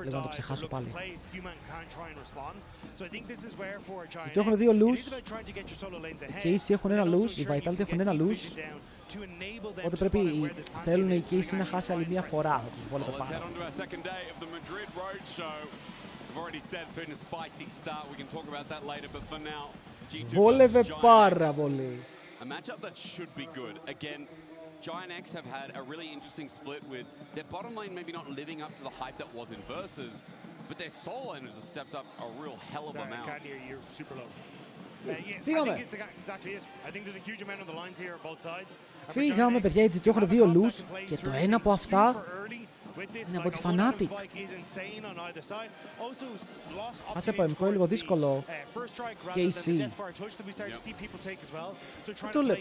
Λίγο να το ξεχάσω πάλι. Γιατί έχουν 2 lose, οι Casey έχουν 1 lose, οι Vitality έχουν 1 lose. Οπότε πρέπει, θέλουν οι Casey να χάσει άλλη μία φορά, να τους βόλεπε πάνω. Βόλευε πάρα πολύ. Giant X have had a really interesting split with their bottom lane maybe not living up to the hype that was in Versus, but their solo laners have stepped up a real hell of amount. I can't hear you, super low. Φύγαμε. I think it's exactly it. I think there's a huge amount of the lines here on both sides. Φύγαμε, παιδιά, οι GT έχουν 2 lose και το ένα από αυτά είναι από τη Fnatic. Άσε από Mkoi λίγο δύσκολο. KC. Το λέω.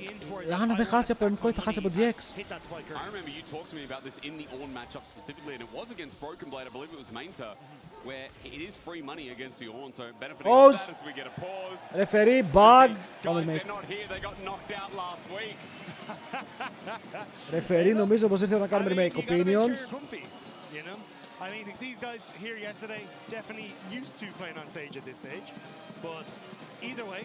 Αν δεν χάσει από Mkoi θα χάσει από GX. Pause. Referee, bug. Referee νομίζω πως ήρθε να κάνουμε remake opinions. I mean, these guys here yesterday definitely used to playing on stage at this stage, but either way,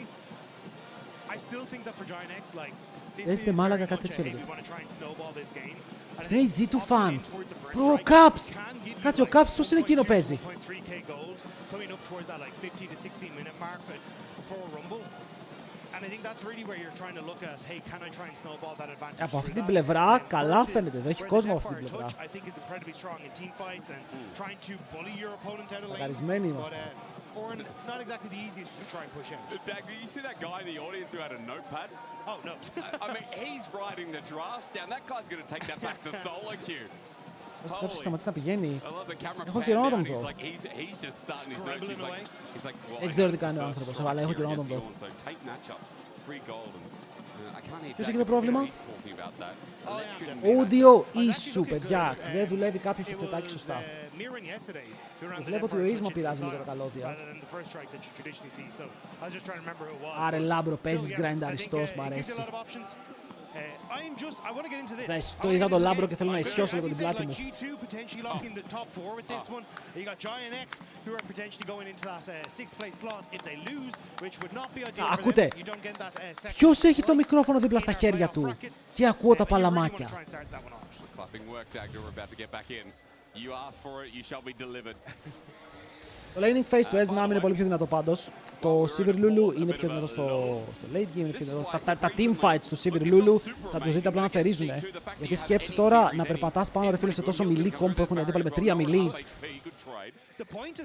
I still think that for Giant X, like, this is very much a hey, we want to try and snowball this game. Αυτή είναι η G2 fans. Ο Caps! Κάτσε, ο Caps πώς είναι εκείνο παίζει. Από αυτή την πλευρά καλά φαίνεται, εδώ έχει κόσμο από αυτή την πλευρά. Φαγαρισμένοι είμαστε. Not exactly the easiest to try and push out. Dag, did you see that guy in the audience who had a notepad? Oh, no. I mean, he's writing the drafts down. That guy's going to take that back to solo queue. Όσο κάποιος σταματήσει να πηγαίνει, έχω He's χειρόνοτο. just starting his notes. He's like, Δεν ξέρω τι κάνει ο άνθρωπος, αλλά έχω χειρόνοτο. Ποιος έχει το πρόβλημα? Audio issue, παιδιά. Δεν δουλεύει κάποιο χετσετάκι σωστά. Βλέπω ότι ο Ίσμα πειράζει λίγο τα καλώδια. Άρε Λάμπρο, παίζεις grind αριστός, μ' αρέσει. Το είδα τον Λάμπρο και θέλω να ισιώσω λίγο την πλάτη μου. Ακούτε, ποιος έχει το μικρόφωνο δίπλα στα χέρια του και ακούω τα παλαμάκια. Το laning phase του Esnam είναι πολύ πιο δυνατό πάντως. Το Sivir Lulu είναι πιο δυνατό στο late game. Είναι πιο δυνατό. Τα team fights του Sivir Lulu θα τους δείτε απλά να θερίζουν. Γιατί σκέψου τώρα να περπατάς πάνω ρε φίλε σε τόσο μιλή κόμπ που έχουν αντίπαλοι με 3 μιλείς.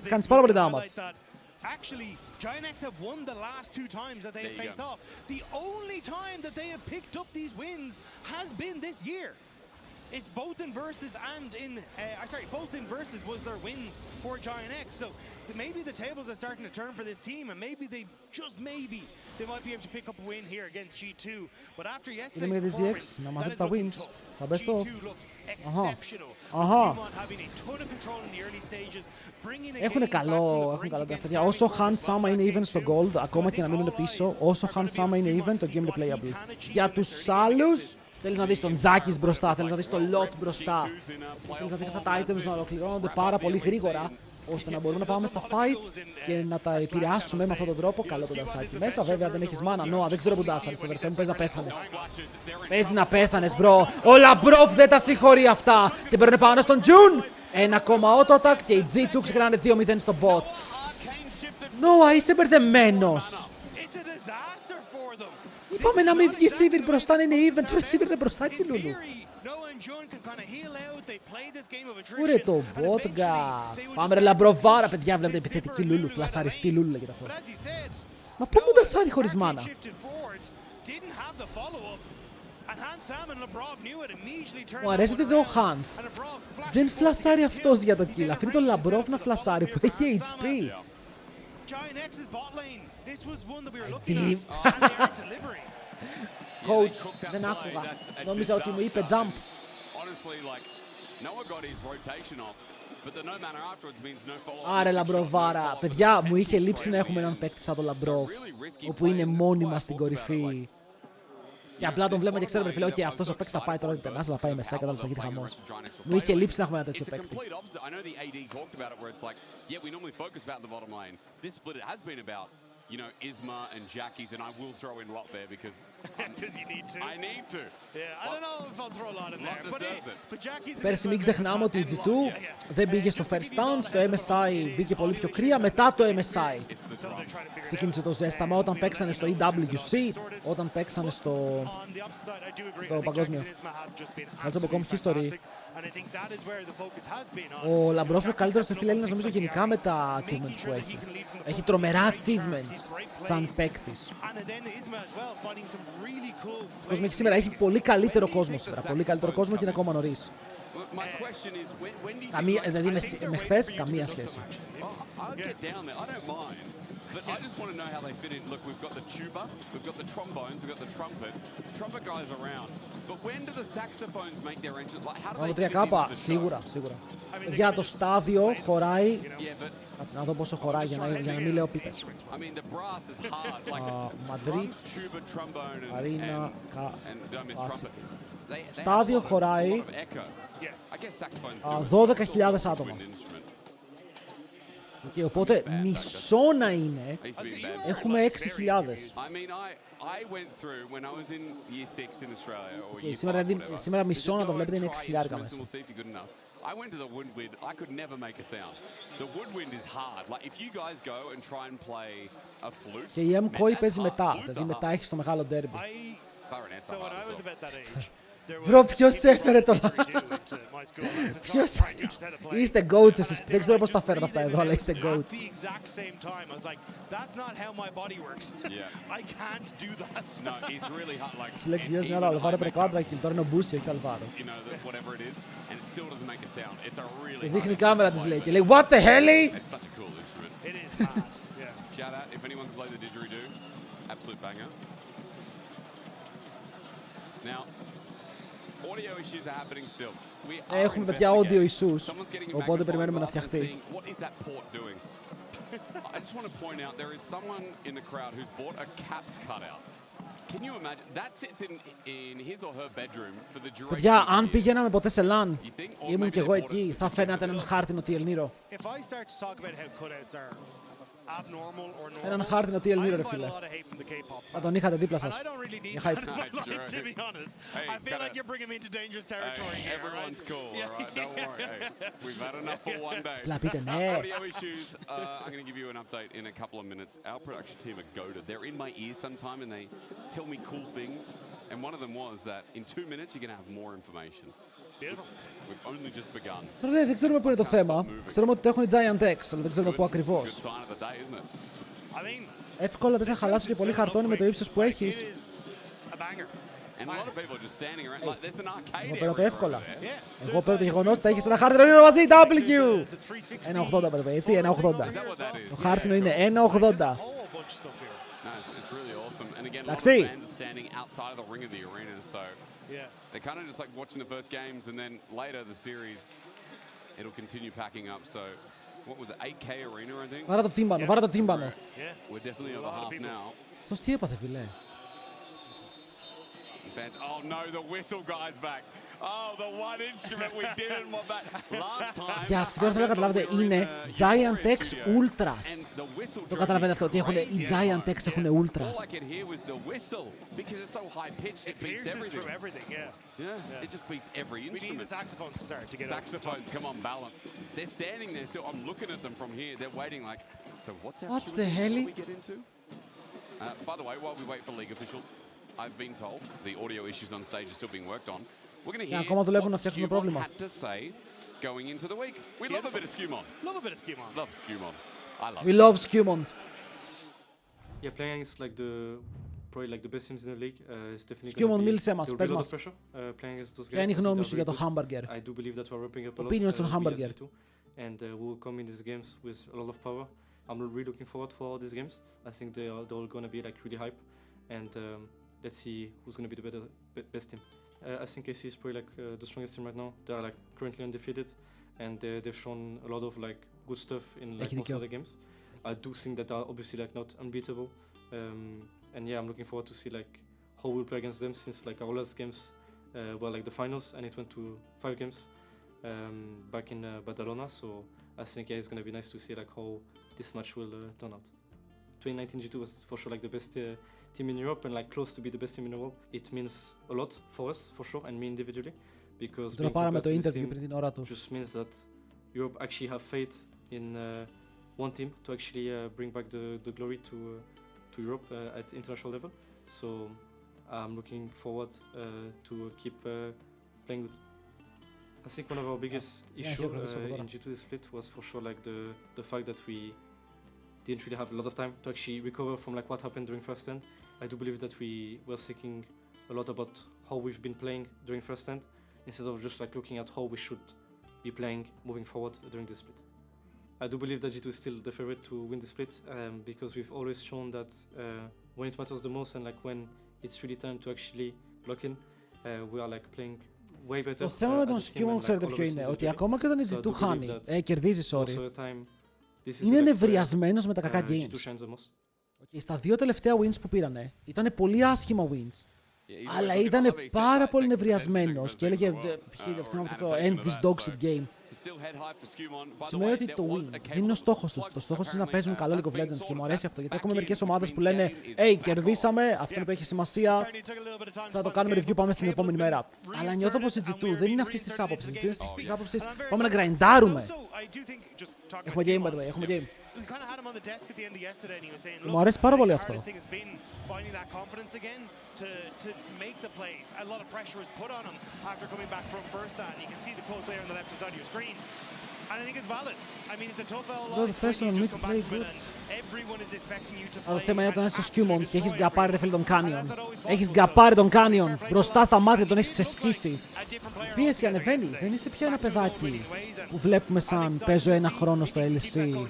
Κάνεις πάρα πολύ damage. Actually, Giant X have won the last 2 times that they have faced off. The only time that they have picked up these wins has been this year. It's both in Versus and in, both in Versus was their wins for Giant X. So maybe the tables are starting to turn for this team, and maybe they, just maybe, they might be able to pick up a win here against G2. But after yesterday's performance, that is looking tough. G2 looked exceptional. Stimon having a ton of control in the early stages, bringing a Έχουν καλό παιδιά. Όσο Han Sama είναι even στο Gold, ακόμα και να μείνουν πίσω, όσο Han Sama είναι even, το game είναι playable. Για τους άλλους, θέλεις να δεις τον Τζάκης μπροστά, θέλεις να δεις τον Lot μπροστά. Θέλεις να δεις αυτά τα items να ολοκληρώνονται πάρα πολύ γρήγορα, ώστε να μπορούμε να πάμε στα fights και να τα επηρεάσουμε με αυτόν τον τρόπο. Καλό το ντασάκι μέσα. Βέβαια δεν έχεις μάνα. Νόα, δεν ξέρω που ντάσαρες, αδερφέ μου. Παίζει να πέθανες. Παίζει να πέθανες, μπρο. Ο Λαμπρόφ δεν τα συγχωρεί αυτά. Και παίρνουν πάνω στον Τζουν. Ένα ακόμα auto attack και οι G2 ξεκινάνε 2-0 στο bot. Νόα, είσαι μπερδεμένος. Είπαμε να μην βγει Sivir μπροστά, να είναι even. Τώρα Sivir είναι μπροστά και Λούλου. Ούρε το botga. Πάμε ρε Λαμπροβάρα, παιδιά, βλέπετε επιθετική Λούλου. Φλασαριστή Λούλου λέγεται αυτό. Μα πού μου δασάρει χωρίς μάνα. Μου αρέσει ότι εδώ ο Hans δεν φλασάρει αυτός για το kill. Αφήνει τον Λαμπρόβ να φλασάρει που έχει HP. Coach, δεν άκουγα. Νόμιζα ότι μου είπε jump. Άρε Λαμπροβάρα. Παιδιά, μου είχε λείψει να έχουμε έναν παίκτη σαν τον Λαμπρόβ, όπου είναι μόνιμα στην κορυφή. Και απλά τον βλέπουμε και ξέρουμε, φίλε, ότι αυτός ο παίκτης θα πάει τώρα την περνάς, θα πάει μέσα και θα γίνει χαμός. Μου είχε λείψει να έχουμε ένα τέτοιο παίκτη. You know, Isma and Jackie's, and I will throw in Lot there because you need to. I need to. Yeah, I don't know if I'll throw a lot in there, but Jackie's. Πέρσι μην ξεχνάμε ότι η G2 δεν πήγε στο first down, στο MSI μπήκε πολύ πιο κρύα. Μετά το MSI ξεκίνησε το ζέσταμα όταν παίξανε στο EWC, όταν παίξανε στο παγκόσμιο. That's a become history. Ο Λαμπρόφ είναι ο καλύτερος στο φίλε Έλληνας νομίζω γενικά με τα achievements που έχει. Έχει τρομερά achievements σαν παίκτης. Ο κόσμος έχει σήμερα έχει πολύ καλύτερο κόσμο σήμερα. Πολύ καλύτερο κόσμο και είναι ακόμα νωρίς. Δηλαδή με χθες καμία σχέση. But I just want to know how they fit in. Look, we've got the tuba, we've got the trombones, we've got the trumpet. Trumpet guys around. But when do the saxophones make their entrance? Like, how do they fit into the σίγουρα. Για το στάδιο χωράει. Κάτσε να δω πόσο χωράει για να μην λέω πίπες. Μαδρίτ, Αρίνα, Καπάσιτι. Στάδιο χωράει 12.000 άτομα. Και οπότε μισό να είναι, έχουμε 6.000. Και σήμερα μισό να το βλέπετε είναι 6.000 μέσα. I went to the woodwind. I could never make a sound. The woodwind is hard. Like if you guys go and try and play a flute. Και η Mkoi παίζει μετά, δηλαδή μετά έχει το μεγάλο ντέρμπι. Βρω, ποιος έφερε το... Ποιος... Είστε goats εσείς. Δεν ξέρω πώς τα φέρνω αυτά εδώ, αλλά είστε goats. Select views now, Alvaro per quadra και τώρα είναι ο Μπούσι, όχι ο Αλβάρο. Και δείχνει η κάμερα της λέει και λέει What the hell? Έχουμε παιδιά audio issues, οπότε περιμένουμε να φτιαχτεί. Παιδιά, αν πήγαιναμε ποτέ σε LAN και ήμουν κι εγώ εκεί, θα φαίνατε έναν χάρτινο TL Nero. Έναν χάρτινο TL Nero, ρε φίλε. Θα τον είχατε δίπλα σας. Για hype. Απλά πείτε ναι. Τώρα δεν ξέρουμε πού είναι το θέμα. Ξέρουμε ότι το έχουν οι Giant X, αλλά δεν ξέρουμε πού ακριβώς. Εύκολα δεν θα χαλάσει και πολύ χαρτόνι με το ύψος που έχεις. Εγώ παίρνω το εύκολα. Εγώ παίρνω το γεγονός ότι έχεις ένα χάρτινο είναι μαζί W! 1.80 παιδί, έτσι, 1.80. Το χάρτινο είναι 1.80. Εντάξει. They're kind of just like watching the first games and then later the series it'll continue packing up. So what was it, 8K arena I think? Βάρα το τύμπανο, βάρα το τύμπανο. We're definitely over half now. Αυτός τι έπαθε φίλε? Oh no, the whistle guy's back. Oh, the one instrument we didn't want back last time. Για αυτό τώρα θέλω να καταλάβετε, είναι Giant X Ultras. Το καταλαβαίνετε αυτό, ότι έχουν οι Giant X έχουν Ultras. All I could hear was the whistle because it's so high pitched it beats everything. Yeah, it just beats every instrument. We need the saxophones to start to get saxophones come on balance. They're standing there still. I'm looking at them from here. They're waiting like, so what's our What the hell? We get into? By the way, while we wait for league officials, I've been told the audio issues on stage are still being worked on. We're going to hear what Skumon had to say going into the week. We love a bit of Skumon. Love a bit of Skumon. Love Skumon. I love We love Skumon. Yeah, playing against like probably like the best teams in the league is definitely Skumon, μίλησέ μας, πες μας. Playing against those guys. Ποια είναι η γνώμη σου για το Hamburger? I do believe that we're ramping up a lot. Opinions on Hamburger. And we will come in these games with a lot of power. I'm really looking forward for all these games. I think they're all going to be like really hype. And let's see who's going to be the best team. I think AC is probably like the strongest team right now. They are like currently undefeated, and they've shown a lot of like good stuff in like most of the games. I do think that they are obviously like not unbeatable, and yeah, I'm looking forward to see like how we'll play against them, since like our last games were like the finals, and it went to 5 games back in Badalona. So I think it's gonna be nice to see like how this match will turn out. 2019 G2 was for sure like the best team in Europe and like close to be the best team in the world. It means a lot for us for sure, and me individually, because being compared to this team just means that Europe actually have faith in one team to actually bring back the glory to Europe at international level. So I'm looking forward to keep playing good. I think one of our biggest issues in G2 this split was for sure like the fact that we didn't really have a lot of time to actually recover from like what happened during first end. I do believe that we were thinking a lot about how we've been playing during first end, instead of just like looking at how we should be playing moving forward during this split. I do believe that G2 is still the favorite to win the split, because we've always shown that when it matters the most and like when it's really time to actually lock in, we are like playing way better. Το θέμα με τον Skew, ξέρετε ποιο είναι, ότι ακόμα και όταν η G2 χάνει, κερδίζει, sorry, είναι νευριασμένος με τα κακά games. Okay, στα 2 τελευταία wins που πήρανε, ήταν πολύ άσχημα wins. Αλλά ήταν πάρα πολύ νευριασμένος και έλεγε το end this dog shit game. Σημαίνει ότι το win δεν είναι ο στόχος τους. Το στόχος τους είναι να παίζουν καλό League of Legends και μου αρέσει αυτό. Γιατί έχουμε μερικές ομάδες που λένε hey, κερδίσαμε, αυτό που έχει σημασία, θα το κάνουμε review, πάμε στην επόμενη μέρα. Αλλά νιώθω πως η G2 δεν είναι αυτής της άποψης. Η G2 είναι αυτής της άποψης, πάμε να γκραϊντάρουμε. Έχουμε game, by the way, έχουμε game. Μου αρέσει πάρα πολύ αυτό. To make the plays. A lot of pressure was put on him after coming back from first stand. You can see the quote there on the left hand side of your screen. And I think it's valid. I mean, it's a tough L line when you just come back from it and everyone is expecting you to play. Το θέμα είναι όταν είσαι στο Skewmon και έχεις γκαπάρει ρε φίλε τον Canyon. Έχεις γκαπάρει τον Canyon μπροστά στα μάτια, τον έχεις ξεσκίσει. Η πίεση ανεβαίνει. Δεν είσαι πια ένα παιδάκι που βλέπουμε σαν παίζω ένα χρόνο στο LEC.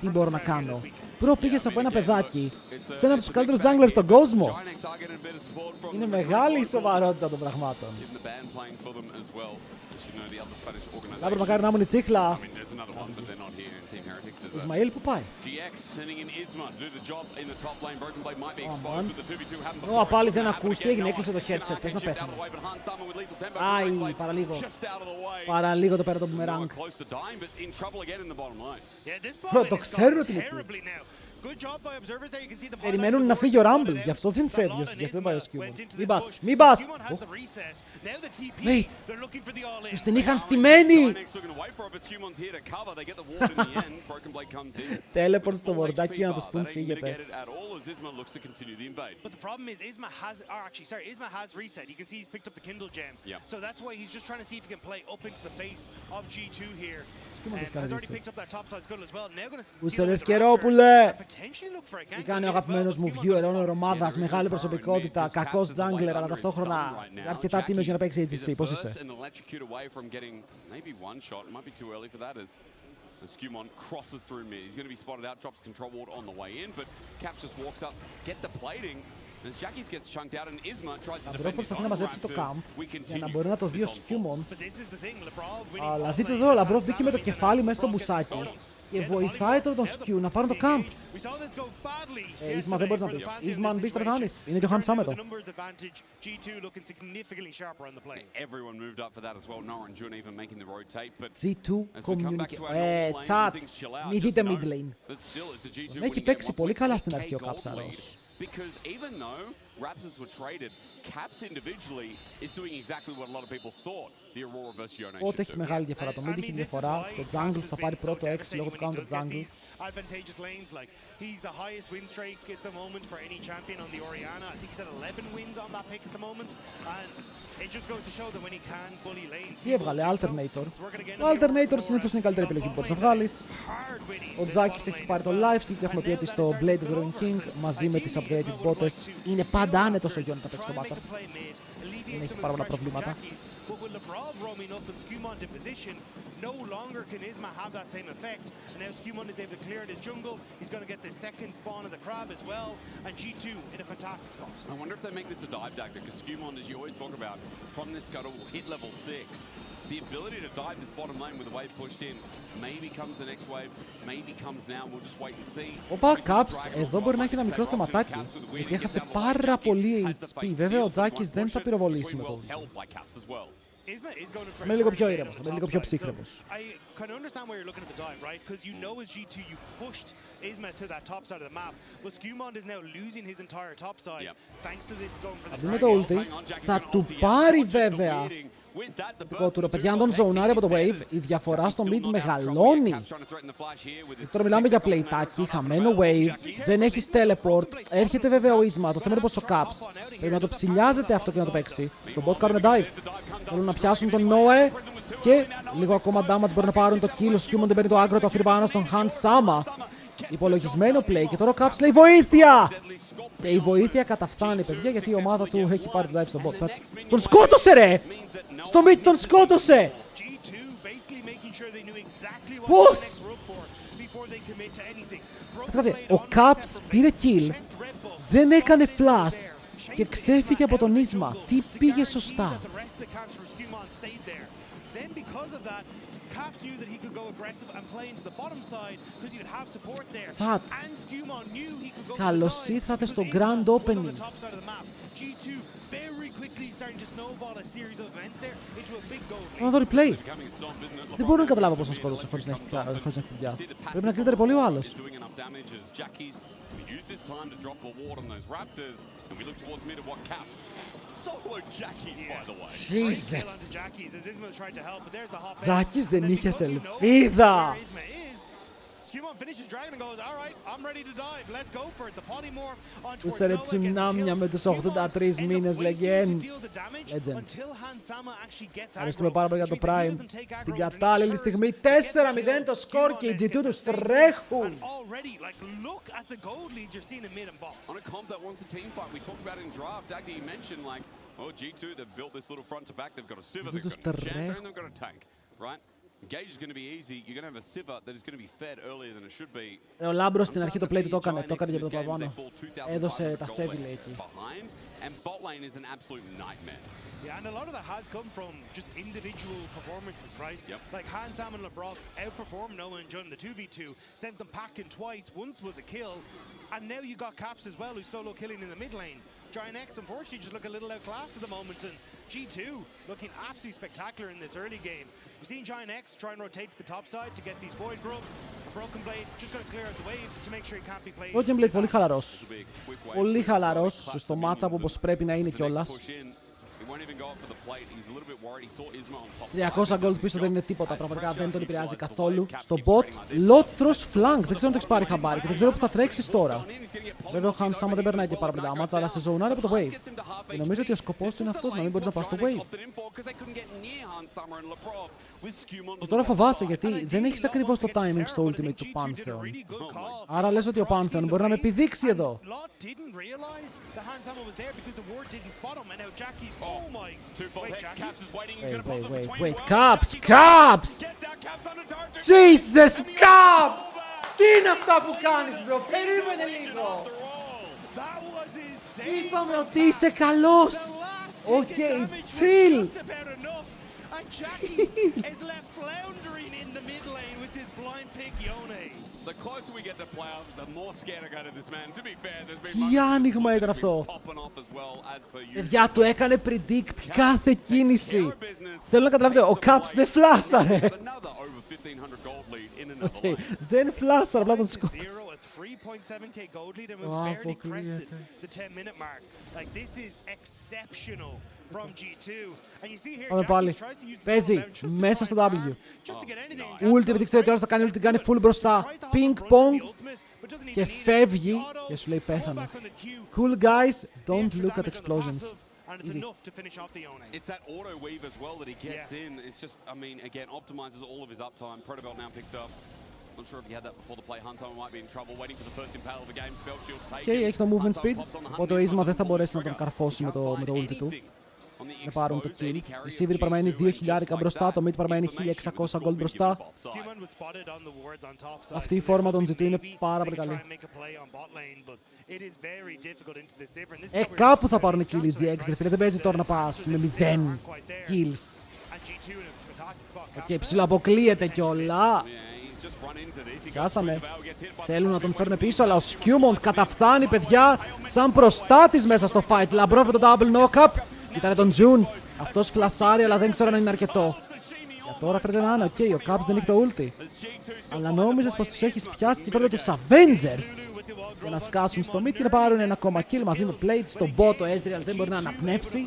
Τι μπορώ να κάνω. Μπρο, πήγες από ένα παιδάκι σε ένα από τους καλύτερους junglers στον κόσμο. Είναι μεγάλη η σοβαρότητα των πραγμάτων. Λάμπρο, μακάρι να ήμουν η τσίχλα. Ισμαήλ, πού πάει? Ω, πάλι δεν ακούς. Τι έγινε, έκλεισε το headset. Πες να πέθανε. Άι, παραλίγο. Παραλίγο το πέρα το boomerang. Το ξέρουν ότι είναι εκεί. Περιμένουν να φύγει ο Rumble, γι' αυτό δεν φεύγει, γι' αυτό δεν πάει ο Skewmon. Μην πας, μην πας! Wait, τους την είχαν στημένη! Teleport στο μορτάκι για να τους πούν φύγετε. But the problem is Isma has reset. You can see he's picked up the Kindle gem. So that's why he's just trying to see if he can play up into the face of G2 here. Has already picked up that topside scuttle as well. Now going to Ούσερες Κερόπουλε! Τι κάνει ο αγαπημένος μου viewer, owner ομάδας, μεγάλη προσωπικότητα, κακός jungler, αλλά ταυτόχρονα αρκετά τίμιος για να παίξει HGC. Πώς είσαι? Skewmon crosses through mid. He's going to be spotted out, drops control ward on the way in, but Caps just walks up, get the plating. As Jackies gets chunked out and Isma tries to defend his προσπαθεί να μαζέψει το camp για να μπορεί να το δει ο Skewmon. But this is the thing, LeBron. Αλλά δείτε εδώ, ο Λαμπρόβ μπήκε με το κεφάλι μέσα στο μπουσάκι και βοηθάει τώρα τον Skew να πάρουν το camp. Isma δεν μπορείς να πεις. Isma αν μπεις θα πεθάνεις. Είναι και ο Hans Sameto. G2 community. Chat, μη δείτε mid lane. Έχει παίξει πολύ καλά στην αρχή ο Κάψαρος. Because even though Raptors were traded, Caps individually is doing exactly what a lot of people thought the Aurora versus Yo Nation. Ό,τι έχει μεγάλη διαφορά. Το mid έχει διαφορά. Το jungle θα πάρει πρώτο 6 λόγω του counter jungle. Advantageous lanes like he's the highest win streak at the moment for any champion on the Oriana. I think he's at 11 wins on that pick at the moment. And it just goes to show that when he can bully lanes. Τι έβγαλε, Alternator. Ο Alternator συνήθως είναι η καλύτερη επιλογή που μπορείς να βγάλεις. Ο Τζάκης έχει πάρει το lifesteal και έχουμε πει ότι στο Blade of the Ruined King μαζί με τις upgraded bottes είναι πάντα άνετος ο Γιόνι να παίξει το matchup. Δεν έχει πάρα πολλά προβλήματα. but with Labrov roaming up and Skumond in position, no longer can Isma have that same effect. And now Skumond is able to clear this jungle. He's going to get the second spawn of the crab as well, and G2 in a fantastic spot. I wonder if they make this a dive dagger, because Skumond, as you always talk about, from this scuttle will hit level 6. The ability to dive this bottom lane with the wave pushed in, maybe comes the next wave, maybe comes now, we'll just wait and see. Όπα, Caps, εδώ μπορεί να έχει ένα μικρό θεματάκι, γιατί έχασε πάρα πολύ HP. Βέβαια, ο Τζάκης δεν θα πυροβολήσει με το ult. Με λίγο πιο ήρεμος, με λίγο πιο ψύχρεμος. I can understand why you're looking at the dive, right? Because you know as G2 you pushed Isma to that top side of the map, but Skumond is now losing his entire top side thanks to this going for the Αντί με το ulti, θα του πάρει βέβαια το του παιδιά, αν τον ζωνάρει από το wave, η διαφορά στο mid μεγαλώνει. Τώρα μιλάμε για πλεϊτάκι, χαμένο wave, δεν έχεις teleport, έρχεται βέβαια ο Isma, το θέμα είναι πως ο Caps πρέπει να το ψηλιάζεται αυτό και να το παίξει. Στο bot κάνουν dive, θέλουν να πιάσουν τον Noe και λίγο ακόμα damage μπορεί να πάρουν το kill, ο Skumond δεν παίρνει το aggro, το αφήνει πάνω στον Han Sama. Υπολογισμένο play και τώρα ο Caps λέει βοήθεια! Και η βοήθεια καταφτάνει, παιδιά, γιατί η ομάδα του έχει πάρει το dive στον bot. Τον σκότωσε ρε! Στο mid τον σκότωσε! Πώς! Ο Caps πήρε kill, δεν έκανε flash και ξέφυγε από τον Isma. Τι πήγε σωστά? Caps knew that he could go aggressive and play into the bottom side because you'd have support there. And Skumond knew he could go Καλώς ήρθατε στο Grand Opening. G2 very quickly starting to snowball a series of events there into a big goal. Να δω replay. Δεν μπορώ να καταλάβω πώς τον σκότωσε χωρίς να έχει δουλειά. Πρέπει να κρίνεται πολύ ο άλλος. This time to drop the ward on those raptors, and we look towards mid of what Caps solo Jackies, by the way. Jesus. Τζάκης δεν είχες ελπίδα. Skumond finishes Dragon and goes, all right, I'm ready to dive. Let's go for it. The polymorph on towards Ούσερε τσιμνάμια με τους 83 μήνες legend. Legend. Ευχαριστούμε πάρα πολύ για το Prime. Στην κατάλληλη στιγμή 4-0 το σκορ και οι G2 τους τρέχουν. Look at the gold leads you're seeing in mid and box. On a comp that wants a team fight, we talked about in draft, Daggy, you mentioned like, oh, G2, they've built this little front to back, they've got a Sivir, they've got a Enchanter, and they've got a tank, right? Engage is going to be easy. You're going to have a Sivir that is going to be fed earlier than it should be. Ο Λάμπρος στην αρχή το play του το έκανε για το παραπάνω. Έδωσε τα σέβη, λέει εκεί. And bot lane is an absolute nightmare. Yeah, and a lot of that has come from just individual performances, right? Yep. Like Hans Sam and Labrov outperformed Noah and Jun in the 2v2, sent them packing twice, once was a kill, and now you got Caps as well, who's solo killing in the mid lane. Giant X, unfortunately, just look a little outclassed at the moment, and G2 looking absolutely spectacular in this early game. We've seen Giant X try and rotate to the top side to get these Void Grubs. A Broken Blade just going to clear out the wave to make sure he can't be played. Broken Blade πολύ χαλαρός. Πολύ χαλαρός στο matchup όπως πρέπει να είναι κιόλας. 300 gold πίσω δεν είναι τίποτα, πραγματικά δεν τον επηρεάζει καθόλου. Στο bot, Lotros flank, δεν ξέρω αν το έχεις πάρει χαμπάρι και δεν ξέρω που θα τρέξεις τώρα. Βέβαια ο Hans Sama δεν περνάει και πάρα πολύ damage, αλλά σε ζωνάρει από το wave. Και νομίζω ότι ο σκοπός του είναι αυτός, να μην μπορείς να πας στο wave. Και τώρα φοβάσαι γιατί δεν έχεις ακριβώς το timing στο ultimate του Pantheon. Άρα λες ότι ο Pantheon μπορεί να με επιδείξει εδώ. Wait, Caps! Jesus, Caps! Τι είναι αυτά που κάνεις, bro? Περίμενε λίγο. Είπαμε ότι είσαι καλός. Οκ, chill. Is left floundering in the mid lane with this blind pick Yone. The closer we get to playoffs, the more scared I got of this man. To be fair, there's been Τι άνοιγμα ήταν αυτό. popping off as well as per usual. Παιδιά, του έκανε predict κάθε κίνηση. Θέλω να καταλάβετε, ο Caps δεν φλάσαρε. Another over 1500 gold lead in another lane. Δεν φλάσαρε, απλά τον σκότωσε. 3.7k gold lead and we've barely crested the 10-minute mark. Like this is exceptional from G2. And you see here, Πάμε πάλι. tries to use the Παίζει slow down μέσα στο W. just to get anything. Ulti, επειδή ξέρει ότι θα κάνει ulti, κάνει full μπροστά. Ping pong. Και φεύγει και σου λέει πέθανες. Cool guys, don't look at explosions. And it's enough to finish off the Yone. It's that auto weave as well that he gets in. It's just, I mean, again, optimizes all of his uptime. Protobelt now picked up. Not sure if he had that before the play. Hunter might be in trouble, waiting for the first impale of the game. Spell shield taken. Και έχει το movement speed, οπότε ο Isma δεν θα μπορέσει να τον καρφώσει με το ulti του. να πάρουν το kill. Η Sivir παραμένει 2.000 μπροστά, το Mid παραμένει 1.600 gold μπροστά. Αυτή η φόρμα των G2 είναι πάρα πολύ καλή. Κάπου θα πάρουν kill οι GX, ρε φίλε, δεν παίζει τώρα να πας με 0 kills. Και ψιλοαποκλείεται κιόλα. Πιάσανε. Θέλουν να τον φέρουν πίσω, αλλά ο Skewmont καταφθάνει, παιδιά, σαν προστάτης μέσα στο fight. Λαμπρόφ με το double knock-up. Κοιτάνε τον June. Αυτός φλασάρει, αλλά δεν ξέρω αν είναι αρκετό. Για τώρα φέρετε να είναι, οκ, ο Caps δεν έχει το ulti. Αλλά νόμιζες πως τους έχεις πιάσει και φέρνουν τους Avengers για να σκάσουν στο mid και να πάρουν ένα ακόμα kill μαζί με plate. Στο bot ο Ezreal δεν μπορεί να αναπνεύσει.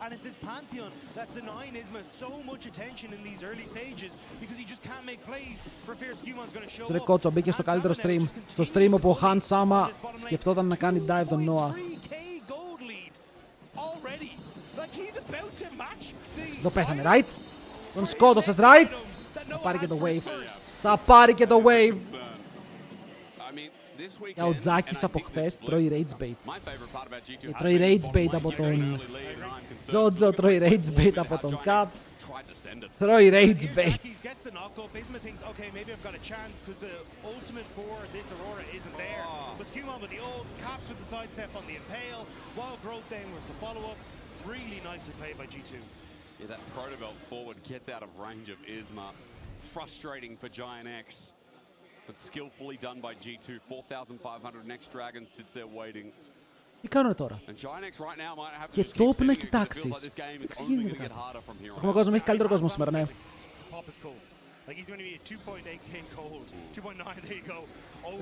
And it's this Pantheon that's denying Isma so much attention in these early stages because he just can't make plays for fear Skewemont's going to show up. Ρεκότσο μπήκε στο καλύτερο stream. Στο stream όπου ο Han Sama σκεφτόταν να κάνει dive τον Noah. Το πέθανε, right? Τον σκότωσες, right? Θα πάρει και το wave. Θα πάρει και το wave. Και ο Τζάκης από χθες τρώει rage bait. Και τρώει rage bait από τον Jojo, τρώει rage bait από τον Caps. Τρώει rage bait. Yeah, that Protobelt forward gets out of range of Isma. Frustrating for Giant X. But skillfully done by G2. 4,500 next dragon sits there waiting. Τι κάνουνε τώρα? Και top να κοιτάξεις. Τι γίνεται? Έχουμε κόσμο, έχει καλύτερο κόσμο σήμερα, ναι.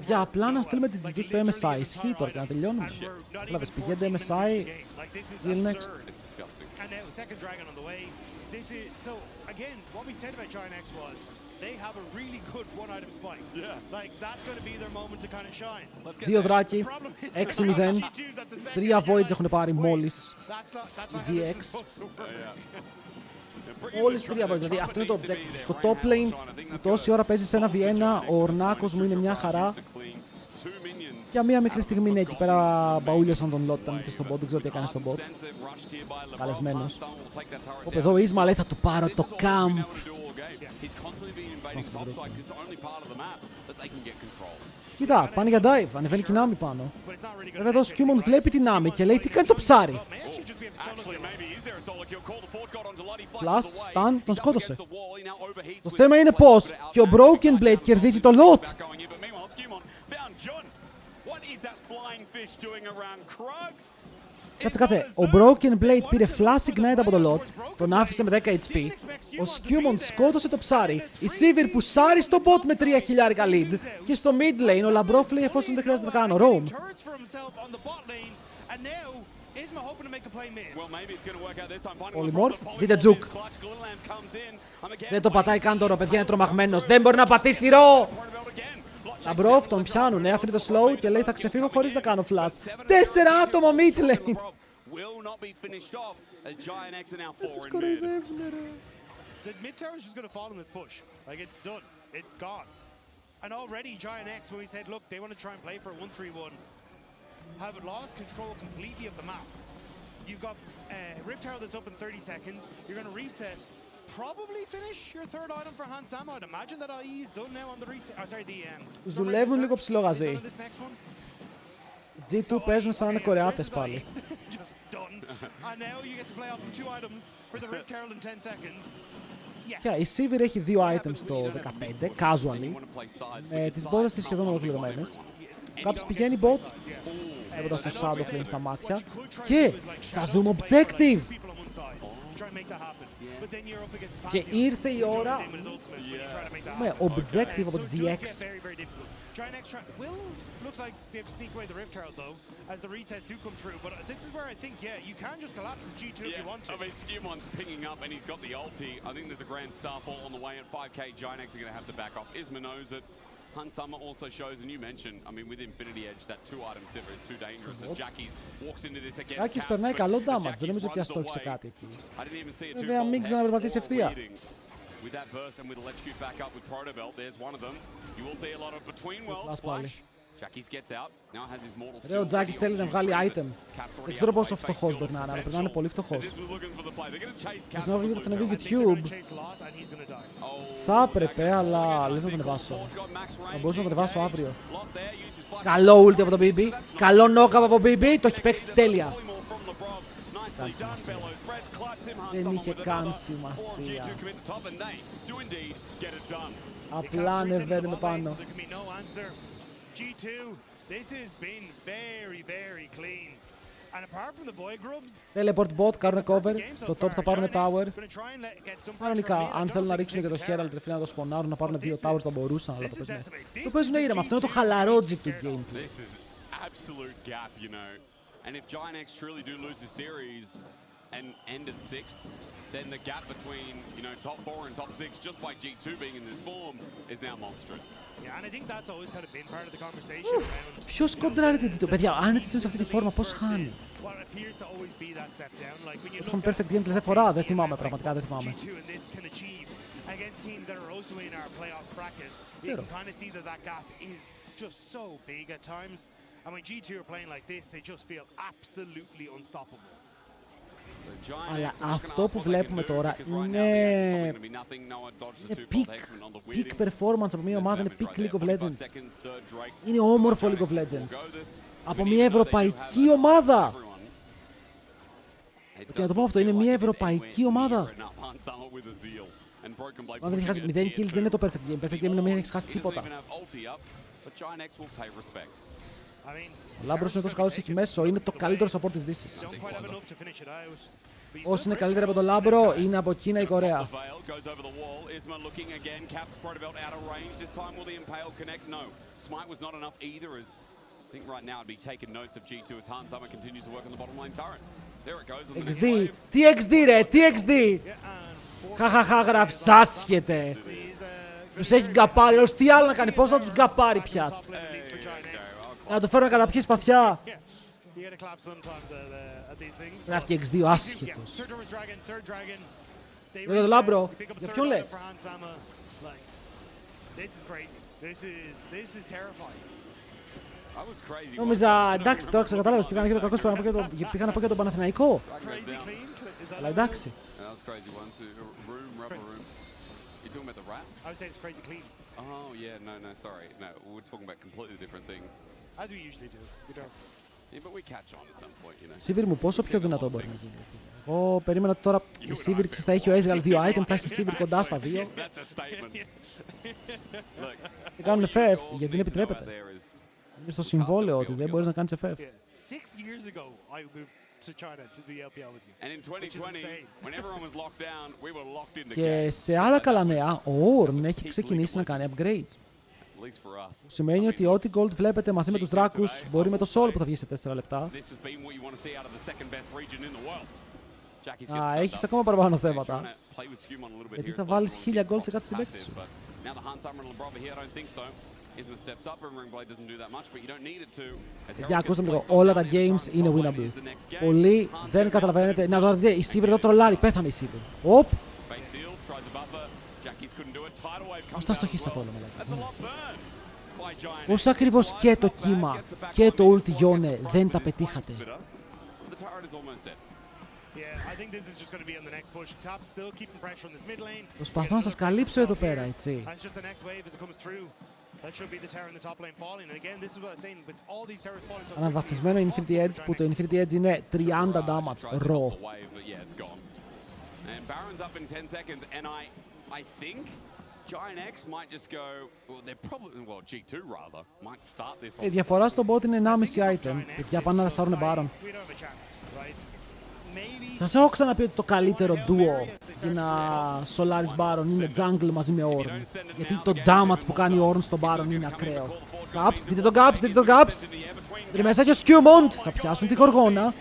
Για απλά να στείλουμε την G2 στο MSI. Ισχύει τώρα και να τελειώνουμε. Βλάβες, πηγαίνετε MSI. Deal next. They have a really good one-item spike. Yeah. Like, that's going to be their moment to kind of shine. Δύο δράκι, 6-0. 3 voids έχουν πάρει μόλις οι GX. Μόλις 3 voids, δηλαδή αυτό είναι το objective. Στο top lane, που τόση ώρα παίζει σε ένα Βιέννα, ο ορνάκος μου είναι μια χαρά. Για μία μικρή στιγμή είναι εκεί πέρα μπαούλιασαν τον Lot, ήταν στον bot, δεν ξέρω τι έκανε στον bot. Καλεσμένος. Όπου εδώ ο Isma λέει θα του πάρω το camp. Κοίτα, πάνε για dive, ανεβαίνει και η Nami πάνω. Βέβαια εδώ ο Skewmont βλέπει την Nami και λέει τι κάνει το ψάρι. Flash, stun, τον σκότωσε. Το θέμα είναι πως και ο Broken Blade κερδίζει το Lot. Κάτσε. Ο Broken Blade πήρε flash ignite από το Lot, τον άφησε με 10 HP. Ο Skewmont σκότωσε το ψάρι. Η Sivir πουσάρει στο bot με 3.000 lead. Και στο mid lane ο Λαμπρόφ λέει εφόσον δεν χρειάζεται να κάνω roam. Πολυμorph, δείτε τζουκ. Δεν το πατάει καν τώρα, παιδιά, είναι τρομαγμένος. Δεν μπορεί να πατήσει ρο. Λαμπρόφ τον πιάνουν, αφήνει το slow και λέει θα ξεφύγω χωρίς να κάνω flash. 4 άτομα mid lane. The mid tower is just going to fall in this push. Like, it's done. It's gone. And already Giant X, when we said, look, they want to try and play for a 1-3-1, have lost control completely of the map. You've got Rift Tower that's up in 30 seconds. You're going to reset. Probably finish your third item for Han Sama. I'd imagine that IE is done now on the reset. Sorry, the τους δουλεύουν λίγο ψηλό γαζί. G2 παίζουν σαν να είναι Κορεάτες πάλι. Και η Sivir έχει 2 items στο 15, casually, με τις μπότες της σχεδόν ολοκληρωμένες. Κάποιος πηγαίνει bot, έχοντας το Shadow Flame στα μάτια, και θα δούμε objective! Και ήρθε η ώρα με objective από τη GX. Giant X looks like to be able to sneak away the Rift Herald though, as the resets do come true. But this is where I think, yeah, you can just collapse as G2 if you want to. I mean, Skewmont's pinging up and he's got the ulti. I think there's a Grand Starfall on the way at 5k. Giant X are going to have to back off. Isma knows it. Han Sama also shows, and you mentioned, I mean, with Infinity Edge, that 2-item zipper is too dangerous. As Jackie's walks into this again. Jackie's περνάει καλό damage, δεν νομίζω ότι αστόχησε κάτι εκεί. Βέβαια, μην ξαναπερπατήσει ευθεία. With that burst and with electrocute back up with Protobelt, there's one of them. You will see a lot of between world splash. Ρε, ο Τζάκης θέλει να βγάλει item. Δεν ξέρω πόσο φτωχός μπορεί να είναι, αλλά πρέπει να είναι πολύ φτωχός. Να βγει το YouTube. Θα έπρεπε, αλλά λες να το ανεβάσω. Θα μπορούσα να το ανεβάσω αύριο. Καλό ulti από τον BB. Καλό knock από τον BB. Το έχει παίξει τέλεια. Καν σημασία. Δεν είχε καν σημασία. Απλά ανεβαίνουμε πάνω. Teleport bot, κάνουν cover. Στο top θα πάρουν tower. Κανονικά, αν θέλουν να ρίξουν και το Herald τρεφή να το σπονάρουν, να πάρουν 2 towers θα μπορούσαν, αλλά το παίζουν ήρεμα. Αυτό είναι το χαλαρότζικ του gameplay. And if Giant X truly do lose the series and end at 6th, then the gap between, top 4 and top 6, just by G2 being in this form, is now monstrous. Yeah, and I think that's always kind of been part of the conversation around. Ποιος κοντράρει την G2, παιδιά, αν είναι G2 σε αυτή τη φόρμα, πώς χάνει. Το είχαμε perfect game τελευταία φορά, δεν θυμάμαι, πραγματικά δεν θυμάμαι. Against teams that are also in our playoffs bracket, you can kind of see that gap is just so big at times. And when G2 are playing like this, they just feel absolutely unstoppable. Αλλά αυτό που βλέπουμε τώρα είναι peak performance από μια ομάδα, είναι peak League of Legends. Είναι όμορφο League of Legends. Από μια ευρωπαϊκή ομάδα. Και να το πω αυτό, είναι μια ευρωπαϊκή ομάδα. Αν δεν έχει χάσει 0 kills δεν είναι το perfect game. Perfect game είναι να μην έχει χάσει τίποτα. Ο Λάμπρος είναι τόσο καλός, έχει μέσο, είναι το καλύτερο support της Δύσης. Όσοι είναι καλύτεροι από τον Λάμπρο, είναι από Κίνα ή Κορέα. XD, τι XD ρε, τι XD! Χαχαχα γράφεις, άσχετε. Τους έχει γκαπάρει, όλους τι άλλο να κάνει, πώς να τους γκαπάρει πια. Να το φέρω να καταπιεί σπαθιά. Γράφει X2, άσχετος. Για τον Λάμπρο, για ποιον λες? Νόμιζα, εντάξει, τώρα ξεκατάλαβες, πήγα να πω κακός, πήγα να πω για τον Παναθηναϊκό. Αλλά εντάξει. Oh yeah, no, sorry. No, we're talking about completely different things. As we usually do. We don't. Yeah, but we catch on at some point, Σίβιρ μου, πόσο πιο δυνατό μπορεί να γίνει? Εγώ περίμενα ότι τώρα η Σίβιρ θα έχει ο Ezreal 2 item, θα έχει Σίβιρ κοντά στα 2. Και κάνουν FF, γιατί δεν επιτρέπεται. Είναι στο συμβόλαιο ότι δεν μπορείς να κάνεις FF. Και σε άλλα καλά νέα, ο Ornn έχει ξεκινήσει να κάνει upgrades. Που σημαίνει ότι ό,τι gold βλέπετε μαζί με τους δράκους μπορεί με το soul που θα βγει σε 4 λεπτά. Έχεις ακόμα παραπάνω θέματα. Γιατί θα βάλεις 1000 gold σε κάτι συμπαίκτη σου. Για ακούστε λίγο, όλα τα games είναι winnable. Πολλοί δεν καταλαβαίνετε. Να το δείτε, η Sivir εδώ τρολάρει, πέθανε η Sivir. Οπ! Πώς θα στοχίσει το όλο μαλάκα. Πώς ακριβώς και το κύμα και το ulti γιώνε δεν τα πετύχατε. Προσπαθώ να σας καλύψω εδώ πέρα, έτσι. Αναβαθμισμένο Infinity Edge που το Infinity Edge είναι 30 damage raw. Η διαφορά στο bot είναι 1,5 item. Παιδιά πάνε να σάρουν Baron. Σας έχω ξαναπεί ότι το καλύτερο duo για να Solaris Baron είναι jungle μαζί με Ornn. Γιατί το damage που κάνει ο Ornn στον Baron είναι ακραίο. Caps, δείτε τον Caps, δείτε τον Caps. Είναι μέσα και ο Skewmont. Θα πιάσουν τη Γοργόνα.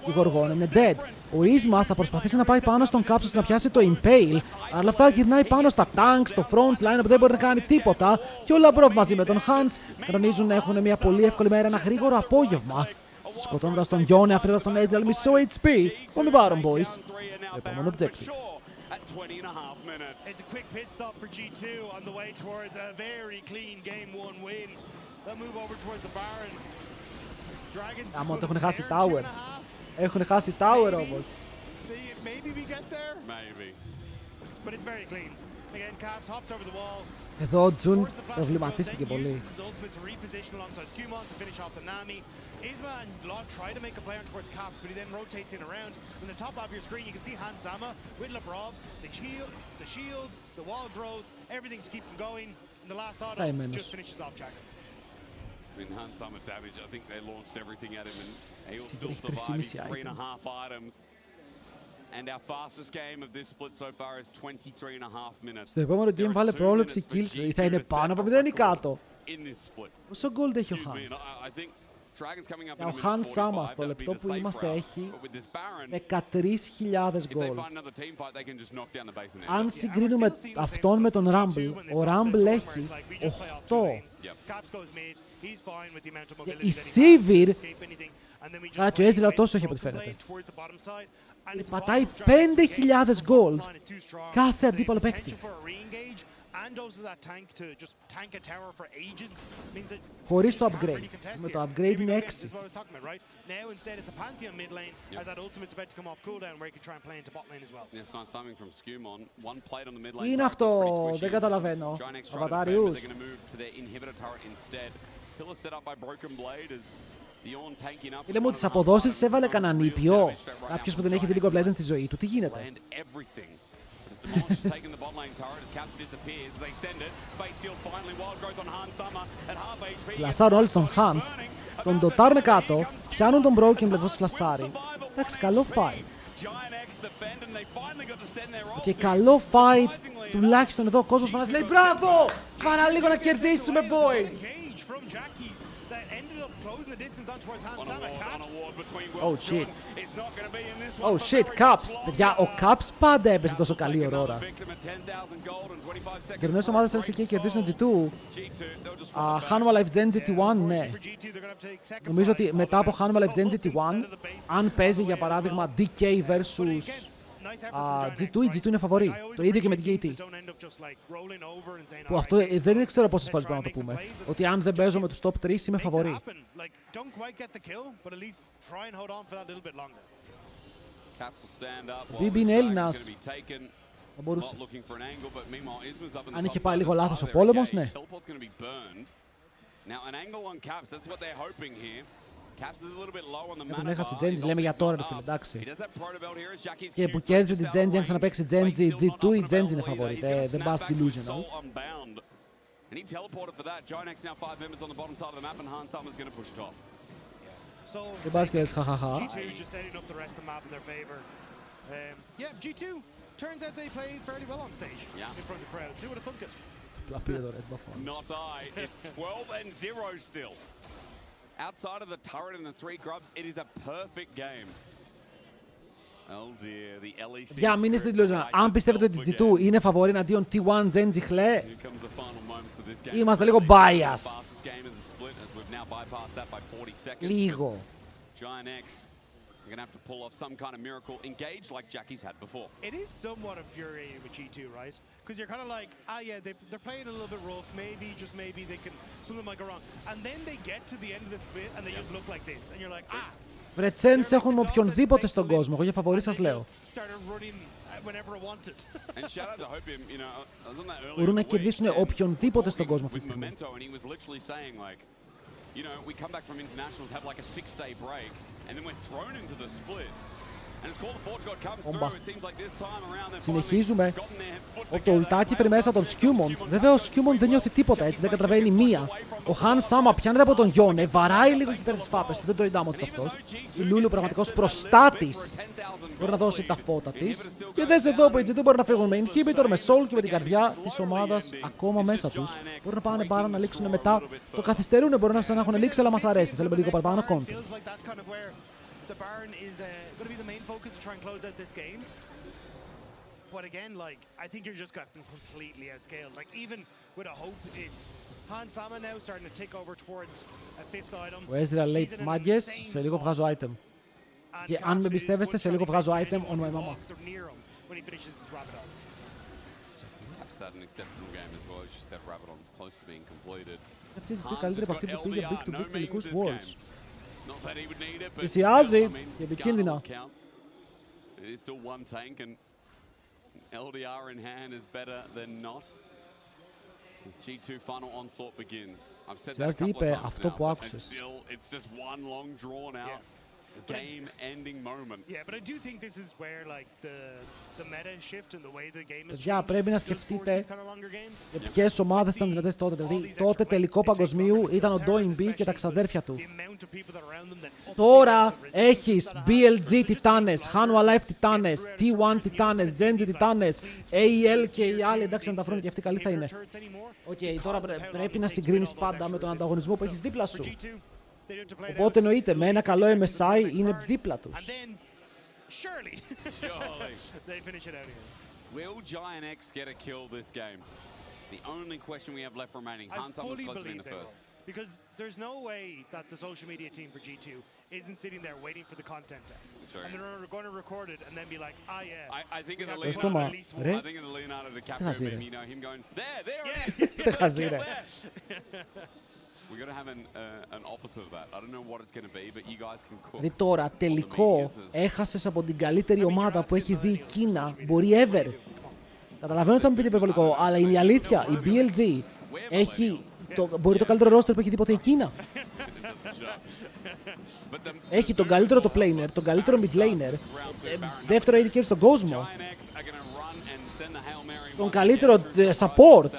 Η Γοργόνα είναι dead. Ο Ίσμα θα προσπαθήσει να πάει πάνω στον Caps ώστε να πιάσει το Impale. Αλλά αυτά γυρνάει πάνω στα tanks, στο front line που δεν μπορεί να κάνει τίποτα. Και ο Labrov μαζί με τον Hans κανονίζουν να έχουν μια πολύ εύκολη μέρα, ένα γρήγορο απόγευμα. Σκοτώνοντας τον Γιόνε, αφήνοντας τον Ezreal μισό HP. On the bottom, boys. Επόμενο objective. It's a quick pit stop for G2 on the way towards a very clean game 1 win. They'll move over towards the Baron. Dragons. Άμα το έχουν χάσει tower. Έχουν χάσει tower όμως. Maybe we get there. Maybe. But it's very clean. Again, Caps hops over the wall. Εδώ ο Τζουν προβληματίστηκε πολύ. Isma and Lot try to make a play on towards Caps, but he then rotates in around. On the top of your screen, you can see Han Sama with Labrov, the shields, the wall growth, everything to keep them going. And the last auto just finishes off Jackals. I mean, Han Sama damage, I think they launched everything at him, and he was still surviving 3.5 items. And our fastest game of this split so far is 23.5 minutes. Στο επόμενο game βάλε πρόληψη kills, θα είναι πάνω από 0 ή κάτω. Πόσο gold έχει ο Hans? Ο Han Sama στο λεπτό που είμαστε έχει 13.000 gold. Αν συγκρίνουμε αυτόν με τον Rumble, ο Rumble έχει 8. Η Sivir, αλλά και ο Ezreal τόσο έχει από ό,τι φαίνεται. Πατάει 5.000 gold κάθε αντίπαλο παίκτη. Χωρίς το upgrade. Με το upgrade είναι 6. Τι είναι αυτό, δεν καταλαβαίνω. Αβατάριους. Λέμε ότι τις αποδόσεις τις έβαλε κανέναν νήπιο. Κάποιος που δεν έχει δει League of Legends στη ζωή του. Τι γίνεται? Φλασάρουν όλοι τον Hans, τον ντοτάρουν κάτω, πιάνουν τον Broken Blade ως φλασάρι. Εντάξει, καλό fight. Και καλό fight, τουλάχιστον εδώ ο κόσμος φανάζει λέει μπράβο! Παραλίγο να κερδίσουμε, boys! Oh shit. Oh shit, Caps. Παιδιά, ο Caps πάντα έπαιζε τόσο καλή ορόρα. Οι γερμανές ομάδες θέλησαν και κερδίσουν G2. Hanwha Life Gen GT1, ναι. Νομίζω ότι μετά από Hanwha Life Gen GT1, αν παίζει για παράδειγμα DK versus G2, η G2 είναι φαβορή. Το ίδιο και με την KT. Που αυτό δεν ξέρω πόσες φορές μπορούμε να το πούμε. Ότι αν δεν παίζω με τους top 3 είμαι φαβορή. Ο BB είναι Έλληνας. Θα μπορούσε. Αν είχε πάει λίγο λάθος ο πόλεμος, ναι. Δεν έχασε Genji, λέμε για τώρα, ρε φίλε, εντάξει. Και που κέρδισε την Genji, αν ξαναπαίξει Genji G2, η Genji είναι φαβορή, δεν πας delusional. Δεν πας και λες χαχαχα. Απλά πήρε το Red Buff. Outside of the turret and the 3 grubs, it is a perfect game. Oh dear, the LEC. Για μην είστε delusional. Αν πιστεύετε ότι η G2 είναι φαβορή εναντίον T1 Genji χλέ, είμαστε λίγο biased. Λίγο. You're going to have to pull off some kind of miracle, engage like Jackie's had before. It is somewhat infuriating with G2, right? Because you're kind of like, yeah, they're playing a little bit rough, maybe, just maybe something might go wrong. And then they get to the end of the split and they just look like this. And you're like, Βρε Τσένς έχουν οποιονδήποτε στον κόσμο, εγώ για φαβορί σας λέω. Μπορούν να κερδίσουν οποιονδήποτε στον κόσμο αυτή τη στιγμή. You know, we come back from internationals, have like a 6-day break, and then we're thrown into the split. And it's called the Forge God comes through. It seems like this time around they've συνεχίζουμε. Το ουλτάκι φέρει μέσα τον Σκιούμοντ. Βέβαια ο Σκιούμοντ δεν νιώθει τίποτα έτσι, δεν καταλαβαίνει μία. Ο Han Sama πιάνεται από τον Γιόνε, βαράει λίγο εκεί πέρα τις φάπες του, δεν το ριντάμω του αυτός. Η Λούλου πραγματικός προστάτης μπορεί να δώσει τα φώτα της. Και δες εδώ που οι G2 μπορεί να φύγουν με Inhibitor, με Soul και με την καρδιά της ομάδας ακόμα μέσα τους. Μπορεί να πάνε πάρα να λήξουν μετά. Το καθυστερούν, μπορεί να έχουν λήξει, αλλά μας αρέσει. Θέλουμε λίγο παραπάνω content. The Baron is going to be the main focus to try and close out this game. But again, like, I think you're just gotten completely outscaled. Like, even with a hope, it's Han Sama now starting to tick over towards a 5th item. Ο Ezreal λέει, μάγκες, σε λίγο βγάζω item. Και αν με πιστεύεστε, σε λίγο βγάζω item on my mama. That's an exceptional game as well, as you said, Rabadon's close to being completed. Αυτή η καλύτερη από αυτή που πήγε big to big τελικούς Worlds. Not that he would need it, but Πλησιάζει still, I mean, και επικίνδυνα. scars count. It is still one tank, and LDR in hand is better than not. His G2 final onslaught begins. I've said that a couple of times now, but still, it's just one long drawn out game-ending moment. Yeah, but I do think this is where like the meta shift and the way the game is Παιδιά, πρέπει να σκεφτείτε kind of longer games. για ποιες ομάδες ήταν δυνατές τότε. Δηλαδή, τότε τελικό παγκοσμίου ήταν ο Doing B και τα ξαδέρφια του. Τώρα έχεις BLG Τιτάνες, Hanwha Life Τιτάνες, T1 Τιτάνες, Genji Τιτάνες, AEL και οι άλλοι. Εντάξει, να τα βρούμε και αυτοί καλοί θα είναι. Οκ, τώρα πρέπει να συγκρίνεις πάντα με τον ανταγωνισμό που έχεις δίπλα σου. Οπότε εννοείται, με ένα καλό MSI είναι δίπλα τους. Will Giant X get a kill this game? The only question we have left remaining. Hansa was close to being the first. Because there's no way that the social media team for G2 isn't sitting there waiting for the content. Sure. And they're going to record it and then be like, ah yeah. I think in the Leonardo DiCaprio meme, you know, him going, there it is. We're going to have an opposite of that. I don't know what it's going to be, but you guys can cook. Δηλαδή τώρα, τελικό, έχασες από την καλύτερη ομάδα που έχει δει η Κίνα, μπορεί ever. Καταλαβαίνω ότι θα μου πείτε υπερβολικό, αλλά είναι η αλήθεια. Η BLG έχει μπορεί το καλύτερο roster που έχει δει ποτέ η Κίνα. Έχει τον καλύτερο το planer, τον καλύτερο mid laner, δεύτερο AD carry στον κόσμο, τον καλύτερο support.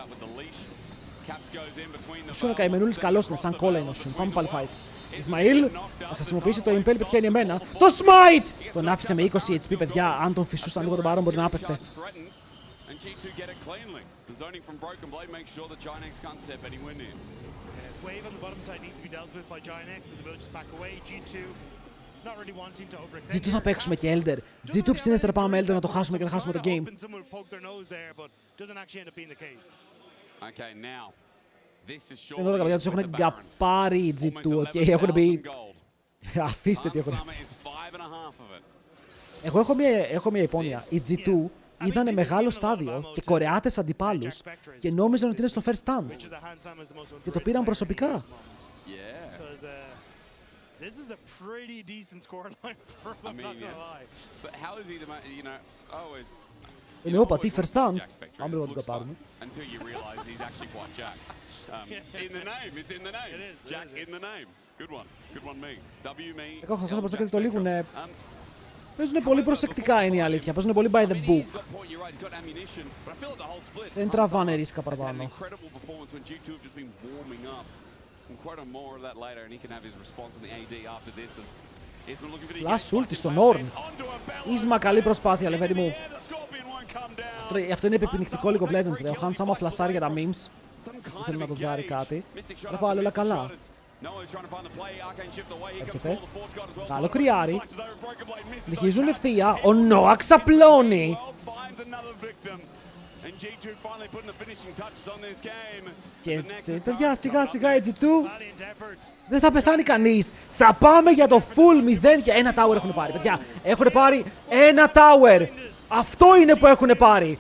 Ο Σουν καημενούλης καλός είναι, σαν κόλλα είναι ο Σουν. Πάμε πάλι fight. Ισμαήλ θα χρησιμοποιήσει το Impel, πετυχαίνει εμένα. Το Smite! Τον άφησε με 20 HP, παιδιά. Αν τον φυσούσαν λίγο τον Baron μπορεί να άπεφτε. G2 θα παίξουμε και Elder. G2 ψήνεστε να πάμε Elder να το χάσουμε και να χάσουμε το game. Εδώ τα παιδιά τους έχουν γκαπάρει οι G2, οκ, έχουν πει... Αφήστε τι έχουν πει. Εγώ έχω μια υπόνοια. Οι G2 είδανε μεγάλο στάδιο και Κορεάτες αντιπάλους και νόμιζαν ότι είναι στο first stand. Και το πήραν προσωπικά. This is a pretty decent scoreline for him, I'm not gonna lie. But how is he the you know, always Είναι όπα, τι first stand. Πάμε λίγο να το πάρουμε. Until you realize he's actually quite Jack. In the name, it's in the name. It is. Jack in the name. Good one. Good one me. W me. Εγώ θα μπροστά και το λίγουνε. Παίζουν πολύ προσεκτικά είναι η αλήθεια. Παίζουν πολύ by the book. Δεν τραβάνε ρίσκα παραπάνω. Flash ulti στον Ornn. Ίσμα καλή προσπάθεια, λεβέντη μου. Αυτό είναι επιπινικτικό League of Legends. Ο Hans άμα φλασάρει για τα memes. Ήθελε να τον τζάρει κάτι. Δεν πάει όλα καλά. Έρχεται. Καλό κρυάρι. Συνεχίζουν ευθεία. Ο Noah ξαπλώνει. Και έτσι, παιδιά, σιγά σιγά η G2. Δεν θα πεθάνει κανείς. Θα πάμε για το full 0 και ένα tower έχουν πάρει. Παιδιά, έχουν πάρει ένα tower. Αυτό είναι που έχουν πάρει.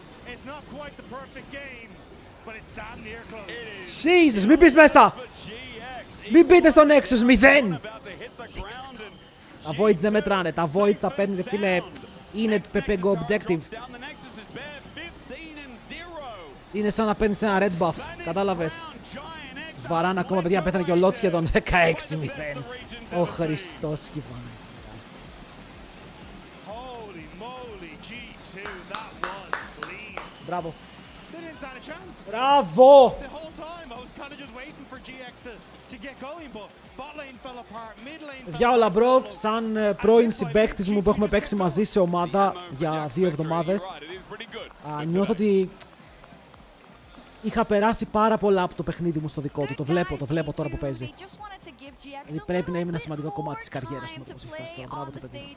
Jesus, μην πεις μέσα. Μην μπείτε στο Nexus, 0. Τα Voids δεν μετράνε. Τα Voids τα παίρνετε, φίλε. Είναι πεπέγκο objective. Είναι σαν να παίρνεις ένα red buff. Κατάλαβες. Σβαράν ακόμα, παιδιά, πέθανε και ο Lot σχεδόν 16-0. Ο Χριστός σκυβάνε. Μπράβο. Μπράβο! Παιδιά, ο Λαμπρόβ, σαν πρώην συμπαίκτης μου που έχουμε παίξει μαζί σε ομάδα για 2 εβδομάδες, νιώθω ότι είχα περάσει πάρα πολλά από το παιχνίδι μου στο δικό του. Το βλέπω τώρα που παίζει. Δηλαδή πρέπει να είμαι ένα σημαντικό κομμάτι της καριέρας του. Όπως έχει φτάσει τώρα. Μπράβο το παιδί.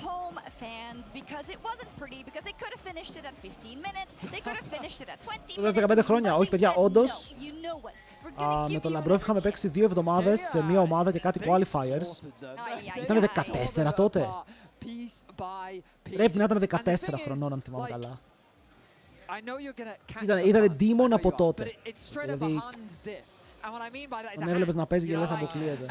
Home fans because it wasn't pretty because they could have finished it at 15 minutes, they could have finished it at 20 minutes. 15 χρόνια, όχι παιδιά, όντως. Με τον Λαμπρόφ είχαμε παίξει 2 εβδομάδες σε μια ομάδα και κάτι qualifiers. Ήταν 14 τότε. Πρέπει να ήταν 14 χρονών αν θυμάμαι καλά. Ήταν demon από τότε. Δηλαδή, τον έβλεπες να παίζει και λες αποκλείεται.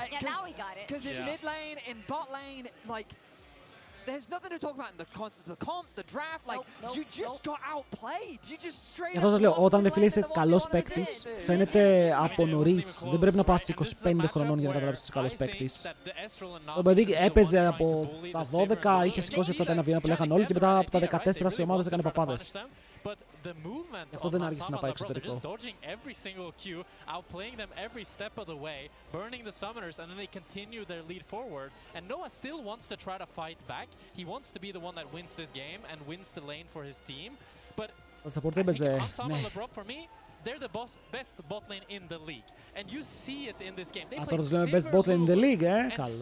Γι' αυτό σας λέω, όταν φίλε είσαι καλός παίκτης, φαίνεται από νωρίς. Δεν πρέπει να πας 25 χρονών για να καταλάβεις ότι είσαι καλός παίκτης. Το παιδί έπαιζε από τα 12, είχε σηκώσει αυτά τα ένα βήμα που λέγαν όλοι και μετά από τα 14 σε ομάδες έκανε παπάδες. Γι' αυτό δεν άργησε να πάει εξωτερικό. Το support έπαιζε, ναι. They're the best bot lane in the league, and you see it in this game. They τώρα τους λέμε best bot lane in the league, καλό.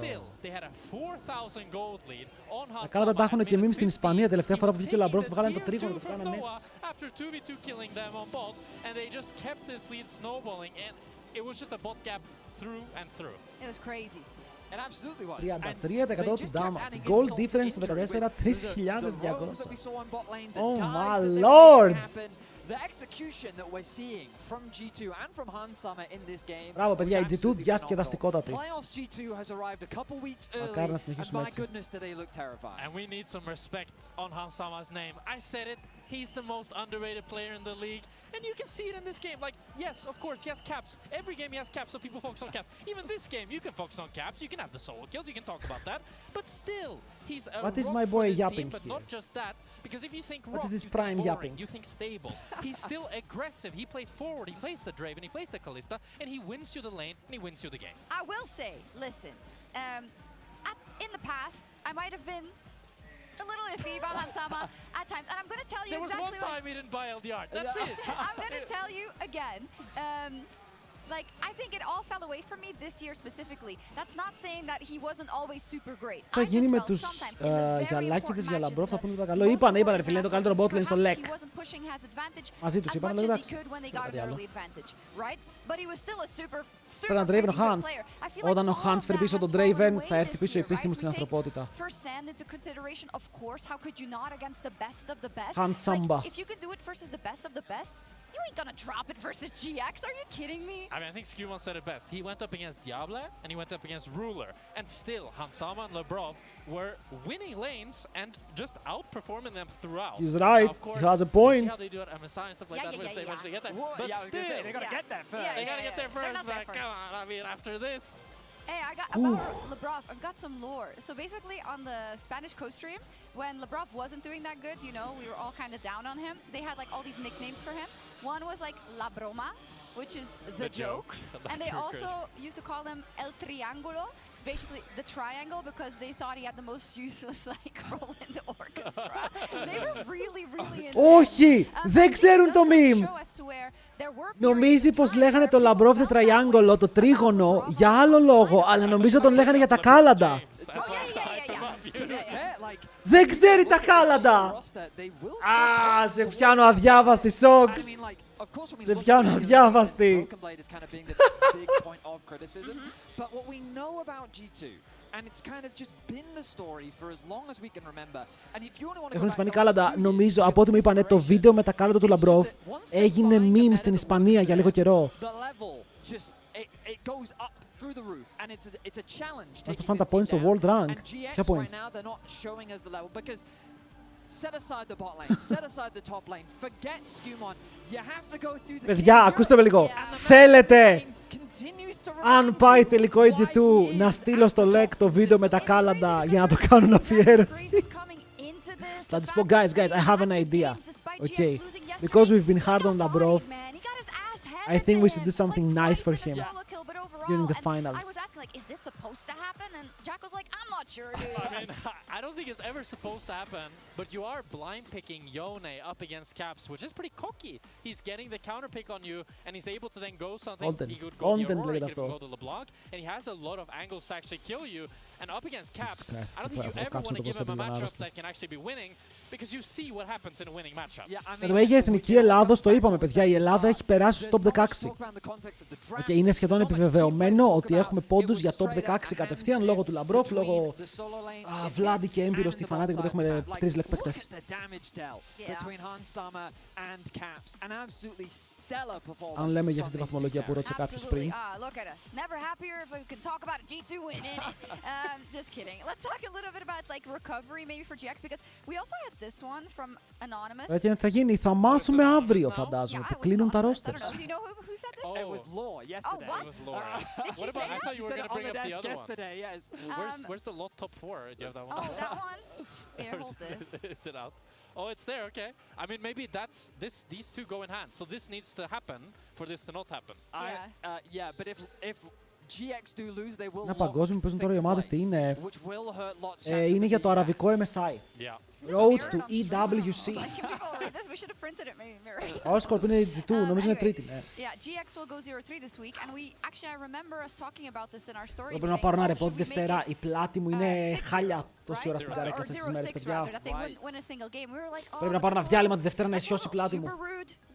Τα κάλατα τα έχουν και εμείς στην Ισπανία τελευταία φορά που βγήκε ο Λαμπρόφ, βγάλανε το τρίγωνο και το κάνανε έτσι. After 2v2 killing them on bot, and they just kept this lead snowballing, and it was just a bot gap through and through. It was crazy. It absolutely was. 33% του damage. Goal difference στο 14, 3.200. Oh my lords! The execution that we're seeing from G2 and from Hansama in this game. Μπράβο παιδιά, η G2 διασκεδαστικότατη. Playoffs G2 has arrived a couple weeks early. Μακάρι να συνεχίσουμε and my έτσι. goodness do they look terrifying. And we need some respect on Hansama's name. I said it, he's the most underrated player in the league. And you can see it in this game. Like, yes, of course, he has caps. Every game he has caps, so people focus on caps. Even this game, you can focus on caps. You can have the solo kills, you can talk about that. But still, he's a What is rock my for boy this yapping team, but here? not just that. Because if you think What rock, is this you prime think boring, yapping? you think stable. He's still aggressive. He plays forward, he plays the Draven, he plays the Kalista, and he wins you the lane, and he wins you the game. I will say, listen, in the past, I might have been a little iffy about Hansama at times, and I'm going to tell you There was exactly one time he didn't buy LDR. That's it. I'm going to tell you again. Like, I think it all fell away from me this year specifically. That's not saying that he wasn't always super great. Θα γίνει με τους γυαλάκιδες για Λαμπρόφ, θα πούνε τα καλό. Είπανε ρε φίλε, το καλύτερο bot lane στο LEC. Μαζί τους είπανε, εντάξει. Πρέπει να Draven ο Hans. Όταν ο Hans φέρει πίσω τον Draven, θα έρθει πίσω η πίστη μου στην ανθρωπότητα. Hans Samba. You ain't gonna drop it versus GX, are you kidding me? I mean, I think Skewman said it best. He went up against Diable and he went up against Ruler. And still, Hansama and Lebrov were winning lanes and just outperforming them throughout. He's right, he has a point. See how they do it at MSI and stuff like that if they eventually get there. But still, they gotta get there first. They gotta get there first, but come on, I mean, after this. Hey, I got about Lebrov, I've got some lore. So basically on the Spanish COSTREAM, when Lebrov wasn't doing that good, you know, we were all kind of down on him. They had like all these nicknames for him. One was like La Broma, which is the joke. And they also used to call him El Triángulo. It's basically the triangle because they thought he had the most useless like role in the orchestra. They were really intense. Όχι, δεν ξέρουν το meme. Νομίζει πως λέγανε το Λαμπρόφ the triangle, το τρίγωνο, για άλλο λόγο, αλλά νομίζω τον λέγανε για τα κάλαντα. Δεν ξέρει τα κάλαντα! Α, σε πιάνω αδιάβαστη, Σόξ! Σε πιάνω αδιάβαστη! Έχουν Ισπανή κάλαντα. Νομίζω, από ό,τι μου είπανε, το βίντεο με τα κάλαντα του Λαμπρόφ έγινε meme στην Ισπανία για λίγο καιρό. Ας πως πάνε τα points στο World Rank. Ποια points? Παιδιά, ακούστε με λίγο. Θέλετε, αν πάει τελικό η G2, να στείλω στο LEC το βίντεο με τα κάλαντα για να το κάνουν αφιέρωση. Θα τους πω, guys, I have an idea. Okay, because we've been hard on Labrov, I think we should do something nice for him during the finals. I was asking, like, is this supposed to happen? And Jack was like, I'm not sure, dude. I mean, I don't think it's ever supposed to happen, but you are blind picking Yone up against Caps, which is pretty cocky. He's getting the counter pick on you, and he's able to then go something. He could go Aurora, he could go to LeBlanc, and he has a lot of angles to actually kill you. And up against Caps, I don't think you ever want to give him a matchup that can actually be winning, because you see what happens in a winning matchup. Εδώ για Εθνική Ελλάδος, το είπαμε παιδιά, η Ελλάδα έχει περάσει στους στο top 16. Και είναι σχεδόν επιβεβαιωμένο ότι έχουμε πόντους για top 16 κατευθείαν λόγω του Λαμπρόφ, λόγω Βλάντι και Έμπειρο στη Fnatic που έχουμε 3 λεκ παίκτες. Αν λέμε για αυτή τη βαθμολογία που ρώτησε κάποιος πριν. Just kidding. Let's talk a little bit about like recovery maybe for GX because we also had this one from Anonymous. Τι θα γίνει, θα μάθουμε αύριο φαντάζομαι που κλείνουν τα rosters. Do you know who said this? It was Law yesterday. Oh, what? It was Laura. Did she What about, say I thought you were going to bring up the other one. Yesterday, yes. Where's the lot top 4? Do you have that one? Oh, that one? Here, hold this. Is it out? Oh, it's there, okay. I mean, maybe that's these two go in hand. So this needs to happen for this to not happen. Yeah, but if GX do lose, they will Ένα παγκόσμιο παίζουν τώρα οι ομάδες τι είναι. which will hurt Lot's Είναι για το αραβικό MSI. Yeah. Road to EWC. Όσκορπ είναι G2, νομίζω είναι τρίτη. Yeah, GX will go 0-3 this week, and we actually I remember us talking about this in our story. Πρέπει να πάρω ένα ρεπό τη Δευτέρα. Η πλάτη μου είναι χάλια τόση ώρα στην καρέκλα αυτές τις μέρες, παιδιά. Πρέπει να πάρω ένα διάλειμμα τη Δευτέρα να ισιώσει η πλάτη μου.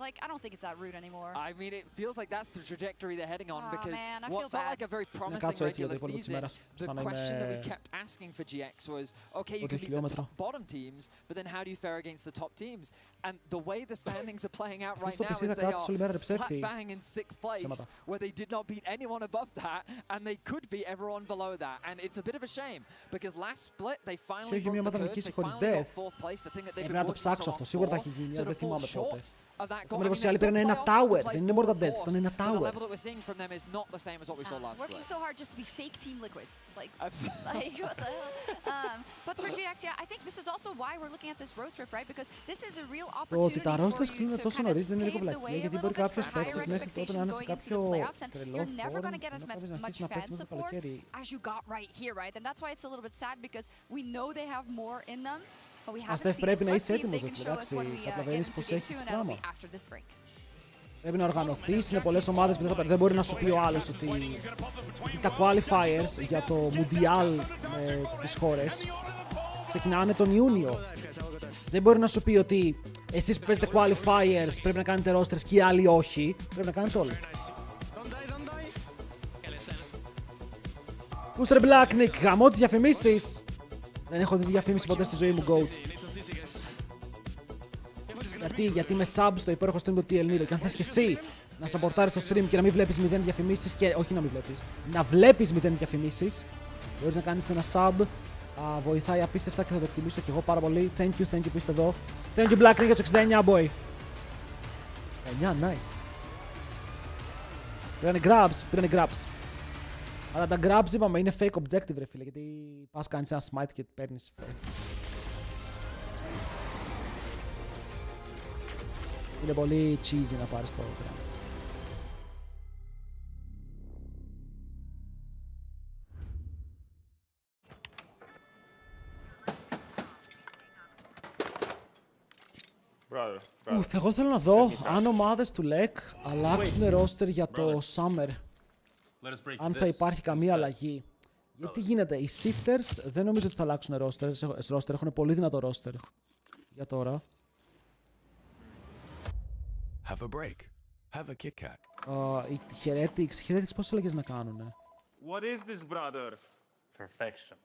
Like, I don't think it's that rude anymore. I mean, it feels like that's the trajectory they're heading on because what felt like a very promising regular season, the question that we kept asking for GX was, okay, you can beat the bottom teams, but then how do you fare against the top teams? And the way the standings are playing out right now is they are slap bang in 6th place, where they did not beat anyone above that, and they could beat everyone below that. And it's a bit of a shame because last split they finally broke the curse, they finally got 4th place, the thing that they've been working so hard for. So to fall short of that goal, I mean, άλλοι πήραν ένα tower, δεν είναι more than dead, ήταν ένα tower. The level that we're seeing from them is not the same as what we saw last split. Working so hard just to be fake Team Liquid. Like what the hell? But for GX, yeah, I think this is also why we're looking at this road trip, right? Because this is a real opportunity ότι τα rosters for you κλείνουν to τόσο kind νωρίς of δεν είναι λίγο pave the βλακεία, way a γιατί little μπορεί bit, κάποιος have higher παίκτης μέχρι τότε να είναι σε expectations going into the κάποιο playoffs, and τρελό you're never φόρουμ going to και get as να κάποιος να much αρχίσει να παίξει fan μέσα στο support καλοκαίρι. as you got right here, right? And that's why it's a little bit sad because we know they have more in them. But we haven't Αστεφ, seen πρέπει it. να Let's είσαι see if έτοιμος, they can show us εντάξει, when we get καταλαβαίνεις into πως game έχεις 2, and that'll πράγμα. be after this break. Πρέπει να οργανωθείς, είναι πολλές ομάδες που δεν μπορεί να σου πει ο άλλος ότι τα qualifiers για το Mundial με τις χώρες ξεκινάνε τον Ιούνιο. Δεν μπορεί να σου πει ότι εσείς που παίζετε qualifiers πρέπει να κάνετε rosters και οι άλλοι όχι. Πρέπει να κάνετε όλοι. Booster Black Nick, γαμώ τις διαφημίσεις. Δεν έχω δει διαφήμιση ποτέ στη ζωή μου, GOAT. Γιατί με sub στο υπέροχο stream του TL Nero και αν θες και εσύ να σαπορτάρεις το stream και να μην βλέπεις 0 διαφημίσεις και όχι να μην βλέπεις, να βλέπεις 0 διαφημίσεις, μπορείς να κάνεις ένα sub, βοηθάει απίστευτα και θα το εκτιμήσω και εγώ πάρα πολύ. Thank you που είστε εδώ. Thank you Black Nick για το 69 boy. 9, nice. Πήρανε grabs. Αλλά τα grabs είπαμε είναι fake objective ρε φίλε, γιατί πας κάνεις ένα smite και παίρνεις. Είναι πολύ cheesy να πάρεις το grab. Εγώ θέλω να δω αν ομάδες του LEC αλλάξουν roster για το Summer. Αν θα υπάρχει καμία αλλαγή. Γιατί γίνεται, οι Shifters δεν νομίζω ότι θα αλλάξουν roster, έχουν πολύ δυνατό roster για τώρα. Have a break. Have a Kit Kat. Οι Heretics πώς έλεγες να κάνουνε. What is this, brother? Perfection.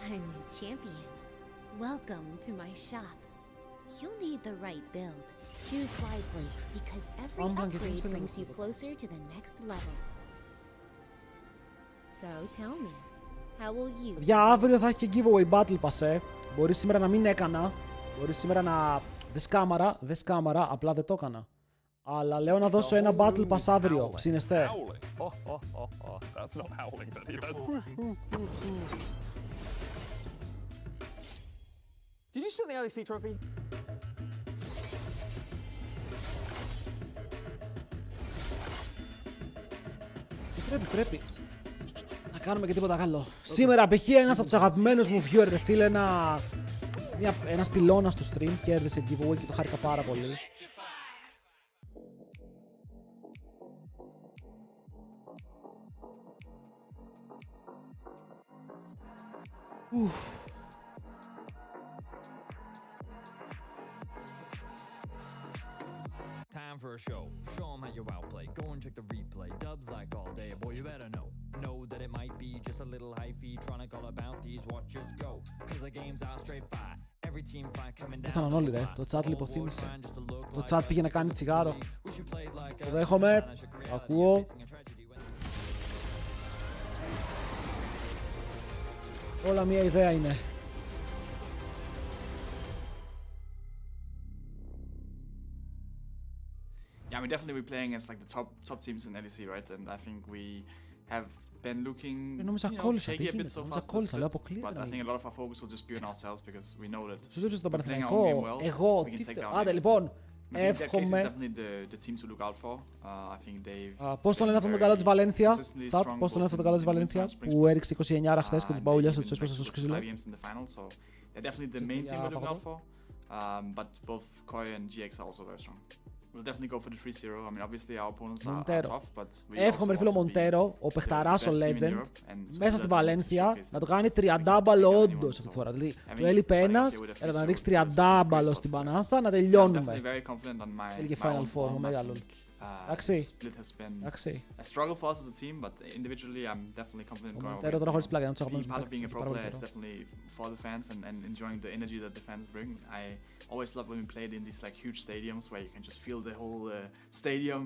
A new champion. Welcome to my shop. You'll need the right build. Choose wisely, because every upgrade brings you closer to the next level. So tell me, how will you... Για αύριο θα έχει giveaway battle pass, Μπορεί σήμερα να μην έκανα. Μπορεί σήμερα να... Δες κάμαρα, απλά δεν το έκανα. Αλλά λέω να δώσω ένα battle pass αύριο. Ψήνεστε. That's not howling, buddy. Did you steal the LEC trophy? Πρέπει. Να κάνουμε και τίποτα άλλο. Σήμερα π.χ. ένας από τους αγαπημένους μου viewer, ρε φίλε, ένας πυλώνας του stream κέρδισε giveaway και το χάρηκα πάρα πολύ. Time for a show. Show 'em how you outplay. Go and check the replay. Dubs like all day. Boy, you better know. Know that it might be just a little hyphy. Trying to call about these watches go. Cause the games are straight fire. Every team fight coming down. Ήθελαν όλοι ρε. Το chat λιποθύμησε. Το chat πήγε να κάνει τσιγάρο. Το δέχομαι. Το ακούω. Όλα μία ιδέα είναι. Yeah, I mean, definitely we're playing against like the top teams in LEC, right? And I think we have been looking, shaky a bit so far. But I think a lot of our focus will just be on ourselves because we know that we're playing our game well. We can take down. Άντε λοιπόν, εύχομαι. The team to look out for. I think they've. Πώς τον λένε αυτόν τον καλό της Βαλένθια? Τσάτ, πώς τον λένε αυτόν τον καλό της Βαλένθια που έριξε 29 χθες και τους μπαούλιασε, τους έσπασε στο σκύλο. They're definitely the main team we're looking out for. But both Mkoi and GX are also very strong. We'll definitely go for the 3-0. I mean, obviously our opponents are tough, but we εύχομαι φίλο Μοντέρο, ο παιχταράς ο Legend, μέσα στη Βαλένθια να το κάνει 30 μπάλο όντως αυτή τη φορά. Δηλαδή, του έλειπε ένας, έλα να ρίξει 30 μπάλο στην Πανάθα, να τελειώνουμε. Έλγε Final Four, ο μεγάλο. Εντάξει. A struggle for us as a team, but individually I'm definitely confident going Μοντέρο τώρα χωρίς πλάκα, να τους αγαπημένους part of being a παίκτες. pro player is definitely for the fans and enjoying the energy that the fans bring. I always love when we played in these like huge stadiums where you can just feel the whole stadium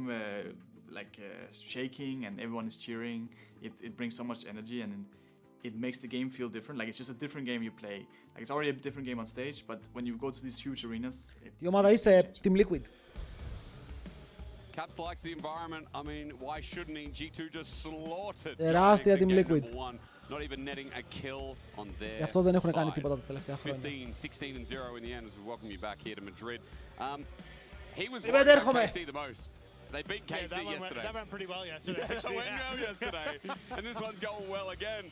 shaking and everyone is cheering. It brings so much energy and it makes the game feel different. Like it's just a different game you play. Like it's already a different game on stage, but when you go to these huge arenas, Τι ομάδα είσαι, Team Liquid? Caps likes the environment. I mean, why shouldn't he? G2 just slaughtered. Τεράστια Team Liquid. Not even netting a kill on their Γι' αυτό δεν έχουν κάνει τίποτα τα τελευταία 15, χρόνια. 16 and 0 in the end as we welcome you back here to Madrid. He was KC the most. They beat KC yesterday. That went pretty well yesterday. That went well yesterday. And this one's going well again.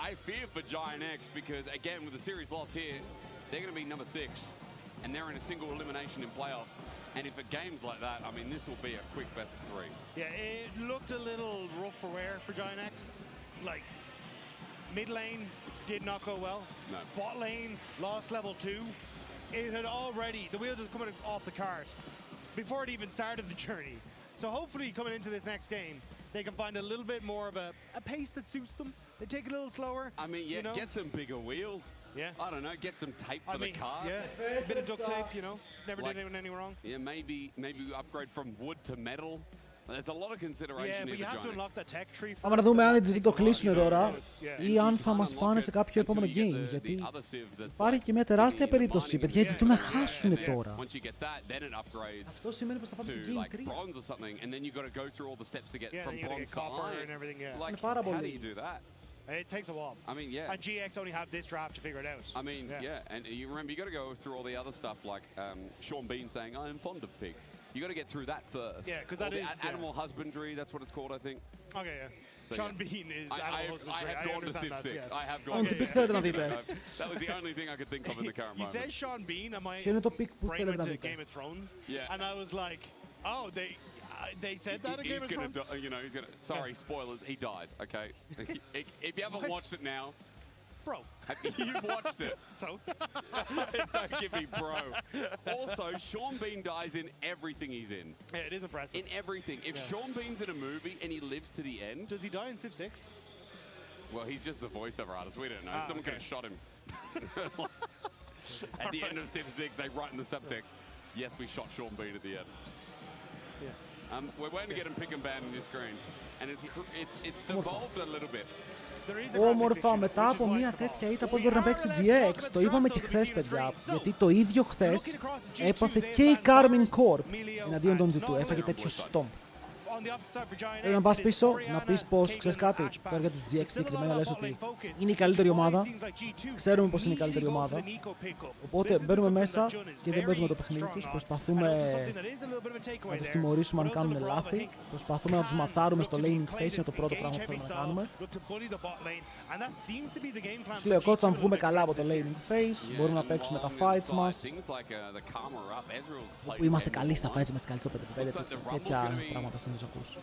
I fear for Giant X because, again, with a series loss here, they're going to be number 6. And they're in a single elimination in playoffs. And if a game's like that, I mean, this will be a quick best of 3. Yeah, it looked a little rough for wear for Giant X. Like, mid lane did not go well. No. Bot lane lost level 2. It had already, the wheels just coming off the cart before it even started the journey. So hopefully coming into this next game, they can find a little bit more of a pace that suits them. They take it a little slower. I mean, yeah, get some bigger wheels. Yeah. I don't know, get some tape for the car. Yeah, a bit of duct tape, never did anyone any wrong. Yeah, maybe upgrade from wood to metal. There's a lot of consideration Yeah, but you here have for to unlock the tech tree Πάμε να δούμε αν οι G2 το κλείσουν τώρα ή αν θα μας πάνε σε κάποιο επόμενο game. Γιατί υπάρχει και μια τεράστια περίπτωση οι παιδιά G2 να χάσουν τώρα. Αυτό σημαίνει πως θα πάμε σε game 3. Είναι πάρα πολύ. It takes a while. I mean, yeah. And GX only have this draft to figure it out. I mean, yeah. And you remember, you got to go through all the other stuff like Sean Bean saying, "I am fond of pigs." You got to get through that first. Yeah, because that is animal husbandry. That's what it's called, I think. Okay, yeah. So, Sean Bean is animal husbandry. I have gone to Civ 6. Yes. I have gone to Civ 6. That was the only thing I could think of in the current moment. You said Sean Bean, and my brain went to Game of Thrones. Yeah. And I was like, oh, they said that in Game of Thrones? He's gonna. Sorry, spoilers. He dies. Okay. If you haven't watched it now, bro, you've watched it. So don't give me bro. Also, Sean Bean dies in everything he's in. Yeah, it is impressive. In everything. If Sean Bean's in a movie and he lives to the end, does he die in Civ 6? Well, he's just the voiceover artist. We don't know. Someone could have shot him. At the end of Civ 6, they write in the subtext, "Yes, we shot Sean Bean at the end." Yeah. We're waiting to get him pick and ban on your screen, and it's devolved a little bit. Όμορφα μετά από μια τέτοια ήττα πώς μπορεί να παίξει GX. Το είπαμε και χθες παιδιά, γιατί το ίδιο χθες έπαθε και η Carmine Corp εναντίον των G2. Έφαγε τέτοιο stomp. Πρέπει να πας πίσω, να πεις πως ξέρεις κάτι. Τώρα για τους GX συγκεκριμένα λες ότι είναι η καλύτερη ομάδα. Ξέρουμε πως είναι η καλύτερη ομάδα. Οπότε μπαίνουμε μέσα και δεν παίζουμε το παιχνίδι τους. Προσπαθούμε να τους τιμωρήσουμε αν κάνουν λάθη. Προσπαθούμε να τους ματσάρουμε στο laning phase. Είναι το πρώτο πράγμα που θέλουμε να κάνουμε. Σου λέει ο coach, αν βγούμε καλά από το laning phase, μπορούμε να παίξουμε τα fights μας. Όπου είμαστε καλοί στα fights, είμαστε καλοί στο 5v5. Τέτοια πράγματα συνήθως. ακούς.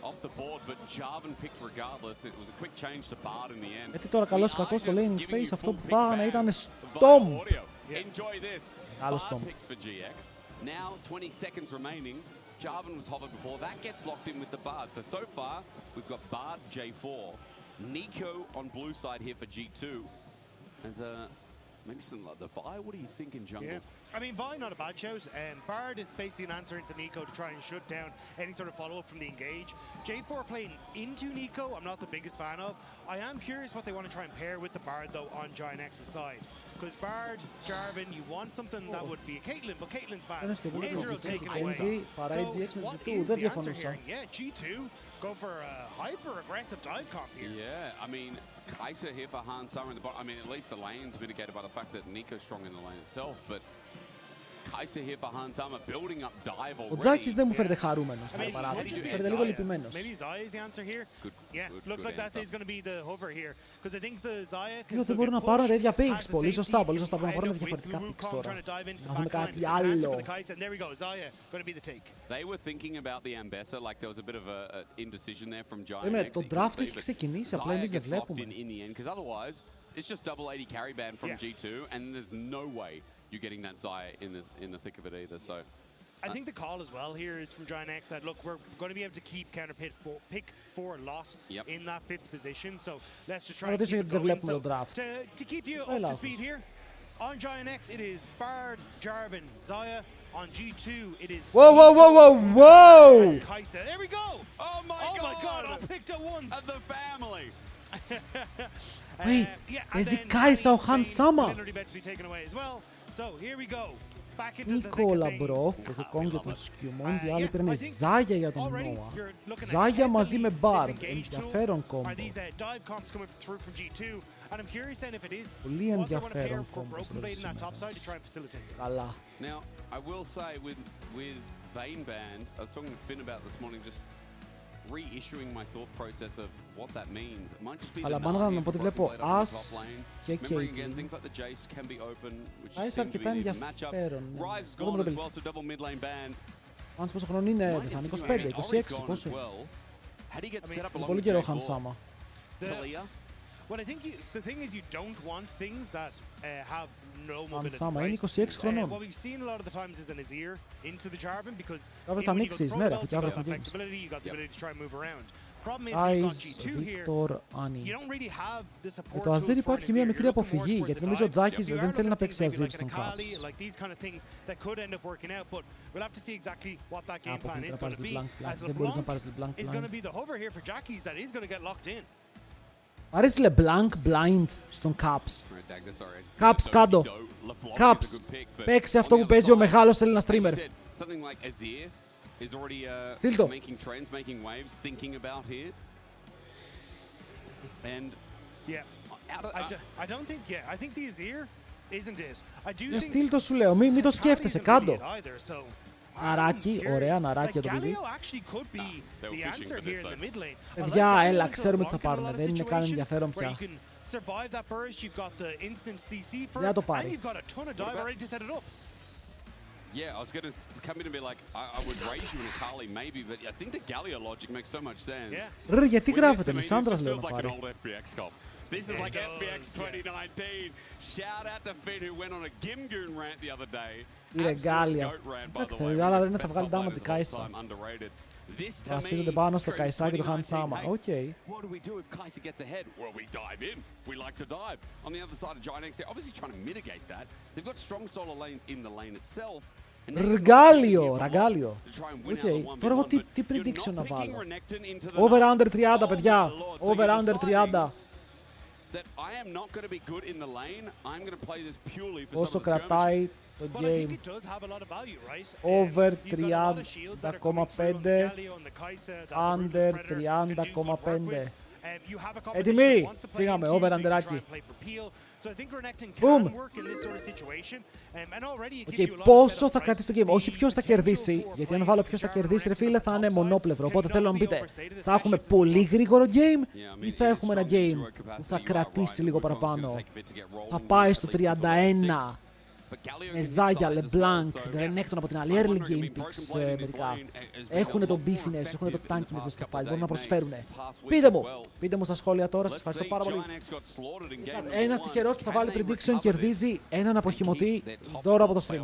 Γιατί τώρα καλώς ή κακώς στο laning phase αυτό που φάγανε ήταν stomp. Άλλο stomp. Now 20 seconds remaining. Jarvan was hovered before. That gets locked in with the Bard. So far, we've got Bard J4. Nico on blue side here for G2. As maybe something like the Vi. What do you think in jungle? Yeah. I mean, Vi not a bad shout. Bard is basically an answer into Nico to try and shut down any sort of follow-up from the engage. J4 playing into Nico, I'm not the biggest fan of. I am curious what they want to try and pair with the Bard, though, on Giant X's side. Because Bard, Jarvan, you want something that would be a Caitlyn, but Caitlyn's bad. Azer will take it away. So, what is the answer here? Yeah, G2 go for a hyper-aggressive dive comp here. Yeah, I mean, Kai'Sa here for Han Summer in the bottom. I mean, at least the lane's mitigated by the fact that Nico's strong in the lane itself, but Kai'Sa here for Han Summer building up dive already. Ο Τζάκης δεν μου φαίνεται χαρούμενος στην παράδοση. Φαίνεται λίγο λυπημένος. Maybe Xayah is the answer here. Yeah, looks like that is going to be the hover here. Because I think the Xayah can still μπορούν να πάρουν τέτοια picks. Πολύ σωστά, πολύ σωστά. Μπορούν να πάρουν διαφορετικά picks τώρα. Να δούμε κάτι άλλο. They were thinking about the Ambessa, like there was a bit of an indecision there from Giant X. Το draft έχει ξεκινήσει, απλά εμείς δεν βλέπουμε. Because otherwise, it's just double 80 carry ban from G2, and there's no way you're getting that Xayah in the thick of it either. So I think the call as well here is from Giant X that look, we're going to be able to keep counter pick for loss in that 5th position. So let's just try to keep it going. So to keep you up to speed here, on Giant X it is Bard, Jarvan, Xayah. On G2 it is Whoa! Kai'Sa. There we go. Oh my god! All picked at once. Of the family. Wait, παίζει Kai'Sa ο Han Sama. So here we go. Νίκολα Μπροφ, ο Κόγκ για τον Σκιουμόν, οι άλλοι πήραν Xayah για τον Νόα. Xayah μαζί με Bard, ενδιαφέρον κόμπο. Πολύ ενδιαφέρον κόμπο. Καλά. Now, I will say with Vayne Band, I was talking to Finn about this morning, just reissuing my thought process of what that means. It might just be αλλά πάνω να πω ότι βλέπω As και Caitlyn. As αρκετά ενδιαφέρον. As πόσο χρόνο είναι, δεν θα είναι 25, 26, πόσο είναι. Σε πολύ καιρό Han Sama. Well, I think the thing is you don't want things that have no mobility. Sama είναι 26 χρονών. What we've seen a lot of the times is an Azir into the Jarvan because αύριο θα ανοίξεις, ναι ρε, you got the flexibility, you got the ability to try and move around. Problem is when you've got G2 here, you don't really have the support το Azir υπάρχει μια μικρή αποφυγή, γιατί νομίζω ο Τζάκης δεν θέλει να παίξει Azir στον Caps. Like these kind of things that could end up working out, but we'll have to see exactly what that game plan is going to be. As LeBlanc is going to be the hover here for Jackies that is going to get locked in. Αρέσει LeBlanc blind στον Caps. Caps κάτω. Caps, παίξε αυτό που παίζει ο μεγάλος Έλληνας streamer. Στείλ το. Στείλ το σου λέω, μην το σκέφτεσαι, κάτω. Ναράκι, ωραία, ναράκι για το παιδί. Παιδιά, έλα, ξέρουμε τι θα πάρουν, δεν είναι καν ενδιαφέρον πια. Δεν θα το πάρει. Yeah, I was going to come in and be like, I would raise you in a Kali maybe, but I think the Galio logic makes so much sense. Ρε, γιατί γράφετε, Λισάνδρας λέω να πάρει. This is like FPX 2019. Shout out to Finn who went on a Gimgoon rant the other day. Ήρε Γκάλια. Εντάξει, αλλά είναι θα βγάλει damage η Kai'Sa. Βασίζονται πάνω στο Kai'Sa και το Han Sama. Οκ. What do we do if Kai'Sa gets ahead? Well, we dive in. We like to dive. On the other side of Giant X, they're obviously trying to mitigate that. They've got strong solo lanes in the lane itself. Ργάλιο, ραγκάλιο. Οκ, τώρα εγώ τι prediction να βάλω. Over under 30, παιδιά. Over under 30. Όσο κρατάει το game. Over 30,5. Under 30,5. Έτοιμοι! Φύγαμε, over underάκι. Boom! Okay, πόσο θα κρατήσει το game, όχι ποιος θα κερδίσει, γιατί αν βάλω ποιος θα κερδίσει ρε φίλε θα είναι μονόπλευρο, οπότε θέλω να μου πείτε θα έχουμε πολύ γρήγορο game ή θα έχουμε ένα game που θα κρατήσει λίγο παραπάνω, θα πάει στο 31, Με Ζάγια, Λεμπλάνκ, Ρενέκτον από την άλλη, early game picks μερικά. Έχουν το beefiness, έχουν το tankiness μέσα στο fight, μπορούν να προσφέρουν. Πείτε μου στα σχόλια τώρα, σας ευχαριστώ πάρα πολύ. Ένας τυχερός που θα βάλει prediction κερδίζει έναν αποχημωτή δώρο από το stream.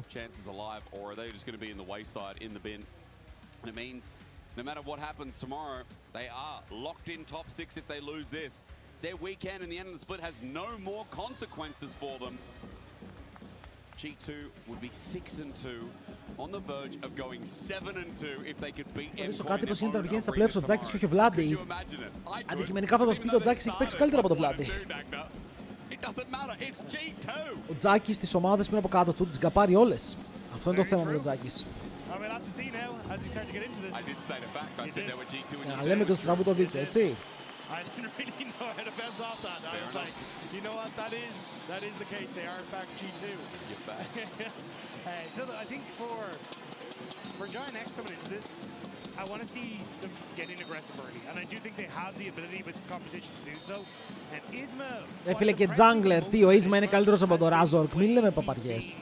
No matter what happens tomorrow, they are locked in top 6 if they lose this. Their weekend in the end of the split has no more consequences for them. G2 would be 6-2 on the verge of going 7-2 if they could beat Mkoi. Κάτι πως γίνεται να πηγαίνει στα playoffs ο Τζάκης και όχι ο Βλάντι. Αντικειμενικά θα το πει, ο Τζάκης έχει παίξει καλύτερα από τον Βλάντι. Ο Τζάκης στις ομάδες που είναι από κάτω του τις γκαπάρει όλες. Αυτό είναι το θέμα με τον Τζάκης. Να λέμε και το στραβού το δίκιο, έτσι. I didn't really know how to bounce off that. I was like, you know what, that is the case. They are in fact G2. You're fast. Still, I think for Giant X coming into this, I want to see them getting aggressive early. And I do think they have the ability with this competition to do so. And Isma... Έφυλε και Jungler, τι, ο Isma είναι καλύτερος από τον Razork, μην λέμε παπαριές.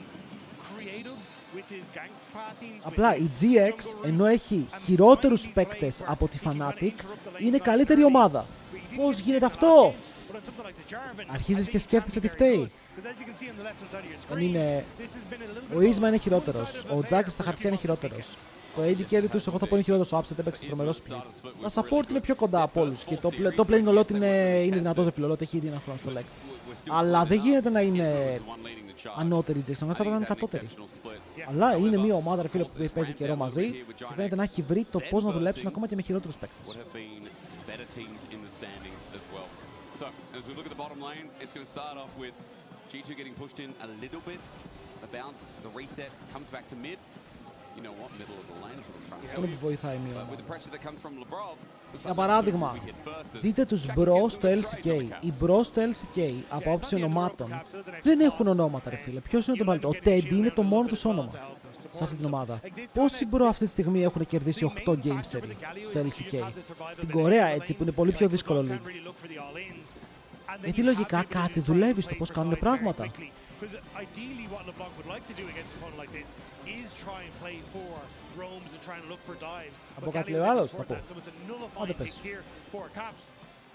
Απλά η GX, ενώ έχει χειρότερους παίκτες από τη Fnatic, είναι καλύτερη ομάδα. Πώς γίνεται αυτό? Αρχίζεις και σκέφτεσαι τι φταίει. Δεν είναι... Ο Isma είναι χειρότερος, ο Jax στα χαρτιά είναι χειρότερος. Το AD carry τους, εγώ θα πω είναι χειρότερος, ο Upset έπαιξε τρομερό split. Τα support είναι πιο κοντά από όλους και το playing ο Lot είναι δυνατός, δεν φιλολότη, έχει ήδη ένα χρόνο στο leg. Αλλά δεν γίνεται να είναι ανώτερη η Jason, θα πρέπει να είναι κατώτερη. Αλλά είναι μια ομάδα ρε φίλε, που παίζει καιρό μαζί και φαίνεται να έχει βρει το πώς να δουλέψουν ακόμα και με χειρότερους παίκτες. So, as we look at the bottom lane, it's going to start off with G2 getting pushed in a little bit. The bounce, the reset comes back to mid. You know what? Middle of the lane is what I'm trying to say. With the pressure that comes from LeBron. Για παράδειγμα, δείτε τους μπρο στο LCK. Οι μπρο στο LCK από άποψη ονομάτων δεν έχουν ονόματα, ρε φίλε. Ποιος είναι το μεγαλύτερο? Ο Teddy είναι το μόνο τους όνομα σε αυτή την ομάδα. Πόσοι μπρο αυτή τη στιγμή έχουν κερδίσει 8 game series στο LCK? Στην Κορέα, έτσι, που είναι πολύ πιο δύσκολο league. Γιατί λογικά κάτι δουλεύει στο πώς κάνουν πράγματα. Because ideally what LeBlanc would like to do against a opponent like this is try and play for roams and try and look for dives. Από κάτι λέω άλλος, θα πω. So it's a nullifying pick here for Caps.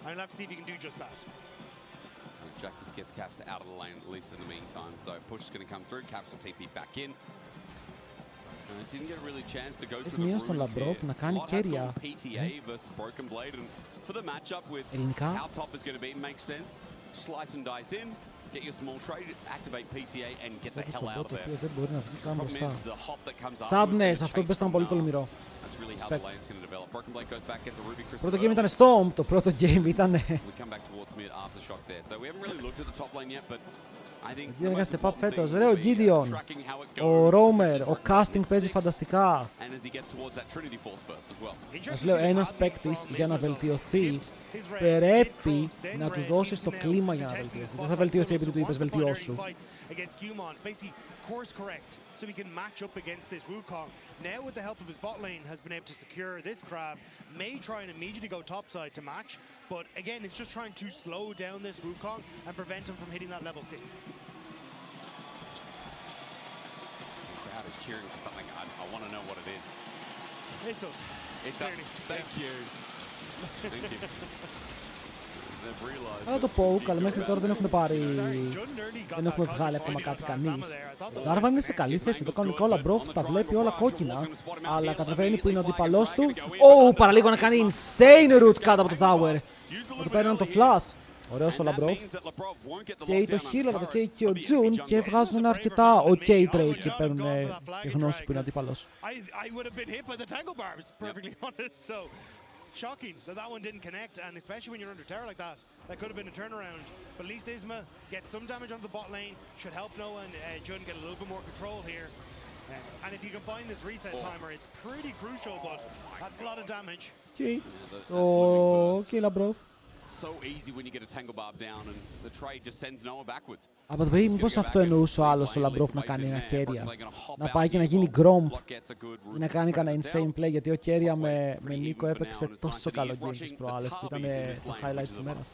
I'm gonna have to see if he can do just that. Jack just gets Caps out of the lane at least in the meantime. So push is going to come through. Caps will TP back in. Didn't get a really chance to go through the στον Λαμπρόφ να κάνει κέρια. PTA versus Broken Blade and for the matchup with how top is going to be makes sense. Slice and dice in. Get your small trade, activate PTA and get the hell out of there. Δεν μπορεί να βγει καν μπροστά. Sadness, αυτό που πες ήταν πολύ τολμηρό. Πρώτο game ήταν Storm, το πρώτο game ήταν... Gideon έκανε step up φέτος, ωραίο Gideon. Ο Roamer, ο casting παίζει φανταστικά. Ας λέω, ένας παίκτης για να βελτιωθεί πρέπει να του δώσεις το κλίμα για να βελτιωθεί. Δεν θα βελτιωθεί επειδή του είπες βελτιώσου. So he can match up against this Wukong. Now with the help of his bot lane has been able to secure this grab. May try and immediately go topside to match, but again it's just trying to slow down this Wukong and prevent him from hitting that level 6. The crowd is cheering for something. I want to know what it is. It's us. It's us. Thank you. Thank you. Θα το poke, αλλά μέχρι τώρα δεν έχουμε πάρει... Δεν έχουμε βγάλει ακόμα κάτι κανείς. Ο Τζάρβαν είναι σε καλή θέση. Το κανονικό Λαμπρόφ τα βλέπει όλα κόκκινα. Αλλά καταλαβαίνει που είναι ο αντίπαλός του. Παραλίγο να κάνει insane route κάτω από το tower. Εδώ παίρνουν το flash. Ωραίος ο Λαμπρόφ. Και το healer το καίει και ο Jun και βγάζουν ένα αρκετά ok trade και παίρνουν και γνώση που είναι αντίπαλος. Shocking that that one didn't connect, and especially when you're under tower like that, that could have been a turnaround. But at least Isma gets some damage on the bot lane, should help Noah and Jun get a little bit more control here. And if you can find this reset timer, it's pretty crucial, but that's a lot of damage. Okay, Labrov. So easy when you get a tangle barb down and the trade just sends Noah backwards. Από το παιδί, μήπως αυτό εννοούσε ο άλλος ο Λαμπρόφ να κάνει ένα κέρια. Να πάει και να γίνει γκρόμπ ή να κάνει κανένα insane play, γιατί ο κέρια με Νίκο έπαιξε τόσο καλό game τις προάλλες που ήταν το highlight της ημέρας.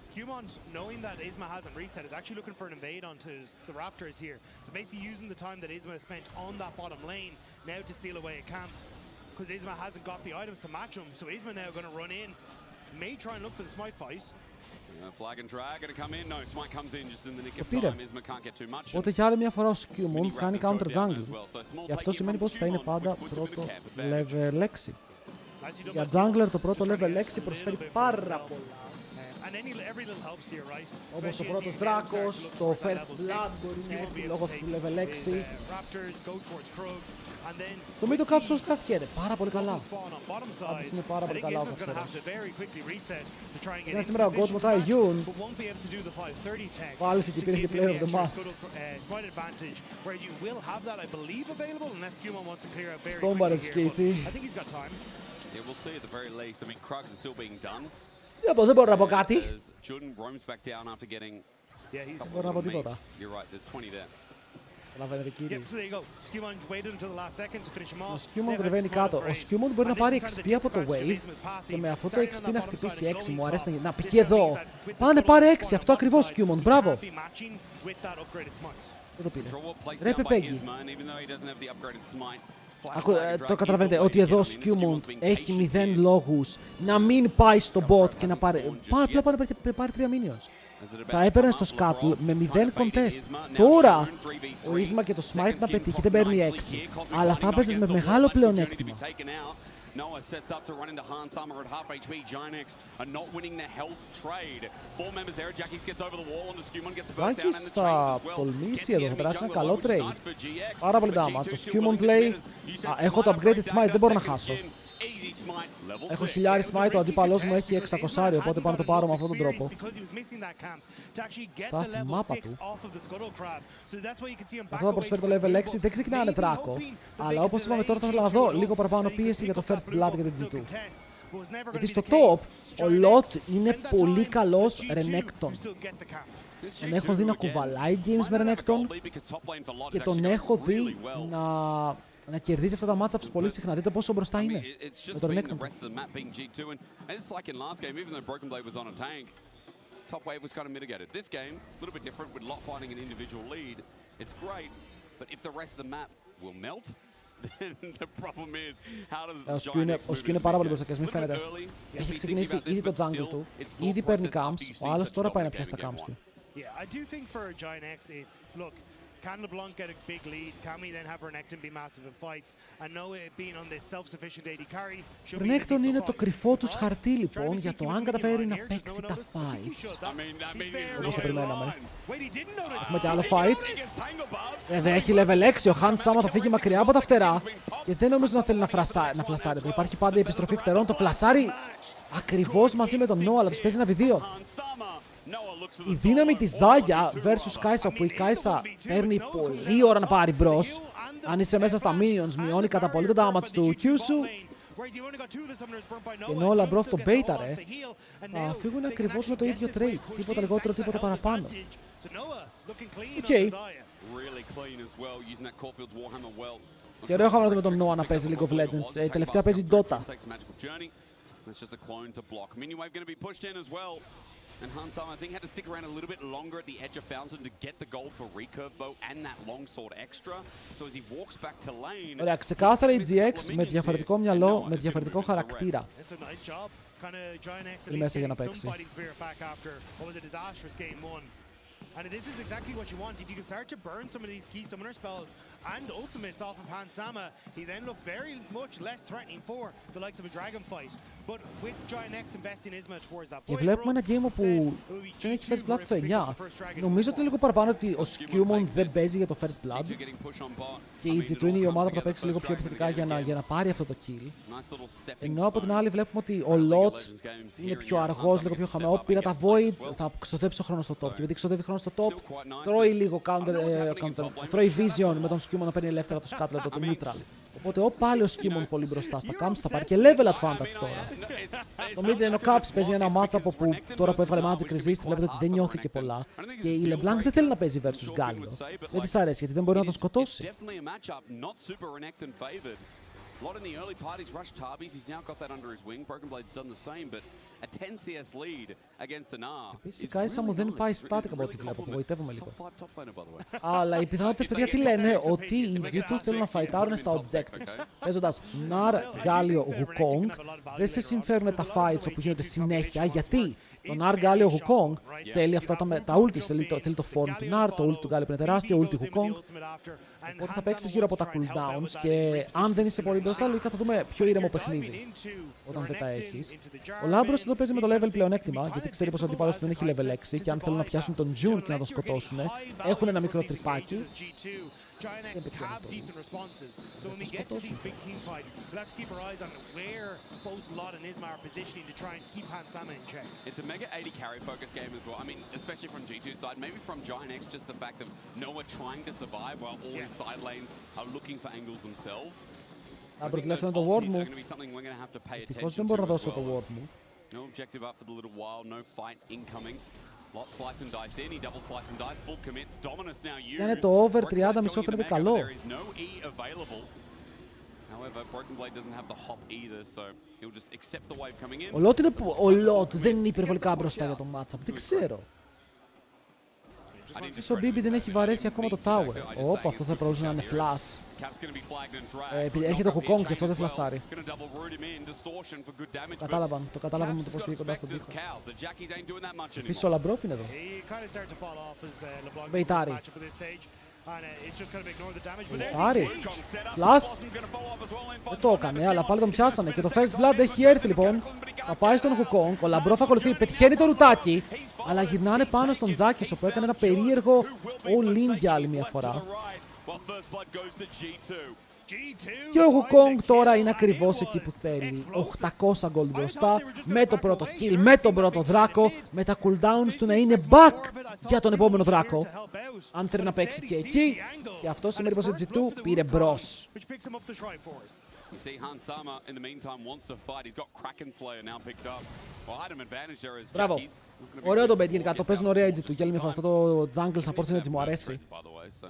Skewmont, knowing that Isma hasn't reset, is actually looking for an invade onto the Raptors here. So basically using the time that Isma spent on that bottom lane now to steal away a camp. Because Isma hasn't got the items to match him. So Isma now going to run in. May try and look for the smite fight. Flag and drag going to come in. No, smite comes in just in the nick of time. Isma can't get too much. Οπότε για άλλη μια φορά ο Skewmont κάνει counter jungle. Και αυτό σημαίνει πως θα είναι πάντα πρώτο level 6. Για jungler το πρώτο level 6 προσφέρει πάρα πολλά. Όπως ο πρώτος Δράκος, το first blood μπορεί να έρθει λόγω αυτού του level 6. Το mid ο Caps κρατιέται πάρα πολύ καλά. Πάντως είναι πάρα πολύ καλά ο Caps. Είναι σήμερα ο God Mota Yun. Πάλι εκεί πήρε και player of the match. Στον παρετσκέιτη. Δεν μπορώ να πω κάτι. Δεν μπορώ να πω τίποτα. Καταλαβαίνετε κύριε. Ο Skewmont κατεβαίνει κάτω. Ο Skewmont μπορεί να πάρει XP από το wave και με αυτό το XP να χτυπήσει 6. Μου αρέσει να πηγεί εδώ. Πάνε πάρε 6. Αυτό ακριβώς Skewmont. Μπράβο. Δεν το πήρε. Ρε Πεπέγγι. Το καταλαβαίνετε ότι εδώ ο Skewmont έχει 0 λόγους να μην πάει στο bot και να πάρει. Απλά πάει να πάρει 3 minions. Θα έπαιρνε στο Scuttle με 0 contest. Τώρα ο Isma και το Smite να πετύχει δεν παίρνει 6. Αλλά θα έπαιζες με μεγάλο πλεονέκτημα. Noah sets up to run into Han Sama at half HP. Ginex are not winning the health trade. 4 members there. Jackie's gets over the wall and the Skewmont gets a burst down and the trade as well. Τολμήσει εδώ, θα περάσει ένα καλό trade. Πάρα πολύ damage. Ο Skewmont λέει, έχω το upgraded Smite, δεν μπορώ να χάσω. Έχω 1000 smite, ο αντίπαλός μου έχει 600, οπότε πάω να το πάρω με αυτόν τον τρόπο. Στά στη μάπα του. Αυτό θα προσφέρει το level 6, δεν ξεκινάνε τράκο. Αλλά όπως είπαμε τώρα θα ήθελα να δω λίγο παραπάνω πίεση για το first blood και την G2. Γιατί στο top ο Lot είναι πολύ καλός Renekton. Τον έχω δει να κουβαλάει games με Renekton και τον έχω δει να κερδίζει αυτά τα matchups πολύ συχνά. Δείτε πόσο μπροστά είναι με τον Renekton. Top wave was kind of mitigated. This game, a little bit different with Lot finding an individual lead. It's great, but if the rest of the map will melt, then the problem is how does ο Skew είναι πάρα πολύ μπροστά και μην φαίνεται. Έχει ξεκινήσει ήδη το jungle του, ήδη παίρνει camps, ο άλλος τώρα πάει να πιάσει τα camps του. Yeah, I do think for Ginex it's, look, can LeBlanc get a big lead? Can we then have Renekton be massive in fights? And Noah being on this self-sufficient AD carry. Renekton είναι το κρυφό τους χαρτί λοιπόν για το αν καταφέρει να παίξει τα fights. Όπως το περιμέναμε. Έχουμε και άλλο fight. Βέβαια έχει level 6, ο Han Sama θα φύγει μακριά από τα φτερά και δεν νομίζω να θέλει να φλασάρει. Υπάρχει πάντα η επιστροφή φτερών, το φλασάρει ακριβώς μαζί με τον Noah, αλλά τους παίζει ένα βιδίο. Η δύναμη της Zaya versus Kai'Sa, όπου η Kai'Sa παίρνει πολύ ώρα να πάρει μπρος. Αν είσαι μέσα στα minions, μειώνει κατά πολύ το damage του Kyushu. Και ενώ ο Labrov το μπέιταρε, θα φύγουν ακριβώς με το ίδιο trade. Τίποτα λιγότερο, τίποτα παραπάνω. Οκ. Και ωραίο είχαμε να δούμε τον Noah να παίζει League of Legends. Τελευταία παίζει Dota. And Han Sama, I think, had to stick around a little bit longer at the edge of Fountain to get the gold for recurve bow and that longsword extra. So as he walks back to lane... Ωραία, ξεκάθαρα η GX με διαφορετικό μυαλό, με διαφορετικό χαρακτήρα. Είναι μέσα για να παίξει. And this is exactly what you want. If you can start to burn some of these key summoner spells and ultimates off of Han Sama, he then looks very much less threatening for the likes of a dragon fight. But with Ginex investing Isma towards that point, και βλέπουμε ένα game όπου δεν έχει first blood στο 9. Νομίζω ότι είναι λίγο παραπάνω ότι ο Skewmont δεν παίζει για το first blood και η G2 είναι η ομάδα που θα παίξει λίγο πιο επιθετικά για να πάρει αυτό το kill. Ενώ από την άλλη βλέπουμε ότι ο Lot είναι πιο αργός, λίγο πιο χαμηλό. Πήρα τα voids, θα ξοδέψει ο χρόνος στο top. Και επειδή ξοδεύει χρόνο στο top, τρώει λίγο τρώει vision με τον Skewmont να παίρνει ελεύθερα το Scuttle, το neutral. Οπότε πάλι ο Skewmont πολύ μπροστά στα camps, θα πάρει και level advantage τώρα. Το mid lane ο Caps παίζει ένα matchup όπου τώρα που έβαλε Magic Resist βλέπετε ότι δεν νιώθηκε πολλά. Και η LeBlanc δεν θέλει να παίζει versus Galio. Δεν της αρέσει γιατί δεν μπορεί να τον σκοτώσει. A lot in the early parties, rushed Tarbis. He's now got that under his wing. Broken Blade's done the same, but a 10 CS lead against the NAR. Επίσης η Κάισα μου δεν πάει στάτικα από ό,τι βλέπω, απογοητεύομαι λίγο. Αλλά οι πιθανότητες, παιδιά, τι λένε, ότι οι G2 θέλουν να φαϊτάρουν στα objectives. Παίζοντας NAR, Galio, Wukong, δεν σε συμφέρουν τα fights όπου γίνονται συνέχεια, γιατί το NAR, Galio, Wukong θέλει αυτά τα ultis, θέλει το form του NAR, το ult του Galio που είναι τεράστιο, ulti Wukong. Οπότε θα παίξεις γύρω από τα cooldowns και αν δεν είσαι πολύ μπροστά, λογικά θα δούμε πιο ήρεμο παιχνίδι όταν δεν τα έχεις. Ο Λάμπρος εδώ παίζει με το level πλεονέκτημα, γιατί ξέρει πως ο αντίπαλος του δεν έχει level 6 και αν θέλουν να πιάσουν τον June και να τον σκοτώσουν, έχουν ένα μικρό τρυπάκι. Giant X have decent responses, so when we get to these big team fights, we'll have to keep our eyes on where both Lot and Isma are positioning to try and keep Hansama in check. It's a mega 80 carry focus game as well. I mean, especially from G2's side, maybe from Giant X, just the fact of Noah trying to survive while all his side lanes are looking for angles themselves. Προτελεύσανε το ward μου. Δυστυχώς δεν μπορώ να δώσω το ward μου. No objective up for the little while, no fight incoming. Lot slice and dice in, he double slice and dice, full commits, dominance now used. Είναι το over 30 μισό φαίνεται καλό. There is no E available. However, Broken Blade doesn't have the hop either, so he'll just accept the wave coming in. Ο Lot δεν είναι υπερβολικά μπροστά για το matchup, δεν ξέρω. Ο Μπίμπι δεν έχει βαρέσει ακόμα το tower. Όπα, αυτό θα μπορούσε να είναι flash. Έχει το Wukong και αυτό δεν φλασάρει. Το κατάλαβαν με το πώς πήγε κοντά στον τοίχο. Επίσης ο Λαμπρόφ είναι εδώ. Μπεϊτάρι. Μπεϊτάρι. Φλας. Δεν το έκανε, αλλά πάλι τον πιάσανε. Και το First Blood έχει έρθει λοιπόν. Θα πάει στον Wukong. Ο Λαμπρόφ ακολουθεί. Πετυχαίνει το ρουτάκι. Αλλά γυρνάνε πάνω στον Τζάκης, όπου έκανε ένα περίεργο all-in για άλλη μια φορά. Και ο Wukong τώρα είναι ακριβώς εκεί που θέλει. 800 gold μπροστά, με το πρώτο kill, με τον πρώτο δράκο, με τα cooldowns του να είναι back για τον επόμενο δράκο. Αν θέλει να παίξει και εκεί, και αυτό σημαίνει πως η G2 πήρε μπρος. Μπράβο. Ωραίο το bait γενικά, το παίζουν ωραία η G2. Για άλλη μια φορά, αυτό το jungle support synergy μου αρέσει.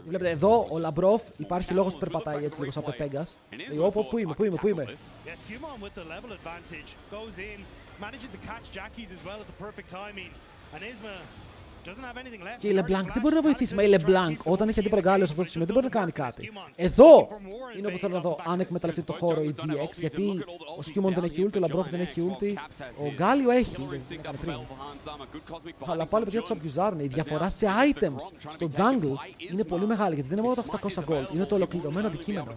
Βλέπετε εδώ ο Λαμπρόφ υπάρχει λόγος που περπατάει έτσι λίγο σαν πεπέγκας. Ωπω, πού είμαι. Και η LeBlanc δεν μπορεί να βοηθήσει. Μα η LeBlanc όταν έχει αντίπαλο Γκάλιο σε αυτό το σημείο δεν μπορεί να κάνει κάτι. Εδώ είναι όπου θέλω να δω αν εκμεταλλευτεί το χώρο η GX. Γιατί ο Σκιούμον δεν έχει ulti, ο Λαμπρόφ δεν έχει ulti. Ο Γκάλιο έχει. Δεν έκανε πριν. Αλλά πάλι παιδιά τους αμπιουζάρουν. Η διαφορά σε items στο jungle είναι πολύ μεγάλη. Γιατί δεν είναι μόνο τα 800 gold. Είναι το ολοκληρωμένο αντικείμενο.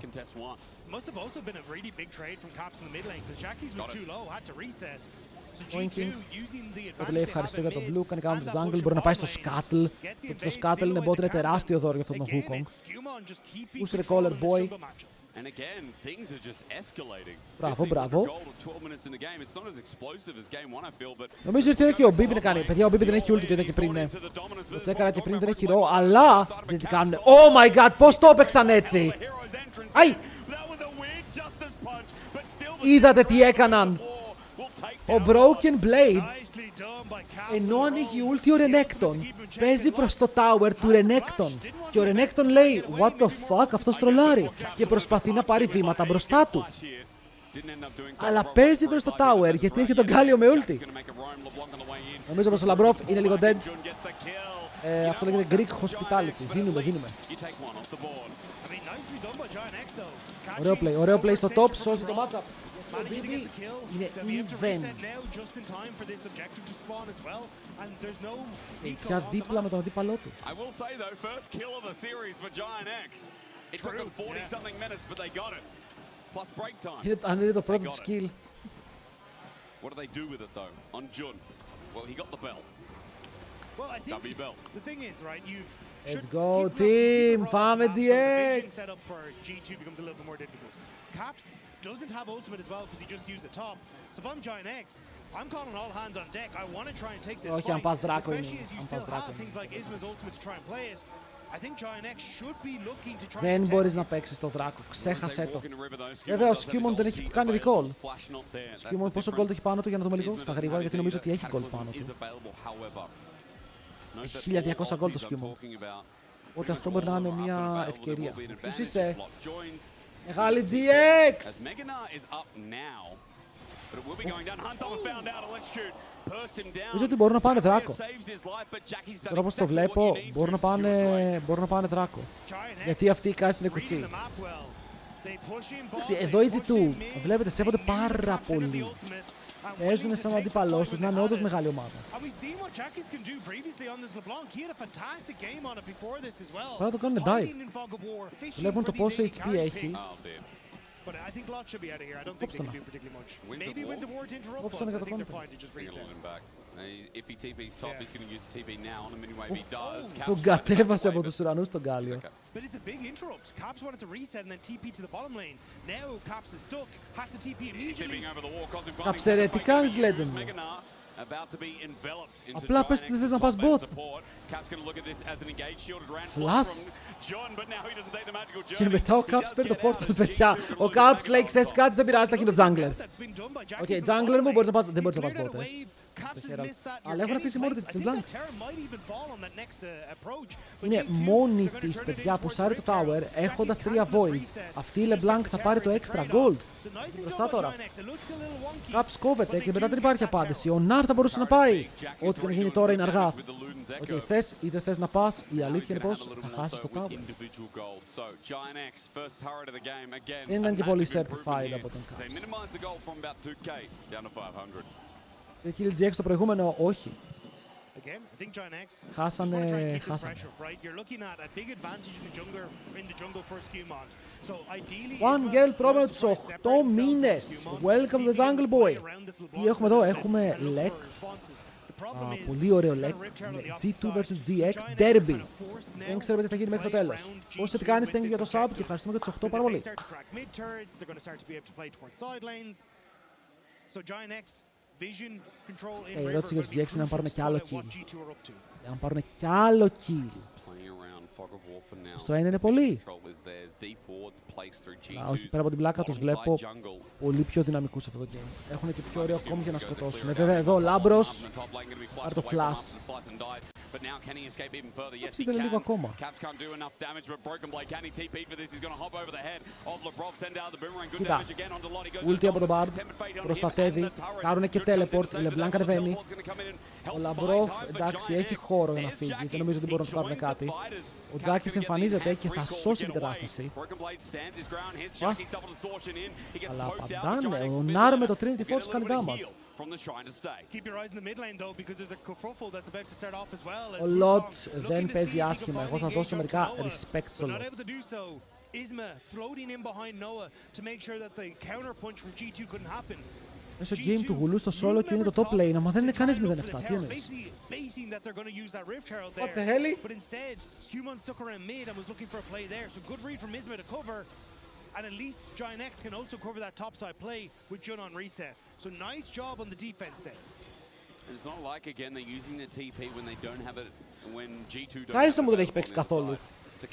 Τότε λέει ευχαριστώ για το blue, κάνει κάνω το jungle, μπορεί να πάει στο scuttle. Το scuttle είναι bot, είναι τεράστιο δώρο για αυτόν τον Wukong. Push recaller boy. Μπράβο. Νομίζω ότι και ο Μπίμπι να κάνει. Παιδιά, ο Μπίμπι δεν έχει ulti, το είδα και πριν, ναι. Το τσέκαρα και πριν δεν έχει ρο, αλλά δεν τι κάνουν. Oh my god, πώς το έπαιξαν έτσι. Αϊ! Είδατε τι έκαναν. Ο Broken Blade, ενώ ανοίγει ulti ο Renekton, παίζει προς το tower του Renekton. Και ο Renekton λέει, what the fuck, αυτός τρολάρει. Και προσπαθεί να πάρει βήματα μπροστά του. Αλλά παίζει προς το tower, γιατί έχει τον Γκάλιο με ulti. Νομίζω πως ο Λαμπρόφ είναι λίγο dead. Αυτό λέγεται Greek Hospitality. Δίνουμε. Ωραίο play στο top, σώζει το matchup. Είναι even. Πια δίπλα με τον αντίπαλό του. Αν είναι το πρώτο του skill. Let's go team, πάμε GX! Doesn't have ultimate as well because he just used a top. So if I'm Giant X, I'm calling all hands on deck. I want to try and take this fight, especially as you still have things like Isma's ultimate to try and play it. I think Giant X should be looking to try and δεν μπορείς να παίξεις το δράκο, ξέχασέ το. Βέβαια ο Σκιούμον δεν έχει κάνει recall. Σκιούμον πόσο gold έχει πάνω του για να δούμε λίγο στα γρήγορα, γιατί νομίζω ότι έχει gold πάνω του. Έχει 1200 gold το Σκιούμον. Οπότε αυτό μπορεί να είναι μια ευκαιρία. Ποιος είσαι? Μεγάλη GX! Νομίζω ότι μπορούν να πάνε δράκο. Τώρα όπως το βλέπω, μπορούν να πάνε δράκο. Γιατί αυτή η κάση είναι κουτσί. Εδώ οι G2, βλέπετε, σέβονται πάρα πολύ. Παίζουν σαν αντίπαλός τους, να είναι όντως μεγάλη ομάδα. Πρέπει να το κάνουν dive. Βλέπουν το πόσο HP έχει. But I think Lot should be out of here. I don't think they can do particularly much. Maybe wins a war to interrupt, but I think they're fine to just reset. If he TP's top, he's going to use the TP now on a mini wave. He does. Τον κατέβασε από τους ουρανούς τον Γκάλιο. But it's a big interrupt. Caps wanted to reset and then TP to the bottom lane. Now Caps is stuck. Has to TP immediately. Καψερέ, τι κάνεις, Legend μου. Απλά πες τι θες να πας bot. Flash. Και μετά ο Caps παίρνει το portal, παιδιά. Ο Caps λέει, ξέρεις κάτι, δεν πειράζει, θα γίνει το jungler. Οκ, jungler μου, μπορείς να πας, δεν μπορείς να πας bot, αλλά έχουν αφήσει μόνη της την Blank. Είναι μόνη της, παιδιά, που σάρει το tower, έχοντας 3 voids. Αυτή η LeBlanc θα πάρει το extra gold. Μπροστά τώρα. Caps κόβεται και μετά δεν υπάρχει απάντηση. Ο Nar θα μπορούσε να πάει. Ό,τι και να γίνει τώρα είναι αργά. Οκ, θες ή δεν θες να πας, η αλήθεια είναι πως θα χάσεις το tower. Δεν ήταν και πολύ certified από τον Caps. Δεν kill GX το προηγούμενο, όχι. Χάσανε. One girl πρόβλημα τους 8 μήνες. Welcome to the jungle boy. Τι έχουμε εδώ, έχουμε Lek. Πολύ ωραίο Lek. G2 vs GX Derby. Δεν ξέρουμε τι θα γίνει μέχρι το τέλος. Όσοι τι κάνεις, thank you για το sub και ευχαριστούμε για τους 8 πάρα πολύ. Η ερώτηση για τους GX είναι να πάρουμε κι άλλο kill. Αν πάρουμε κι άλλο kill. Στο ένα είναι πολύ. Όχι, πέρα από την πλάκα τους βλέπω πολύ πιο δυναμικούς σε αυτό το game. Έχουν και πιο ωραίο κόμμα για να σκοτώσουν. Βέβαια εδώ ο Λάμπρος πάρει το flash. Ψήφεται λίγο ακόμα. Κοίτα, ulti από τον Bard, προστατεύει, κάνουν και teleport, η LeBlanc κατεβαίνει. Ο Λαμπρόφ, εντάξει, έχει χώρο για να φύγει, δεν νομίζω ότι μπορούν να πάρουν κάτι. Ο Τζάκης εμφανίζεται και θα σώσει την κατάσταση. Αλλά απαντάνε, ο Νάρ με το Trinity Force κάνει damage. Ο Λότ δεν παίζει άσχημα, εγώ θα δώσω μερικά respect στο Λότ. Μέσω game του γουλού στο solo και είναι το top lane, αλλά δεν είναι κανείς 0-7, τι εννοείς? What the hell? And at least Giant X can also cover that topside play with Jun on reset. So nice job on the defense there. It's not like again they're using the TP when they don't have it when G2 don't. Κάισα μου δεν έχει παίξει καθόλου.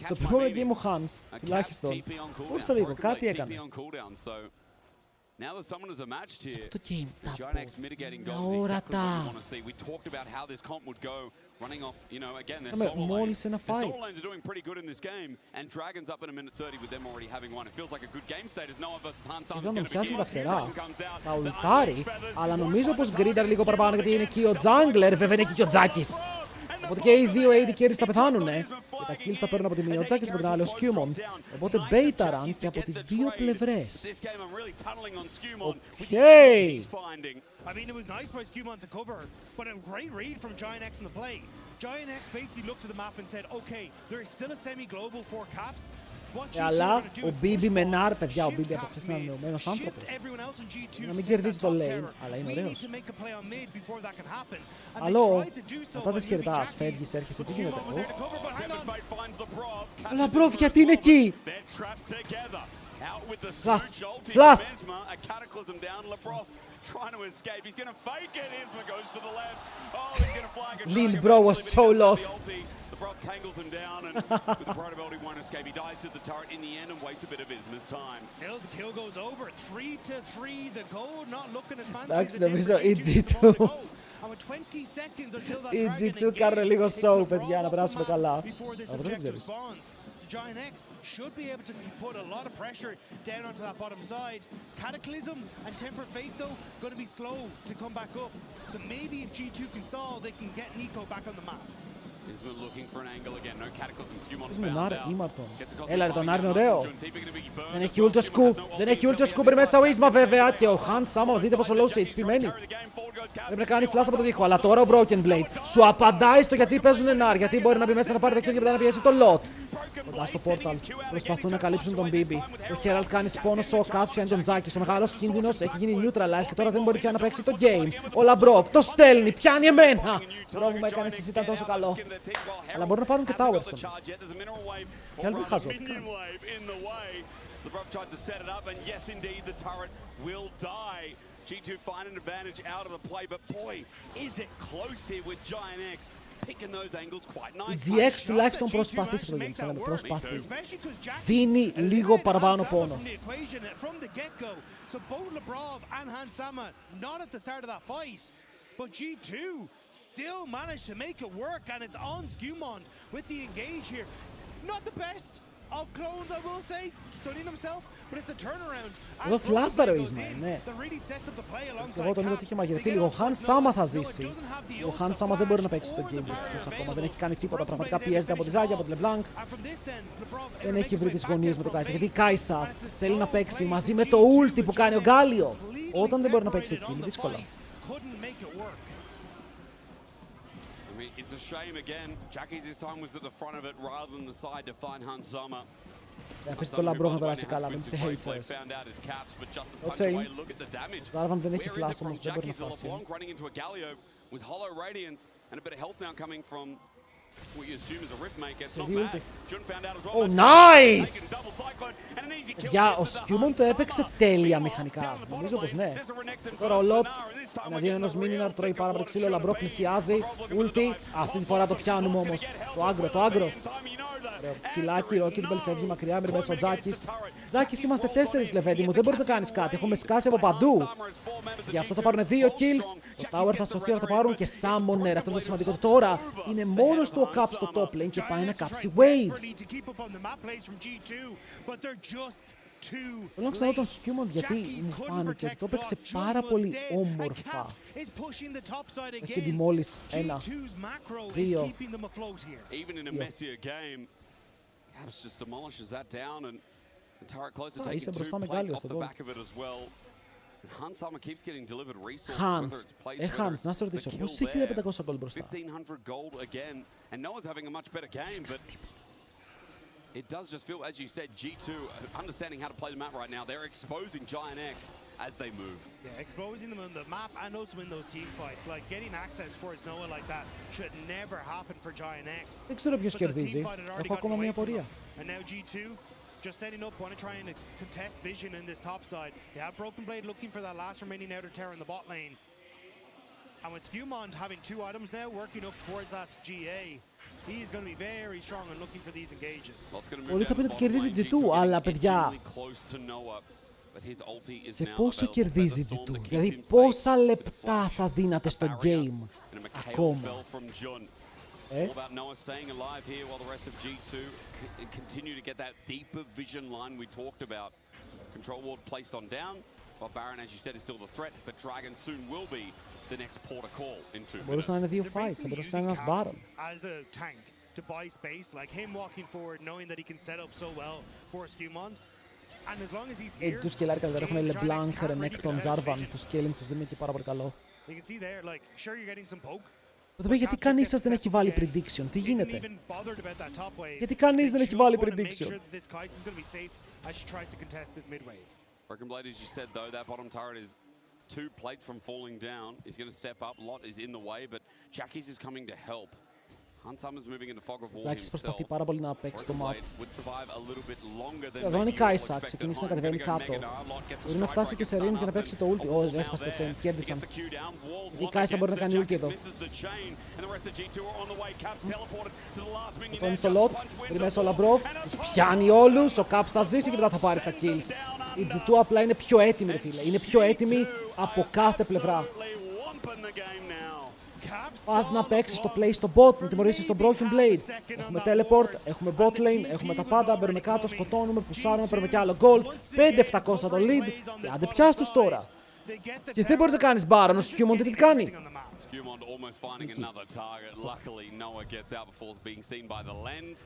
Στο προηγούμενο game ο Hans, τουλάχιστον, μπορούσα λίγο, κάτι έκανε. Now that someone has a match σε here, αυτό το game, Giant X mitigating goals is exactly what we want to see. We talked about how this comp would go, running off, you know, again, their solo lanes. Their solo lanes are doing pretty good in this game, and Dragon's up in a minute 30 with them already having won. It feels like a good game state as Noah versus Hans Sam is going to begin. Dragon comes out. Θα ουλτάρει, αλλά νομίζω πως γκρίντερ λίγο παραπάνω γιατί είναι εκεί ο Jungler, βέβαια είναι εκεί και ο Τζάκης. Οπότε και οι δύο AD carries θα πεθάνουνε. Και τα kills θα παίρνουν από τη μία ο Τζάκης, από την άλλη ο Σκιούμον. Οπότε beta run και από τις δύο πλευρές. Οκ. I mean, it was nice by Skewmon to cover, but a great read from Giant X in the play. Giant X basically looked at the map and said, okay, there is still a semi-global for Caps. Αλλά ο Μπίμπι με Νάρ, παιδιά, ο Μπίμπι αποκτήσει έναν νεωμένος άνθρωπος. Να μην κερδίσει το lane, αλλά είναι ωραίος. Αλλό, μετά τις χαιρετάς, φεύγεις, έρχεσαι, τι γίνεται εδώ? Αλλά μπροφ, γιατί είναι εκεί? Φλάς, φλάς! Lil bro was so lost. Brock tangles him down, and with the Pride Ability won't escape. He dies to the turret in the end and wastes a bit of Isma's time. Still, the kill goes over. 3-3. The goal not looking as fancy Εντάξει, as it did νομίζω for η G2 G2 Οι G2 κάνουν λίγο show, παιδιά, να περάσουμε καλά. Αλλά δεν ξέρεις. Giant X should be able to put a lot of pressure down onto that bottom side. Cataclysm and Temper Fate, though, going to be slow to come back up. So maybe if G2 can stall, they can get Nico back on the map. Isman looking for an angle again. No Cataclysm. Scumon's found out. Έλα ρε, τον Άρη είναι ωραίο. Δεν έχει ult ο Σκου. Δεν έχει ult ο Σκου. Μπαίνει μέσα ο Ίσμα βέβαια. Και ο Χαν Σάμα, δείτε πόσο low σε HP μένει. Πρέπει να κάνει flash από το δίχο. Αλλά τώρα ο Broken Blade σου απαντάει στο γιατί παίζουν Nar. Γιατί μπορεί να μπει μέσα να πάρει το kill και μετά να πιέσει το lot. Κοντά στο portal προσπαθούν να καλύψουν τον BB. Ο Herald κάνει σπόνο στο Caps, πιάνει τον Τζάκης. Ο μεγάλος κίνδυνος έχει γίνει neutralize και τώρα δεν μπορεί πια να παίξει το game. Ο Λαμπρόβ το στέλνει, πιάνει εμένα. Μπρο μου έκανε εσύ, ήταν τόσο καλό. Αλλά μπορούν να πάρουν και towers στον. Και άλλο δεν χάζω. G2 find an advantage out of the play, but boy, is it close here with Giant X picking those angles quite nicely. Η GX τουλάχιστον προσπαθεί σε αυτό το game, ξαναλέμε, προσπαθεί. Δίνει λίγο παραπάνω πόνο. So both Labrov and Hansama not at the start of that fight, but G2 still managed to make it work, and it's on Skumond with the engage here. Not the best of clones, I will say, stunning himself, but it's a turnaround. Εδώ φλάσαρε ο Ίσμα, ναι. Εγώ τον είδα ότι είχε μαγειρευτεί λίγο. Ο Χαν Σάμα θα ζήσει. Ο Χαν Σάμα δεν μπορεί να παίξει το game δυστυχώς ακόμα. Δεν έχει κάνει τίποτα. Πραγματικά πιέζεται από τη Ζάγια, από τη Λεμπλάνκ. Δεν έχει βρει τις γωνίες με το Κάισα. Γιατί η Κάισα θέλει να παίξει μαζί με το ulti που κάνει ο Γκάλιο. Όταν δεν μπορεί να παίξει εκεί, είναι δύσκολα. It's a shame again. Jackie's this time was at the front of it rather than the side to find Hansama. Αφήστε το Λαμπρόβ να περάσει καλά, μην είστε haters. Ζάρβαν δεν έχει flash όμως, δεν μπορεί να φάσει. Oh, nice! Για ο Σκιούμον το έπαιξε τέλεια μηχανικά. Νομίζω πως ναι. Τώρα ο Λότ εναντίον ενός Μίνιναρ τρώει πάρα πολύ ξύλο. Ο Λαμπρό πλησιάζει. Ούλτι. Αυτή τη φορά το πιάνουμε όμως. Το άγκρο, το άγκρο. Χιλάκι, Ρόκετ, φεύγει μακριά, μπαίνει μέσα ο Τζάκης. Τζάκης, είμαστε 4 λεβέντι μου, δεν μπορείς να κάνεις κάτι. Έχουμε σκάσει από παντού. Γι' αυτό θα πάρουν 2 kills. Το Tower θα σωθεί, αλλά θα πάρουν και Summoner. Αυτό είναι το σημαντικό. Τώρα είναι μόνος του ο Cap στο top lane και πάει να κάψει waves. Θέλω να ξαναδώ τον Σκιούμοντ γιατί μου φάνηκε ότι το έπαιξε πάρα πολύ όμορφα. Έχει και τη μόλις 1, 2. Θα είσαι μπροστά με Γκάλιο στο goal. Hans, Hans, να σε ρωτήσω, πώς είσαι 1500 gold μπροστά? It does just feel, as you said, G2 understanding how to play the map right now. They're exposing Giant X as they move. Yeah, exposing them on the map and also in those team fights. Like getting access towards Noah like that should never happen for Giant X. Δεν ξέρω ποιος κερδίζει. Έχω ακόμα μια πορεία. And now G2 just setting up, want to try and contest vision in this top side. They have Broken Blade looking for that last remaining outer tower in the bot lane. And with Skumond having 2 items now, working up towards that GA, he is going to be very strong and looking for these engages. Όλοι θα πείτε ότι κερδίζει G2, αλλά παιδιά, σε πόσο κερδίζει G2, δηλαδή πόσα λεπτά θα δίνατε στο game ακόμα? All about Noah staying alive here while the rest of G2 continue to get that deeper vision line we talked about. Control ward placed on down, while Baron, as you said, is still the threat, but Dragon soon will be the next port of call in 2 minutes. Μπορούσε να είναι 2 fights, θα μπορούσε να είναι ένας Baron. As a tank to buy space, like him walking forward, knowing that he can set up so well for Skumond. And as long as he's here, τους σκελάρι καλύτερα, έχουμε LeBlanc, Renekton, Jarvan, το scaling τους δίνει και πάρα πολύ καλό. You can see there, like, sure you're getting some poke. Γιατί κανείς σας δεν έχει βάλει prediction, τι γίνεται? Γιατί κανείς δεν έχει βάλει prediction? Broken Blade, as you said, though, that bottom turret is 2 plates from falling down. He's going to step up. Lot is in the way, but Jackie's is coming to help. Hansama's moving into fog of war himself. Προσπαθεί πάρα πολύ να παίξει το map. Εδώ είναι η Κάισα, ξεκινήσει να κατεβαίνει κάτω. Μπορεί να φτάσει και σε range για να παίξει το ulti. Ω, έσπασε το chain, κέρδισαν. Η Κάισα μπορεί να κάνει ulti εδώ. Τόνει στο lot, είναι μέσα ο Λαμπρόβ, τους πιάνει όλους, ο Caps θα ζήσει και μετά θα πάρει στα kills. Η G2 απλά είναι πιο έτοιμη, ρε φίλε. Είναι πιο έτοιμη από κάθε πλευρά. Πας να παίξεις το play στο bot, να τιμωρήσεις το broken blade. Έχουμε teleport, έχουμε bot lane, έχουμε τα πάντα, μπαίνουμε κάτω, σκοτώνουμε, πουσάρουμε, παίρνουμε κι άλλο gold. 5-700 το lead και άντε πιάσ' τους τώρα. Και δεν μπορείς να κάνεις Baron, ο Skewmon τι κάνει. Skewmon almost finding another target. Luckily, Noah gets out before being seen by the lens.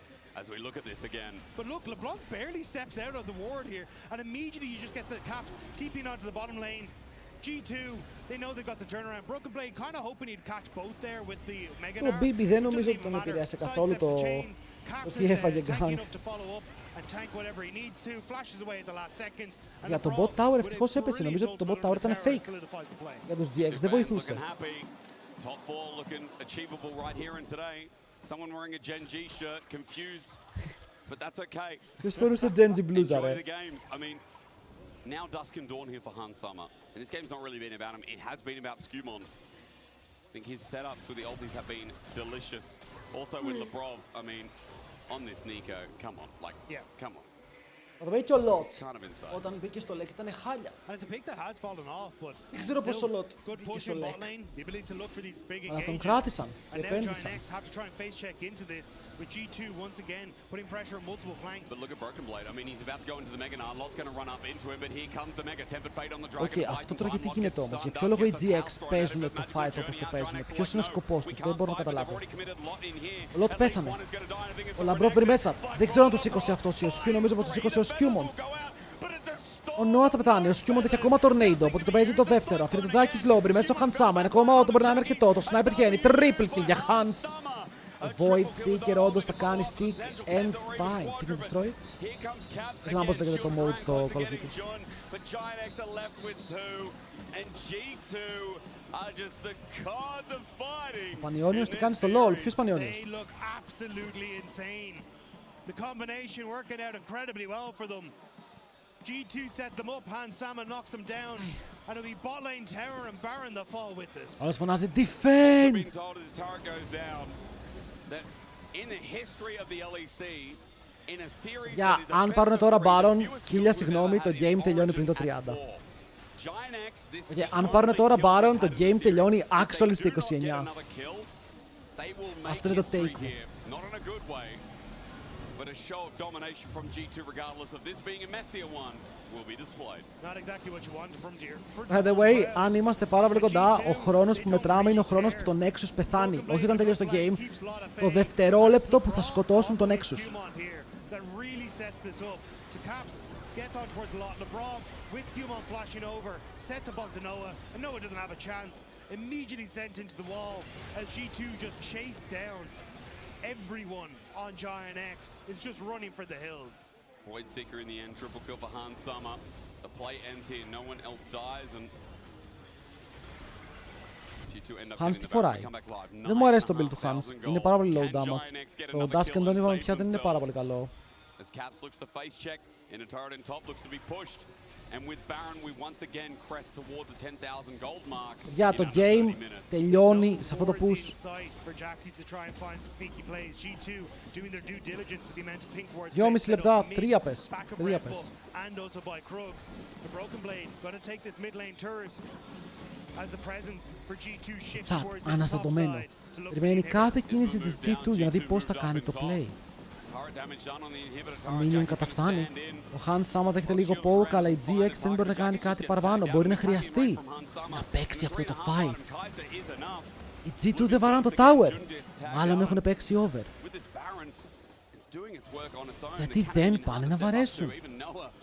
As we look at this again. But look, LeBlanc barely steps out of the ward here, and immediately you just get the Caps TPing onto the bottom lane. G2, they know they've got the turnaround. Broken Blade kind of hoping he'd catch both there with the Mega Nar. Ο Bibi δεν νομίζω ότι τον επηρέασε καθόλου το τι έφαγε gang. Για το bot tower ευτυχώς έπεσε. Νομίζω ότι το bot tower ήταν fake. Για τους GX δεν βοηθούσε. Top 4 looking achievable right here and today. Someone wearing a Gen G shirt, confused, but that's okay. Ποιος φορούσε Gen G μπλούζα, ρε. I mean, now dusk and dawn here for Hans Summer, and this game's not really been about him. It has been about Skewmon. I think his setups with the ultis have been delicious. Also with Lebrov, I mean, on this Nico, come on, like, come on. Θα το πει και ο Lot. Όταν μπήκε στο Lake ήταν χάλια. Δεν ξέρω πώς ο Lot μπήκε στο Lake. Αλλά τον κράτησαν και επένδυσαν. Οκ, αυτό τώρα γιατί γίνεται όμως. Για ποιο λόγο οι GX παίζουν το fight όπως το παίζουν. Ποιος είναι ο σκοπός τους, δεν μπορώ να καταλάβω. Ο Lot πέθανε. Ο Λαμπρό μπήκε μέσα. Δεν ξέρω αν το σήκωσε αυτός ή ο Skew, νομίζω πως το σήκωσε ο Skewmon. Ο Noah θα πεθάνει, ο Skewmon έχει ακόμα Tornado, οπότε το παίζει το δεύτερο. Αφήνει τον Jackie's Lobby μέσα στο Hans Sama, είναι ακόμα ό,τι μπορεί να είναι αρκετό. Το sniper βγαίνει, triple kill για Hans. Ο Void Seeker όντως θα κάνει Seek and Find. Seek and Destroy. Δεν θυμάμαι πώς λέγεται το mode στο Call of Duty. Ο Πανιόνιος τι κάνει στο LoL, ποιος Πανιόνιος? The combination working out incredibly well for them. G2 set them up, Hans Sama knocks them down, and it'll be bot lane tower and Baron that fall with this. Όλος φωνάζει defend! Για, αν πάρουν τώρα Baron, χίλια συγγνώμη, το game τελειώνει πριν το 30. Αν πάρουν τώρα Baron, το game τελειώνει actually στο 29. Αυτό είναι το take μου. But a show of domination from G2, regardless of this being a messier one, will be displayed. Not exactly what you wanted from Deer. By the way, αν είμαστε πάρα πολύ κοντά, ο χρόνος που μετράμε είναι ο χρόνος που το Nexus πεθάνει. Όχι όταν τελειώσει το game, το δευτερόλεπτο που θα σκοτώσουν το Nexus. Gets on towards Lebrov with Skewmon flashing over, sets above to Noah, and Noah doesn't have a chance. Immediately sent into the wall as G2 just chased down everyone on Giant X. Is just running for the hills. Void Seeker in the end, triple kill for Hans Summer. The play ends here, no one else dies, and Hans τι φοράει. Δεν μου αρέσει το build του Hans. Είναι πάρα πολύ low damage. Το Dusk and Dawn είπαμε πια δεν είναι πάρα πολύ καλό. As Caps looks to face check, in a turret in top looks to be pushed. And with Baron we once again crest towards the 10,000 gold mark. Για το game τελειώνει σε αυτό το push. 2,5 λεπτά, 3 πες. 3 πες. Τσατ, αναστατωμένο. Περιμένει κάθε κίνηση της G2 για να δει πώς θα κάνει το play. Ο Minion καταφτάνει. Ο Hans Sama δέχεται λίγο poke, αλλά η GX δεν μπορεί να κάνει κάτι παραπάνω. Μπορεί να χρειαστεί να παίξει αυτό το fight. Οι G2 δεν βαράνε το tower. Μάλλον έχουν παίξει over. Γιατί δεν πάνε να βαρέσουν.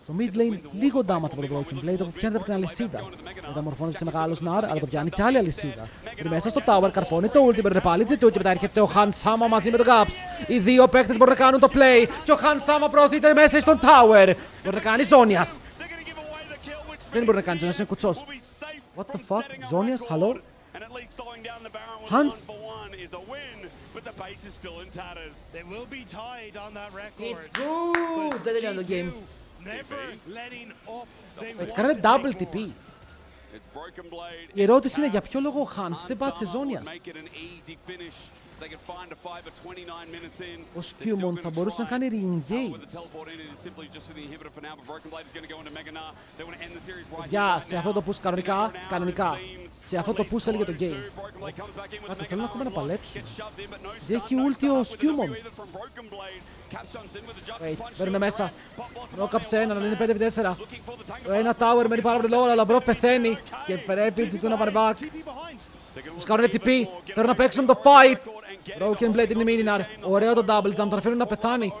Στο mid lane λίγο damage από το broken blade, το πιάνεται από την αλυσίδα. Μεταμορφώνεται σε μεγάλο snare, αλλά το πιάνει και άλλη αλυσίδα. Και μέσα στο tower καρφώνει το ulti, παίρνει πάλι G2 και μετά έρχεται ο Hans Sama μαζί με τον Caps. Οι δύο παίκτες μπορούν να κάνουν το play και ο Hans Sama προωθείται μέσα στον tower. Μπορεί να κάνει Zonias. Δεν μπορεί να κάνει Zonias, είναι κουτσός. What the fuck, Zonias, hello? Hans? It's good! Δεν τελειώνει το game. Κάνανε double TP. Η ερώτηση είναι για ποιο λόγο ο Hans δεν πάτησε Zonias. Ο Σκιούμον θα μπορούσε να κάνει re-engage. Για, σε αυτό το push κανονικά. Σε αυτό το push έλεγε το game. Κάτσε, θέλουν ακόμα να παλέψουν. Δεν έχει ulti ο Σκιούμον. Wait, μπαίνουνε μέσα. Νόκαψε έναν, είναι 5v4. Ένα tower μένει πάρα πολύ λόγο, αλλά ο Λαμπρόφ πεθαίνει. Και πρέπει οι G2 να πάνε back. Τους κάνουν TP, θέλουν να παίξουν το fight. Broken Blade είναι Mininar. Ωραίο το double jump, τον αφήνουν να πεθάνει.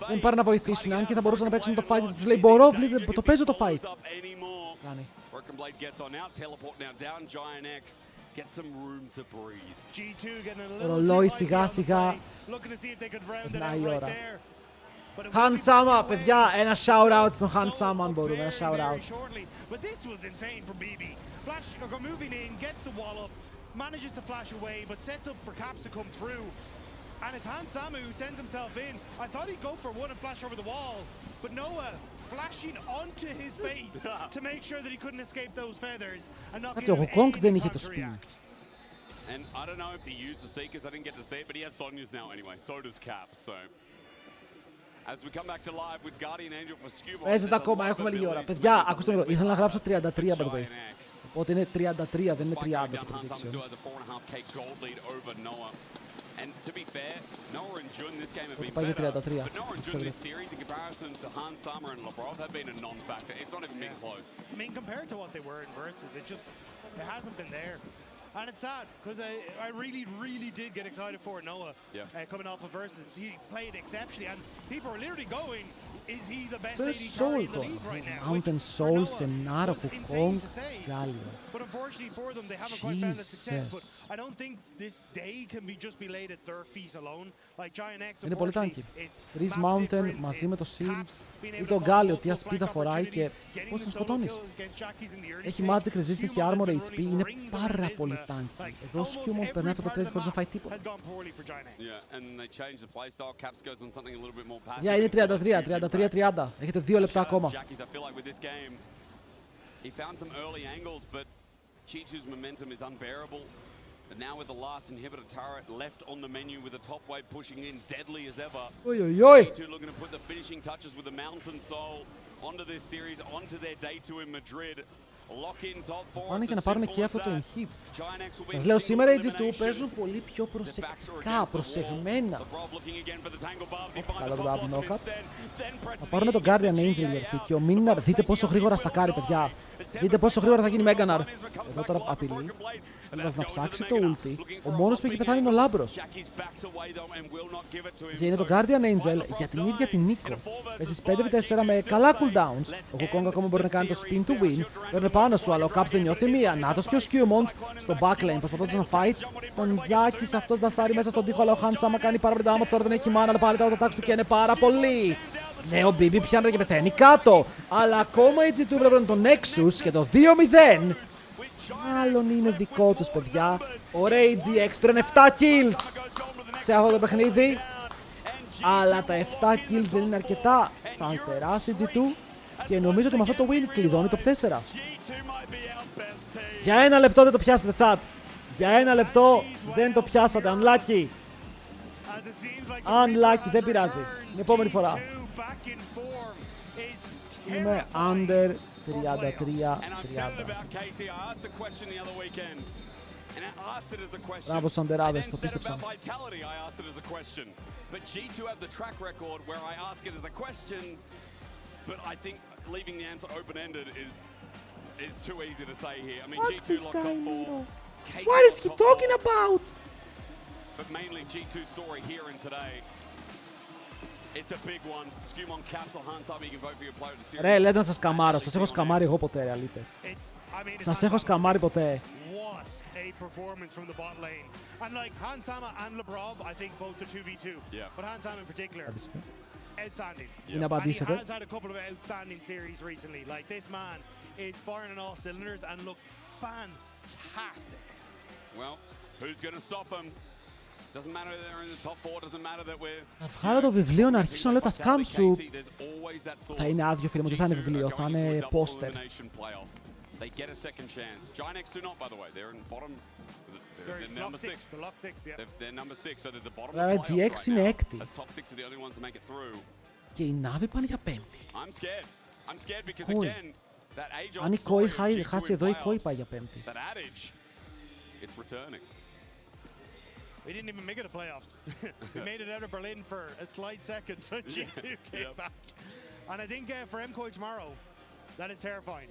Δεν πάρουν να βοηθήσουν, αν και θα μπορούσαν να παίξουν το fight. Τους λέει μπορώ, το παίζω το fight. Κάνει. Ρολόι σιγά σιγά. Περνάει η ώρα. Han Sama, παιδιά, ένα shout out στον Han Sama αν μπορούμε, ένα shout out. Manages to flash away, but sets up for Caps to come through. And it's Han Sama who sends himself in. I thought he'd go for one and flash over the wall, but Noah flashing onto his face to make sure that he couldn't escape those feathers and not give him any time to react. And I don't know if he used the Seekers, I didn't get to see it, but he has Sonya's now anyway, so does Caps, so... As we come back to live with Guardian Angel for Scuba. Παίζετε ακόμα, έχουμε λίγη ώρα. Παιδιά, ακούστε με, ήθελα να γράψω 33 by the way. Οπότε είναι 33, δεν είναι 30 το prediction. And to be fair, Noah and Jun this game have been Πάει για 33. But Noah and Jun this series in comparison to Han Sama and Labrov have been a non-factor. It's not even been close. I mean, compared to what they were in Versus, it hasn't been there. And it's sad, because I really did get excited for Noah coming off of Versus. He played exceptionally, and people are literally going, is he the best AD carry in the league right now? Mountain Soul, Senara, Wukong, Galio. But unfortunately for them, they haven't quite found the success. But I don't think this day can just be laid at their feet alone. Like Giant X, είναι πολύ τάνκι. 3 Mountain μαζί με το Seal ή το Galio, τι ασπίδα φοράει και πώς τον σκοτώνεις. Έχει Magic Resist, έχει Armor HP, είναι πάρα πολύ τάνκι. Εδώ ο Σκιούμον περνάει αυτό το trade χωρίς να φάει τίποτα. Για είναι 33-30. Έχετε 2 λεπτά ακόμα. He found some early angles, but Chi-Chu's momentum is unbearable. But now with the last inhibitor turret left on the menu with the top wave pushing in deadly as ever. Chi-Chu looking to put the finishing touches with the Mountain Soul onto this series, onto their day 2 in Madrid. Πάνε και να πάρουν και αυτό το inhib. Σας λέω σήμερα οι G2 παίζουν πολύ πιο προσεκτικά, προσεγμένα. Καλό grab knockup. Θα πάρουν τον Guardian Angel για αρχή και ο Mininar, δείτε πόσο γρήγορα στακάρει παιδιά. Δείτε πόσο γρήγορα θα γίνει Meganar. Εδώ τώρα απειλεί. Θέλοντας να ψάξει το ulti. Ο μόνος που έχει πεθάνει είναι ο Λάμπρος. Και είναι το Guardian Angel για την ίδια την Νίκο. Παίζεις 5v4 με καλά cooldowns. Ο Wukong ακόμα μπορεί να κάνει το spin to win. Παίρνει πάνω σου, αλλά ο Caps δεν νιώθει μία. Νάτος και ο Σκιούμοντ στο backlane προσπαθώντας να fight. Τον Τζάκης αυτός δασάρει μέσα στον τοίχο, αλλά ο Han Sama κάνει πάρα πολύ damage. Τώρα δεν έχει mana, αλλά πάλι τα auto-attacks του και είναι πάρα πολύ. Ναι, ο BB πιάνεται και πεθαίνει κάτω. Αλλά ακόμα οι G2 βλέπουν τον Nexus και το 2-0. Μάλλον είναι δικό τους, παιδιά. Ωραία η GX, πήραν 7 kills σε αυτό το παιχνίδι. Αλλά τα 7 kills δεν είναι αρκετά. Θα περάσει η G2 και νομίζω ότι με αυτό το win κλειδώνει το 4. Για ένα λεπτό δεν το πιάσατε, chat. Για ένα λεπτό δεν το πιάσατε. Unlucky. Unlucky, δεν πειράζει. Την επόμενη φορά. Είμαι under 33-30. Μπράβο στους Αντεράδες, το πίστεψαν. What is going on? What is he talking about? But mainly G2's story here and today. It's a big one. Skewmon Caps or Han Sama, you can vote for your player of the series. Ρε, λέτε να σας σκαμάρω. Σας έχω σκαμάρει εγώ ποτέ, ρε αλήτες. Σας έχω σκαμάρει ποτέ. What a performance from the bot lane. And like Han Sama and Labrov, I think both the 2v2. Yeah. But Han Sama in particular, outstanding. Είναι απαντήσετε. And he has had a couple of outstanding series recently. Like this man is firing on all cylinders and looks fantastic. Well, who's going to stop him? Doesn't matter that they're in the top 4, doesn't matter that we're... Να βγάλω το βιβλίο να αρχίσω να λέω τα scam σου. Θα είναι άδειο, φίλε μου, δεν θα είναι βιβλίο, θα είναι poster. They get a second chance. Giant X do not, by the way. They're in bottom. Άρα GX είναι έκτη. Και οι Νάβοι πάνε για πέμπτη. Mkoi. Αν η Mkoi χάσει εδώ, η Mkoi πάει για πέμπτη. We didn't even make it to playoffs. We made it out of Berlin for a slight second, so G2 came back. And I think for Mkoi tomorrow, that is terrifying.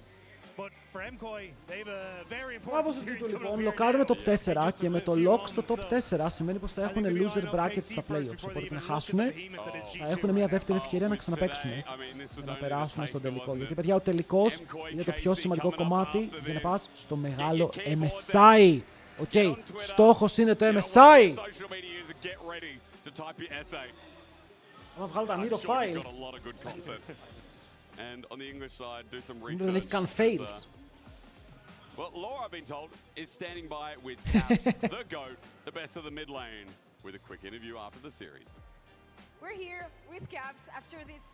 But for Mkoi, they have a very important series coming up. Λοιπόν, λοκάρουμε top 4 και με το lock στο top 4 σημαίνει πως θα έχουν loser brackets στα playoffs. Οπότε να χάσουν, θα έχουν μια δεύτερη ευκαιρία να ξαναπαίξουν και να περάσουν στον τελικό. Γιατί, παιδιά, ο τελικός είναι το πιο σημαντικό κομμάτι για να πας στο μεγάλο MSI. Οκ, στόχος είναι το MSI. Να βγάλω τα Nero files. Δεν έχει καν fails. Well, Laura, I've been told, is standing by with Caps, the GOAT, the best of the mid lane, with a quick interview after the series. We're here with Caps after this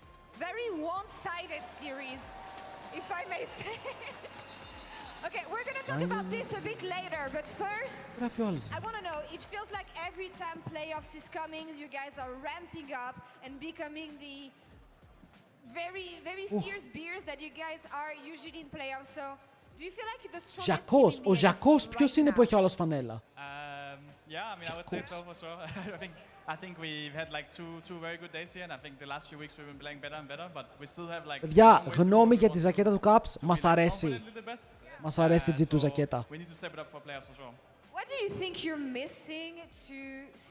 very one-sided series, if I may say. Okay, we're going to talk about this a bit later, but first, I want to know, it feels like every time playoffs is coming, you guys are ramping up and becoming the very, very fierce beers that you guys are usually in playoffs, so do you feel like the strongest team in the Ο Ζακός, ποιος είναι που έχει άλλος φανέλα? Yeah, I mean, I would say so for sure. I think we've had like two very good days here, and I think the last few weeks we've been playing better and better, but we still have like. Παιδιά, γνώμη για τη ζακέτα του Caps, μας αρέσει. Μας αρέσει η G2 ζακέτα. We need to step it up for players for sure. What do you think you're missing to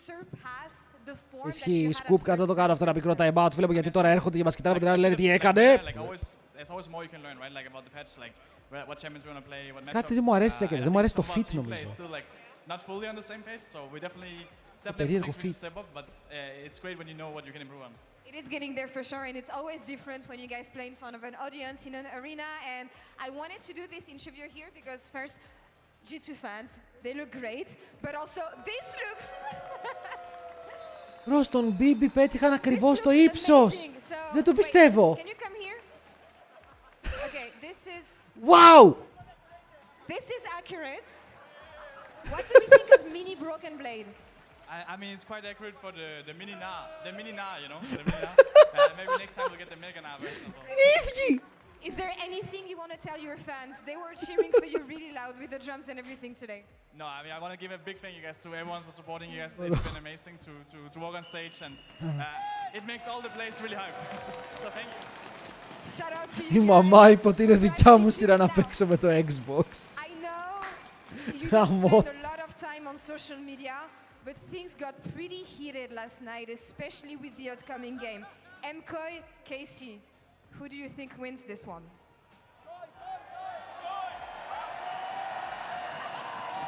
surpass the form that you Ισχύει, had Σκουπ, κάτσε να το κάνω αυτό να πει κρότα about, βλέπω γιατί τώρα έρχονται και μας κοιτάνε από την άλλη λένε τι έκανε. Κάτι δεν μου αρέσει η ζακέτα, δεν μου αρέσει το fit νομίζω. Το περίεργο fit. It is getting there for sure, and it's always different when you guys play in front of an audience in an arena, and I wanted to do this interview here because first, G2 fans, they look great, but also this looks... Ρο, στον Μπίμπι πέτυχαν ακριβώς το ύψος. Δεν το πιστεύω. Can you come here? Okay, this is... Wow! This is accurate. What do we think of mini broken blade? I mean, it's quite accurate for the mini Na, you know, the mini Na. Maybe next time we'll get the mega Na version as well. Is there anything you want to tell your fans? They were cheering for you really loud with the drums and everything today. No, I mean, I want to give a big thank you guys to everyone for supporting you guys. It's been amazing to walk on stage, and it makes all the plays really hype. So thank you. Shout out to you. Η μαμά είπε ότι είναι δικιά μου σειρά να παίξω με το Xbox. I know you spend a lot of time on social media, but things got pretty heated last night, especially with the upcoming game. Mkoi, Casey, who do you think wins this one?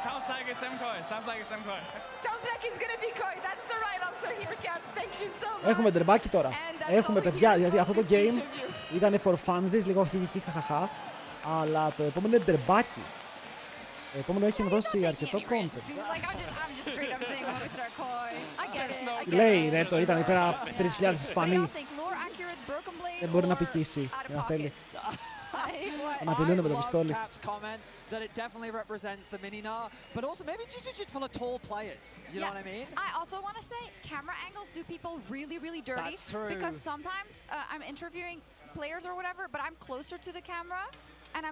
Sounds like it's Mkoi. Sounds like it's Mkoi. Sounds like it's gonna be Koi. That's the right answer here, Caps. Thank you so much. Έχουμε τερμπάκι τώρα. Έχουμε παιδιά, γιατί αυτό το game ήταν for funsies, λίγο χαχαχά, αλλά το επόμενο είναι τερμπάκι. Το επόμενο έχει δώσει αρκετό content. Λέει ρε, το ήταν πέρα 3.000 Ισπανοί. Δεν μπορεί να πικήσει, να θέλει. Να απειλούν με το πιστόλι. That it definitely represents the mini Na, but also maybe G2 just full of tall players. You know what I mean? I also want to say camera angles do people really, really dirty. That's true. Because sometimes I'm interviewing players or whatever, but I'm closer to the camera.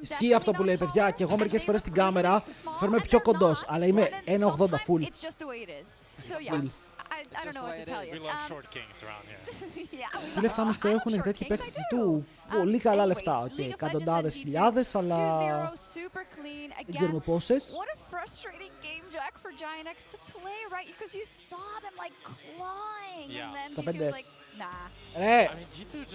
Ισχύει αυτό που λέει, παιδιά, και εγώ μερικές φορές στην κάμερα φέρνω πιο κοντός, αλλά είμαι 1,80 full. So yeah, I don't know what to tell you. We love short kings around here. Τι λεφτά μας το έχουν τέτοιοι παίκτες του, πολύ καλά λεφτά, εκατοντάδες χιλιάδες, αλλά δεν ξέρουμε πόσες. What a frustrating game, Jack, for GINX to play, right? Because you saw them like clawing, and then G2 was like, nah. Ρε,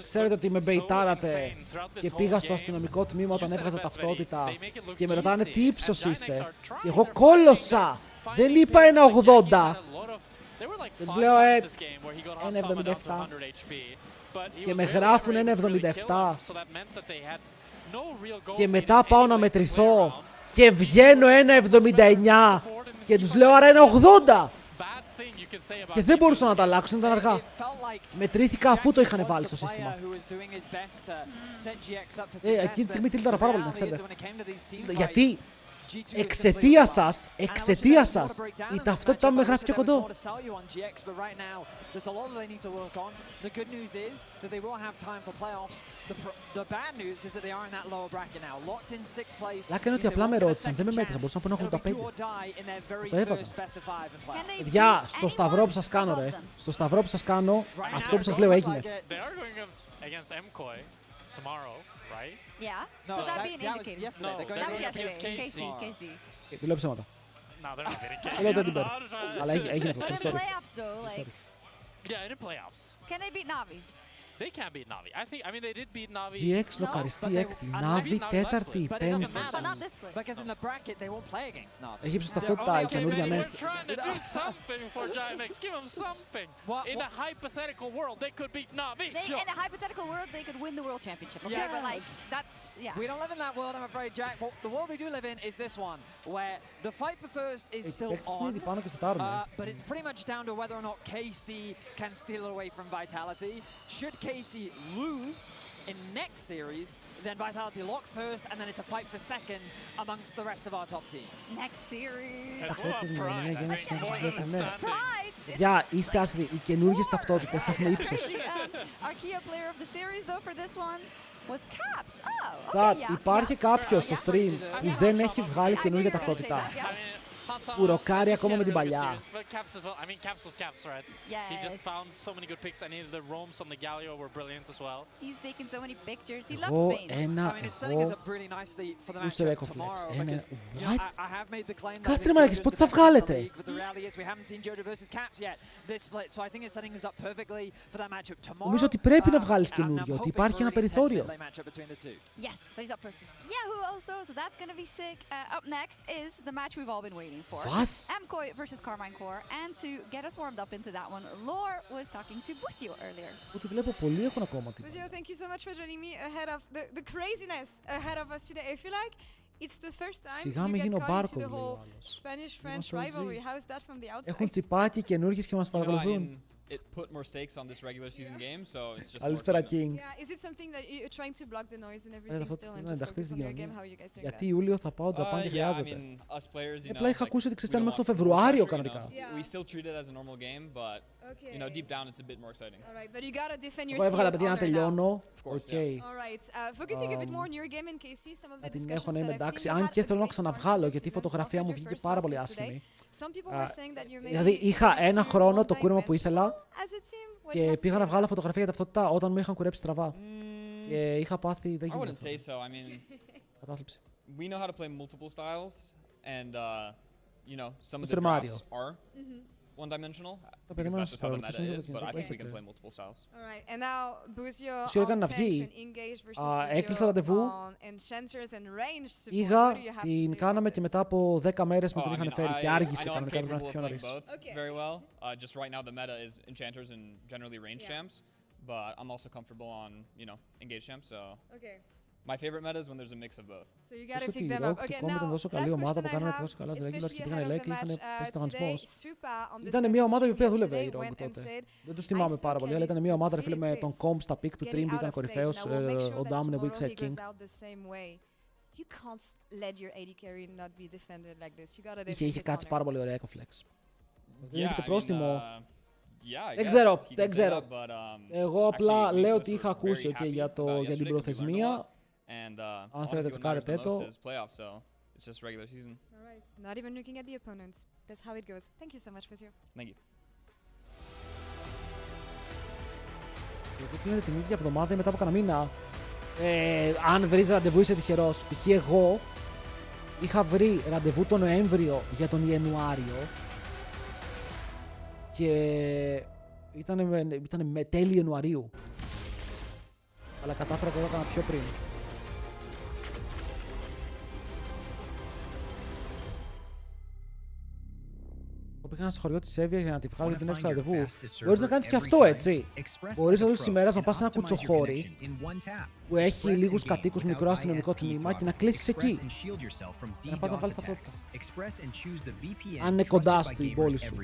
ξέρετε ότι με μπεϊτάρατε και πήγα στο αστυνομικό τμήμα όταν έβγαζα ταυτότητα και με ρωτάνε τι ύψος είσαι και εγώ κόλωσα. Δεν είπα 1,80. Και τους λέω 1,77 και με γράφουν 1,77 και μετά πάω να μετρηθώ και βγαίνω 1,79 και τους λέω άρα 1,80 και δεν μπορούσαν να τα αλλάξουν, ήταν αργά. Μετρήθηκα αφού το είχαν βάλει στο σύστημα. Εκείνη τη στιγμή τίλταρα πάρα πολύ, να ξέρετε. Γιατί Εξαιτίας σας, η ταυτότητά μου με γράφει πιο κοντό. Λάκα είναι ότι απλά με ρώτησαν, δεν με μέτρησαν, μπορούσαν να πούνε 85. Το έβαζαν. Παιδιά, στο σταυρό που σας κάνω ρε, στο σταυρό που σας κάνω, αυτό που σας λέω έγινε. Yeah. So that'd be an indicator. That was yesterday. KC. Του λέω ψέματα. Λέω δεν την παίρνω. Αλλά έγινε αυτό. But in the playoffs though, like. Yeah, in the playoffs. Can they beat Navi? They can't beat Navi. I mean, they did beat Navi. GX λοκαριστή έκτη, Navi τέταρτη, πέμπτη. Because in the bracket they won't play against Navi. Έχει ύψος ταυτότητα η καινούργια ναι. They're trying to do something for GIMX. Give them something. In a hypothetical world, they could beat Navi. In a hypothetical world, they could win the world championship. Okay, Yeah, but like that's We don't live in that world, I'm afraid, Jack. Well, the world we do live in is this one, where the fight for first is still on. But it's pretty much down to whether or not KC can steal away from Vitality. Should KC lose in next series, then Vitality lock first, and then it's a fight for second amongst the rest of our top teams. Next series. Γεια, είστε άσχετοι. Οι καινούργιες ταυτότητες έχουν ύψος. Our key player of the series, though, for this one was Caps. Oh, Τσάτ, υπάρχει κάποιος στο stream που δεν έχει βγάλει καινούργια ταυτότητα. Που ροκάρει ακόμα με την παλιά. I mean, Caps was Caps, right? Yes. He just found so many good picks, and the roams on the Galio were brilliant as well. He's taken so many pictures. He loves Spain. I mean, it's setting us up really nicely for the matchup tomorrow because I have made the claim that Κάτσε ρε μαλάκες, πότε θα βγάλετε? but the reality is we haven't seen Jojo versus Caps yet this split, so I think it's setting us up perfectly for that matchup tomorrow. Νομίζω ότι πρέπει να βγάλεις καινούργιο, ότι υπάρχει ένα περιθώριο. Yes, but he's up first. Yahoo also, so that's gonna be sick. Up next is the match we've all been waiting for. Mkoi versus Carmine Core, and to get us warmed up into that one, Lore was talking to Busio earlier. Ότι βλέπω πολλοί έχουν ακόμα τίποτα. Busio, thank you so much for joining me ahead of the craziness ahead of us today. I feel like it's the first time you get caught into the whole Spanish-French rivalry. How is that from the outside? Έχουν τσιπάκι καινούργιες και μας παρακολουθούν. It put more stakes on this regular season game, so it's just more exciting. Yeah, is it something that you're trying to block the noise and everything still and just focus on your game? How are you guys doing that? Γιατί Ιούλιο θα πάω Τζαπάν και χρειάζεται. Απλά είχα ακούσει ότι ξεστέλνει μέχρι το Φεβρουάριο κανονικά. We still treat it as a normal game, but you know, deep down it's a bit more exciting. All right, but you gotta defend your Εγώ έβγαλα παιδιά να τελειώνω. All right, focusing a bit more on your game in KC, some of the discussions that I've εντάξει, seen. αν και θέλω να ξαναβγάλω γιατί η φωτογραφία μου βγήκε πάρα πολύ άσχημη. Some people were saying that you're Δηλαδή είχα ένα χρόνο το κούρεμα που ήθελα και πήγα να βγάλω φωτογραφία για ταυτότητα όταν με είχαν κουρέψει στραβά. Και είχα πάθει, δεν γίνεται. I wouldn't say so. I mean, κατάθλιψη. We know how to play multiple styles, and you know, some of the drafts are one-dimensional. Because that's just how the meta is, but I think we can play multiple styles. All right, and now Busio on tanks and engage versus έκλεισα ραντεβού. Πήγα, την κάναμε και μετά από 10 μέρες που την είχαν φέρει και άργησε κανονικά να έρθει πιο νωρίς. Very well. Just right now the meta is enchanters and generally range champs, but I'm also comfortable on, you know, engage champs, so. Okay. My favorite meta is when there's a mix of both. So you gotta pick them up. Okay, now last question I have, especially ahead of the match today, Supa on the ήταν μια ομάδα η οποία δούλευε η Rogue Rogue τότε. Δεν τους θυμάμαι πάρα πολύ, αλλά ήταν μια ομάδα φίλε με τον Comp στα pick του Dream που ήταν κορυφαίος, ο Dam είναι weak side king. You can't let your AD carry not be defended like this. You gotta defend. Είχε κάτσει πάρα πολύ ωραία Ecoflex. Δεν έχετε πρόστιμο. Δεν ξέρω. Εγώ απλά λέω ότι είχα ακούσει για την προθεσμία. Αν θέλετε τσεκάρετε το. Not even looking at the opponents. That's how it goes. Thank you so much, Busio. Thank you. Εγώ πήγαινε την ίδια εβδομάδα μετά από κανένα μήνα. Αν βρεις ραντεβού είσαι τυχερός. Π.χ. εγώ είχα βρει ραντεβού τον Νοέμβριο για τον Ιανουάριο και ήταν με τέλη Ιανουαρίου. Αλλά κατάφερα και το έκανα πιο πριν. Πήγα στο χωριό της Εύβοια για να τη βγάλω για την έξω ραντεβού. Μπορείς να κάνεις και αυτό, έτσι. Μπορείς όλες τις ημέρες να πας σε ένα κουτσοχώρι που έχει λίγους κατοίκους, μικρό αστυνομικό τμήμα και να κλείσεις εκεί. Και να πας να βγάλεις ταυτότητα. Αν είναι κοντά στην πόλη σου.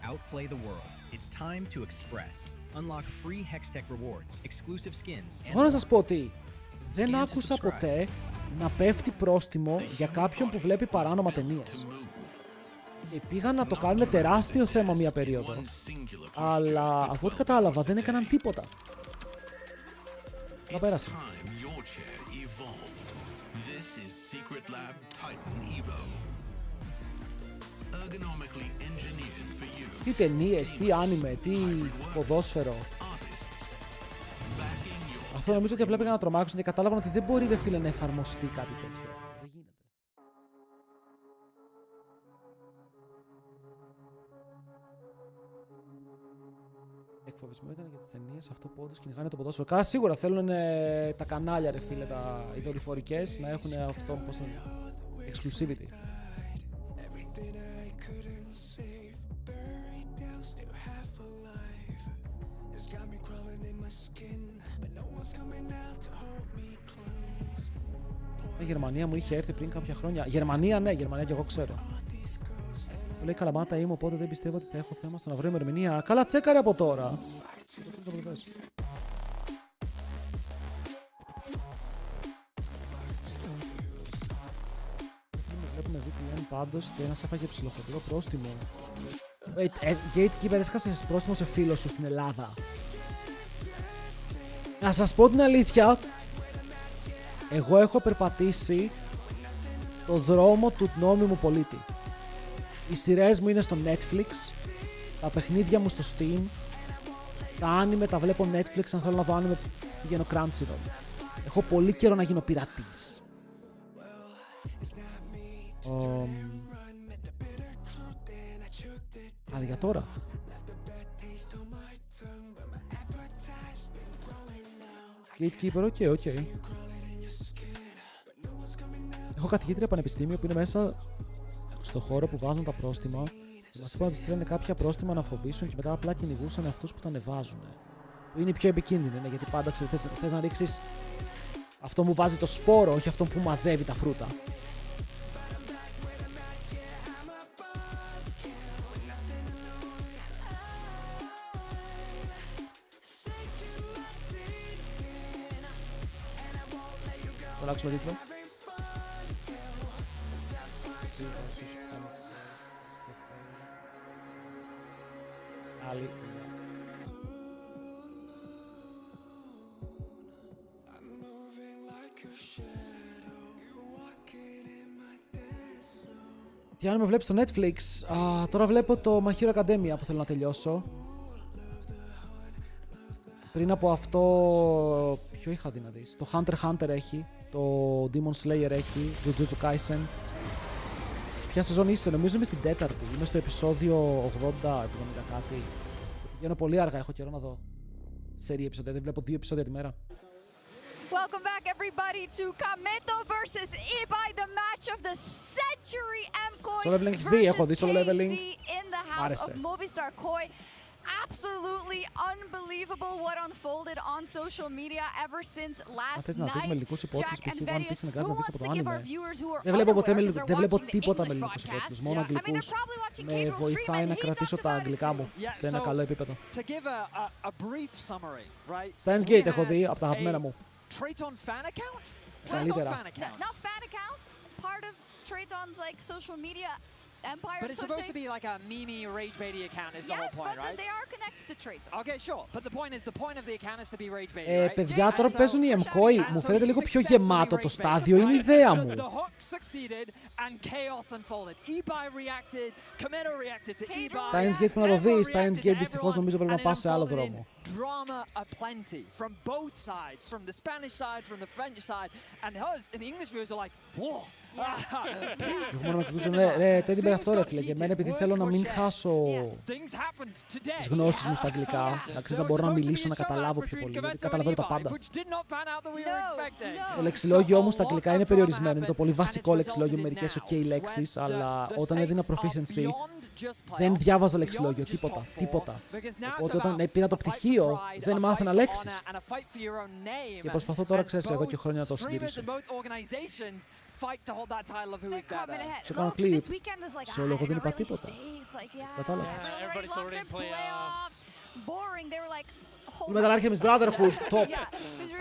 outplay the world. It's time to express. Unlock free Hextech rewards, exclusive skins. Έχω να σας πω ότι δεν άκουσα ποτέ να πέφτει πρόστιμο για κάποιον που βλέπει παράνομα ταινίες. Και πήγαν να το κάνουν τεράστιο θέμα μία περίοδο. Αλλά από ό,τι κατάλαβα δεν έκαναν τίποτα. Να πέρασε. Τι ταινίες, τι άνιμε, τι ποδόσφαιρο. Αυτό νομίζω ότι απλά πήγαν να τρομάξουν και κατάλαβαν ότι δεν μπορεί, ρε φίλε, να εφαρμοστεί κάτι τέτοιο. Δεν γίνεται. Εκφοβισμό ήταν για τις ταινίες, αυτό που όντως κυνηγάνε το ποδόσφαιρο. Καλά, σίγουρα θέλουν τα κανάλια, ρε φίλε, οι δορυφορικές να έχουν αυτό, πώς είναι, exclusivity. Η Γερμανία μου είχε έρθει πριν κάποια χρόνια. Γερμανία, ναι, Γερμανία και εγώ ξέρω. Μου λέει καλαμάτα είμαι, οπότε δεν πιστεύω ότι θα έχω θέμα στο να βρω ημερομηνία. Καλά, τσέκαρε από τώρα. Βλέπουμε VPN πάντως και ένας έφαγε ψιλοχοντρό πρόστιμο. Gatekeeper έσκασε πρόστιμο σε φίλο σου στην Ελλάδα. Να σας πω την αλήθεια, εγώ έχω περπατήσει το δρόμο του νόμιμου πολίτη. Οι σειρές μου είναι στο Netflix, τα παιχνίδια μου στο Steam, τα anime τα βλέπω Netflix, αν θέλω να δω anime πηγαίνω Crunchyroll. Έχω πολύ καιρό να γίνω πειρατής. Αλλά για τώρα. Gatekeeper, οκ. Έχω καθηγήτρια πανεπιστήμιο που είναι μέσα στο χώρο που βάζουν τα πρόστιμα και μας είπαν ότι στέλνουν κάποια πρόστιμα να φοβήσουν και μετά απλά κυνηγούσαν αυτούς που τα ανεβάζουν. Που είναι πιο επικίνδυνο, γιατί πάντα θες να ρίξεις αυτό που βάζει το σπόρο, όχι αυτό που μαζεύει τα φρούτα. Θα αλλάξουμε τίτλο. Άλλη. Τι αν με βλέπεις στο Netflix, τώρα βλέπω το My Hero Academia που θέλω να τελειώσω. Πριν από αυτό, ποιο είχα δει να δεις, το Hunter x Hunter έχει, το Demon Slayer έχει, το Jujutsu Kaisen. Σε ποια σεζόν είσαι, νομίζω είμαι στην τέταρτη, είμαι στο επεισόδιο 80, 70 κάτι. Πηγαίνω πολύ αργά, έχω καιρό να δω σερί επεισόδια, δεν βλέπω 2 επεισόδια τη μέρα. Welcome back everybody to Kameto versus Ibai, the match of the century. Mkoi Solo leveling έχεις δει, έχω δει solo leveling. in the house of Movistar Koi. Absolutely unbelievable what unfolded on social media ever since last night. Jack and Various, who wants to give our viewers who are unaware, because they're watching the English broadcast. Μόνο I mean, they're αγγλικούς. probably watching Με Casual Stream βοηθάει and να he κρατήσω talked τα about it. αγγλικά μου σε ένα καλό επίπεδο. To give a brief summary, right? Steins Gate έχω δει, από τα αγαπημένα μου. Trayton fan account? Καλύτερα. Not fan account, part of Trayton's like social media empire. But it's supposed to be like a meme rage baity account is the whole point, yes, but right? they are connected to Trayton. Okay, sure. But the point of the account is to be rage baity, right? Παιδιά, τώρα που παίζουν οι Mkoi, μου φαίνεται λίγο πιο γεμάτο το στάδιο, είναι η ιδέα μου. The hook succeeded and chaos unfolded. Ibai reacted, Kameto reacted to Ibai. Steins Gate που να το δει, Steins Gate δυστυχώς νομίζω πρέπει να πάει σε άλλο δρόμο. Drama aplenty from both sides, from the Spanish side, from the French side, and us in the English viewers are like, whoa. Μόνο με το ρε, τέτοιο πέρα αυτό ρε φίλε, και εμένα επειδή θέλω να μην χάσω τις γνώσεις μου στα αγγλικά, να ξέρεις να μπορώ να μιλήσω, να καταλάβω πιο πολύ, γιατί καταλαβαίνω τα πάντα. Το λεξιλόγιο όμως στα αγγλικά είναι περιορισμένο, είναι το πολύ βασικό λεξιλόγιο με μερικές ok λέξεις, αλλά όταν έδινα proficiency δεν διάβαζα λεξιλόγιο, τίποτα. Οπότε όταν πήρα το πτυχίο δεν μάθαινα λέξεις. Και προσπαθώ τώρα, ξέρεις, εδώ και χρόνια να το συντηρήσω. fight to hold that title of who is better. Σε κάνω κλιπ. Σε όλο εγώ δεν είπα τίποτα. Κατάλαβα. Everybody's already in playoffs. Boring. They were like. Metal Alchemist Brotherhood, top.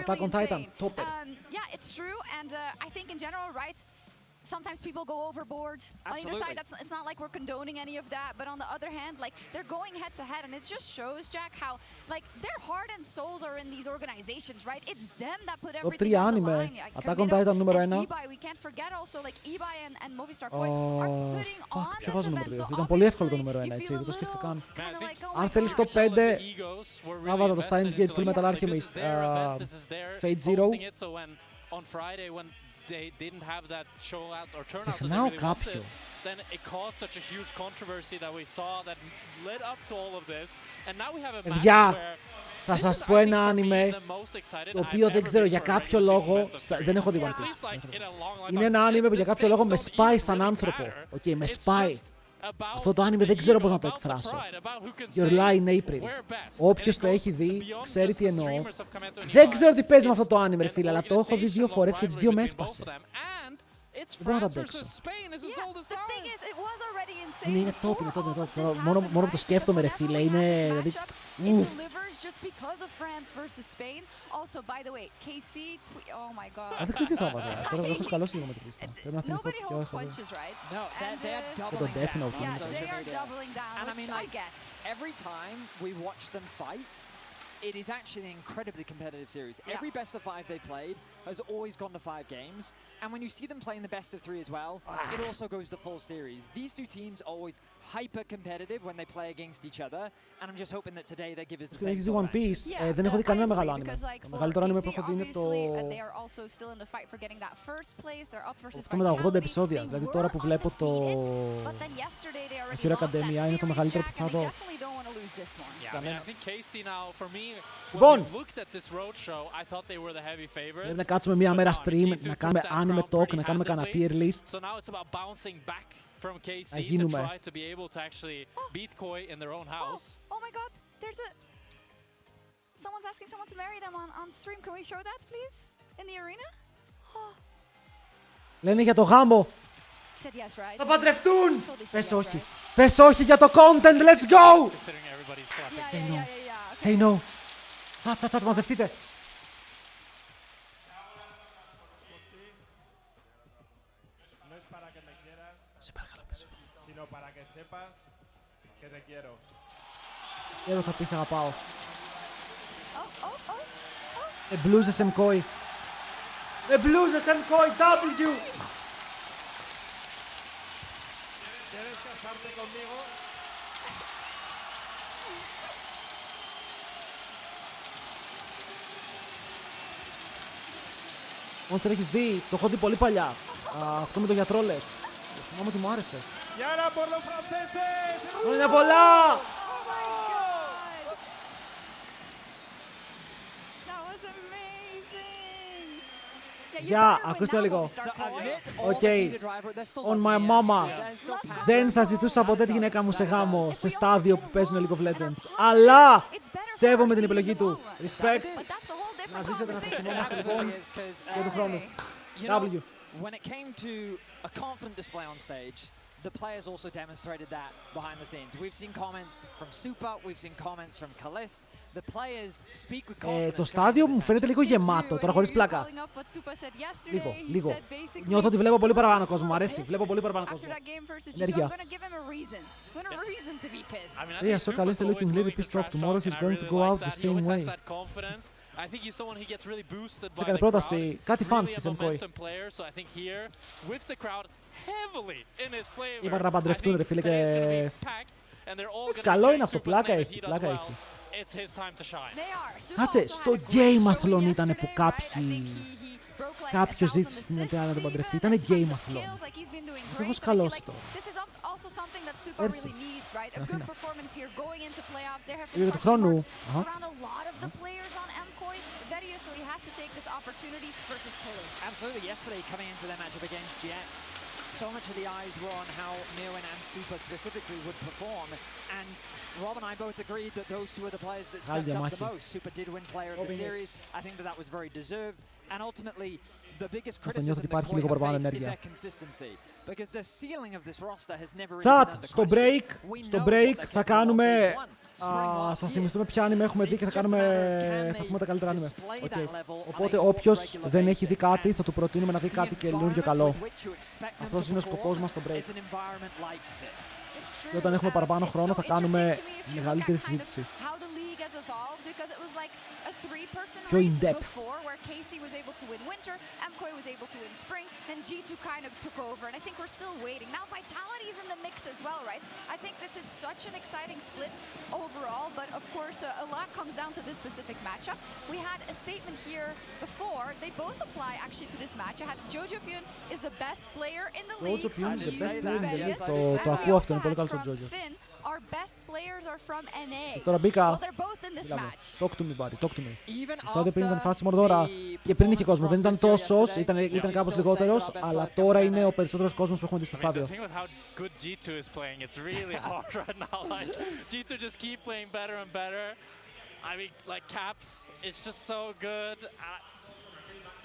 Attack on Titan, top. Yeah, it's true, and I think in general, right? Sometimes people go overboard. Absolutely. On either side, it's not like we're condoning any of that. But on the other hand, like they're going head to head, and it just shows, Jack, how like their heart and souls are in these organizations, right? It's them that put everything on the line. Attack on Titan νούμερο 1. Ibai, we can't forget also like Ibai and Movistar Koi are putting on Ποιο βάζω νούμερο 2. So Ήταν πολύ εύκολο το νούμερο 1, έτσι. Δεν το σκέφτηκα καν. Αν θέλεις το 5, θα βάζα το Steins Gate, Full Metal Alchemist, Fate Zero. On Friday when they didn't have that show out or turnout that Ξεχνάω they κάποιο. wanted, then it caused such a huge controversy that we saw that led up to all of this, and now we have a match where θα σας πω ένα άνιμε το οποίο δεν ξέρω για κάποιο λόγο. Δεν έχω δει One Piece. Είναι ένα άνιμε που για κάποιο λόγο με σπάει σαν άνθρωπο. Οκ, με σπάει. Αυτό το άνιμε δεν ξέρω πώς να το εκφράσω. Your Lie in April. Όποιος το έχει δει, ξέρει τι εννοώ. Δεν ξέρω τι παίζει με αυτό το άνιμε, ρε φίλε, αλλά το έχω δει 2 φορές και τις 2 με έσπασε. Δεν μπορώ να τα αντέξω. Είναι top, είναι top. Μόνο που το σκέφτομαι, ρε φίλε, είναι... Δηλαδή, just because of France versus Spain. Also, by the way, KC, oh my god. Δεν ξέρω τι θα βάζα. Τώρα έχω σκαλώσει λίγο με τη λίστα. Πρέπει να θυμηθώ ποιο έχω δει. No, they're doubling down. Yeah, they are doubling down, and I mean, which like, I get. Every time we watch them fight, it is actually an incredibly competitive series. Yeah. Every best of 5 they played has always gone to 5 games. And when you see them playing the best of 3 as well, it also goes the full series. These two teams are always hyper-competitive when they play against each other. And I'm just hoping that today they give us the same. Έχεις δει One Piece. Δεν έχω δει κανένα μεγάλο άνιμε. Το μεγαλύτερο άνιμε που έχω δει είναι το... Αυτό με τα 80 επεισόδια. Δηλαδή τώρα που βλέπω το... Hero Academia είναι το μεγαλύτερο που θα δω. Λοιπόν, πρέπει να κάτσουμε μία μέρα stream, να κάνουμε anime talk, να κάνουμε κανένα tier list. Να γίνουμε. Oh my god, there's a... Someone's asking someone to marry them on stream. Can we show that, please? In the arena? Λένε για το γάμο. Said yes, right? Θα παντρευτούν! Πες όχι. Πες όχι για το content, let's go! Say no. Say no. Τσατ, μαζευτείτε. Σε παρακαλώ, πες όχι. Quiero θα πεις αγαπάω. Με μπλούζες Mkoi. Με μπλούζες Mkoi, W! ¿Quieres casarte conmigo? Monster έχεις δει, το έχω δει πολύ παλιά. Αυτό με το γιατρό λες. Θυμάμαι ότι μου άρεσε. Χρόνια πολλά! Γεια, ακούστε λίγο. Οκ, on my mama. Δεν θα ζητούσα ποτέ τη γυναίκα μου σε γάμο, σε στάδιο που παίζουν League of Legends. Αλλά σέβομαι την επιλογή του. Respect. Να ζήσετε, να σας θυμόμαστε λοιπόν και του χρόνου. W. When it came to a confident display on stage, the players also demonstrated that behind the scenes. We've seen comments from Super, we've seen comments from Kalist. The players speak with confidence. Το στάδιο μου φαίνεται λίγο γεμάτο, τώρα χωρίς πλάκα. Λίγο. Νιώθω ότι βλέπω πολύ παραπάνω κόσμο, μου αρέσει. Βλέπω πολύ παραπάνω κόσμο. Ενέργεια. Yeah, so Kalist looking a little pissed off. Tomorrow he's going to go out the same way. Σε έκανε πρόταση κάτι fans της Mkoi. Είπαν να παντρευτούν ρε φίλε και... Καλό είναι αυτό, πλάκα έχει, πλάκα έχει. Κάτσε, στο Gameathlon ήτανε που κάποιος ζήτησε στην Ιντερνετ να τον παντρευτεί. Ήτανε Gameathlon. Δεν έχω σκαλώσει το. Πέρσι. Στην Αθήνα. Για του χρόνου. Absolutely. Yesterday, coming into their matchup against GX, so much of the eyes were on how Mirwin and Super specifically would perform, and Rob and I both agreed that those two are the players that stepped up the most. Super did win Player of the Series. I think that was very deserved, and ultimately the biggest criticism that Mkoi have faced is their consistency, because the ceiling of this roster has never really been under question. Στο break θα κάνουμε... θα θυμηθούμε ποια anime έχουμε δει και θα πούμε τα καλύτερα anime. Okay. Οπότε όποιος δεν έχει δει κάτι θα του προτείνουμε να δει κάτι καινούριο καλό. Αυτός είναι ο σκοπός μας στο break. Και όταν έχουμε παραπάνω χρόνο θα κάνουμε μεγαλύτερη συζήτηση. Πιο in depth. Where Casey was able to win winter, Mkoi was able to win spring, then G2 kind of took over, and I think we're still waiting. Now Vitality is in the mix as well, right? I think this is such an exciting split overall, but of course a lot comes down to this specific matchup. We had a statement here before. They both apply actually to this match. I had Jojo Pyun is the best player in the league. Jojo Pyun is the best player in the league. Το ακούω αυτό, είναι πολύ καλός ο Jojo. Our best players are from NA. Τώρα μπήκα. Well, they're both in this match. Talk to me, buddy. Talk to me. Στο πριν ήταν φάση μόνο τώρα. Και πριν είχε κόσμο. Δεν ήταν τόσος, ήταν κάπως λιγότερος, αλλά τώρα είναι ο περισσότερος κόσμος που έχουμε δει στο στάδιο. I mean, like Caps is just so good.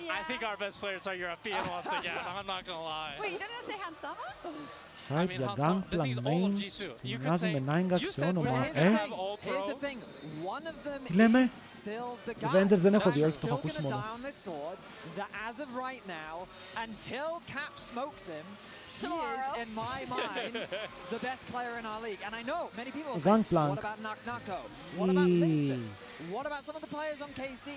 Yeah. I think our best players are European once again. I'm not gonna lie. Wait, you didn't say Hansama? Side για Gangplank Mains, μοιάζει με Ningax σε όνομα, Here's the thing, one of them τι λέμε? is still the guy. Avengers δεν έχω δει, όχι το έχω ακούσει μόνο. As of right now, until Cap smokes him, he is, in my mind, the best player in our league. And I know many people say, what about Naknako? What about Linksys? What about some of the players on KC?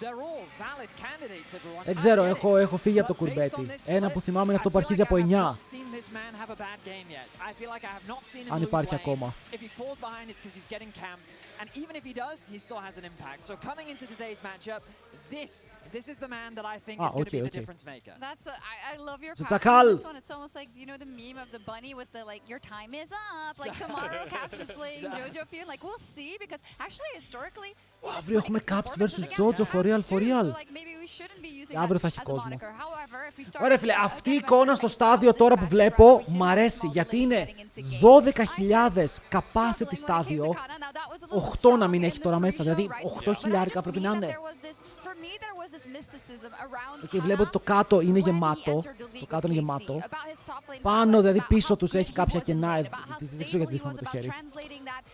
They're all valid candidates, everyone. Δεν ξέρω, έχω φύγει από το κουρμπέτι. Ένα που θυμάμαι είναι αυτό που αρχίζει από 9. Αν υπάρχει ακόμα. And even if he does, he still has an impact. So coming into today's matchup, this is the man that I think is going to be the difference maker. That's I love your passion on this one. It's almost like, you know, the meme of the bunny with the, like, your time is up. Like, tomorrow Caps is playing Jojo Pyun. Like, we'll see, because actually, historically... Αύριο έχουμε Caps vs Jojo for real. Αύριο θα έχει κόσμο. Ωραία φίλε, αυτή η εικόνα στο στάδιο τώρα που βλέπω μ' αρέσει, γιατί είναι 12.000 capacity στάδιο, 8 να μην έχει τώρα μέσα, δηλαδή 8.000 πρέπει να είναι. Και βλέπω ότι το κάτω είναι γεμάτο, πάνω δηλαδή πίσω τους έχει κάποια κενά, δεν ξέρω γιατί δείχνω με το χέρι.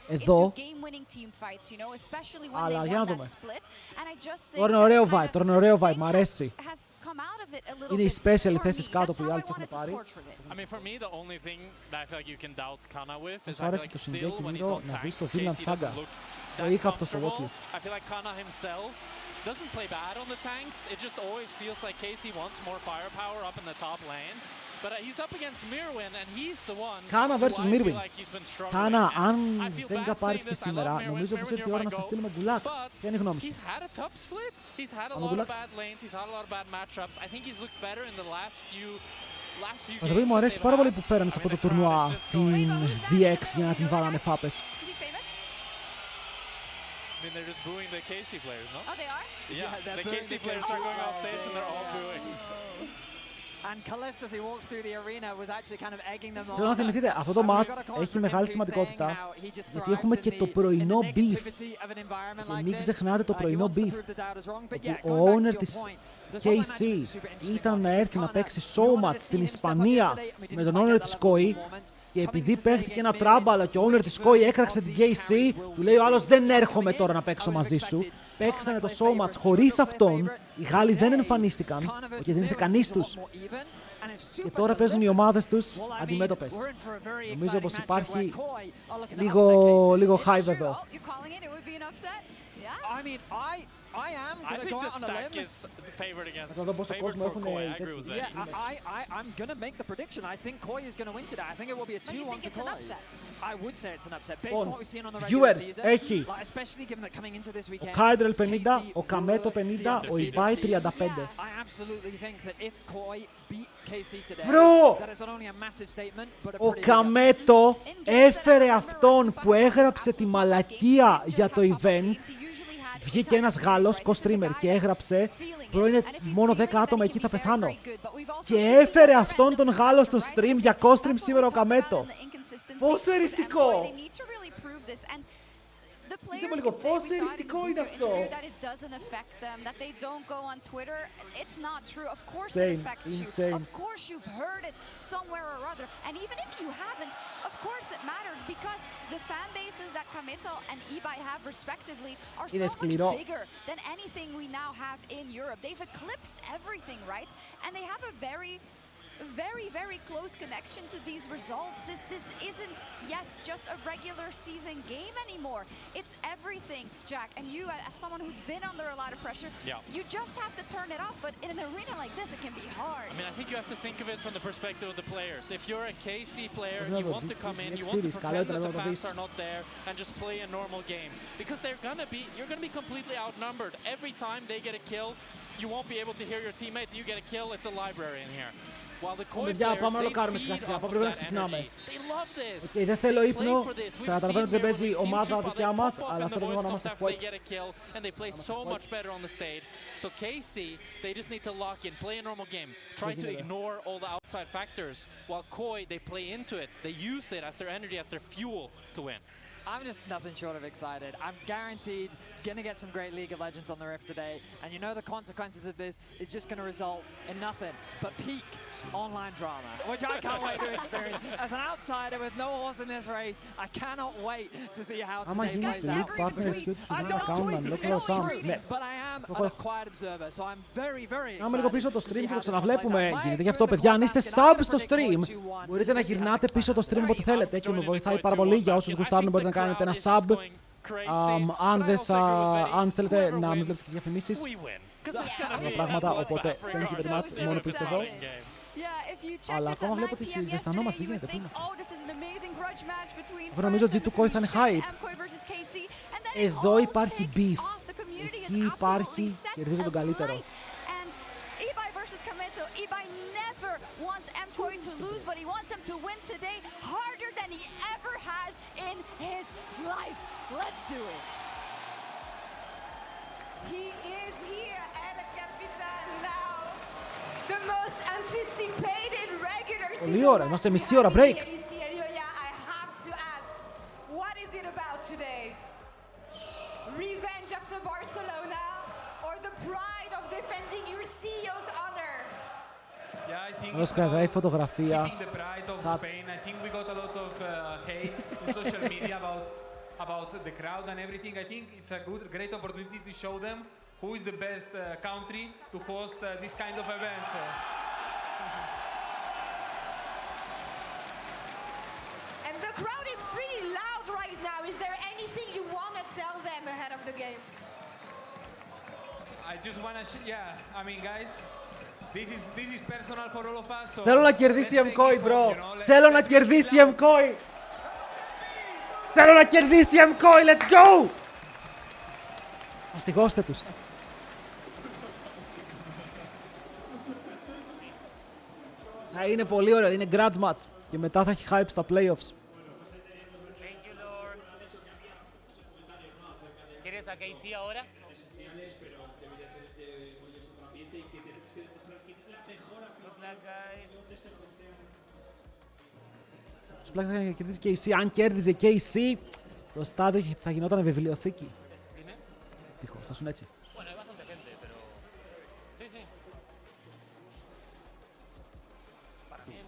Εδώ, αλλά για να δούμε. Τώρα είναι ωραίο vibe, μ' αρέσει. Είναι οι special οι θέσεις κάτω που οι άλλοι τις έχουν πάρει. Μου άρεσε το Shingeki βίντεο να δεις το Vinland Saga. Το είχα αυτό στο watchlist. Doesn't play bad on the tanks. It just always feels like Casey wants more firepower up in the top lane. But he's up against Mirwin and he's the one. Κάνα versus Mirwin. Κάνα, αν δεν τα πάρεις και σήμερα, νομίζω πως ήρθε η ώρα να σε στείλουμε γκουλάκ. Ποια είναι η γνώμη σου? He's had a tough split. He's had a lot of bad lanes. He's had a lot of bad matchups. I think he's looked better in the last few games. Εδώ μου αρέσει πάρα πολύ που φέρανε σε αυτό το τουρνουά την GX για να την βάλανε φάπες. I mean, they're just booing the KC players, no? Oh, they are? Yeah, the KC players are going off stage and they're all booing. And Kalista, as he walks through the arena, was actually kind of egging them on. Θέλω να θυμηθείτε, αυτό το match έχει μεγάλη σημαντικότητα, γιατί έχουμε και το πρωινό beef. Και μην ξεχνάτε το πρωινό beef. Ότι ο owner της KC ήταν να έρθει να παίξει showmatch στην Ισπανία με τον owner της Mkoi, και επειδή παίχτηκε ένα τράμπαλο και ο owner της Mkoi έκραξε την KC, του λέει ο άλλος δεν έρχομαι τώρα να παίξω μαζί σου. Παίξανε το showmatch χωρίς αυτόν, οι Γάλλοι δεν εμφανίστηκαν, γιατί δεν ήρθε κανείς τους. Και τώρα παίζουν οι ομάδες τους αντιμέτωπες. Νομίζω πως υπάρχει λίγο hype εδώ. I am going to go out on a limb. Θα δω πόσο κόσμο έχουν τέτοιοι. I'm going to make the prediction. I think Mkoi is going to win today. I think it will be a 2-1 to Mkoi. I would say it's an upset based on what we've seen on the regular season. Έχει Especially given that coming into this weekend. Ο Κάρντρελ 50, ο Καμέτο 50, ο Ιμπάι 35. I absolutely think that if Mkoi beat KC today, that is not only a massive statement, but a ο Καμέτο έφερε αυτόν που έγραψε τη μαλακία για το event Βγήκε ένας Γάλλος, COSTREAMer, και έγραψε «Bro, είναι μόνο 10 άτομα εκεί, θα πεθάνω». Και έφερε αυτόν τον Γάλλο στο stream για COSTREAM σήμερα ο Καμέτο. Πόσο εριστικό! Δείτε λίγο πόσο εριστικό είναι αυτό. Insane. Of course you've heard it somewhere or other. And even if you haven't, of course it matters because the fan bases that Kameto and Ibai have respectively are so much bigger than anything we now have in Europe. They've eclipsed everything, right? And they have a very, very close connection to these results. This isn't, yes, just a regular season game anymore. It's everything, Jack. And you, as someone who's been under a lot of pressure, you just have to turn it off. But in an arena like this, it can be hard. I mean, I think you have to think of it from the perspective of the players. If you're a KC player, you want to come in, you want to pretend that the fans are not there and just play a normal game. Because you're gonna be completely outnumbered. Every time they get a kill, you won't be able to hear your teammates. You get a kill, it's a library in here. Παιδιά, πάμε να το κάνουμε σιγά σιγά. Πρέπει να ξυπνάμε. Δεν θέλω ύπνο. Καταλαβαίνω ότι δεν παίζει ομάδα δικιά μας, αλλά θέλω να είμαστε quiet. So KC, they just need to lock in, play a normal game, try to ignore all the outside factors, while Mkoi, they play into it, they use it as their energy, as their fuel to win. I'm just nothing short of excited. I'm guaranteed going to get some great League of Legends on the Rift today. And you know the consequences of this is just going to result in nothing but peak online drama, which I can't wait to experience. As an outsider with no horse in this race, I cannot wait to see how today plays out. I don't tweet, but I am a quiet observer, so I'm very excited. Πάμε λίγο πίσω το stream και το ξαναβλέπουμε. Γίνεται γι' αυτό, παιδιά. Αν είστε sub στο stream, μπορείτε να γυρνάτε πίσω το stream όποτε θέλετε και με βοηθάει πάρα πολύ. Για όσους γουστάρουν, μπορείτε να κάνετε ένα sub. Αν θέλετε να μην βλέπετε τις διαφημίσεις, πράγματα, οπότε thank you very much, μόνο που είστε εδώ. Αλλά ακόμα βλέπω ότι ζεστανόμαστε, τι γίνεται, πού είμαστε. Εγώ νομίζω ότι G2 Koi θα είναι hype. Εδώ υπάρχει beef, εκεί υπάρχει, κερδίζω τον καλύτερο. Ibai never wants Mkoi to lose, but he wants him to win today harder than he ever has in his life. Let's do it. He is here, El Capitan now. The most anticipated regular season. Πολύ ώρα, είμαστε μισή ώρα break. I have to ask, what is it about today? Revenge after Barcelona or the pride of defending your CEO's honor? Yeah, I think it's keeping the pride of Spain. I think we got a lot of hate in social media about the crowd and everything. I think it's a great opportunity to show them who is the best country to host this kind of event. So. And the crowd is pretty loud right now. Is there anything you want to tell them ahead of the game? I just want to, I mean, guys. This is personal for all of us. So θέλω να κερδίσει Mkoi, bro. Θέλω να κερδίσει Mkoi. Θέλω να κερδίσει Mkoi. Let's go. Αστιγώστε τους. Θα είναι πολύ ωραίο. Είναι grudge match. Και μετά θα έχει hype στα playoffs. ¿Quieres a KC ahora? Στους πλάκα θα κερδίσει KC. Αν κέρδιζε KC, το στάδιο θα γινόταν βιβλιοθήκη. Δυστυχώς, θα σουν έτσι.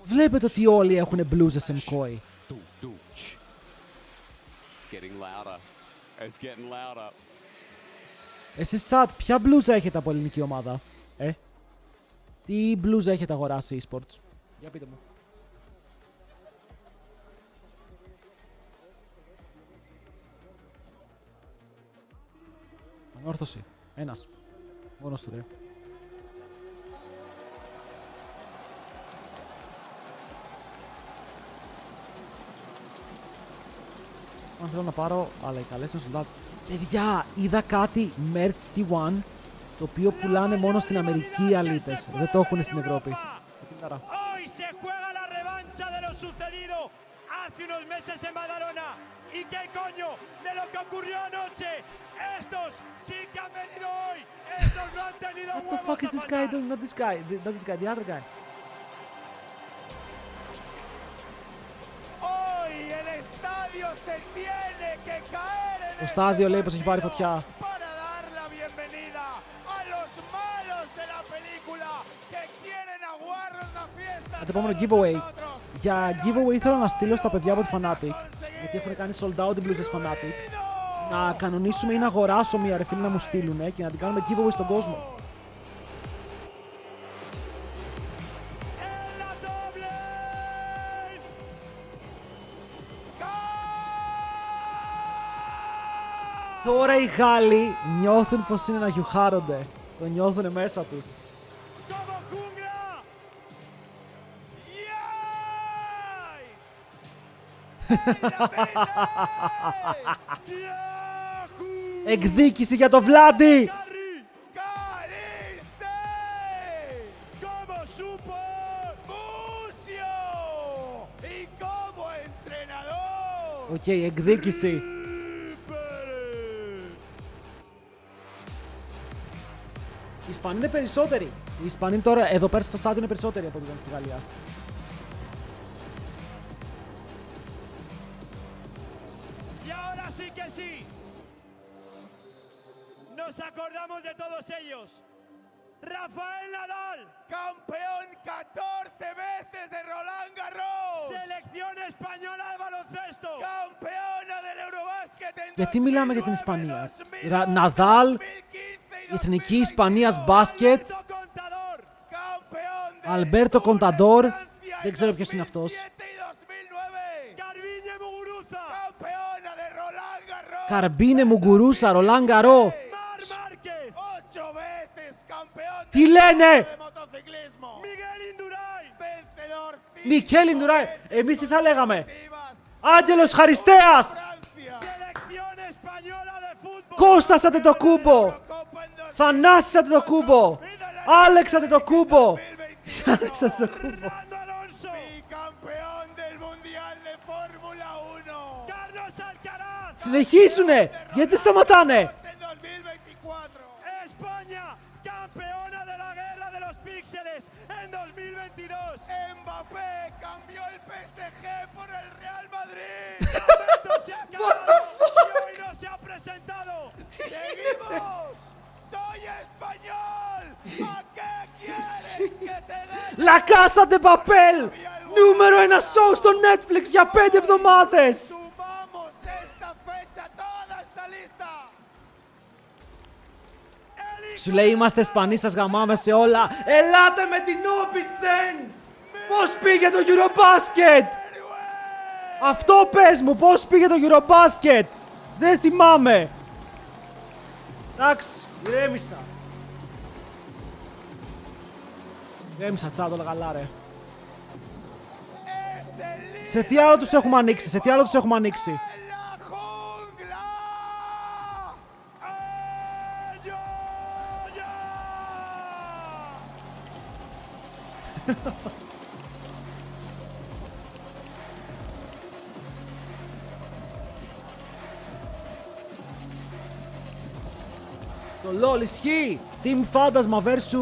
Βλέπετε ότι όλοι έχουν μπλούζες Mkoi. Εσείς chat, ποια μπλούζα έχετε από ελληνική ομάδα? Τι μπλούζα έχετε αγοράσει eSports? Για πείτε μου. Ανόρθωση. Ένας. Μόνος του, ρε. Αν θέλω να πάρω, αλλά οι καλές είναι soldat. Παιδιά, είδα κάτι merch T1, το οποίο πουλάνε μόνο στην Αμερική οι αλήτες. Δεν το έχουν στην Ευρώπη. Hoy se juega la revancha de lo sucedido hace unos meses en Badalona. ¿Y qué coño de lo que ocurrió anoche? Estos sí que han venido hoy. Estos no han tenido huevos. What the fuck is this guy doing? Not this guy. Not this guy. The other guy. Hoy el estadio se tiene que caer en Το στάδιο λέει πως έχει πάρει φωτιά. para dar la bienvenida a los malos de la película que quieren aguarnos la fiesta. Το επόμενο giveaway. Για giveaway ήθελα να στείλω στα παιδιά από τη Fnatic, γιατί έχουν κάνει sold out την μπλούζες Fnatic, να κανονίσουμε ή να αγοράσω μία ρε φίλοι να μου στείλουνε και να την κάνουμε giveaway στον κόσμο. Τώρα οι Γάλλοι νιώθουν πως είναι να γιουχάρονται. Το νιώθουν μέσα τους. Εκδίκηση για το Βλάντι! Οκ, εκδίκηση. Οι Ισπανοί είναι περισσότεροι. Οι Ισπανοί τώρα εδώ πέρα στο στάδιο είναι περισσότεροι από ό,τι ήταν στη Γαλλία. Nos acordamos de todos ellos. Rafael Nadal, campeón 14 veces de Roland Garros. Selección española de baloncesto, campeona del Eurobasket en 2009. Γιατί μιλάμε για την Ισπανία? Ναδάλ, η εθνική Ισπανίας μπάσκετ, Αλμπέρτο Κονταντόρ, δεν ξέρω ποιος είναι αυτός. Καρμπίνε Μουγκουρούσα, Ρολάν Γκαρό. Τι λένε! Μικέλ Ιντουράι! Εμείς τι θα λέγαμε? Άγγελος Χαριστέας! Κώστας Αντετοκούμπο! Θανάσης Αντετοκούμπο! Άλεξ Αντετοκούμπο! Άλεξ Αντετοκούμπο! Συνεχίσουνε! Γιατί σταματάνε! Campeona de la guerra de los píxeles en 2022. Mbappé cambió el PSG por el Real Madrid. What the fuck? Y hoy no se ha presentado. Seguimos. Soy español. ¿A qué quieres que te gane? La Casa de Papel! Νούμερο 1 show στο Netflix για 5 εβδομάδες! Sumamos esta fecha toda esta lista. Σου λέει είμαστε Ισπανοί, σας γαμάμε σε όλα. Ελάτε με την όπισθεν! Πώς πήγε το Eurobasket! Αυτό πες μου, πώς πήγε το Eurobasket! Δεν θυμάμαι. Εντάξει, ηρέμησα. Ηρέμησα τσάτ, όλα καλά ρε. Σε τι άλλο τους έχουμε ανοίξει, σε τι άλλο τους έχουμε ανοίξει. Το LOL ισχύει! Team Fantasma vs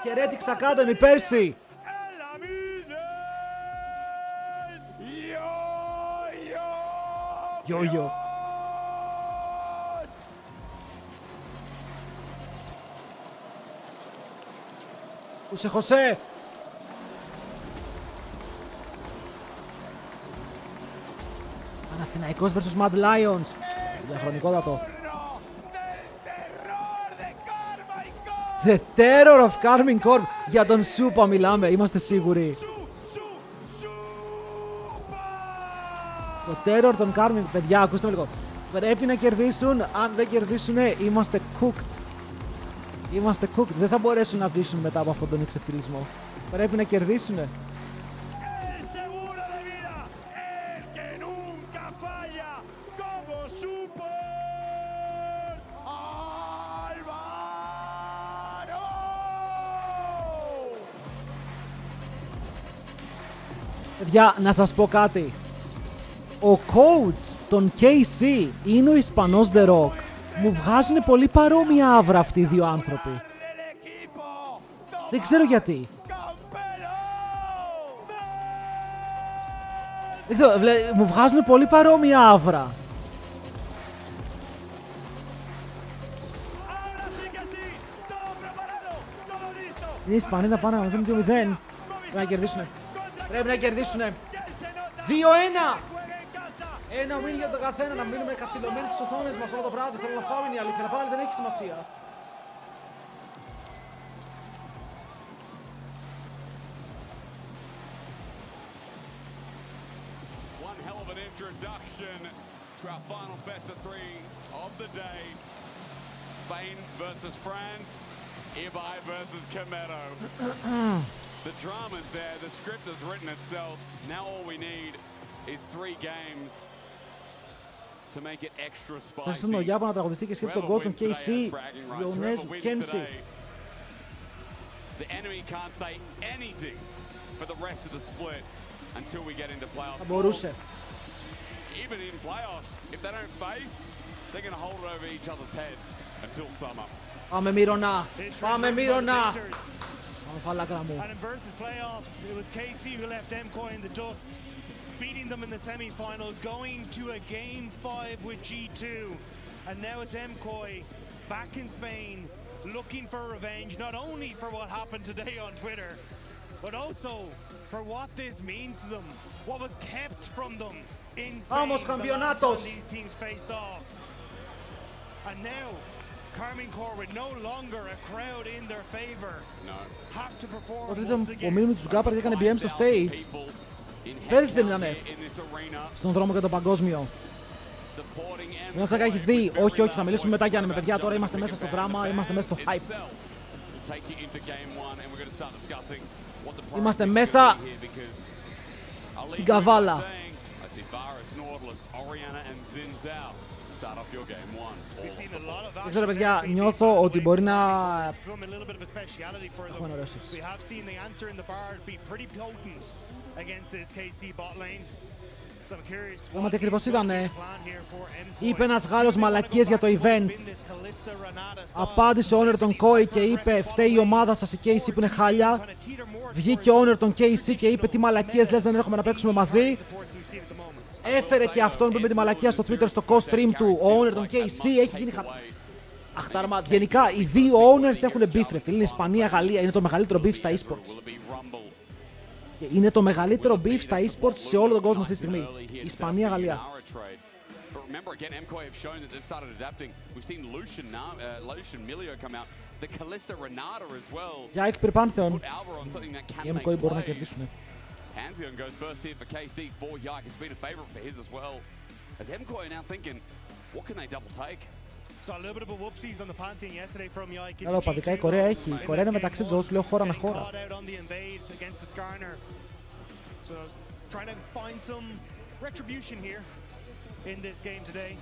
Heretics Academy πέρσι! Yo-yo! Ούσε Χωσέ! Παναθηναϊκός vs Mad Lions! Διαχρονικότατο! The Terror of Carmine Corp! Για τον Σούπα μιλάμε, είμαστε σίγουροι! Το Terror των Carmine... Παιδιά, ακούστε με λίγο! Πρέπει να κερδίσουν, αν δεν κερδίσουνε, είμαστε cooked! Είμαστε cooked, δεν θα μπορέσουν να ζήσουν μετά από αυτόν τον εξευτελισμό. Πρέπει να κερδίσουνε. Παιδιά, να σας πω κάτι. ο coach των KC είναι ο Ισπανός The Rock. Μου βγάζουν πολύ παρόμοια άβρα αυτοί οι δύο άνθρωποι. Δεν ξέρω γιατί. Δεν ξέρω, μου βγάζουν πολύ παρόμοια άβρα. Οι Ισπανοί να πάνε να δουν 2-0. Πρέπει να κερδίσουνε. Πρέπει να κερδίσουνε. 2-1! Ένα win για τον καθένα, να μείνουμε καθυλωμένοι στις οθόνες μας όλο το βράδυ. Θέλω να φάω, είναι η αλήθεια. Να πάλι δεν έχει σημασία. One hell of an introduction to our final best of three of the day. Spain versus France. Ibai versus Camero. The drama's there, the script has written itself. Now all we need is 3 games to make it extra spicy. Ψάξτε τον Γιάπα να τραγουδιστεί και σκέφτε τον goal των KC. Ιονέζου Κένσι. The enemy can't say anything for the rest of the split until we get into playoffs. Θα μπορούσε. Even in playoffs, if they don't face, they're going to hold it over each other's heads until summer. Πάμε Μύρονα. Πάμε Μύρονα. Πάμε φαλάκρα μου. And in versus playoffs, it was KC who left Mkoi in the dust, beating them in the semi-finals, going to a game 5 with G2. And now it's Mkoi back in Spain, looking for revenge, not only for what happened today on Twitter, but also for what this means to them, what was kept from them in Spain Vamos, campeonatos. these teams faced off. And now Mkoi with no longer a crowd in their favor. No. Have to perform Τότε once ήταν again. ο Μίλου με τους Γκάπαρ και έκανε BM στο stage. Πέρυσι δεν ήτανε. Στον δρόμο για το παγκόσμιο. Μια σάκα έχεις δει. Όχι, όχι, θα μιλήσουμε μετά Γιάννη με παιδιά. Τώρα είμαστε μέσα στο δράμα, είμαστε μέσα στο hype. Είμαστε μέσα στην καβάλα. Δεν ξέρω παιδιά, νιώθω ότι μπορεί να... Έχουμε ένα ωραίο σύστημα. Πράγματι ακριβώς ήτανε. Είπε ένας Γάλλος μαλακίες για το event. Απάντησε ο owner των Mkoi και είπε φταίει η ομάδα σας η KC που είναι χάλια. Βγήκε ο owner των KC και είπε τι μαλακίες λες, δεν έρχομαι να παίξουμε μαζί. Έφερε και αυτόν που είπε τη μαλακία στο Twitter στο COSTREAM του. Ο owner των KC έχει γίνει αχτάρμα. Γενικά οι δύο owners έχουν beef ρε φίλοι. Είναι Ισπανία, Γαλλία. Είναι το μεγαλύτερο beef στα eSports. Είναι το μεγαλύτερο beef στα eSports σε όλο τον κόσμο αυτή τη στιγμή. Ισπανία, Γαλλία. Remember again, Mkoi have shown that they've started adapting. We've seen Lucian Milio come out. The Kalista Renata as well. Για εκ Πάνθεον. Οι Mkoi μπορούν να κερδίσουν. Pantheon goes first here for KC. For Yak has been a favorite for his as well. As Mkoi are now thinking, what can they double take? So a little bit of a whoopsies on the Pantheon yesterday from Yak. Καλά, παδικά η Κορέα έχει. Η Κορέα είναι μεταξύ τους, όσους λέω χώρα με χώρα. So trying to find some retribution here in this game today.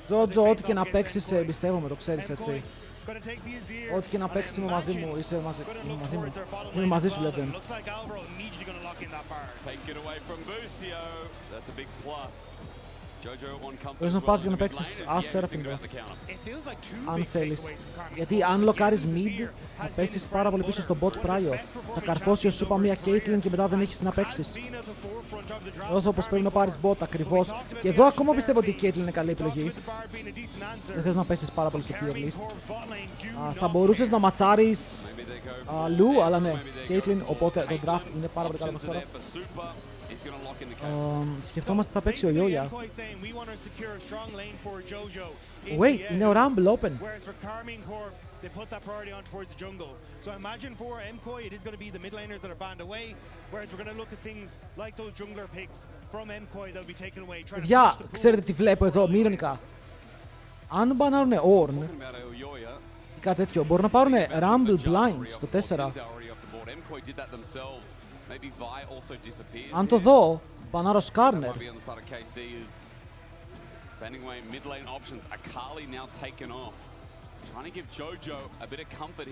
Τζότζο, ό,τι και να παίξεις, εμπιστεύομαι, το ξέρεις έτσι. Ό,τι και να παίξεις είμαι μαζί μου, είσαι μαζί μου. Είμαι μαζί σου, Legend. Μπορείς να πας για να παίξεις As Seraphim, αν θέλεις. Γιατί αν λοκάρεις mid, θα πέσεις πάρα πολύ πίσω στο bot πράιο. Θα καρφώσει ο Σούπα μία Caitlyn και μετά δεν έχεις τι να παίξεις. Νιώθω πως πρέπει να πάρεις bot ακριβώς. Και εδώ ακόμα πιστεύω ότι η Caitlyn είναι καλή επιλογή. Δεν θες να πέσεις πάρα πολύ στο tier list. Θα μπορούσες να ματσάρεις αλλού, αλλά ναι, Caitlyn, οπότε το draft είναι πάρα πολύ καλό μέχρι τώρα. Σκεφτόμαστε θα παίξει ο Yoya. Wait, είναι ο Rumble open. They put that priority on towards the jungle. So imagine for Mkoi, it is going to be the mid laners that are banned away, whereas we're going to look at things like those jungler picks from Mkoi that will be taken away. Παιδιά, ξέρετε τι βλέπω εδώ, μη ειρωνικά. Αν μπανάρουνε Ornn ή κάτι τέτοιο, μπορούν να πάρουνε Rumble Blind στο 4. Αν το δω, μπανάρω Skarner.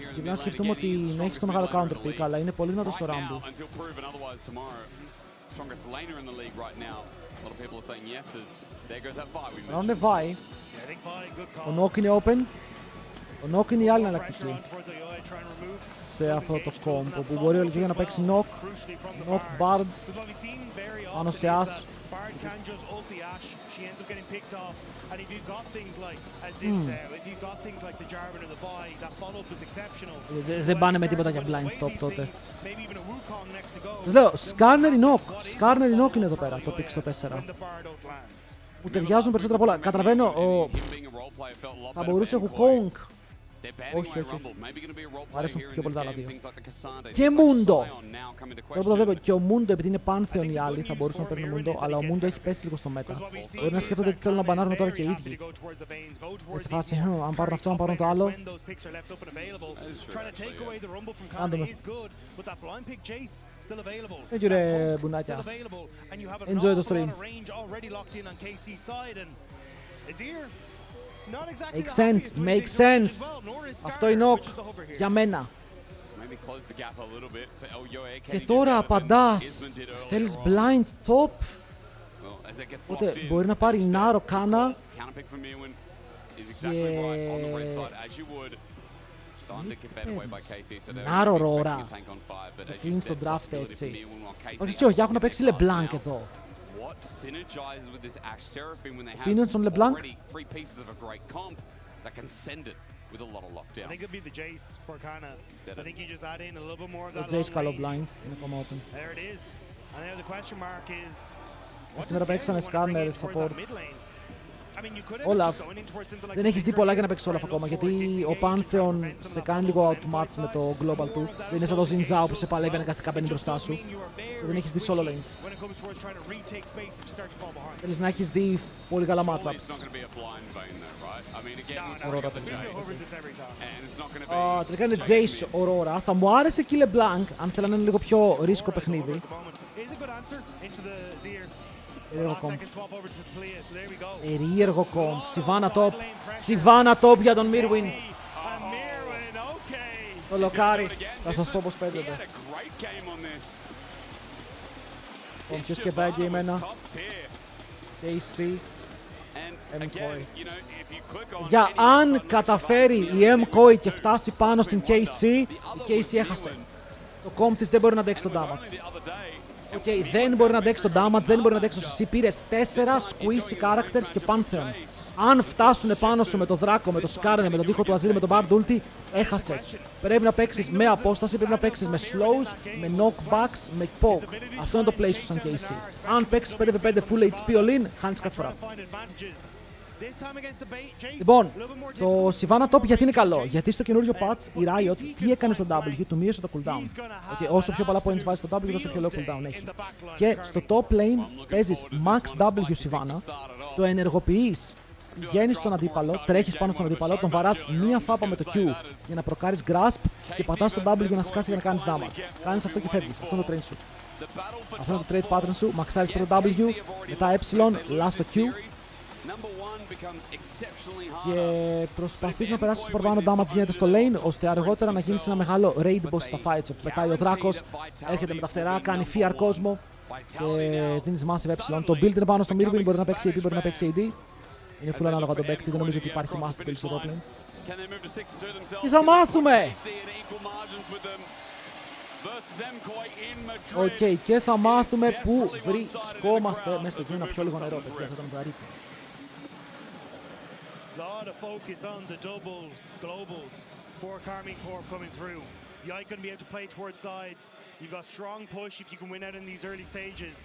Και πρέπει να σκεφτούμε ότι να έχεις το μεγάλο counter pick, αλλά είναι πολύ δυνατός στο Rumble. Ρούνε Βάι. Ο Νόκ είναι open. Ο Νόκ είναι η άλλη εναλλακτική σε αυτό το κόμπο που μπορεί όλη και να παίξει Νόκ. Νόκ Bard πάνω σε As. Δεν πάνε με τίποτα για blind top τότε. Σας λέω, Skarner η Νόκ. Skarner η Νόκ είναι εδώ πέρα, το pick στο 4. Που ταιριάζουν περισσότερα απ' όλα. Καταλαβαίνω, θα μπορούσε ο Wukong. Όχι. Μου αρέσουν πιο πολύ τα άλλα δύο. Και Μούντο! Τώρα που το βλέπω, και ο Μούντο, επειδή είναι Pantheon οι άλλοι, θα μπορούσαν να παίρνουν Μούντο, αλλά ο Μούντο έχει πέσει λίγο στο μέτα. Μπορεί να σκέφτονται ότι θέλουν να μπανάρουν τώρα και οι ίδιοι. Δεν σε φάση, αν πάρουν αυτό, αν πάρουν το άλλο. Άντε με. Thank you ρε μπουνάκια. Enjoy the stream. Makes sense. Αυτό είναι ok για μένα. Και τώρα απαντάς. Θέλεις blind top. Οπότε μπορεί να πάρει Νάρο Κάνα. Νάρο Ρόρα. Και κλείνει στον draft έτσι. Όχι, έχουν παίξει LeBlanc εδώ. Opinions on LeBlanc? Το Jace καλό blind, είναι ακόμα open. Σήμερα παίξανε Skarner support. Olaf, δεν έχεις δει πολλά για να παίξεις Olaf ακόμα, γιατί ο Pantheon σε κάνει λίγο outmatch με το global του. Δεν είναι σαν το Xin Zhao που σε παλεύει αναγκαστικά μπαίνει μπροστά σου. Και δεν έχεις δει solo lanes. Θέλεις να έχεις δει πολύ καλά matchups. Aurora τελικά είναι Jace Aurora. Θα μου άρεσε και LeBlanc, αν θέλανε ένα λίγο πιο ρίσκο παιχνίδι. Περίεργο κομπ. Σιβάνα top για τον Mirwin. Το λοκάρι. Θα σας πω πως παίζεται. Ποιος και πάει και εμένα. KC. Mkoi. Για αν καταφέρει η Mkoi και φτάσει πάνω στην KC, η KC έχασε. Το κομπ της δεν μπορεί να αντέξει το damage. Δεν μπορεί να αντέξει το damage, δεν μπορεί να αντέξει το CC. Πήρες 4 squeezy characters και Pantheon. Αν φτάσουν πάνω σου με το Δράκο, με το Skarner, με τον τοίχο του Azir, με τον Bard Ulti, έχασες. Πρέπει να παίξεις με απόσταση, πρέπει να παίξεις με slows, με knockbacks, με poke. Αυτό είναι το play σου σαν KC. Αν παίξεις 5v5 full HP all-in, χάνεις κάθε φορά. Λοιπόν, το Sivana Top γιατί είναι καλό? Γιατί στο καινούριο patch η Riot τι έκανε στο W, του μείωσε το cooldown. Όσο πιο πολλά points βάζει στο W, τόσο πιο low cooldown έχει. Και στο top lane παίζεις max W Sivana, το ενεργοποιείς, πηγαίνεις στον αντίπαλο, τρέχεις πάνω στον αντίπαλο, τον βαράς μία φάπα με το Q για να προκάρεις grasp και πατάς το W για να σκάσει για να κάνεις damage. Κάνεις αυτό και φεύγεις, αυτό είναι το train σου. Αυτό είναι το trade pattern σου, μαξάρεις πρώτο W, μετά E, last το Q. Και προσπαθείς να περάσεις όσο παραπάνω damage γίνεται στο lane, ώστε αργότερα να γίνεις ένα μεγάλο raid boss στα fights. Όπου πετάει ο Δράκος, έρχεται με τα φτερά, κάνει fear κόσμο και δίνεις massive E. Το build είναι πάνω στο Mirwin, μπορεί να παίξει AD, μπορεί να παίξει AD. Είναι full ανάλογα το back, δεν νομίζω ότι υπάρχει master build στο top lane. Τι θα μάθουμε! Και θα μάθουμε πού βρισκόμαστε μέσα στο κοινό να πιω λίγο νερό, παιδιά, θα ήταν βαρύ. Lot of focus on the doubles, globals for Karmine Corp coming through. The Icon be able to play towards sides. You've got strong push if you can win out in these early stages.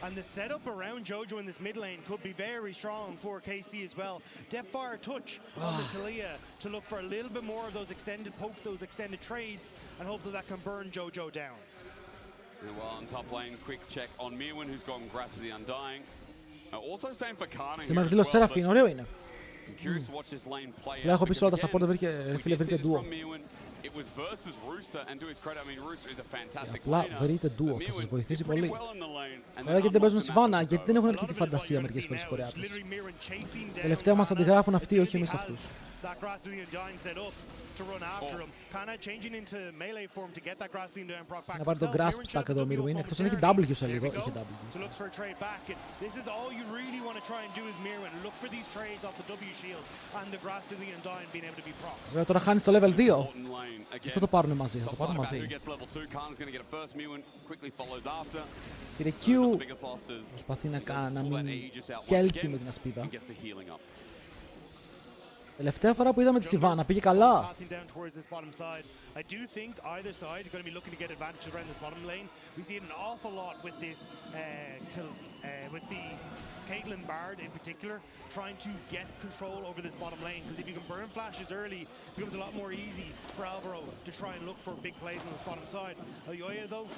And the setup around Jojo in this mid lane could be very strong for KC as well. Depthfire touch on the Talia to look for a little bit more of those extended poke, those extended trades, and hope that can burn Jojo down. Well, on top lane, quick check on Mirwin, who's got Grasp of the Undying. Also same for Karna. Σήμερα δήλω Σέραφιν, ωραίο είναι. Λέω έχω πίσω όλα τα support, φίλε, βρείτε ντουο. Απλά βρείτε ντουο, θα σας βοηθήσει πολύ. Ωραία, γιατί δεν παίζουν Sivana, γιατί δεν έχουν αρκετή φαντασία μερικές φορές οι Κορεάτες. Τελευταία μας αντιγράφουν αυτοί, όχι εμείς αυτούς. that Grass with the Undying set up to run after him. Kana changing into melee form to get that Grass with the Undying proc back. Να πάρει τον grasp stack εδώ ο Mirwin, εκτός αν έχει W σε λίγο. Είχε W. So looks for a trade back. This is all you really want to try and do as Mirwin. Look for these trades off the W shield and the Grass with the Undying being able to be proc. Βέβαια τώρα χάνει το level 2. Αυτό το πάρουν μαζί, θα το πάρουν μαζί. Πήρε Q, προσπαθεί να μείνει healthy με την ασπίδα. Τελευταία φορά που είδαμε τη Σιβάνα πήγε καλά. I do think either side are going to be looking to get advantages around this bottom lane. We see it an awful lot with this, with the Caitlyn Bard in particular, trying to get control over this bottom lane. Because if you can burn flashes early, it becomes a lot more easy for Alvaro to try and look for big plays on this bottom side. Alioya though,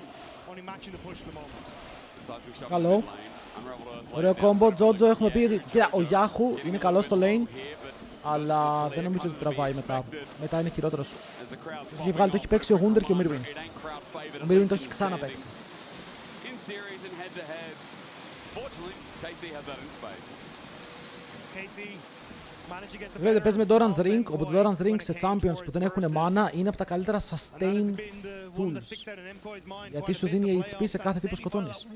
only matching the push at the moment. Καλό. Ωραίο κόμπο, Τζότζο, έχουμε πει. Κοίτα, ο Yahoo είναι καλό στο lane. Αλλά δεν νομίζω ότι τραβάει μετά. Μετά είναι χειρότερος. Το έχει βγάλει, το έχει παίξει ο Wunder και ο Mirwin. Ο Mirwin το έχει ξαναπαίξει. Βλέπετε, παίζει με Doran's Ring, όπου το Doran's Ring σε champions που δεν έχουν mana είναι από τα καλύτερα sustain tools. Γιατί σου δίνει HP σε κάθε τύπο σκοτώνεις.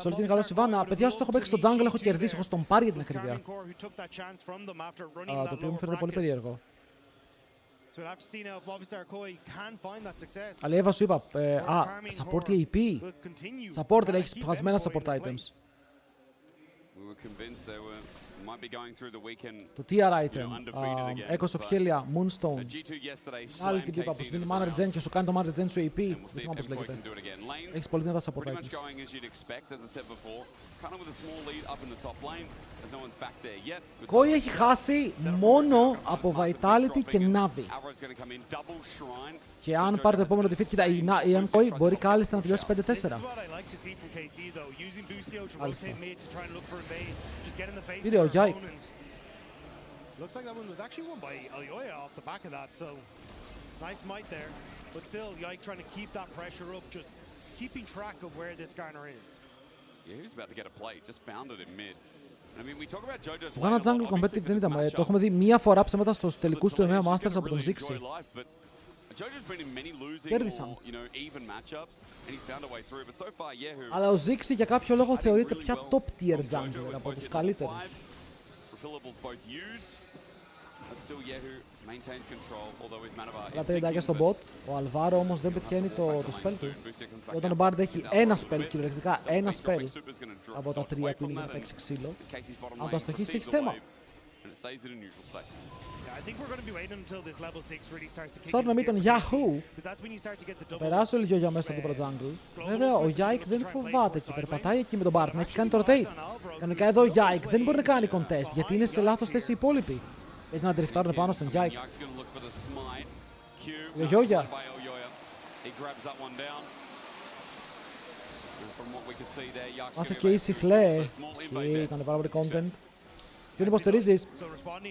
Σόλτ είναι καλό Σιβάνα. Παιδιά, σου το έχω παίξει στο jungle, έχω κερδίσει, έχω στον πάρει για την ακρίβεια. Το οποίο μου φαίνεται πολύ περίεργο. Αλλά η Εύα σου είπα, support AP. Support, έχεις χασμένα support items. Το TR item, Echoes of Helia, Moonstone. Άλλη την πίπα που σου δίνει mana regen και σου κάνει το mana regen σου AP. Δεν θυμάμαι πώς λέγεται. Έχεις πολύ δυνατά support items. Mkoi έχει χάσει μόνο από Vitality και Navi. Και αν πάρει το επόμενο defeat, κοίτα, η Mkoi μπορεί κάλλιστα να τελειώσει 5-4. Μάλιστα. Πήρε ο Yike. Looks like that one was actually won by Alioya off the back of that, so nice might there. But still, Yike trying to keep that pressure up, just keeping track of where this Garner is. Yeah, he was about to get a plate, just found it in mid. I mean, we talk about JoJo's Βγάνα jungle competitive δεν είδαμε. Το έχουμε δει μία φορά ψέματα στους τελικούς του EMEA Masters από τον Zixi. Κέρδισαν. Αλλά ο Zixi για κάποιο λόγο θεωρείται πια top tier jungler από τους καλύτερους. Αλλά 30 στον bot. Ο Αλβάρο όμως δεν πετυχαίνει το spell του. Όταν ο Bard έχει ένα spell, κυριολεκτικά ένα spell από τα 3 που είναι για να παίξει ξύλο, αν το αστοχίσει έχει θέμα. Στάρουν να μην τον Yahoo. Θα περάσει ο Λιγιόγια μέσα στο δίπλο jungle. Βέβαια ο Yike δεν φοβάται και περπατάει εκεί με τον Bard να έχει κάνει το rotate. Κανονικά εδώ ο Yike δεν μπορεί να κάνει contest γιατί είναι σε λάθος θέση οι υπόλοιποι. Παίζει να τριφτάρουν πάνω στον Yike. Λιγιόγια. Άσε και ήσυχ χλέ. Ήταν πάρα πολύ content. Ποιον υποστηρίζεις?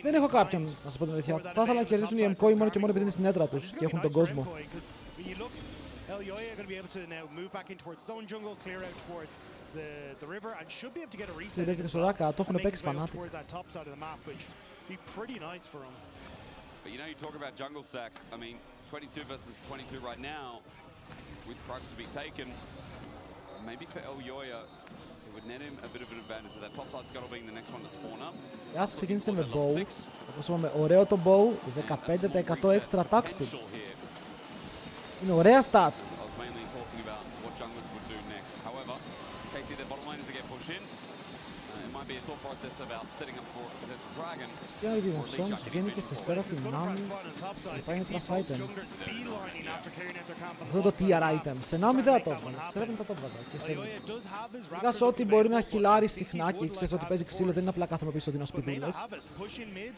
Δεν έχω κάποιον, να σας πω την αλήθεια. Θα ήθελα να κερδίσουν οι Mkoi μόνο και μόνο επειδή είναι στην έδρα τους και έχουν τον κόσμο. Δεν παίζει την Σοράκα, το έχουν παίξει φανάτι. But you know, you talk about jungle stacks. I mean, 22 versus 22 right now, with Krugs to be taken. Maybe for Alioya, it would net him a bit of an advantage. But that top side scuttle being the next one to spawn up. Ας ξεκίνησε με bow. Όπως είπαμε, ωραίο το bow, 15% extra attack speed. Είναι ωραία stats. I was mainly talking about what junglers would do next. However, KC, their bottom line is to get push in. It might be a thought process about setting up for a potential dragon. Και ο Δημοξόνος βγαίνει και σε Seraphim Nami και πάει ένα trash item. Αυτό το tier item. Σε Nami δεν θα το έβγαζα, σε Seraphim θα το έβγαζα. Και σε βγάζω ό,τι μπορεί να χιλάρει συχνά και ξέρεις ότι παίζει ξύλο, δεν είναι απλά κάθομαι πίσω δίνω σπιτούλες.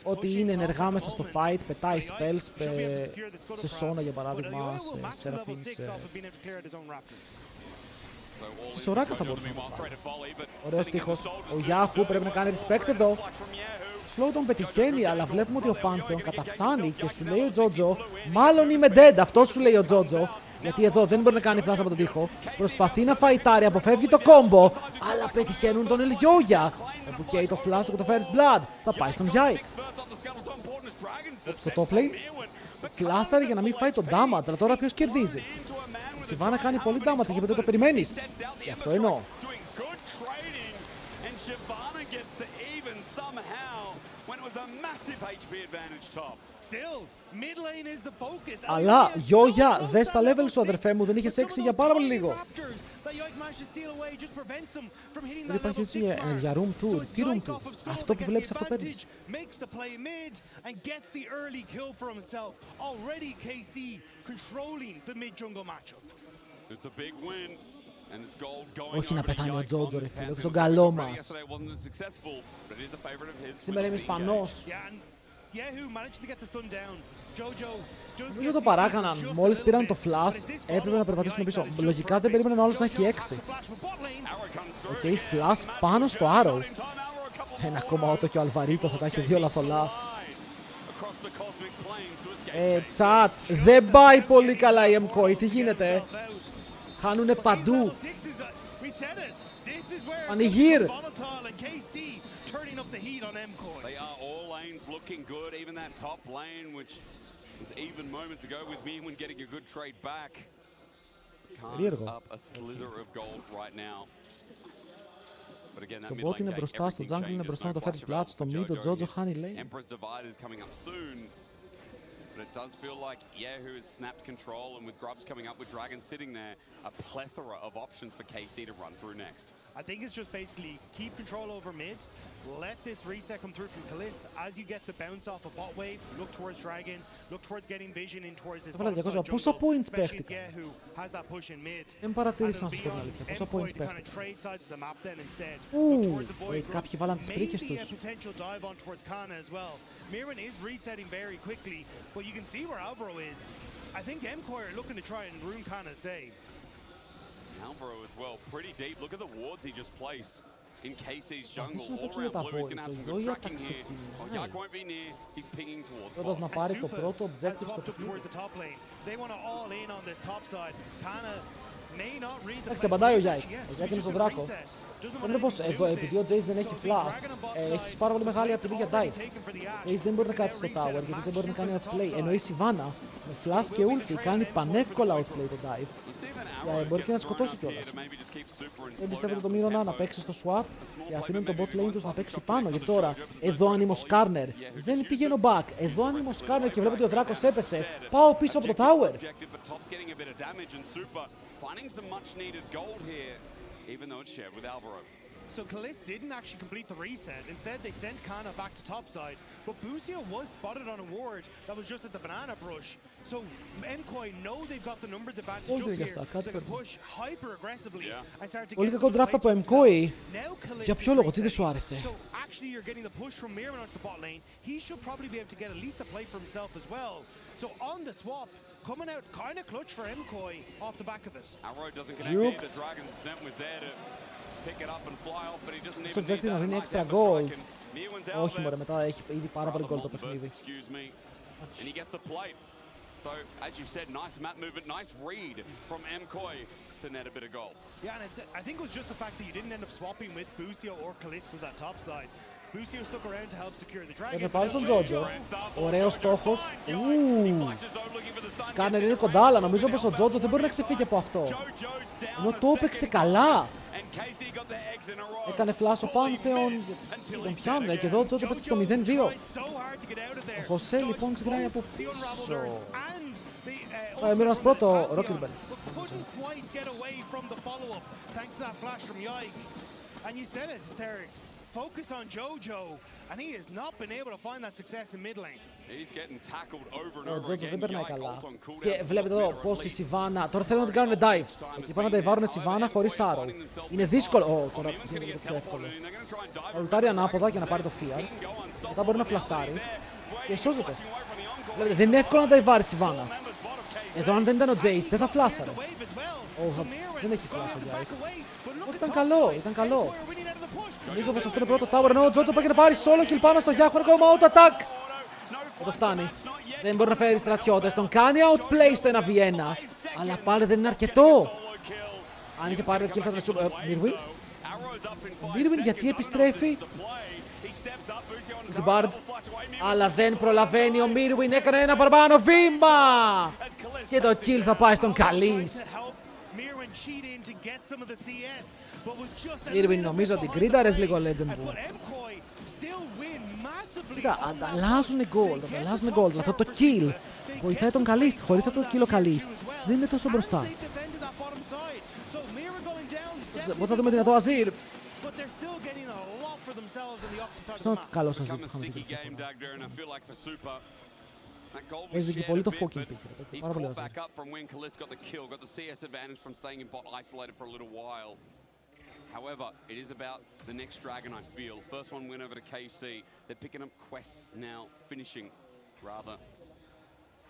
Ότι είναι ενεργά μέσα στο fight, πετάει spells σε Sona για παράδειγμα, σε Seraphim, σε Σοράκα θα μπορούσε να πάει. Ωραίος τείχος. Ο Yahoo πρέπει να κάνει respect εδώ. Slow τον πετυχαίνει, αλλά βλέπουμε ότι ο Pantheon καταφτάνει και σου λέει ο Τζότζο, μάλλον είμαι dead, αυτό σου λέει ο Τζότζο. Γιατί εδώ δεν μπορεί να κάνει φλάσσα από τον τοίχο. Προσπαθεί να φαϊτάρει, αποφεύγει το κόμπο. Αλλά πετυχαίνουν τον Ελιόγια. Όπου καίει το flash του και το First Blood. Θα πάει στον Yike. Στο top lane. Φλάσταρε για να μην φάει το damage. Αλλά τώρα ποιος κερδίζει? Η Σιβάνα κάνει πολύ damage και δεν το περιμένεις. Και αυτό εννοώ. Αλλά, Γιώγια, δες τα level σου, αδερφέ μου, δεν είχες 6 για πάρα πολύ λίγο. Δεν υπάρχει έτσι για room tour. Τι room tour? Αυτό που βλέπεις, αυτό παίρνεις. Όχι να πεθάνει ο Τζότζο, ρε φίλε, όχι τον καλό μας. Σήμερα είμαι Ισπανός. Νομίζω το παράκαναν. Μόλις πήραν το flash, έπρεπε να περπατήσουν πίσω. Λογικά δεν περίμεναν ο άλλος να έχει 6. Οκ, flash πάνω στο arrow. Ένα ακόμα ότο και ο Αλβαρίτο θα τα έχει δύο λαθολά. Τσάτ, δεν πάει πολύ καλά η Mkoi. Τι γίνεται? Χάνουνε παντού. Πανηγύρ. They are all lanes looking good, even that top lane, which was even moments ago with Meerwin getting a good trade back. Can't up a slither of gold right now. But again, that mid lane game, everything changes. No question about Jojo. Emperor's Divide is coming up soon. But it does feel like Yahoo has snapped control, and with Grubs coming up with Dragon sitting there, a plethora of options for KC to run through next. I think it's just basically keep control over mid, let this reset come through from Kalist. As you get the bounce off of bot wave, look towards Dragon, look towards getting vision in towards this bot side jungle. Πόσα points παίχτηκαν? Yahoo has that push in mid. Δεν παρατήρησα να σας πω την αλήθεια. Πόσα points παίχτηκαν? Κάποιοι βάλαν τις πρίκες τους. Meerwin is resetting very quickly, but you can see where Alvaro is. I think Mkoi are looking to try and ruin Kana's day. Alvaro as well, pretty deep. Look at the wards he just placed in KC's jungle. All around blue, he's going to have some good tracking here. Oh, Yike won't be near. He's pinging towards bot. Να πάρει το πρώτο objective στο towards the top lane. They want to all in on this top side. Kana may not read the Εντάξει, απαντάει ο Yike. Ο Yike είναι στον δράκο. Φαίνεται πως εδώ, επειδή ο Jace δεν έχει flash, έχεις πάρα πολύ μεγάλη απειλή για dive. Ο Jace δεν μπορεί να κάτσει στο tower γιατί δεν μπορεί να κάνει outplay. Ενώ η Sivana με flash και ulti κάνει πανεύκολα outplay το dive. Μπορεί και να σκοτώσει κιόλας. Δεν πιστεύετε το Μύρονα να παίξει στο swap και αφήνουν τον bot lane τους να παίξει πάνω. Γιατί τώρα εδώ αν είμαι ο Skarner δεν πηγαίνω back. Εδώ αν είμαι ο Skarner και βλέπω ότι ο Δράκος έπεσε, πάω πίσω από το tower. Even though it's shared with Alvaro. So Kalist didn't actually complete the reset. Instead, they sent Kana back to topside. But Busio was spotted on a ward that was just at the banana brush. So Mkoi know they've got the numbers advantage up here. So they can push hyper aggressively and start to get πολύ κακό draft από Mkoi. Για ποιο λόγο, τι δεν σου άρεσε? So actually you're getting the push from Meerwin onto the bot lane. He should probably be able to get at least a play for himself as well. So on the swap, coming out kind of clutch for Mkoi off the back of it. Arrow doesn't connect here. The Dragon Scent was there to pick it up and fly off, but he doesn't even need that. Να δίνει extra gold. Όχι μωρέ, μετά έχει ήδη πάρα πολύ gold το παιχνίδι. And he gets the plate. So, as you said, nice map movement, nice read from Mkoi to net a bit of gold. Yeah, and I think it was just the fact that you didn't end up swapping with Busio or Kalist with that top side. Busio stuck around to help secure the dragon. Έπρεπε πάλι στον Τζότζο. Ωραίος στόχος. Σκάνερ είναι κοντά, αλλά νομίζω πως ο Τζότζο δεν μπορεί να ξεφύγει από αυτό. Ενώ το έπαιξε καλά. Έκανε flash ο Πάνθεον. Τον πιάνε και εδώ ο Τζότζο έπαιξε στο 0-2. Ο Χωσέ λοιπόν ξεκινάει από πίσω. Μείνω ένας πρώτο Rocket Bell. Focus on Jojo, and he has not been able to find that success in mid lane. He's getting tackled over and over again. Ο Τζότζο δεν περνάει καλά. Και βλέπετε εδώ πως η Sivana, τώρα θέλουν να την κάνουν dive. Και πάνε να dive Sivana χωρίς arrow. Είναι δύσκολο. Τώρα γίνεται πιο εύκολο. Θα ουλτάρει ανάποδα για να πάρει το fear. Μετά μπορεί να φλασάρει. Και σώζεται. Βλέπετε, δεν είναι εύκολο να dive Sivana. Εδώ αν δεν ήταν ο Jace δεν θα φλάσαρε. Δεν έχει φλάσο ο Yike. Ήταν καλό, ήταν καλό. Νομίζω πως αυτό είναι πρώτο tower, ενώ ο Τζότζο πάει να πάρει solo kill πάνω στο Yahoo, ακόμα auto attack. Εδώ φτάνει. Δεν μπορεί να φέρει στρατιώτες, τον κάνει outplay στο 1v1. Αλλά πάλι δεν είναι αρκετό. Αν είχε πάρει το kill θα ήταν Mirwin. Ο Mirwin γιατί επιστρέφει. Bard, αλλά δεν προλαβαίνει ο Mirwin, έκανε ένα παραπάνω βήμα. Και το kill θα πάει στον Καλίστ. Mirwin νομίζω ότι γκρίνταρες λίγο Legend μου. Κοίτα, ανταλλάζουν gold. Αυτό το kill βοηθάει τον Καλίστ. Χωρίς αυτό το kill ο Καλίστ δεν είναι τόσο μπροστά. Πώς θα δούμε δυνατό Αζίρ. Στο καλό σας που είχαμε πει. Παίζει και πολύ το fucking pick. Πάρα πολύ Αζίρ. However, it is about the next dragon, I feel. First one win over to KC. They're picking up quests now, finishing, rather.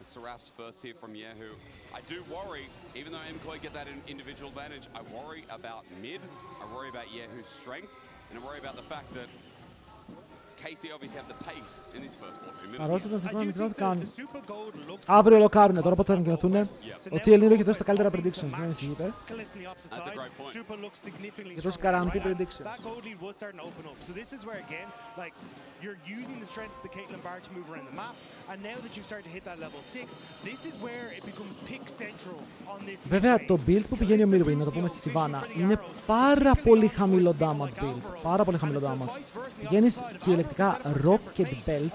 The Seraph's first here from Yehu. I do worry, even though Mkoi get that individual advantage, I worry about mid, I worry about Yehu's strength, and I worry about the fact that KC obviously have the pace in these first 14 minutes. Παρότι δεν θα μικρό τι κάνουν. Αύριο λοκάρουνε, τώρα πότε θα ανακοινωθούν. Ο TLN έχει δώσει τα καλύτερα predictions, μην ανησυχείτε. Και δώσει guarantee predictions. You're using the strengths of the Caitlyn bar to move around the map, and now that you start to hit that level 6, this is where it becomes pick central on this. Βέβαια, το build που πηγαίνει ο Mirwin, να το πούμε στη Σιβάνα, είναι πάρα πολύ χαμηλό damage build. Πάρα πολύ χαμηλό damage. Πηγαίνεις κυριολεκτικά rocket belt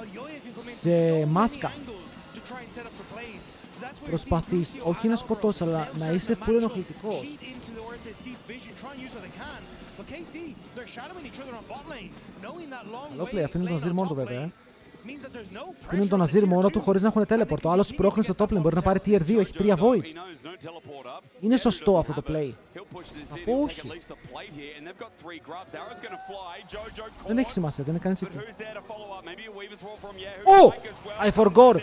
σε μάσκα. Προσπαθείς όχι να σκοτώσεις, αλλά να είσαι full ενοχλητικός. Καλό play, αφήνουν τον Αζίρ μόνο του βέβαια. Αφήνουν τον Αζίρ μόνο του χωρίς να έχουν teleport. Ο άλλος σπρώχνει στο top lane, μπορεί να πάρει tier 2, έχει 3 voids. Είναι σωστό αυτό το play. Από όχι. Δεν έχει σημασία, δεν είναι κανείς εκεί. Oh! I forgot!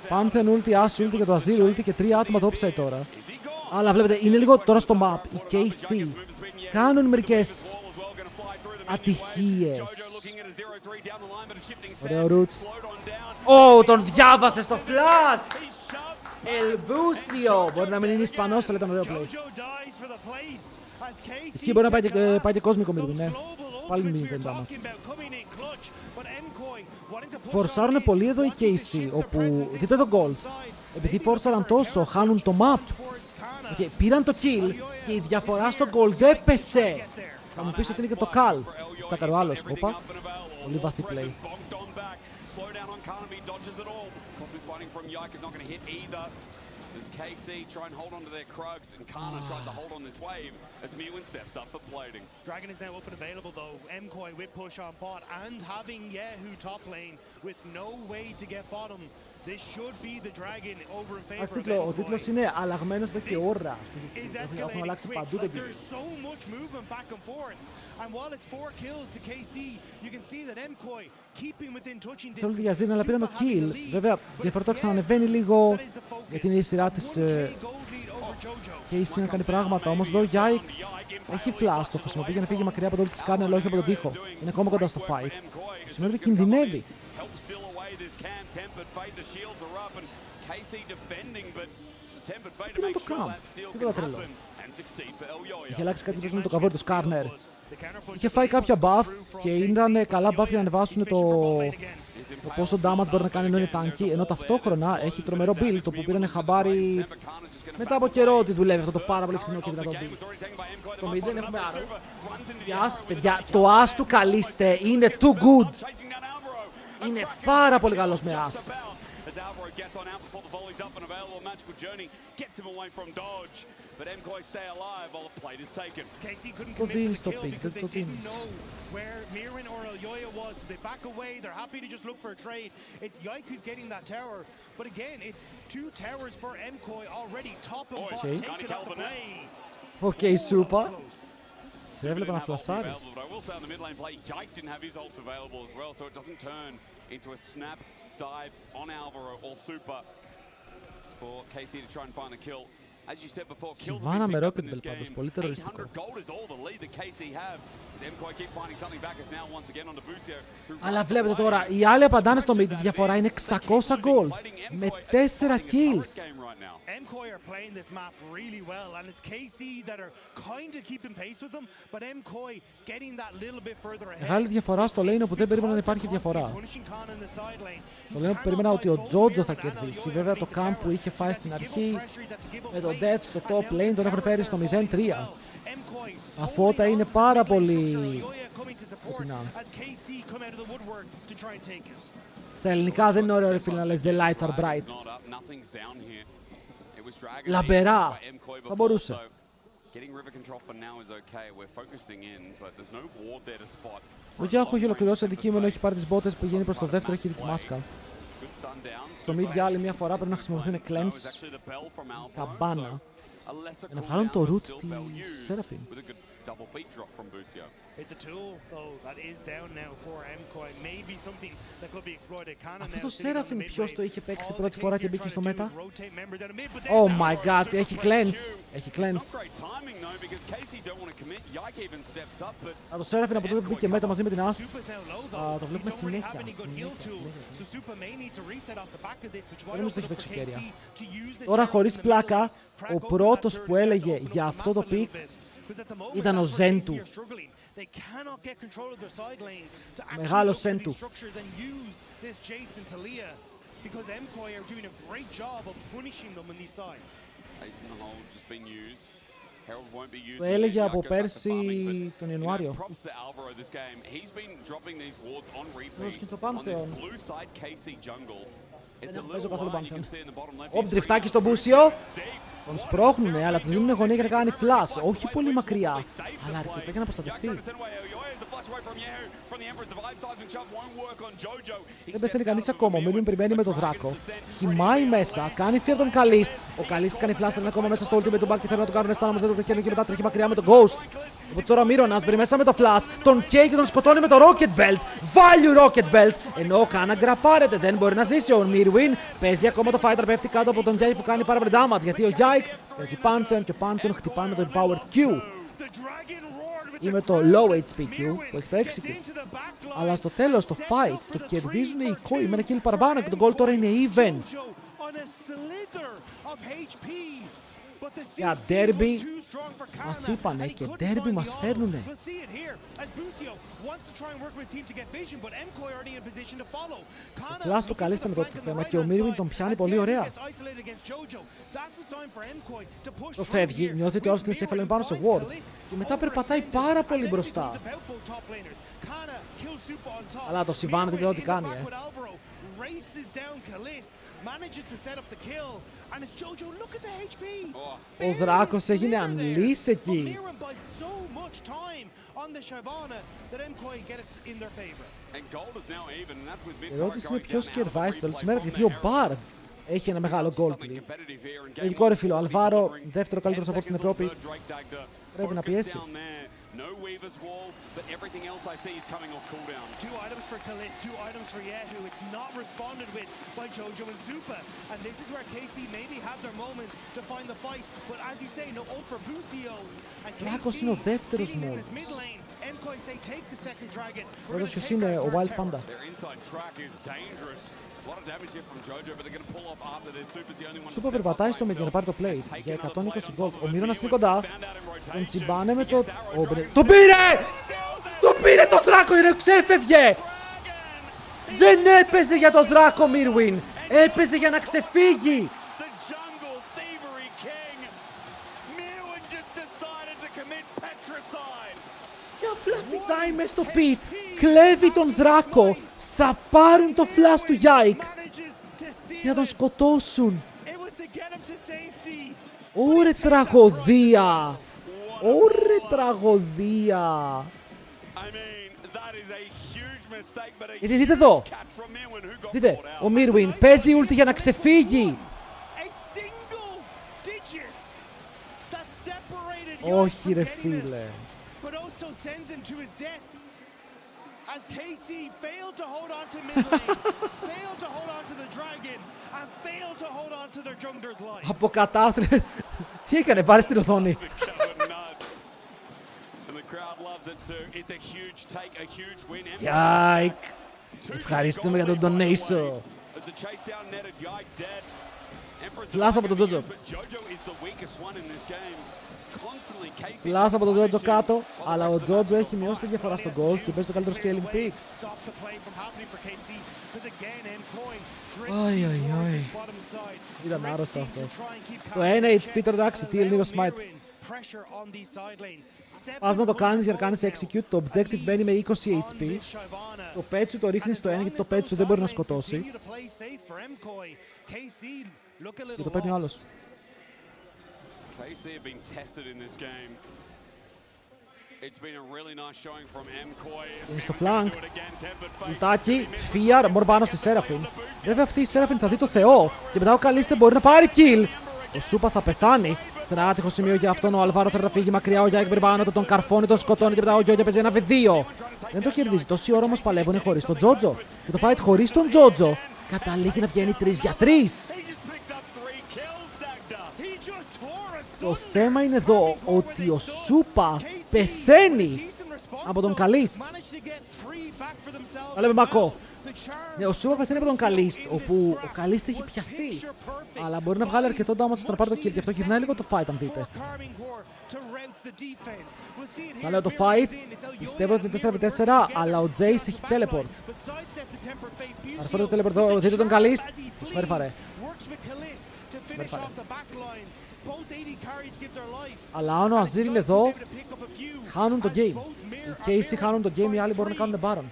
Pantheon ulti, Ash ulti και το Azir ulti και 3 άτομα το upside τώρα. Αλλά βλέπετε, είναι λίγο τώρα στο map. Οι KC κάνουν μερικές ατυχίες. Ωραίο root. Ω, τον διάβασε στο flash! Ελμπούσιο! Μπορεί να μην είναι Ισπανός, αλλά ήταν ωραίο play. Ισχύει, μπορεί να πάει και κόσμικο Mirwin, ναι. Πάλι μην δεν damage. Φορσάρουν πολύ εδώ οι KC, όπου δείτε το gold. Επειδή φορσάραν τόσο, χάνουν το map. Okay, πήραν το kill και η διαφορά στο gold έπεσε. Θα μου πεις ότι είναι και το call. Στα καρό άλλο σκόπα. Πολύ βαθύ play. As KC try and hold on to their Krugs, and Kana tries to hold on this wave as Mirwin steps up for plating. Dragon is now up and available though. Mkoi with push on bot and having Yehu top lane with no way to get bottom. This should be the Dragon over in favor of Mkoi. Ο τίτλος είναι αλλαγμένος εδώ και ώρα. Έχουν αλλάξει παντού τον τίτλο. There's so much movement back and forth. And while it's 4 kills to KC, you can see that Mkoi keeping within touching distance. Θέλουν για Αζίρ, αλλά πήραν το kill. Βέβαια, διαφορετικά ξανανεβαίνει λίγο γιατί είναι η σειρά της KC να κάνει πράγματα. Όμως εδώ ο Yike έχει flash, το χρησιμοποιεί για να φύγει μακριά από το όλη της κάρνη, αλλά όχι από τον τοίχο. Είναι ακόμα κοντά στο fight. Σημαίνει ότι κινδυνεύει. Τι να το κάνω, τίποτα τρελό. Είχε αλλάξει κάτι που με το καβόρι του Σκάρνερ. Είχε φάει κάποια buff και ήταν καλά buff για να ανεβάσουν το πόσο damage μπορεί να κάνει ενώ είναι tanky, ενώ ταυτόχρονα έχει τρομερό build, το που πήρανε χαμπάρι μετά από καιρό ότι δουλεύει αυτό το πάρα πολύ φθηνό και δυνατό build. Στο mid lane έχουμε Arrow. Yes, παιδιά, το As του Καλίστε είναι too good. Είναι πάρα πολύ καλός με As. But Mkoi stay alive while the plate is taken. KC couldn't Το commit δίνει to στο the kill pick, because το they δίνεις. didn't know where Mirwin or Elyoya was. So they back away, they're happy to just look for a trade. It's Yike who's getting that tower. But again, it's 2 towers for Mkoi already. Top and bot taken out the play. Okay, super. Σε έβλεπα να φλασάρεις. But I will say on the mid lane play, Yike didn't have his ult available as well, so it doesn't turn into a snap dive on Alvaro or Super for KC to try and find the kill. Σιβάνα με Rocket Bell πάντως, πολύ τεροριστικό. Αλλά βλέπετε τώρα, οι άλλοι απαντάνε στο mid, η διαφορά είναι 600 gold με 4 kills. Mkoi are playing this map really well, and it's KC that are kind of keeping pace with them, but Mkoi getting that little bit further ahead. Μεγάλη διαφορά στο lane όπου δεν περίμενα να υπάρχει διαφορά. Στο lane που περίμενα ότι ο Jojo θα κερδίσει. Βέβαια το camp που είχε φάει στην αρχή με το death στο top lane τον έχουν φέρει στο 0-3. Αφότα είναι πάρα πολύ κοντινά. Στα ελληνικά δεν είναι ωραίο ρε φίλε να λες the lights are bright. Λαμπερά. Θα μπορούσε. Ο Γιάχο έχει ολοκληρώσει αντικείμενο, έχει πάρει τις μπότες, πηγαίνει προς το δεύτερο, έχει τη μάσκα. Στο mid για άλλη μια φορά πρέπει να χρησιμοποιηθούν cleanse, καμπάνα, για να βγάλουν το root της Seraphine. It's a tool, though, that is down now for Mkoi. Maybe something that could be exploited. Αυτό το Seraphine ποιος το είχε παίξει πρώτη φορά και μπήκε στο μέτα? Oh my god, έχει cleanse. Έχει cleanse. Το Seraphine από τότε που μπήκε μέτα μαζί με την As, το βλέπουμε συνέχεια. Δεν νομίζω το έχει παίξει χέρια. Τώρα χωρίς πλάκα, ο πρώτος που έλεγε για αυτό το pick ήταν ο Ζέντου. Μεγάλο Σέντου. Το έλεγε από πέρσι τον Ιανουάριο. Δώσε και το Πάνθεον. Δεν έχω παίζω καθόλου Πάνθεον. Οπ, τριφτάκι στο Μπούσιο. Τον σπρώχνουνε, αλλά του δίνουν γωνία για να κάνει flash. Όχι πολύ μακριά, αλλά αρκετά για να προστατευτεί. Δεν πεθαίνει κανείς ακόμα. Ο Μίλμιν περιμένει με τον Δράκο. Χυμάει μέσα, κάνει fear τον Καλίστ. Ο Καλίστ κάνει flash, είναι ακόμα μέσα στο ultimate του Μπάρ και θέλουν να τον κάνουν στάνα, όμως δεν το πετυχαίνουν και μετά τρέχει μακριά με τον Ghost. Οπότε τώρα ο Μύρονας μπαίνει μέσα με το flash, τον καίει και τον σκοτώνει με το Rocket Belt. Value Rocket Belt. Ενώ ο Κάνα γκραπάρεται, δεν μπορεί να ζήσει. Ο Mirwin παίζει ακόμα το fighter, πέφτει κάτω από τον Yike που κάνει πάρα πολύ damage. Γιατί ο Yike παίζει Pantheon και ο Pantheon χτυπάει με το Empowered Q. Ή με το Low HP Q που έχει το Execute. Αλλά στο τέλος το fight το κερδίζουν οι Mkoi με ένα kill παραπάνω και το goal τώρα είναι even. Για derby μας είπανε και derby μας φέρνουνε. Το flash του καλείστε με το θέμα και ο Mirwin τον πιάνει πολύ ωραία. Το φεύγει, νιώθει ότι όλος την safe πάνω σε ward και μετά περπατάει πάρα πολύ μπροστά. Αλλά το Sivana δεν ξέρω τι κάνει, Ο Δράκος έγινε unleash εκεί. Η ερώτηση είναι ποιος κερδάει στο τέλος της ημέρας, γιατί ο Bard έχει ένα μεγάλο gold lead. Λογικό ρε φίλο, ο Αλβάρο, δεύτερο καλύτερο support στην Ευρώπη, πρέπει να πιέσει. No Weaver's wall, but everything else I see is coming off cooldown. 2 items for Kalist, 2 items for Yehu. It's not responded with by Jojo and Super. And this is where KC maybe have their moment to find the fight. But as you say, no ult for Busio. And KC sitting in his mid lane. Mkoi say take the second dragon. We're going to take our Wild Panda. Their inside track is dangerous. Super περπατάει στο mid για να πάρει το plate για 120 gold. Ο Μύρονας είναι κοντά. Τον τσιμπάνε με το... Το πήρε! Το πήρε το Δράκο, είναι ξέφευγε! Δεν έπαιζε για το Δράκο Mirwin. Έπαιζε για να ξεφύγει. Και απλά πηδάει μες στο pit. Κλέβει τον Δράκο. Θα πάρουν το flash του Yike για να τον σκοτώσουν. Ωρε τραγωδία! Ωρε τραγωδία! Γιατί δείτε εδώ! Δείτε, ο Mirwin παίζει ulti για να ξεφύγει! Όχι ρε φίλε! As KC failed to hold on to mid lane, failed to hold on to the dragon, and failed to hold on to their jungler's life. Τι έκανε, πάρε στην οθόνη. Γιάικ. Ευχαριστούμε για τον donation. Φλάς από τον Τζότζο. Φλάς από τον Τζότζο κάτω, αλλά ο Τζότζο έχει μειώσει τη διαφορά στο gold και παίζει το καλύτερο scaling pick. Oi. Ήταν άρρωστο αυτό. Το 1 HP τώρα εντάξει, τι λίγο smite. Πας να το κάνεις για να κάνεις execute, το objective μπαίνει με 20 HP. Το pet σου το ρίχνει στο 1 γιατί το pet σου δεν μπορεί να σκοτώσει. Και το παίρνει ο άλλος. Είναι στο flank. Λουτάκι, Fear, more πάνω στη Seraphine. Βέβαια αυτή η Seraphine θα δει το Θεό και μετά ο Καλίστε μπορεί να πάρει kill. Ο Σούπα θα πεθάνει. Σε ένα άτυχο σημείο για αυτόν ο Αλβάρο θέλει να φύγει μακριά. Ο Γιάικ περιπάνω, τον καρφώνει, τον σκοτώνει και μετά ο Γιώργια παίζει 1v2. Δεν το κερδίζει. Τόση ώρα όμως παλεύουν χωρίς τον Τζότζο. Και το fight χωρίς τον Τζότζο καταλήγει να βγαίνει 3 για 3. Το θέμα είναι εδώ ότι ο Σούπα πεθαίνει από τον Καλίστ. Λέμε Μακό. Ναι, ο Σούπα πεθαίνει από τον Καλίστ, όπου ο Καλίστ έχει πιαστεί. Αλλά μπορεί να βγάλει αρκετό damage στο να πάρει το kill και αυτό γυρνάει λίγο το fight αν δείτε. Σαν λέω το fight, πιστεύω ότι είναι 4v4, αλλά ο Jace έχει teleport. Αρφώνει το teleport εδώ, δείτε τον Καλίστ. Το σμέρφαρε. Αλλά αν ο Αζίρ είναι εδώ, χάνουν το game. Οι Casey χάνουν το game, οι άλλοι μπορούν να κάνουν Baron.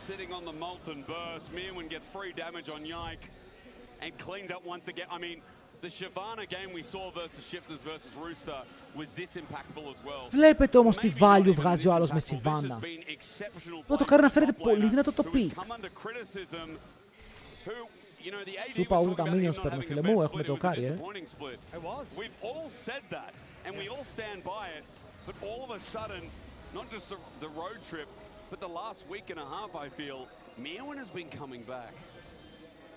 Sitting on the molten burst, Mirwin gets free damage on Yike and cleans up once again. I mean, the Shyvana game we saw versus Shifters versus Rooster was this impactful as well. Βλέπετε όμως τι value βγάζει ο άλλος με Shyvana. Το κάνει να φαίνεται πολύ δυνατό το pick. Σούπα ούτε τα minions παίρνω φίλε μου, έχουμε τζοκάρι We've all said that and we all stand by it, but all of a sudden, not just the road trip, but the last week and a half I feel, Mirwin has been coming back.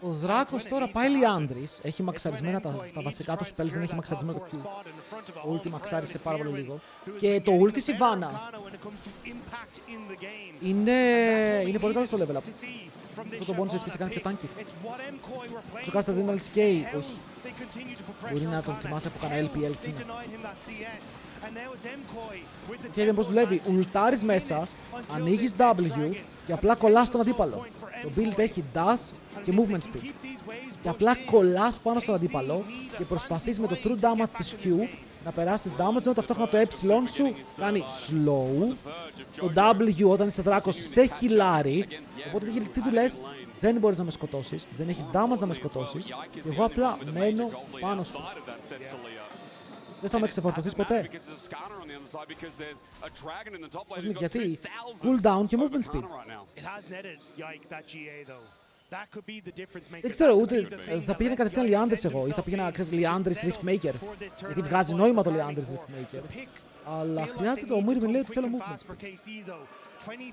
Ο Δράκος τώρα πάει Λιάνδρης, έχει μαξαρισμένα τα βασικά του spells, δεν έχει μαξαρισμένο το Q. Το ulti μαξάρισε πάρα πολύ λίγο. Και το ulti Shyvana είναι πολύ καλό στο level up. Αυτό το bonus SP σε κάνει πιο tanky. Σου κάστα δίνει LCK, όχι. Μπορεί να τον τιμάσει από κανένα LPL κοινό. Και είδε πώς δουλεύει, ουλτάρεις μέσα, ανοίγεις W και απλά κολλάς τον αντίπαλο. Το build έχει dash και movement speed. Και απλά κολλάς πάνω στον αντίπαλο και προσπαθείς με το true damage της Q να περάσεις damage, ενώ ταυτόχρονα το ε σου κάνει slow. Το W όταν είσαι δράκος σε χιλάρει. Οπότε τι του λες, δεν μπορείς να με σκοτώσεις, δεν έχεις damage να με σκοτώσεις και εγώ απλά μένω πάνω σου. Δεν θα με ξεφορτωθείς ποτέ. Γιατί cooldown και movement speed. Δεν ξέρω ούτε, θα πήγαινα κατευθείαν Λιάνδρης εγώ ή θα πήγαινα, ξέρεις, Λιάνδρης Riftmaker. Γιατί βγάζει νόημα το Λιάνδρης Riftmaker. Αλλά χρειάζεται το Mirwin λέει ότι θέλω movement speed.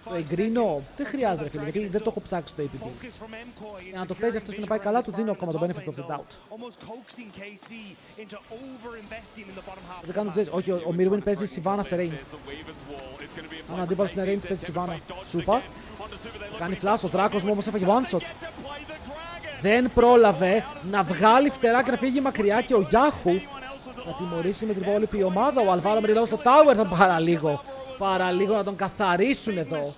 Το εγκρίνω, δεν χρειάζεται φίλε, γιατί δεν το έχω ψάξει στο APT. Για να το παίζει αυτός και να πάει καλά, του δίνω ακόμα το benefit of the doubt. Δεν κάνω Jace, όχι, ο Mirwin παίζει Shyvana σε range. Αν ο αντίπαλος είναι range παίζει Shyvana. Σούπα. Κάνει flash, ο Δράκος μου όμως έφαγε one shot. Δεν πρόλαβε να βγάλει φτερά και να φύγει μακριά και ο Yahoo θα τιμωρήσει με την υπόλοιπη ομάδα. Ο Αλβάρο με ριλάω στο tower θα παραλίγο να τον καθαρίσουν εδώ.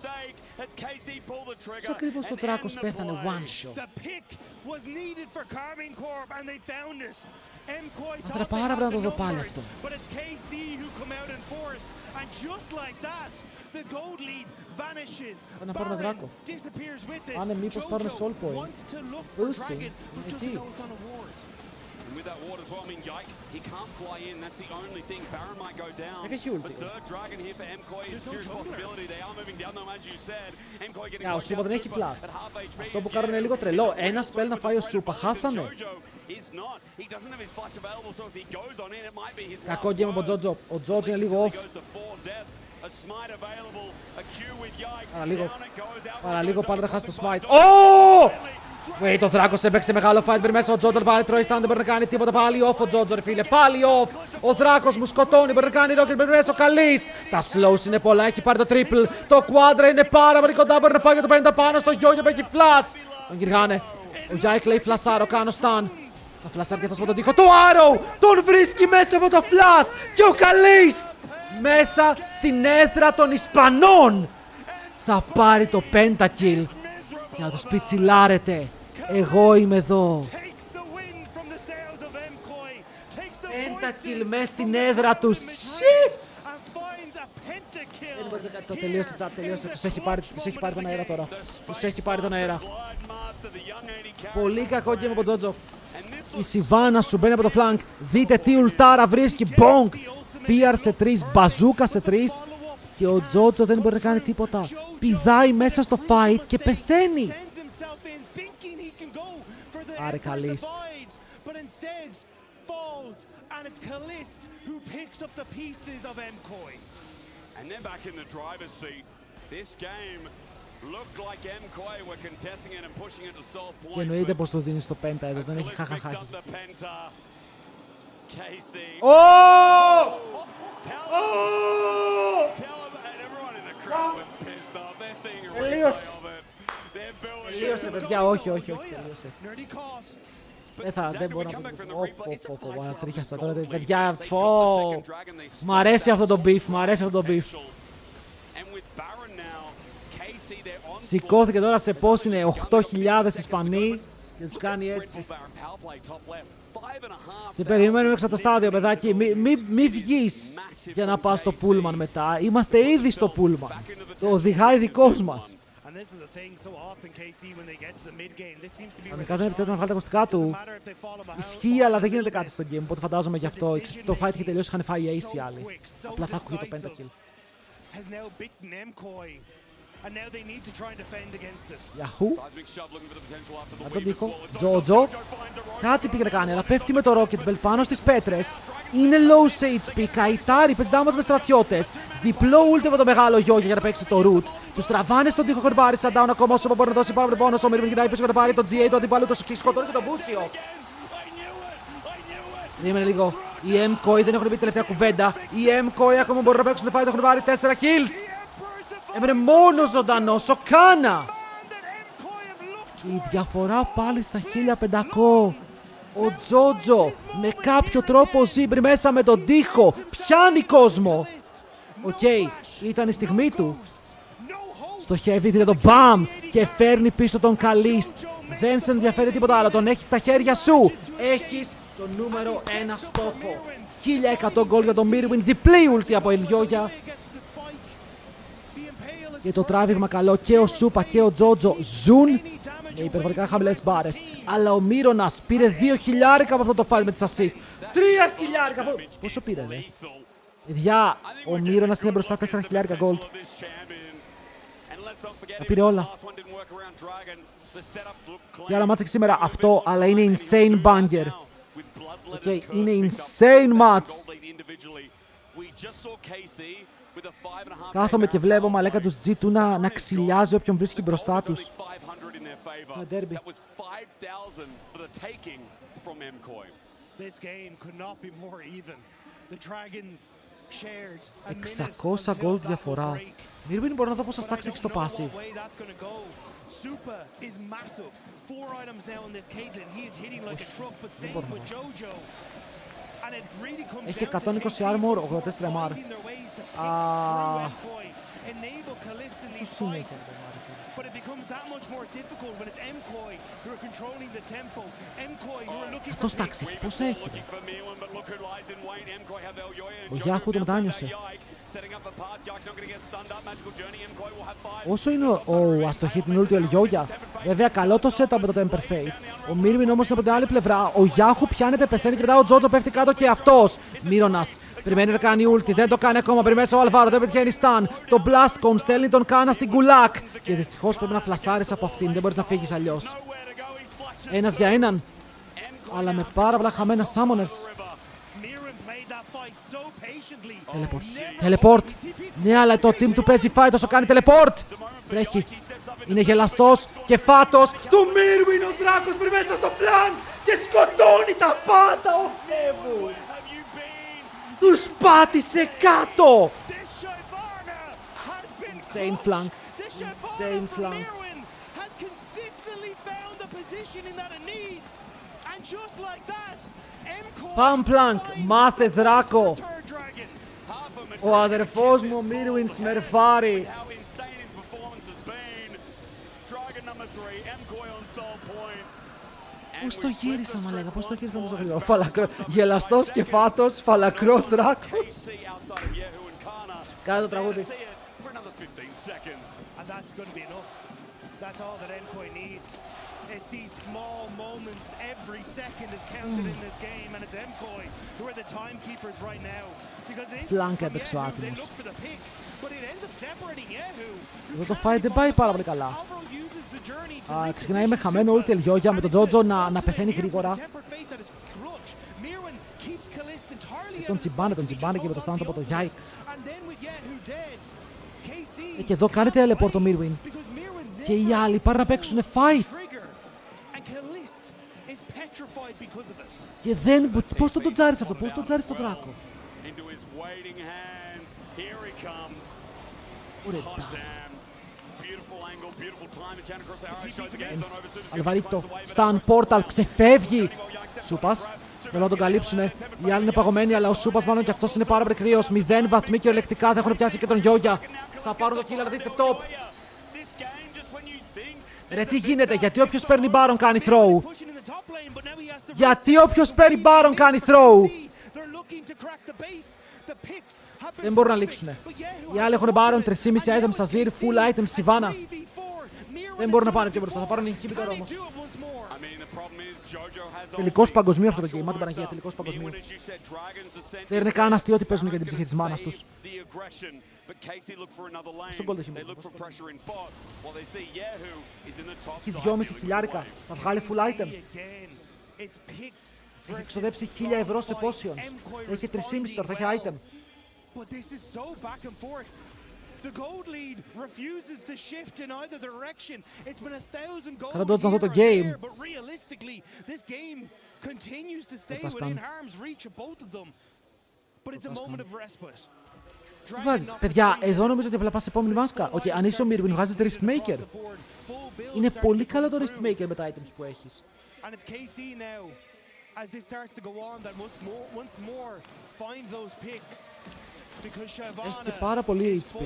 Πώς ακριβώς ο Δράκος πέθανε one shot. Θα πάρα πρέπει να το δω πάλι αυτό. Θα να πάρουμε Δράκο. Άνε μήπως πάρουμε soul point. Ούσι, εκεί. With that ward as well, I mean, Yike, he can't fly in. That's the only thing. Baron might go down. The third dragon here for Mkoi is a serious possibility. They are moving down though, as you said. Mkoi getting ο Σούπα δεν έχει flash. Αυτό που κάνουν είναι λίγο τρελό. Ένα spell να φάει ο Σούπα. Χάσανε. Κακό game από Τζότζο. Ο Τζότζο είναι λίγο off. Παραλίγο πάλι να χάσει το smite. Wait, ο Δράκος έπαιξε μεγάλο fight πριν μέσα. Ο Τζότζο πάλι τρώει stand, δεν μπορεί να κάνει τίποτα. Πάλι off ο Τζότζο, ρε φίλε. Πάλι off. Ο Δράκος μου σκοτώνει, μπορεί να κάνει rocket πριν μέσα. Ο Καλίστ. Τα slows είναι πολλά, έχει πάρει το triple. Το quadra είναι πάρα πολύ κοντά. Μπορεί να πάει για το 50 πάνω στο Γιόγια που έχει flash. Τον γυργάνε. Ο Γιάικ λέει φλασάρω, κάνω stun. Θα φλασάρει και αυτός από τον τοίχο. Το Arrow τον βρίσκει μέσα από το flash. Και ο Καλίστ μέσα στην έδρα των Ισπανών θα πάρει το pentakill. Για να το σπιτσιλάρετε. Εγώ είμαι εδώ. Pentakill μέσα στην έδρα τους. Shit! Δεν μπορείς να κάνει το τελείωσε, chat, τελείωσε. Τους έχει πάρει τον αέρα τώρα. Τους έχει πάρει τον αέρα. Πολύ κακό game από τον Τζότζο. Η Σιβάνα σου μπαίνει από το flank. Δείτε τι ουλτάρα βρίσκει. Bonk! Fear σε 3, μπαζούκα σε 3. Και ο Τζότζο δεν μπορεί να κάνει τίποτα. Πηδάει μέσα στο fight και πεθαίνει. Άρε Καλίστ. And it's Kalist who picks up the pieces of Mkoi. And they're back in the driver's seat. This game looked like Mkoi were contesting it and pushing it to solve point. Και εννοείται πως το δίνει στο πέντα εδώ, δεν έχει χαχαχάχη. Oh! Τελείωσε, παιδιά, όχι, τελείωσε. Δεν μπορώ να πω. Τρίχιασα τώρα, παιδιά. Μ' αρέσει αυτό το beef, Σηκώθηκε τώρα σε πώς είναι 8.000 Ισπανοί και τους κάνει έτσι. Σε περιμένουμε έξω από το στάδιο, παιδάκι. Μη βγεις για να πας στο πούλμαν μετά. Είμαστε ήδη στο πούλμαν. Το οδηγάει δικός μας. Κανονικά δεν επιτρέπει να βγάλει τα ακουστικά του. Ισχύει, αλλά δεν γίνεται κάτι στο game, οπότε φαντάζομαι γι' αυτό. Το fight είχε τελειώσει, είχαν φάει ace οι άλλοι. Απλά θα ακούγει το pentakill. Yahoo! Να τον τύχω. Τζότζο. Κάτι πήγε να κάνει, αλλά πέφτει με το Rocket Belt πάνω στις πέτρες. Είναι low σε HP. Καϊτάρι, παίζει damage με στρατιώτες. Διπλό ult με το μεγάλο Γιόγια για να παίξει το root. Τους τραβάνε στον τοίχο χωρίς πάρει σαν down ακόμα όσο μπορεί να δώσει πάρα πολύ πόνο. Ο Μίρμιν γυρνάει πίσω για να πάρει το GA του αντιπάλου. Το σκοτώνει και τον Μπούσιο. Περίμενε λίγο. Οι Mkoi δεν έχουν πει τελευταία κουβέντα. Οι Mkoi ακόμα μπορούν να παίξουν το fight. Έχουν πάρει 4 kills. Έμενε μόνος ζωντανός, ο Κάνα! Η διαφορά πάλι στα 1500. Ο Τζότζο με κάποιο τρόπο ζήμπρει μέσα με τον τοίχο. Πιάνει κόσμο. Οκ, ήταν η στιγμή του. Στο heavy δείτε το BAM και φέρνει πίσω τον Καλίστ. Δεν σε ενδιαφέρει τίποτα άλλο, τον έχεις στα χέρια σου. Έχεις τον νούμερο 1 στόχο. 1100 γκολ για τον Μίρμιν, διπλή ουλτή από Ελιόγια. Και το τράβηγμα καλό και ο Σούπα και ο Τζότζο ζουν με υπερβολικά χαμηλές μπάρες. Αλλά ο Μύρονας πήρε 2.000 από αυτό το fight με τις assist. 3.000! Πόσο πήρε, ρε? Παιδιά, ο Μύρονας είναι μπροστά 4.000 gold. Τα πήρε όλα. Τι άλλα μάτσα και σήμερα αυτό, αλλά είναι insane banger. Okay, είναι insane match. Κάθομαι και βλέπω μαλάκα τους G2 να ξυλιάζει όποιον βρίσκει μπροστά τους. Το derby. 600 gold διαφορά. Μίρμιν μπορώ να δω πόσα stacks έχει στο passive. Έχει 120 armor, 84 MR. Σου συνέχεια but it becomes that much more difficult when it's Mkoi who are controlling the tempo. Mkoi who are looking for big breakthroughs. Πόσα έχει? Ο Γιάχου τον μετάνιωσε. Όσο είναι ο αστοχή την ούλτη ο Ελιόγια, βέβαια καλό το setup με το Temper Fate. Ο Μίρμιν όμως από την άλλη πλευρά, ο Γιάχου πιάνεται, πεθαίνει και μετά ο Τζότζο πέφτει κάτω και αυτός. Μύρονας περιμένει να κάνει ούλτη, δεν το κάνει ακόμα. Περιμένει ο Αλβάρο, δεν πετυχαίνει stun. Το Blast Cone στέλνει τον Κάνα στην κουλάκ. Και δυστυχώς πρέπει να φλασάρεις από αυτήν, δεν μπορείς να φύγεις αλλιώς. Ένας για έναν, αλλά με πάρα πολλά χαμένα summoners. Teleport. Ναι, αλλά το team του παίζει fight όσο κάνει teleport. Τρέχει. Είναι γελαστός και φάτος του Μίρμιν ο Δράκος μπει μέσα στο φλανκ και σκοτώνει τα πάντα, ο Θεέ μου. Τους πάτησε κάτω. Insane flank. Insane flank. Παμπλανκ, μάθε Δράκο. Ο αδερφός μου ο Μίρουιν σμερφάρει. Πώς το γύρισαν, μα λέγα, πώς το γύρισαν τόσο γρήγορα. Γελαστός και φάτος, φαλακρός Δράκος. Κάνε το τραγούδι. That's all that Mkoi needs. It's these small moments. Every second is counted in this game, and it's Mkoi who are the timekeepers right now. Because it's Yehu, they look for the pick, but it ends up separating Yehu. Εδώ το fight δεν πάει πάρα πολύ καλά. Ξεκινάει με χαμένο ulti Elyoya, με τον Τζότζο να πεθαίνει γρήγορα. Τον τσιμπάνε και με το στάνο από το Yike. Και εδώ κάνει teleport το Mirwin. Και οι άλλοι πάνε να παίξουν fight. Και δεν... Πώς το τζάρεις αυτό, πώς το τζάρεις το Δράκο. Ωραία, Αλβαρίτο, Stan, Portal, ξεφεύγει. Σούπας, θέλουν να τον καλύψουνε. Οι άλλοι είναι παγωμένοι, αλλά ο Σούπας μάλλον και αυτός είναι πάρα πολύ κρύος. 0 βαθμοί κυριολεκτικά, θα έχουν πιάσει και τον Yoya. Θα πάρουν το kill, αλλά δείτε top. Ρε τι γίνεται, γιατί όποιος παίρνει Baron κάνει throw. Γιατί όποιος παίρνει Baron κάνει throw. Δεν μπορούν να λήξουνε. Οι άλλοι έχουν Baron, 3,5 items, Azir, full items, Sivana. Δεν μπορούν να πάνε πιο μπροστά, θα πάρουν inhibitor όμως. Τελικός παγκοσμίου αυτό το game, μάτι Παναγία, τελικός παγκοσμίου. Δεν είναι καν αστείο ότι παίζουν για την ψυχή της μάνας τους. Πόσο γκολ έχει μόνο. Έχει 2,5 χιλιάρικα, θα βγάλει full item. Έχει εξοδέψει 1.000 ευρώ σε potions. Έχει 3,5 τώρα, θα έχει item. Κατά τότε να δω το game. Τι βάζεις, παιδιά, εδώ νομίζω ότι απλά πας σε επόμενη μάσκα. Όχι, αν είσαι ο Mirwin, βγάζεις Riftmaker. Είναι πολύ καλό το Riftmaker με τα items που έχεις. Έχει και πάρα πολύ HP.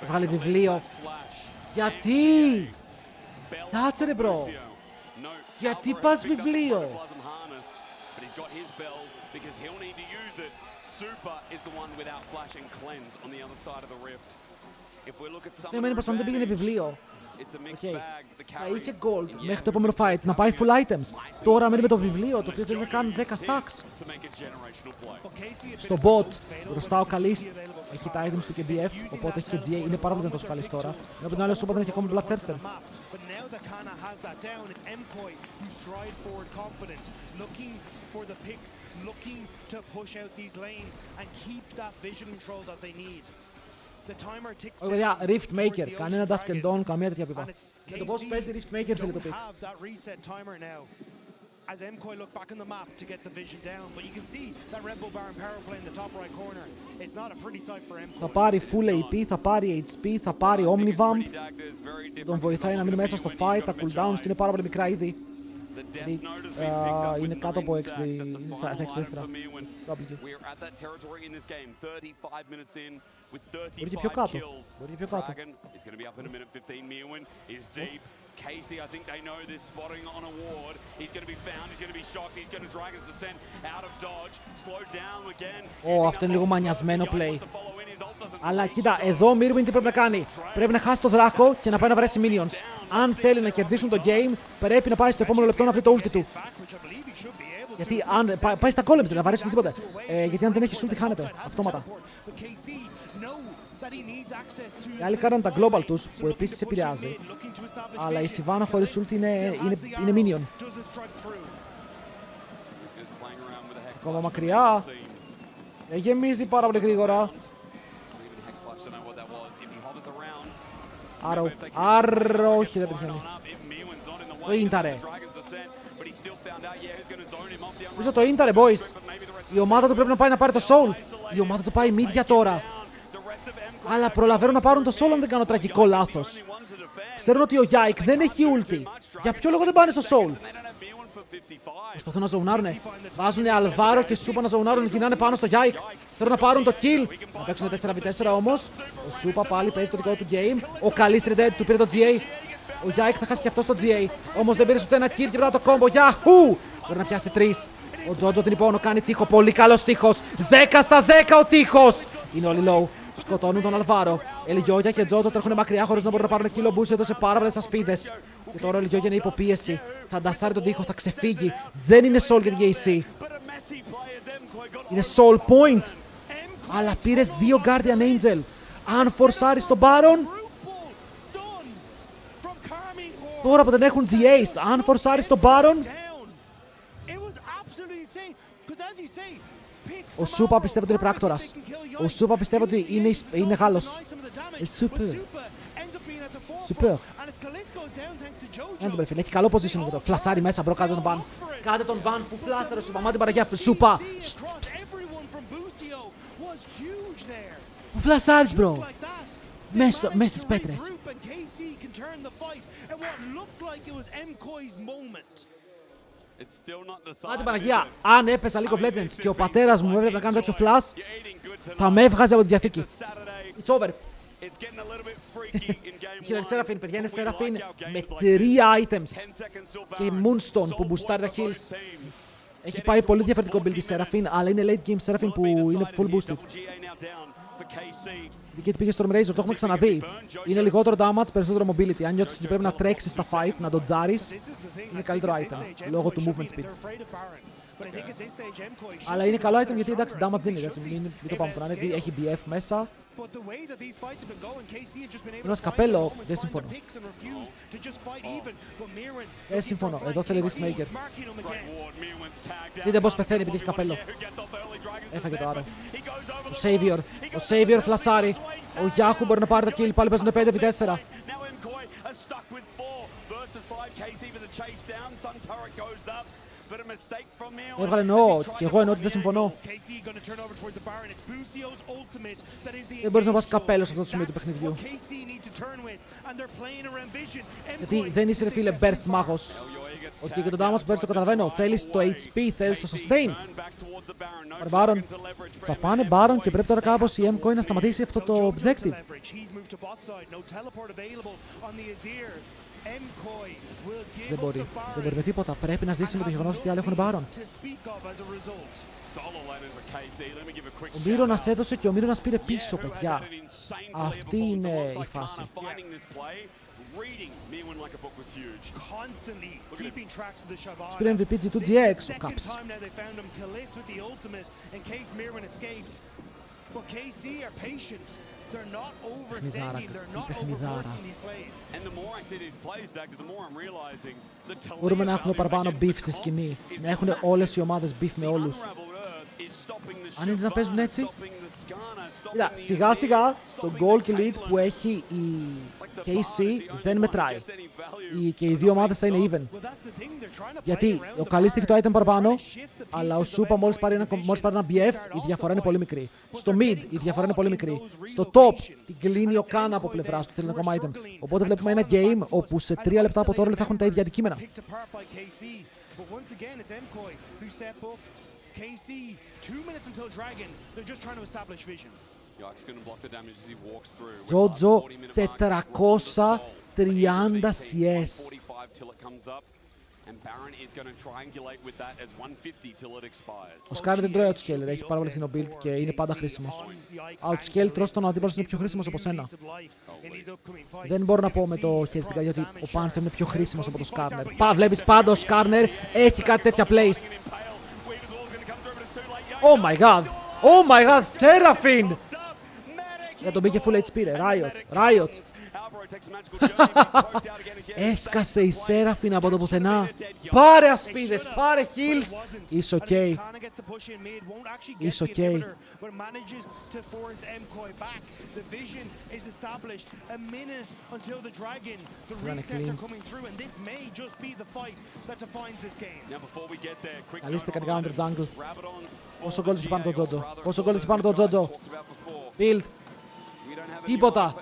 Βγάλε βιβλίο. Γιατί? Κάτσε ρε μπρο. Γιατί πας βιβλίο? Ναι, μένει πως αν δεν πήγαινε βιβλίο. Okay. Θα είχε gold μέχρι το επόμενο fight, να πάει full items. Τώρα μένει με το βιβλίο, το οποίο δεν είναι καν 10 stacks. Στο bot, μπροστά ο Kalist έχει τα items του και BF, οπότε έχει και GA, είναι πάρα πολύ δυνατός ο Kalist τώρα. Ενώ από την άλλη ο Super δεν έχει ακόμη Bloodthirster. Όχι παιδιά, Riftmaker, κανένα Dusk and Dawn, καμία τέτοια πίπα. Με το πώς παίζει Riftmaker θέλει το pick. As Mkoi look back on the map to get the vision down, but you can see that Red Bull Baron power play in the top right corner. It's not a pretty sight for Mkoi. Θα πάρει full AP, θα πάρει HP, θα πάρει Omnivamp. Τον βοηθάει να μείνει μέσα στο fight, τα cooldowns του είναι πάρα πολύ μικρά ήδη. Είναι κάτω από 6 στα 6 Μπορεί και πιο κάτω. Μπορεί και πιο κάτω. Casey, I think they know this spotting on a ward. He's going to be found, he's going to be shocked, he's going to Dragon's Descent out of dodge, slow down again. Αυτό είναι λίγο μανιασμένο play. Αλλά κοίτα, εδώ ο Mirwin τι πρέπει να κάνει? Πρέπει να χάσει το Δράκο και να πάει να βρέσει minions. Αν θέλει να κερδίσουν το game, πρέπει να πάει στο επόμενο λεπτό να βρει το ulti του. Γιατί αν πάει στα columns, δεν θα βαρέσει τίποτε. Γιατί αν δεν έχει ulti χάνεται, αυτόματα. Οι άλλοι κάναν τα global τους, που επίσης επηρεάζει. Αλλά η Sivana χωρίς ult είναι minion. Ακόμα μακριά. Δεν γεμίζει πάρα πολύ γρήγορα. Άρρο, όχι δεν πετυχαίνει. Το ίνταρε. Πίσω το ίνταρε, boys. Η ομάδα του πρέπει να πάει να πάρει το soul. Η ομάδα του πάει mid για τώρα. Αλλά προλαβαίνουν να πάρουν το soul αν δεν κάνω τραγικό λάθος. Ξέρουν ότι ο Yike δεν έχει ulti. Για ποιο λόγο δεν πάνε στο soul? Προσπαθούν να ζωουνάρουνε. Βάζουνε Αλβάρο και Σούπα να ζωουνάρουν. Γυρνάνε πάνω στο Yike. Θέλουν να πάρουν το kill. Να παίξουν 4v4 όμως. Ο Σούπα πάλι παίζει το δικό του game. Ο Καλίστρι dead του πήρε το GA. Ο Yike θα χάσει και αυτό στο GA. Όμως δεν πήρε ούτε ένα kill και μετά το combo. Yahoo! Μπορεί να πιάσει 3. Ο Τζότζο την υπόνο κάνει τείχο. Πολύ καλός τείχος. 10 στα 10 ο τείχος. Είναι όλοι low. Σκοτώνουν τον Αλβάρο. Ελιγιόγια και Τζότζο τρέχουν μακριά χωρίς να μπορούν να πάρουν kill. Ο Μπούς έδωσε πάρα πολλές ασπίδες. Και τώρα ο Ελιγιόγια είναι υποπίεση. Θα ντασάρει τον τείχο, θα ξεφύγει. Δεν είναι soul για την GAC. Είναι soul point. Αλλά πήρες 2 Guardian Angel. Αν φορσάρεις τον Baron. Τώρα που δεν έχουν GAs, αν φορσάρεις τον Baron. Ο Σούπα πιστεύω ότι είναι πράκτορας. Ο Σούπα πιστεύω ότι είναι Γάλλος. Super. Έχει καλό position εδώ. Φλασάρει μέσα, μπρο, κάτε τον ban. Κάτε τον ban που φλάσαρε ο Σούπα. Μάτι παραγιά, Σούπα. Που φλασάρεις, μπρο. Μες στις πέτρες. Μάτι Παναγία, αν έπεσα League of Legends και ο πατέρας μου έβλεπε να κάνει τέτοιο flash, θα με έβγαζε από τη διαθήκη. It's over. Είχε Seraphine, παιδιά, είναι Seraphine με 3 items και Moonstone που μπουστάρει τα heals. Έχει πάει πολύ διαφορετικό build η Seraphine, αλλά είναι late game Seraphine που είναι full boosted. Και πήγε στο Storm Razor, το έχουμε ξαναδεί. Είναι λιγότερο damage, περισσότερο mobility. Αν νιώθεις ότι πρέπει να τρέξεις στα fight, να το τζάρεις, είναι καλύτερο item λόγω του movement speed. Αλλά είναι καλό item γιατί εντάξει, damage δίνει. Μην το πάμε που να είναι, έχει BF μέσα. Ένας καπέλο, δεν συμφωνώ. Δεν συμφωνώ, εδώ θέλει Riftmaker. Δείτε πως πεθαίνει επειδή έχει καπέλο. Έφαγε το άρο. Ο Savior φλασάρει. Ο Yahoo μπορεί να πάρει το kill, πάλι παίζουν 5v4. Έβγαλε εννοώ και εγώ εννοώ ότι δεν συμφωνώ. Δεν μπορείς να πας καπέλο σε αυτό το σημείο του παιχνιδιού. Γιατί δεν είσαι ρε φίλε burst μάγος. Και το damage burst το καταλαβαίνω. Θέλεις το HP, θέλεις το sustain. Baron. Θα πάνε Baron και πρέπει τώρα κάπως η Mkoi να σταματήσει αυτό το objective. Δεν μπορεί με τίποτα. Πρέπει να ζήσει με το γεγονός ότι άλλοι έχουν Baron. Ο Μύρονας έδωσε και ο Μύρονας πήρε πίσω, παιδιά. Αυτή είναι η φάση. Τους πήρε MVP G2 GX ο Caps. Παιχνιδάρα. Μπορούμε να έχουμε παραπάνω beef στη σκηνή. Να έχουν όλες οι ομάδες beef με όλους. Αν είναι να παίζουν έτσι. Κοίτα, σιγά σιγά το gold lead που έχει η KC δεν μετράει. Και οι δύο ομάδες θα είναι even. Γιατί ο Καλής έχει το item παραπάνω, αλλά ο Σούπα μόλις πάρει ένα BF η διαφορά είναι πολύ μικρή. Στο mid η διαφορά είναι πολύ μικρή. Στο top την κλείνει ο Κάνα από πλευράς του, θέλει ένα ακόμα item. Οπότε βλέπουμε ένα game όπου σε 3 λεπτά από τώρα θα έχουν τα ίδια αντικείμενα. Τζότζο 430 CS. Ο Σκάρνερ δεν τρώει outscaler, έχει πάρα πολύ φθηνό build και είναι πάντα χρήσιμος. Outscale τρως τον αντίπαλο είναι πιο χρήσιμος από σένα. Δεν μπορώ να πω με το χέρι στην καρδιά ότι ο Panther είναι πιο χρήσιμος από το Σκάρνερ. Βλέπεις πάντα ο Σκάρνερ έχει κάτι τέτοια plays. Oh my god! Oh my god! Seraphine! Για τον μπήκε full HP ρε, Riot. Έσκασε η Σέραφιν από το πουθενά. Πάρε ασπίδες, πάρε heals. Είσαι οκ. Είσαι οκ. Καλείστε κάτι counter jungle. Πόσο γκολ έχει πάνω το Τζότζο. Πόσο γκολ έχει πάνω το Τζότζο. Build. Τίποτα.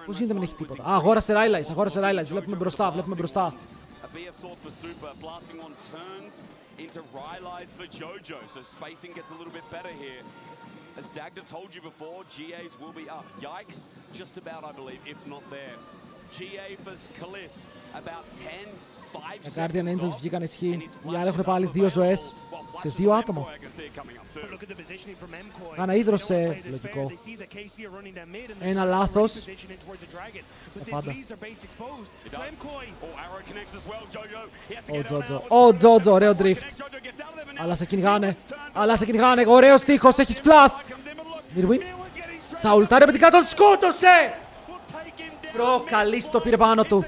Πώς γίνεται να μην έχει τίποτα. Α, αγόρασε Rylai's, αγόρασε Rylai's. Βλέπουμε μπροστά, βλέπουμε μπροστά. As Dagda told you before, GAs will be up. Yikes, just about, I believe, if not there. GA for Kalist, about 10, 5 Τα Guardian Angels βγήκαν ισχύ. Οι άλλοι έχουν πάλι 2 ζωές σε 2 άτομα. Αναίδρωσε, λογικό. Ένα λάθος. Τα πάντα. Ο Τζότζο. Ο Τζότζο, ωραίο drift. Αλλά σε κυνηγάνε. Αλλά σε κυνηγάνε. Ωραίος τείχος, έχεις flash. Mirwin. Θα ουλτάρει με την κάτω, τον σκότωσε! Ο Καλής το πήρε πάνω του.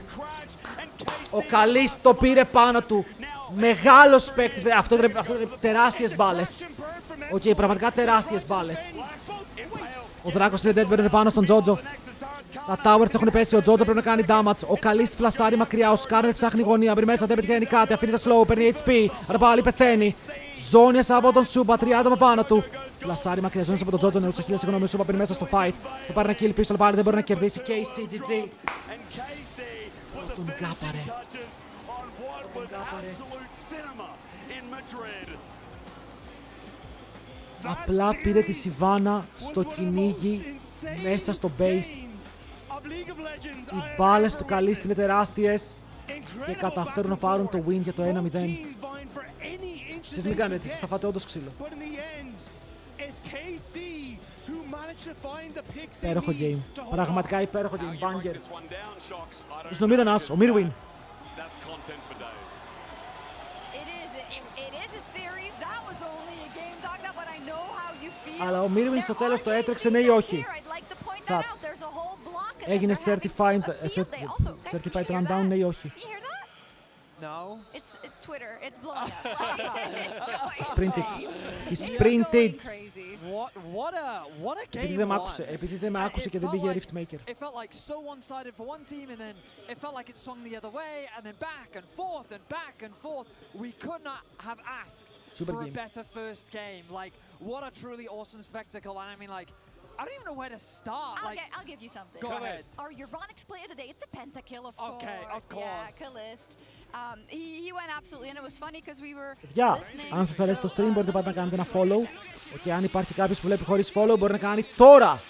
Ο Καλής το πήρε πάνω του. Μεγάλος παίκτης. Αυτό είναι τεράστιες μπάλες. Οκ, πραγματικά τεράστιες μπάλες. Ο Δράκος είναι dead, μπαίνουν πάνω στον Τζότζο. Τα towers έχουν πέσει, ο Τζότζο πρέπει να κάνει damage. Ο Καλής φλασάρει μακριά, ο Σκάρνερ ψάχνει γωνία. Μπρι μέσα, δεν πετυχαίνει κάτι, αφήνει τα slow, παίρνει HP. Άρα πάλι πεθαίνει. Ζώνιας από τον Σούπα, 3 άτομα πάνω του. Φλασάρει μακριά, ζώνιας από τον Τζότζο, νεούσα χίλια συγγνώμη, ο Σούπα μπαίνει μέσα στο fight. Θα πάρει ένα kill πίσω, αλλά πάλι δεν μπορεί να κερδίσει. KCGG. Τον κάπαρε. Απλά πήρε τη Σιβάνα στο κυνήγι μέσα στο base. Οι μπάλες του Καλίστη είναι τεράστιες και καταφέρουν να πάρουν το win για το 1-0. Εσείς μην κάνετε έτσι, εσείς θα φάτε όντως ξύλο. Υπέροχο game. Πραγματικά υπέροχο game. Banger. Ποιος είναι ο Μύρονας, ο Mirwin. Αλλά ο Mirwin στο τέλος το έτρεξε, ναι ή όχι. Chat. Έγινε certified rundown, ναι ή όχι. No. It's Twitter. It's blowing up. He sprinted. He sprinted. What a game. Επειδή δεν με άκουσε και δεν πήγε Riftmaker. It felt like so one-sided for one team and then it felt like it swung the other way and then back and forth and back and forth. We could not have asked for a better first game. Like, what a truly awesome spectacle. And I mean, like, I don't even know where to start. I'll give you something. Go ahead. Our Euronics player today, it's a pentakill, of course. Okay, of course. Yeah, Kalist. He went absolutely, and it was funny because we were listening. Αν σας αρέσει το stream μπορείτε πάντα να κάνετε ένα follow. Και αν υπάρχει κάποιος που βλέπει χωρίς follow μπορεί να κάνει τώρα.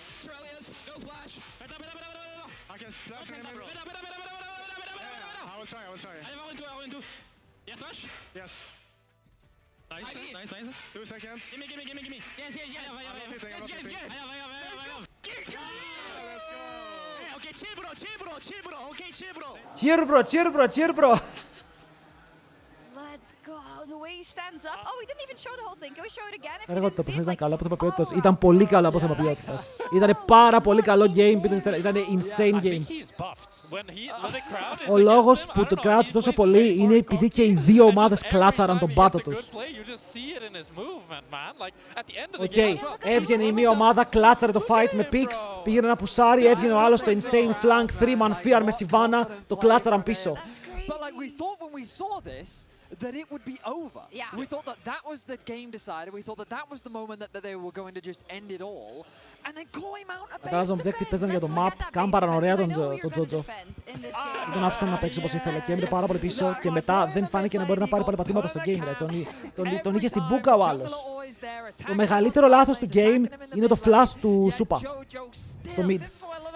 Nice. 2 seconds. Gimme. Yes. Let's go. Okay, Cheer bro. Let's go. The way he stands up. Oh, we didn't even show the whole thing. Can we show it again? Έργο το παιχνίδι ήταν καλό από θέμα ποιότητας. Ήταν πολύ καλό από θέμα ποιότητας. Ήταν πάρα πολύ καλό game. Ήταν insane game. Ο λόγος που το κράτησε τόσο πολύ είναι επειδή και οι δύο ομάδες κλάτσαραν τον πάτο τους. Οκ, έβγαινε η μία ομάδα, κλάτσαρε το fight με picks, πήγαινε ένα πουσάρι, έβγαινε ο άλλος στο insane flank 3-man fear με Σιβάνα, το κλάτσαραν πίσω. That it would be over. Yeah. We thought that was the game decided. We thought that was the moment that they were going to just end it all. And then Koi mount a base Κατάλαβα objective, παίζανε για το map, κάμπαραν ωραία τον Τζότζο. Δεν τον άφησαν να παίξει όπως ήθελε και έμεινε πάρα πολύ πίσω και μετά δεν φάνηκε να μπορεί να πάρει πάλι πατήματα στο game. Τον είχε στην μπούκα ο άλλος. Το μεγαλύτερο λάθος του game είναι το flash του Σούπα στο mid.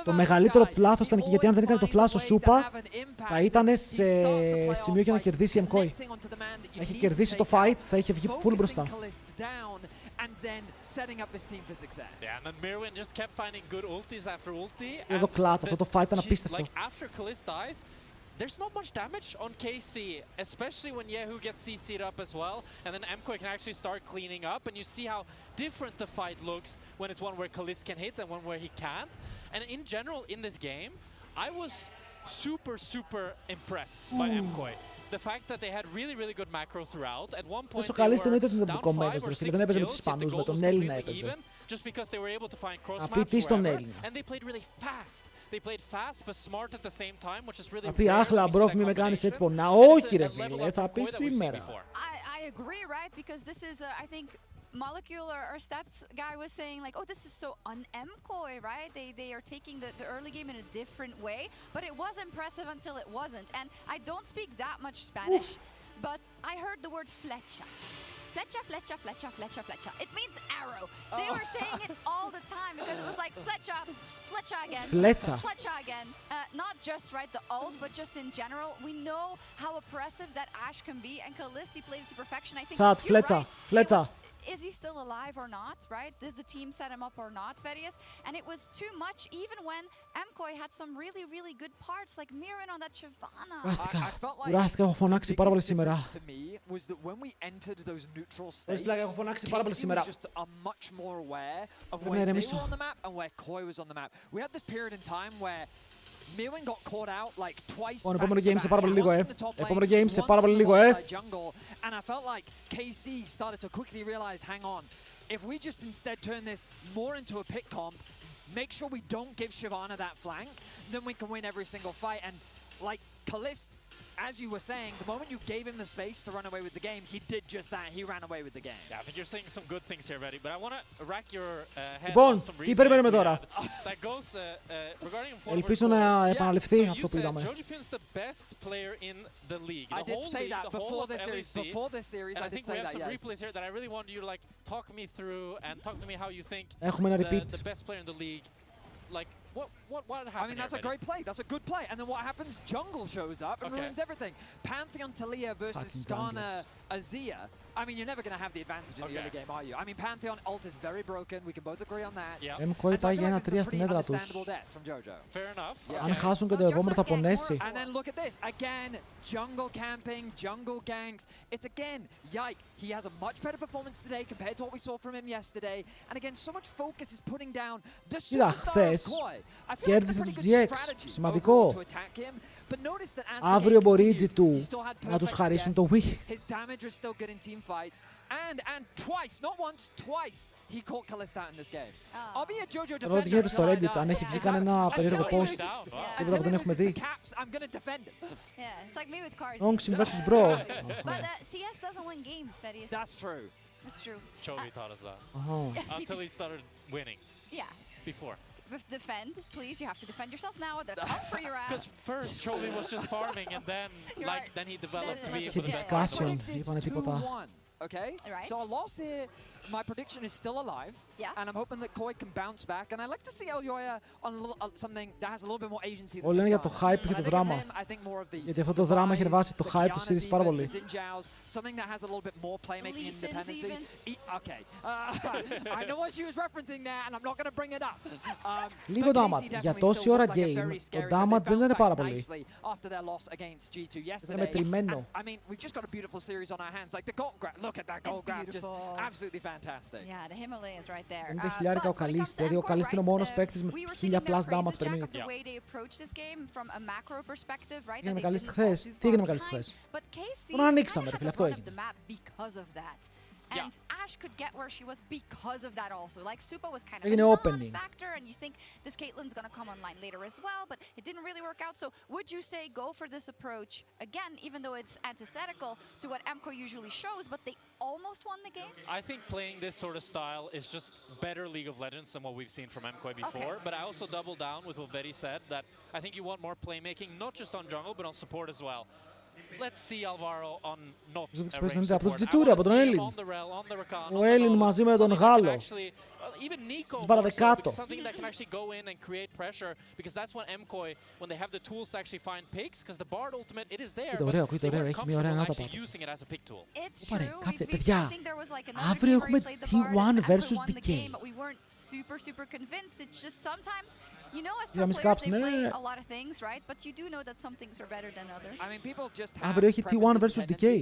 Το μεγαλύτερο λάθος ήταν και γιατί αν δεν έκανε το flash ο Σούπα θα ήταν σε σημείο για να κερδίσει η Mkoi. Έχει κερδίσει το fight, θα είχε βγει full μπροστά. And then setting up this team for success. Yeah, and then Mirwin just kept finding good ultis after ulti. Εδώ κλάτσα, αυτό το fight ήταν απίστευτο. Like after Kalist dies, there's not much damage on KC, especially when Yehu gets CC'd up as well, and then Mkoi can actually start cleaning up, and you see how different the fight looks when it's one where Kalist can hit and one where he can't. And in general, in this game, I was super impressed by Mkoi. The fact that they had really good macro throughout. At one point, they were down 5 or 6 kills if the goal was completely even, just because they were able to find cross maps wherever, and they played really fast. They played fast but smart at the same time, which is really rare. Άχλα, μπροφ, μη με κάνεις έτσι πονά. Όχι ρε φίλε, θα πει σήμερα. I agree, right? Because this is, I think, Molecule, our stats guy was saying like, oh, this is so un-Mkoi, right? They are taking the early game in a different way, but it was impressive until it wasn't. And I don't speak that much Spanish, but I heard the word flecha. Flecha, flecha, flecha, flecha, flecha. It means arrow. They were saying it all the time because it was like flecha, flecha again, flecha again. Not just right the ult, but just in general. We know how oppressive that Ashe can be, and Kalist played it to perfection. I think flecha, flecha. Is he still alive or not, right? Does the team set him up or not, Ferias? And it was too much even when Mkoi had some really good parts, like Mirren on that Shyvana. Κουράστηκα, έχω φωνάξει πάρα πολύ σήμερα. Πες πλάκα, έχω φωνάξει πάρα πολύ σήμερα. Πρέπει να ηρεμήσω. Mirren got caught out like twice. Επόμενο game σε πάρα πολύ λίγο, Επόμενο game σε πάρα πολύ λίγο, And I felt like KC started to quickly realize, hang on, if we just instead turn this more into a pick comp, make sure we don't give Shyvana that flank, then we can win every single fight. And like Kalist, as you were saying, the moment you gave him the space to run away with the game, he did just that. He ran away with the game. Yeah, I think you're saying some good things here, Reddy, but I want to rack your head on some replays. Τι περιμένουμε τώρα? That goes regarding Ελπίζω να επαναληφθεί αυτό που είδαμε. Jojipun's the best player in the league. I did say that before this series. Before this series, I did say that. I think we have some replays here that I really want you to like talk me through and talk to me how you think the best player in the league, like what happened? I mean, that's a great play. That's a good play. And then what happens? Jungle shows up and ruins everything. Pantheon Talia versus Skana Azia. I mean, you're never going to have the advantage in the early game, are you? I mean, Pantheon ult is very broken. We can both agree on that. Mkoi πάει για 1-3 στην έδρα τους. Fair enough. Αν χάσουν και το επόμενο θα πονέσει. And then look at this. Again, jungle camping, jungle ganks. It's again, yike. He has a much better performance today compared to what we saw from him yesterday. And again, so much focus is putting down the superstar of Mkoi. Κέρδισε τους GX. Σημαντικό. Αύριο μπορεί η G2 να τους χαρίσουν το Wii. Ρωτώ τι γίνεται στο Reddit, αν έχει βγει κανένα περίεργο post. Τίποτα που δεν έχουμε δει. Ongsim versus Bro. But CS doesn't win games, Ferias. That's true. That's true. Chovy taught us that. Until he started winning. Yeah. Before. Defend, please. You have to defend yourself now. They're come for your ass. Because first Chovy was just farming, and then then he developed to be Και discussion, είπανε τίποτα. Okay, so a loss here. My prediction is still alive, and I'm hoping that Koi can bounce back. And I like to see Elyoya on something that has a little bit more agency. Όλοι λένε για το hype και το δράμα. Γιατί αυτό το δράμα έχει βάσει το hype του series πάρα πολύ. Something that has a little bit more playmaking independency. Okay, I know what she was referencing there, and I'm not going to bring it up. Λίγο damage. Για τόση ώρα game, το damage δεν είναι πάρα πολύ. After their loss against G2 yesterday. Είναι μετρημένο. I mean, we've just got a beautiful series on our hands. Like the goal grab. Look at that goal grab. Just absolutely fantastic. Yeah, the Himalayas right there. Είναι χιλιάρικα ο Καλίστ, δηλαδή ο Καλίστ είναι ο μόνος παίκτης με 1000 plus damage per minute. Έγινε με Καλίστ χθες. Τι έγινε με Καλίστ χθες? Τον ανοίξαμε ρε φίλε, αυτό έγινε. And Ashe could get where she was because of that also. Like Supa was kind of a non-factor, and you think this Caitlyn's going to come online later as well, but it didn't really work out. So would you say go for this approach again, even though it's antithetical to what Mkoi usually shows, but they almost won the game? I think playing this sort of style is just better League of Legends than what we've seen from Mkoi before. But I also double down with what Veri said, that I think you want more playmaking, not just on jungle, but on support as well. Let's see Alvaro on not από το Τζιτούρι, από τον Έλλην. Ο Έλλην μαζί με τον Γάλλο. even Nico βάλατε κάτω. something that can actually go in and create pressure because that's when Mkoi, when they have the tools to actually find picks, because the Bard ultimate, it is there, but they weren't comfortable actually using it as a pick tool. It's true. Κάτσε, παιδιά. I think there was like another Αύριο game where έχουμε he played the Bard T1 and versus won the Decay. game, but we weren't super convinced. It's just sometimes, you know, as pro Μισ' players, caps, they play ναι. a lot of things, right? But you do know that some things are better than others. I mean, people just have Αύριο έχει T1 versus Decay.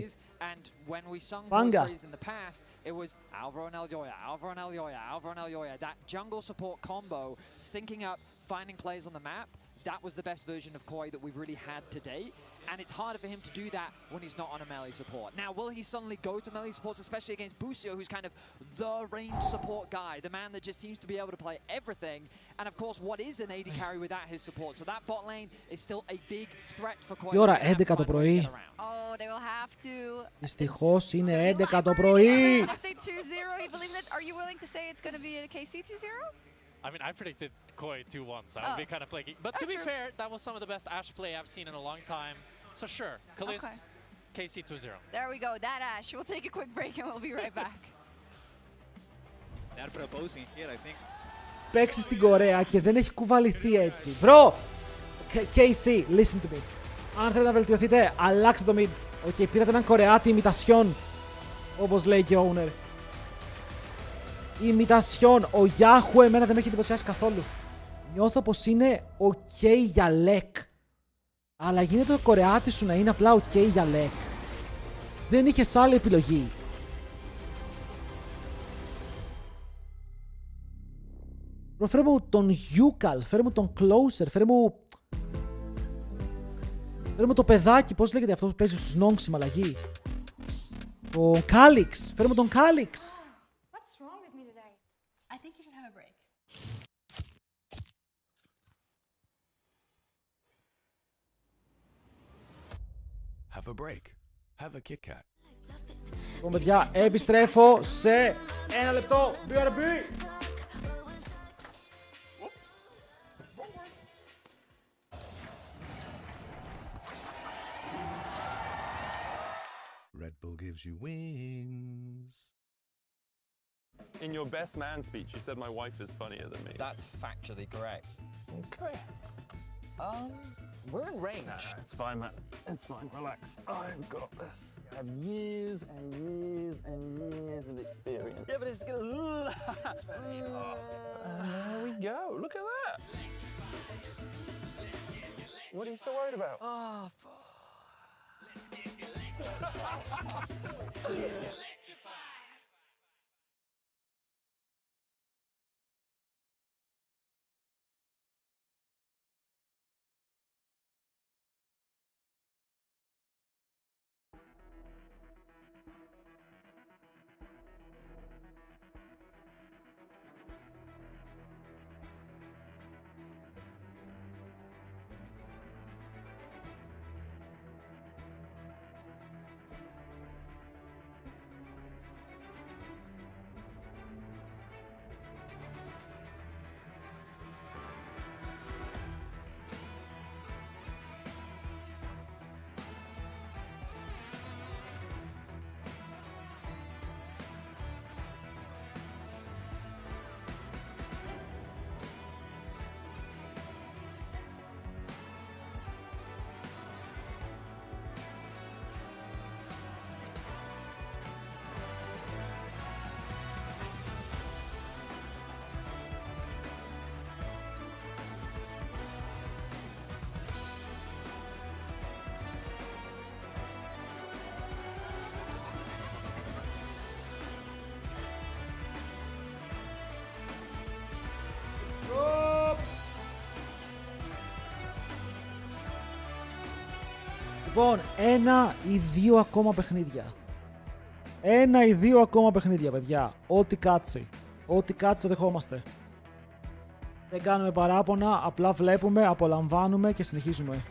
And when we sung Panga. Voice in the past, it was Alvaro and Elyoya, Alvaro and Elyoya, Alvaro and Elyoya. That jungle support combo, syncing up, finding plays on the map, that was the best version of Koi that we've really had to date. And it's harder for him to do that when he's not on a melee support. Now, will he suddenly go to melee supports, especially against Busio, who's kind of the range support guy, the man that just seems to be able to play everything. And of course, what is an AD carry without his support? So that bot lane is still a big threat for Koi. Τι ώρα, 11 το πρωί. Oh, they will have to. Δυστυχώς είναι 11 το πρωί. Update 2-0, he believed it. Are you willing to say it's going to be a KC 2-0? I mean, I predicted Koi 2-1, so I would be kind of flaky. But to be fair, that was some of the best Ashe play I've seen in a long time. So sure, Kalist, KC 2-0. There we go, that Ashe. We'll take a quick break and we'll be right back. They're proposing here, I think. Παίξει στην Κορέα και δεν έχει κουβαληθεί έτσι. Bro! KC, listen to me. Αν θέλετε να βελτιωθείτε, αλλάξτε το mid. Okay, πήρατε έναν Κορεάτη ημιτασιόν. Όπως λέει και ο owner. Ημιτασιόν. Ο Yahoo εμένα δεν με έχει εντυπωσιάσει καθόλου. Νιώθω πως είναι ok για λεκ. Αλλά γίνεται το Κορεάτη σου να είναι απλά ok για λεκ. Δεν είχες άλλη επιλογή. Φέρε μου τον Yukal, φέρε μου τον Closer, φέρε μου το παιδάκι, πώς λέγεται αυτό που παίζει στους Nongs με αλλαγή. Ο Calix, φέρε μου τον Calix. What's wrong with me today? I think you should have a break. Have a break. Have a Kit Kat. Λοιπόν, παιδιά, επιστρέφω σε ένα λεπτό. BRB. Red Bull gives you wings. In your best man speech, you said my wife is funnier than me. That's factually correct. Okay. We're in range. Nah, it's fine, man. It's fine. Relax. I've got this. I have years and years and years of experience. Yeah, but it's gonna. And there we go. Look at that. What are you so worried about? Oh, fuck. Λοιπόν, 1 ή 2 ακόμα παιχνίδια. 1 ή 2 ακόμα παιχνίδια, παιδιά. Ό,τι κάτσει. Ό,τι κάτσει το δεχόμαστε. Δεν κάνουμε παράπονα, απλά βλέπουμε, απολαμβάνουμε και συνεχίζουμε.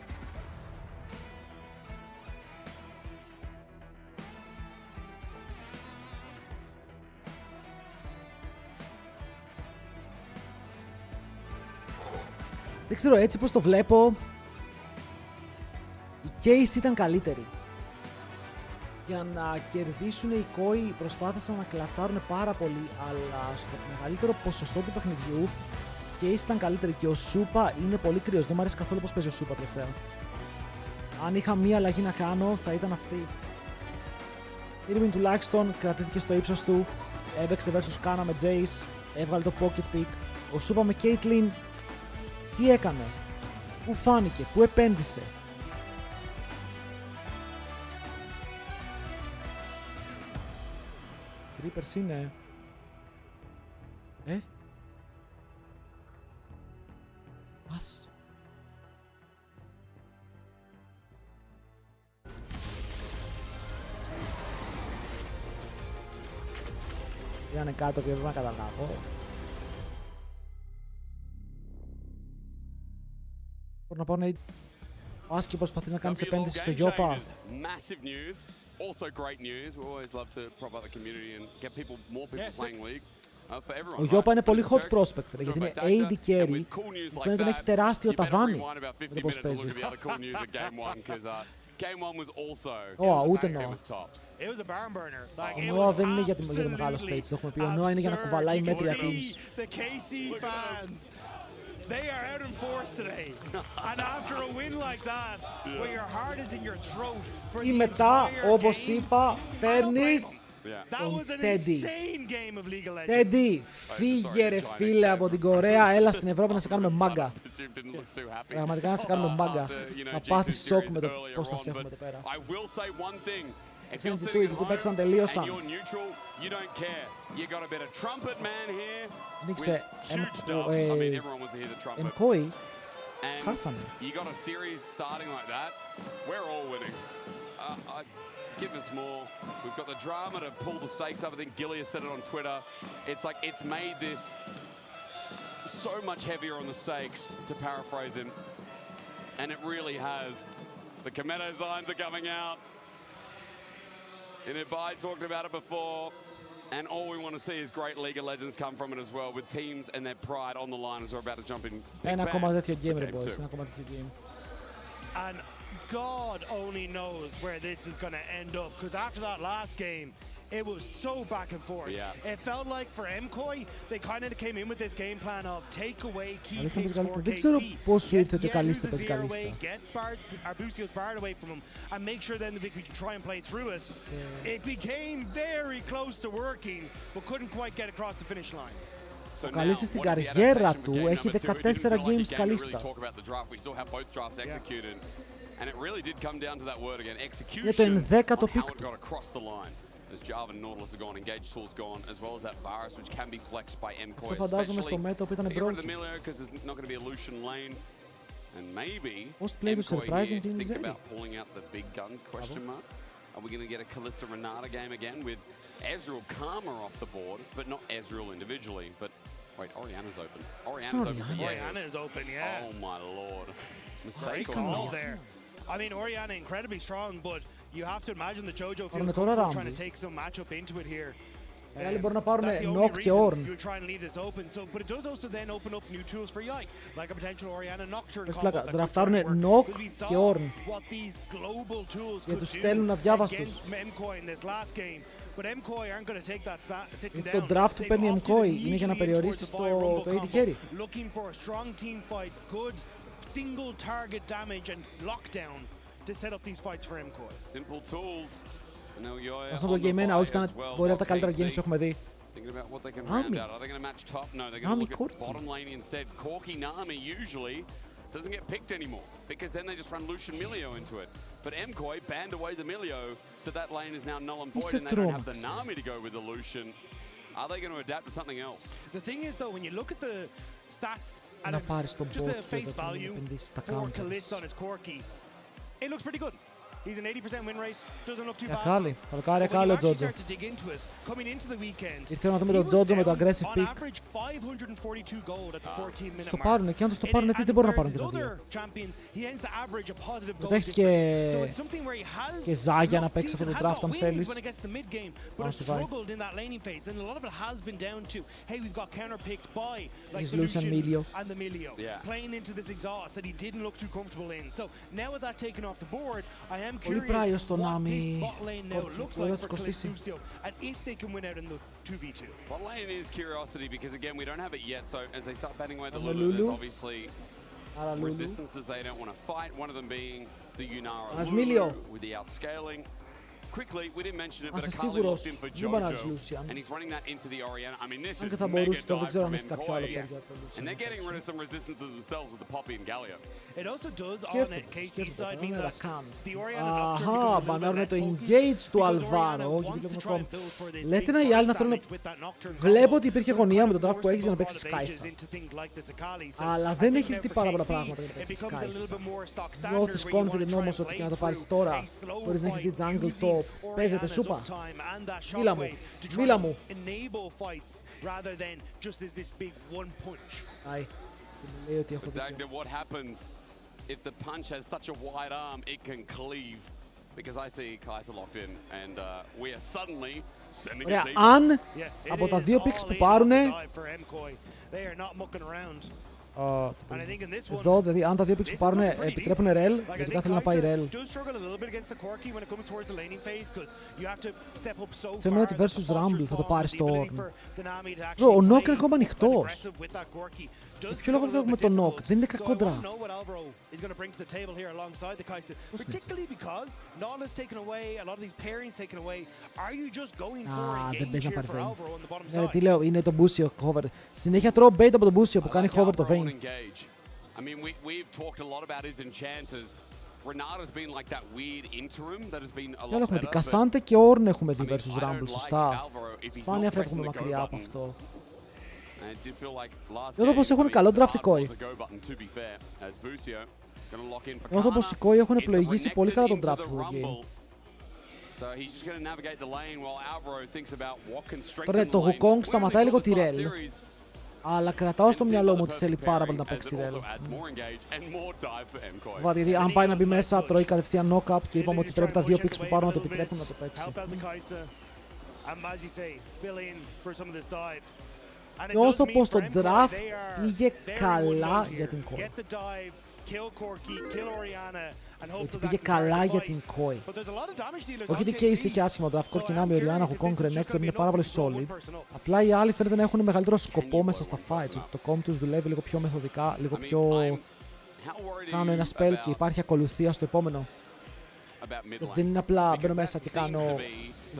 Δεν ξέρω, έτσι πως το βλέπω, η Case ήταν καλύτερη. Για να κερδίσουν οι Mkoi προσπάθησαν να κλατσάρουν πάρα πολύ, αλλά στο μεγαλύτερο ποσοστό του παιχνιδιού και ήταν καλύτεροι. Και ο Σούπα είναι πολύ κρύος. Δεν μου αρέσει καθόλου πώς παίζει ο Σούπα τελευταία. Αν είχα μία αλλαγή να κάνω, θα ήταν αυτή. Irving τουλάχιστον κρατήθηκε στο ύψος του. Έπαιξε versus Κάνα με Jace. Έβγαλε το pocket pick. Ο Σούπα με Caitlyn. Τι έκανε? Πού φάνηκε? Πού επένδυσε? Strippers είναι. Ας. Είναι κάτι το οποίο πρέπει να καταλάβω. Μπορεί να πάω να... Άσκη προσπαθείς να κάνεις επένδυση στο Γιώπα. Also great news. We always love to prop up the community and get people, more people playing League. Ο Γιώπα είναι πολύ hot prospect, γιατί είναι AD carry. Φαίνεται να έχει τεράστιο ταβάνι με το πώς παίζει. Ούτε Νόα. Ο Νόα δεν είναι για το μεγάλο stage, το έχουμε πει. Ο Νόα είναι για να κουβαλάει μέτρια teams. They are out in force today. And after a win like that, where your heart is in your throat for the Ή μετά, όπως είπα, φέρνεις τον Τέντι. Τέντι, φύγε ρε φίλε από την Κορέα, έλα στην Ευρώπη να σε κάνουμε μάγκα. Πραγματικά να σε κάνουμε μάγκα. Να πάθεις σοκ με το πώς θα σε έχουμε εδώ πέρα. Ξένοι G2 παίξαν, τελείωσαν. Νίξε Mkoi, χάσανε. Give us more. We've got the drama to pull the stakes up. I think Gilly has said it on Twitter. It's like it's made this so much heavier on the stakes, to paraphrase him. And it really has. The Kometo signs are coming out. Ibai talked about it before. And all we want to see is great League of Legends come from it as well, with teams and their pride on the line as we're about to jump in. Ένα ακόμα τέτοιο game, ρε boys. Ένα ακόμα τέτοιο game. And God only knows where this is going to end up, because after that last game, it was so back and forth. Yeah. It felt like for Mkoi, they kind of came in with this game plan of take away key picks for KC. Δεν ξέρω πώς σου ήρθε ότι καλύστε παίζει καλύστα. Get Arbuscio's Bard away from him and make sure then we can try and play through it. It became very close to working, but couldn't quite get across the finish line. Ο Καλίστης στην καριέρα του έχει 14 games καλίστα. And it really did come down to that word again, execution. Για το 11ο pick του. As Java and Nautilus are gone, Engage Tool's gone, as well as that Varus, which can be flexed by Mkoi. Αυτό φαντάζομαι στο μέτωπο ήταν broken. Because there's not going to be a Lucian lane. And maybe Mkoi here think about pulling out the big guns, question mark. Are we going to get a Kalista Renata game again with Ezreal Karma off the board, but not Ezreal individually, but wait, Oriana's open. Oriana is open, yeah. Oh my lord. Mistake all there. I mean, Oriana incredibly strong, but you have to imagine the Jojo feels comfortable trying to take some matchup into it here. Οι άλλοι μπορούν να πάρουν Nock και Ornn. But it does also then open up new tools for Yike, like a potential Oriana Nocturne combo that could work. We saw what these global tools could do against Mkoi in this last game. But Mkoi aren't going to take that sitting down. Το draft του παίρνει Mkoi είναι για να περιορίσει το AD carry. Looking for strong team fights, good single target damage and lockdown to set up these fights for Mkoi. Simple tools. Αυτό το game ένα, όχι ήταν μπορεί από τα καλύτερα games που έχουμε δει. Thinking about what they can round out. Are they going to match top? No, they're going to look at bottom lane instead. Corki Nami usually doesn't get picked anymore, because then they just run Lucian Milio into it. But Mkoi banned away the Milio, so that lane is now null and void, and they don't have the Nami to go with the Lucian. Are they going to adapt to something else? The thing is, though, when you look at the stats and just the face value for Kalista on his Corki, it looks pretty good. He's an 80% win rate, doesn't look too bad. Καλή, θα το κάνει καλό ο Τζότζο. Ήρθε να δούμε τον Τζότζο με το aggressive pick. Στο πάρουνε και αν τους το πάρουνε τι δεν μπορούν να πάρουν και τα δύο. Μετά έχεις και Ζάγια να παίξει αυτό το draft αν θέλεις. Πάνω στη βάει. Έχεις Lucian Milio. Playing into this exhaust that he didn't look too comfortable in. So now with that taken off the board, I am Πολύ πράιος στο Νάμι. Μπορεί να τους κοστίσει. Bot lane is curiosity because again we don't have it yet. So as they start batting away the Lulu, there's obviously resistances they don't want to fight. One of them being the Yunara Lulu with the outscaling. Quickly, we didn't mention it, but Akali locked in for Jojo, and he's running that into the Orianna. I mean, this is mega dive from Mkoi, and they're getting rid of some resistance to themselves with the Poppy and Galio. It also does on KC side mean that the Orianna Αχα, μπανάρουν το engage του Αλβάρο. Λέτε να οι άλλοι να θέλουν. Βλέπω ότι υπήρχε αγωνία με τον draft που έχεις για να παίξεις Kai'Sa. Αλλά δεν έχεις δει πάρα πολλά πράγματα για να παίξεις Kai'Sa. Νιώθεις confident όμως ότι και να το πάρεις τώρα, χωρίς να έχεις δει jungle top. Παίζεται σούπα. Μίλα μου. Άι. Λέει ότι έχω δίκιο. What happens if the punch has such a wide arm, it can cleave. Because I see Kai'Sa locked in, and we are suddenly sending it deep. Αν από τα δύο picks που πάρουνε. Εδώ, δηλαδή, αν τα δύο picks που πάρουν επιτρέπουν ρελ, γιατί κάθε θέλει να πάει ρελ. Θέμα ότι versus Rumble θα το πάρει στο Ornn. Ο Nock είναι ακόμα ανοιχτός. Για ποιο λόγο βλέπουμε τον Nock, δεν είναι κακό draft. Δεν παίζει να πάρει Vayne. Τι λέω, είναι το Busio hover. Συνέχεια τρώω bait από τον Busio που κάνει hover το Vayne. I mean, we've talked a lot about his enchanters. Renata's been like that weird interim that has been a lot better. Έχουμε την Cassandra και Ornn έχουμε δει versus Rumble, σωστά. Σπάνια φεύγουμε μακριά από αυτό. Νιώθω πως έχουν καλό draft οι Koi. Νιώθω πως οι Koi έχουν πλοηγήσει πολύ καλά τον draft αυτό το game. Τώρα το Wukong σταματάει λίγο τη ρελ. Αλλά κρατάω στο μυαλό μου ότι θέλει πάρα πολύ να παίξει ρελ. Δηλαδή, αν πάει να μπει μέσα, τρώει κατευθείαν knock-up και είπαμε ότι πρέπει τα δύο picks που πάρουν να το επιτρέπουν να το παίξει. Νιώθω πως το draft πήγε καλά για την Koi. Ότι πήγε καλά για την Koi. Όχι ότι και είχε άσχημα draft. Κορκινάμι, Orianna, Wukong, Renekton είναι πάρα πολύ solid. Απλά οι άλλοι φαίνεται να έχουν μεγαλύτερο σκοπό μέσα στα fights. Το comp τους δουλεύει λίγο πιο μεθοδικά, λίγο πιο. Κάνω ένα spell και υπάρχει ακολουθία στο επόμενο. Δεν είναι απλά μπαίνω μέσα και κάνω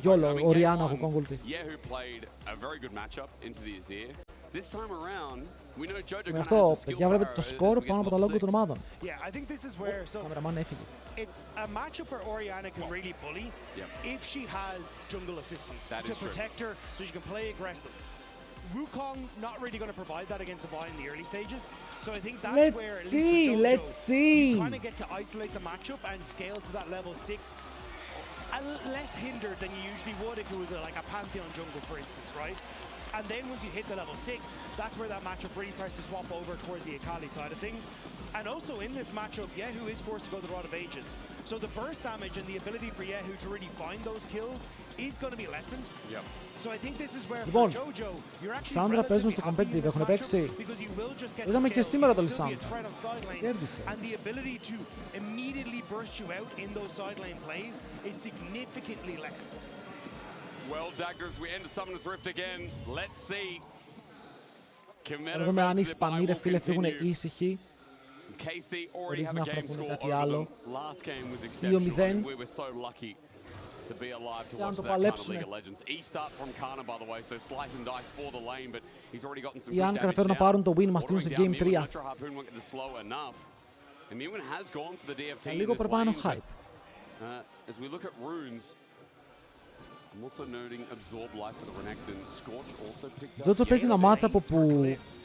YOLO, Orianna, Wukong ulti. Με αυτό, παιδιά, βλέπετε το σκορ πάνω από τα λόγια των ομάδων. Ο καμεραμάν έφυγε. It's a matchup where Orianna can really bully if she has jungle assistance to protect her so she can play aggressive. Wukong not really going to provide that against the bot in the early stages. So I think that's where at least let's see. You kind of get to isolate the matchup and scale to that level 6 less hindered than you usually would if it was like a Pantheon jungle, for instance, right? And then once you hit the level 6, that's where that matchup really starts to swap over towards the Akali side of things. And also in this matchup, Yehu is forced to go the Rod of Ages. So the burst damage and the ability for Yehu to really find those kills is going to be lessened. Yep. So I think this is where for Jojo, you're actually Σάντρα παίζουν στο competitive, έχουν παίξει. Είδαμε και σήμερα το Λισάνδρα. Κέρδισε. And the ability to immediately burst you out in those sideline plays is significantly less. Well, Daggers, we enter Summoner's Rift again. Let's see. Θα δούμε αν οι Ισπανοί, ρε φίλε, φύγουν ήσυχοι. Χωρίς να φραπούν κάτι άλλο. 2-0. Και αν το παλέψουν. Ή αν καταφέρουν να πάρουν το win, μας στείλουν σε Game 3. Και λίγο πρέπει να είναι hype. Τζότζο παίζει ένα matchup που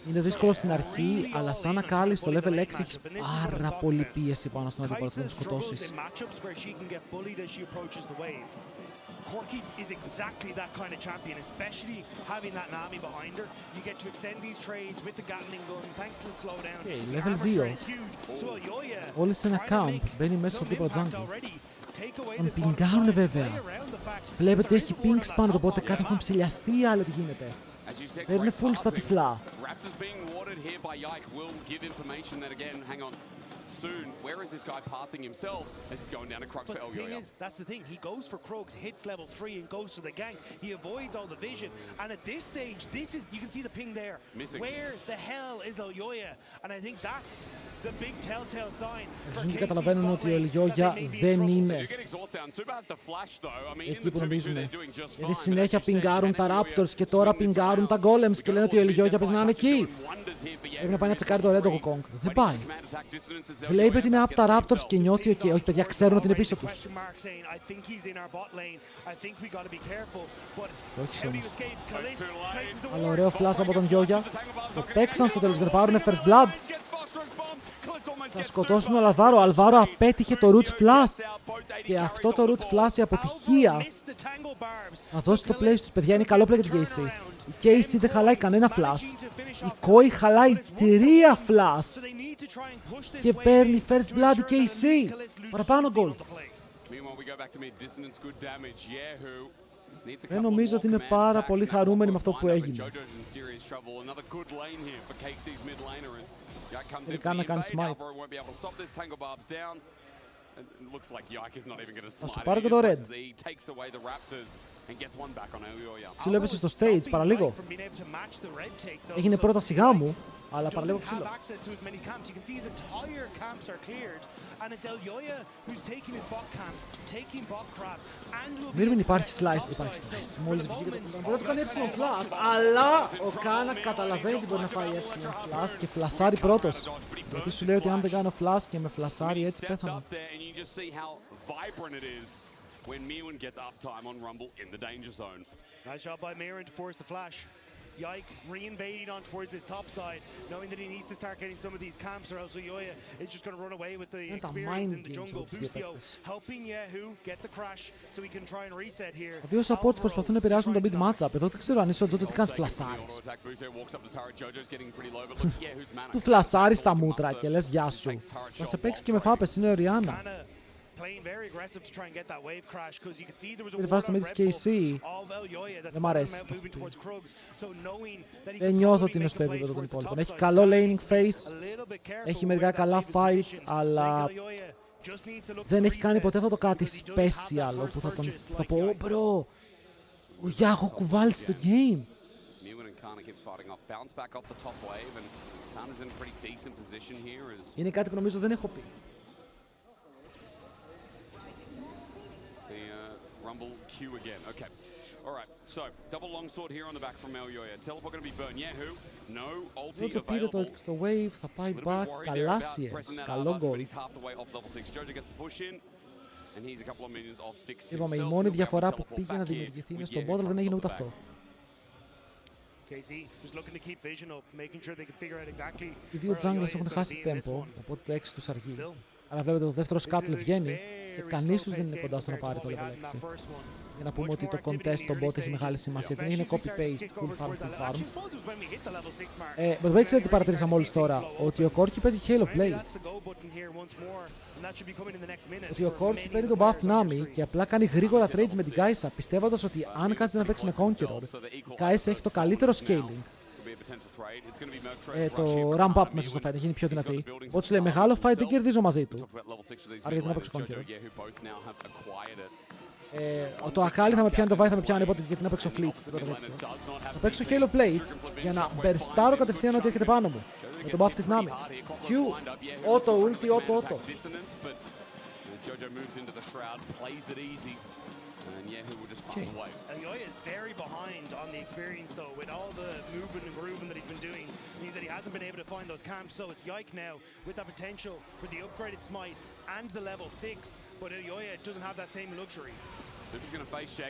είναι δύσκολο στην αρχή, αλλά σαν να κάλει στο level 6 έχεις πάρα πολύ πίεση πάνω στον αντίπαλο που θα τον σκοτώσεις. Corki is exactly that kind of champion, especially having that Nami behind her. You get to extend these trades with the Gatling gun, thanks to the slowdown. Okay, level 2. Όλοι σε ένα camp, μπαίνει μέσα στο τίποτα jungle. Τον πιγκάρουνε βέβαια. Βλέπετε ότι έχει pings πάνω, οπότε κάτι έχουν ψηλιαστεί ή άλλο τι γίνεται. Δεν είναι full στα τυφλά. soon. Where is this guy pathing himself as he's going down to Crux for Elyoya? That's the thing. He goes for Krugs, hits level 3 and goes for the gank. He avoids all the vision. And at this stage, you can see the ping there. Missing. Where the hell is Elyoya? And I think that's the big telltale sign. Δεν καταλαβαίνουν ότι ο Ελιόγια δεν είναι εκεί που νομίζουν. Γιατί συνέχεια πιγκάρουν τα Raptors και τώρα πιγκάρουν τα Golems και λένε ότι ο Ελιόγια παίζει να είναι εκεί. Πρέπει να πάει να τσεκάρει το Red Kong. Δεν πάει. Βλέπει ότι είναι από τα Raptors και νιώθει ότι όχι, παιδιά, ξέρουν ότι είναι πίσω τους. Στόχισε όμως. Αλλά ωραίο flash από τον Γιόγια. Το παίξαν στο τέλος για να πάρουν first blood. Θα σκοτώσουν τον Αλβάρο. Ο Αλβάρο απέτυχε το root flash. Και αυτό το root flash, η αποτυχία να δώσει το play στους παιδιά, είναι καλό play για την KC. Η KC δεν χαλάει κανένα flash. Η Mkoi χαλάει 3 flash. Και παίρνει first blood η KC. Παραπάνω gold. Δεν νομίζω ότι είναι πάρα πολύ χαρούμενοι με αυτό που έγινε. Τελικά να κάνει smite. Θα σου πάρω και το red. Ξύλο έπεσε στο stage, παραλίγο. Έγινε πρώτα σιγά μου, αλλά παραλίγο ξύλο. Μύρμιν υπάρχει slice, μόλις βγήκε το cooldown. Μπορεί να του κάνει έψιλον flash, αλλά ο Κάνα καταλαβαίνει ότι μπορεί να φάει έψιλον flash και φλασάρει πρώτος. Γιατί σου λέει ότι αν δεν κάνω flash και με φλασάρει έτσι πέθανα. When Miwin gets uptime on Rumble in the danger zone. Nice job by Miwin to force the flash. Yike reinvading on towards his top side, knowing that he needs to start getting some of these camps or else Elyoya is just going to run away with the experience in the jungle. Busio helping Yehu get the crash so he can try and reset here. Δύο supports προσπαθούν να επηρεάσουν το mid matchup. Εδώ δεν ξέρω αν είσαι ο Τζότο τι κάνεις φλασάρεις. Του φλασάρεις στα μούτρα και λες γεια σου. Θα σε παίξει και με φάπες, είναι ο Ριάννα. Πήρε βάση το mid της KC. Δεν μ' αρέσει. Δεν νιώθω ότι είναι στο επίπεδο των υπόλοιπων. Έχει καλό laning face. Έχει μερικά καλά fights, αλλά δεν έχει κάνει ποτέ αυτό το κάτι special όπου θα πω «Ω μπρο, ο Γιάχο κουβάλισε το game». Είναι κάτι που νομίζω δεν έχω πει. Rumble Q again. Okay. All right. So, double longsword here on the back from Elyoya. Teleport going to be burned. Yehu, no ulti available. Πήρε το wave, θα πάει back. Καλάσιες. Καλό goal. Είπαμε, η μόνη διαφορά που πήγε να δημιουργηθεί είναι στον bot, αλλά δεν έγινε ούτε αυτό. Οι δύο junglers έχουν χάσει tempo, οπότε το 6 τους αργεί. Αλλά βλέπετε το δεύτερο scuttle βγαίνει και κανείς τους δεν είναι κοντά στο να πάρει το level 6. Για να πούμε ότι το contest στο bot έχει μεγάλη σημασία. Δεν έγινε copy-paste, full farm. Δεν ξέρετε τι παρατήρησα μόλις τώρα, ότι ο Corki παίζει Hail of Blades. Ότι ο Corki παίρνει τον buff Nami και απλά κάνει γρήγορα trades με την Kai'Sa, πιστεύοντας ότι αν κάτσει να παίξει με Conqueror, η Kai'Sa έχει το καλύτερο scaling. Το ramp up μέσα στο fight έχει γίνει πιο δυνατή. Οπότε σου λέει μεγάλο fight δεν κερδίζω μαζί του. Άρα γιατί να παίξω Conqueror. Το Akali θα με πιάνει, το Vi θα με πιάνει, οπότε γιατί να παίξω Fleet. Θα παίξω Hail of Blades για να μπερστάρω κατευθείαν ό,τι έρχεται πάνω μου. Με τον buff της Nami. Q, auto, ulti, auto. And Yehu will just pull away. Elyoya is very behind on the experience though, with all the movement and grooving that he's been doing. It means that he hasn't been able to find those camps, so it's Yike now with that potential for the upgraded smite and the level 6, but Elyoya doesn't have that same luxury.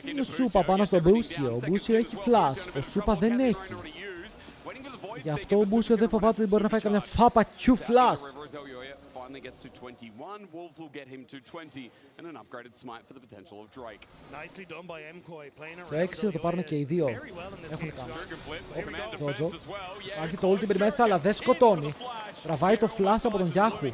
Είναι ο Σούπα πάνω στο Μπούσιο. Ο Μπούσιο έχει flash, ο Σούπα δεν έχει. Γι' αυτό ο Μπούσιο δεν φοβάται ότι μπορεί να φάει καμιά φάπα Q flash. Gets to 21, Wolves will get him to 20 and an upgraded smite for the potential of Drake. Nicely done by Mkoi playing around. Το 6 θα το πάρουν και οι δύο. Έχουν κάνει. Τζότζο. Άρχει το ultimate μέσα, αλλά δεν σκοτώνει. Τραβάει το flash από τον Γιάχου.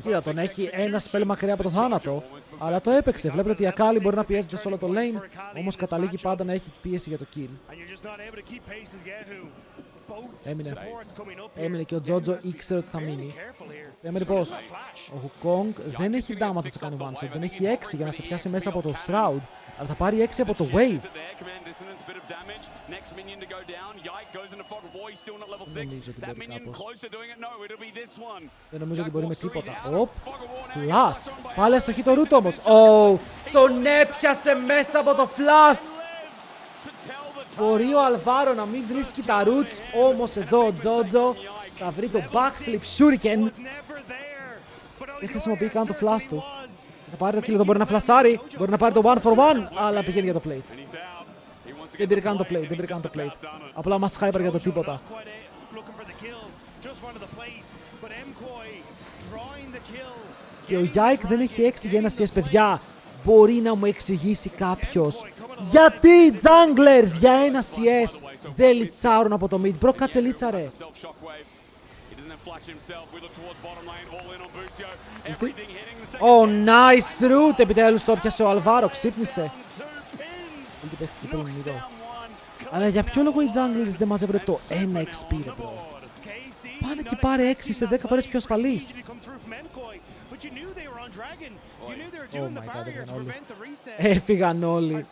Κοίτα, τον έχει ένα spell μακριά από το θάνατο. Αλλά το έπαιξε. Βλέπετε ότι η Ακάλι μπορεί να πιέζεται σε όλο το lane, όμως καταλήγει πάντα να έχει πίεση για το kill. Έμεινε και ο Τζότζο ήξερε ότι θα μείνει. Έμεινε πώς. Ο Wukong δεν έχει damage να σε κάνει one shot. Δεν έχει 6 για να σε πιάσει μέσα από το Shroud. Αλλά θα πάρει 6 από το Wave. Δεν νομίζω ότι μπορεί με τίποτα. Οπ, Flash. Πάλι αστοχή το root όμως. Τον έπιασε μέσα από το Flash. Μπορεί ο Αλβάρο να μην βρίσκει τα roots, όμως εδώ ο Τζότζο θα βρει το backflip shuriken. Δεν χρησιμοποιεί καν το flash του. Θα πάρει το kill, δεν μπορεί να φλασάρει, μπορεί να πάρει το 1 for 1, αλλά πηγαίνει για το plate. Δεν πήρε καν το plate, Απλά μας hyper για το τίποτα. Και ο Yike δεν έχει 6 για ένα CS, παιδιά. Μπορεί να μου εξηγήσει κάποιος γιατί οι junglers για ένα CS δεν λιτσάρουν από το mid. Μπρο, κάτσε λίτσα ρε. Nice root. Επιτέλους το έπιασε ο Αλβάρο, ξύπνησε. Αλλά για ποιο λόγο οι junglers δεν μαζεύουν το 1 XP ρε bro. Πάνε και πάρε 6 σε 10 φορές πιο ασφαλής. Oh my god, έφυγαν όλοι.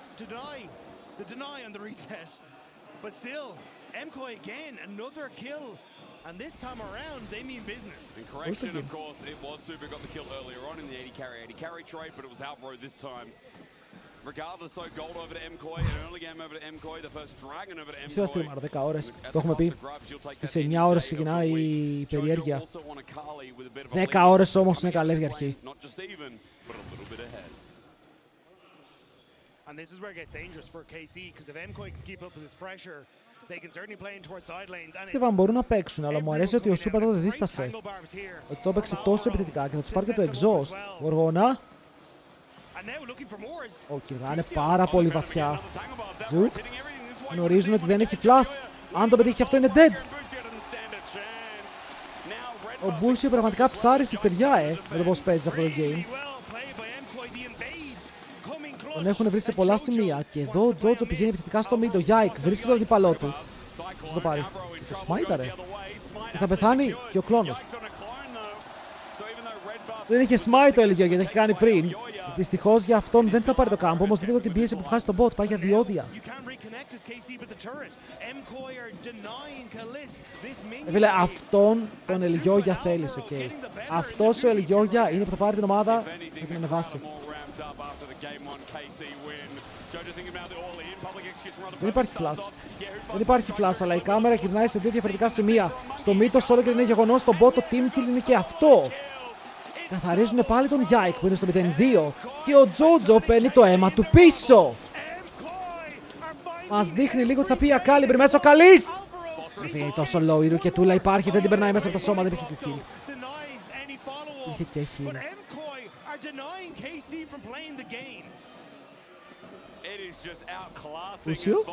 The deny on the reset, but still, Mkoi again, another kill, and this time around they mean business. And correction, of course, it was Super got the kill earlier on in the 80 carry trade, but it was Alvaro this time. Regardless, so gold over to Mkoi, an early game over to Mkoi, the first dragon over to Mkoi. Είσαι streamer 10 ώρες, το έχουμε πει. Στις 9 ώρες ξεκινάει η περιέργεια. 10 ώρες όμως είναι καλές για αρχή. And this is where it gets dangerous for KC, because if Mkoi can keep up with this pressure, they can certainly play in towards side lanes. Στίβαν μπορούν να παίξουν, αλλά μου αρέσει ότι ο Σούπα εδώ δεν δίστασε. Ότι το έπαιξε τόσο επιθετικά και θα τους πάρει και το exhaust. Γοργόνα. Ο Κιργά είναι πάρα πολύ βαθιά. Τζουκ. Γνωρίζουν ότι δεν έχει flash. Αν το πετύχει αυτό είναι dead. Ο Μπούσιο πραγματικά ψάρει στη στεριά, με το πώς παίζει αυτό το game. Τον έχουν βρει σε πολλά σημεία και εδώ ο Τζότζο πηγαίνει επιθετικά στο mid. Ο Yike βρίσκει τον αντίπαλό του. Θα το πάρει. Το smite ρε. Και θα πεθάνει και ο κλόνος. Δεν είχε smite το Ελγιό γιατί έχει κάνει πριν. Δυστυχώς για αυτόν δεν θα πάρει το camp, όμως δείτε την πίεση που βγάζει στον bot. Πάει για διόδια. Φίλε, αυτόν τον Ελγιόγια θέλεις, οκ. Αυτός ο Ελγιόγια είναι που θα πάρει την ομάδα και την ανεβάσει. Δεν υπάρχει flash. Δεν υπάρχει flash, αλλά η κάμερα γυρνάει σε δύο διαφορετικά σημεία. Στο μύτος όλο και είναι γεγονός, στο bot το team kill είναι και αυτό. Καθαρίζουν πάλι τον Yike που είναι στο 0-2 και ο Τζότζο παίρνει το αίμα του πίσω. Μας δείχνει λίγο ότι θα πει η Ακάλι πριν μέσα ο Καλίστ. Δεν είναι τόσο low, η ρουκετούλα υπάρχει, δεν την περνάει μέσα από τα σώμα, δεν υπήρχε και heal. Είχε και heal. Ούσιο.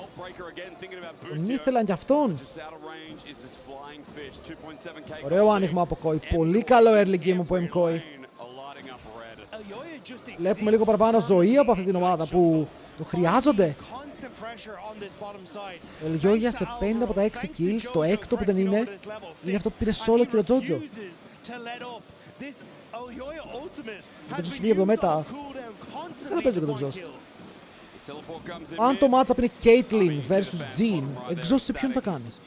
Τον ήθελαν κι αυτόν. Ωραίο άνοιγμα από Mkoi. Πολύ καλό early game από Mkoi. Βλέπουμε λίγο παραπάνω ζωή από αυτή την ομάδα που το χρειάζονται. Ελγιόγια σε 5 από τα 6 kills. Το έκτο που δεν είναι αυτό που πήρε solo και ο Τζότζο. Δεν τους βγει από το μέτα. Δεν θα παίζει και το exhaust. Αν το matchup είναι Caitlyn vs Jean, exhaust σε ποιον θα κάνεις.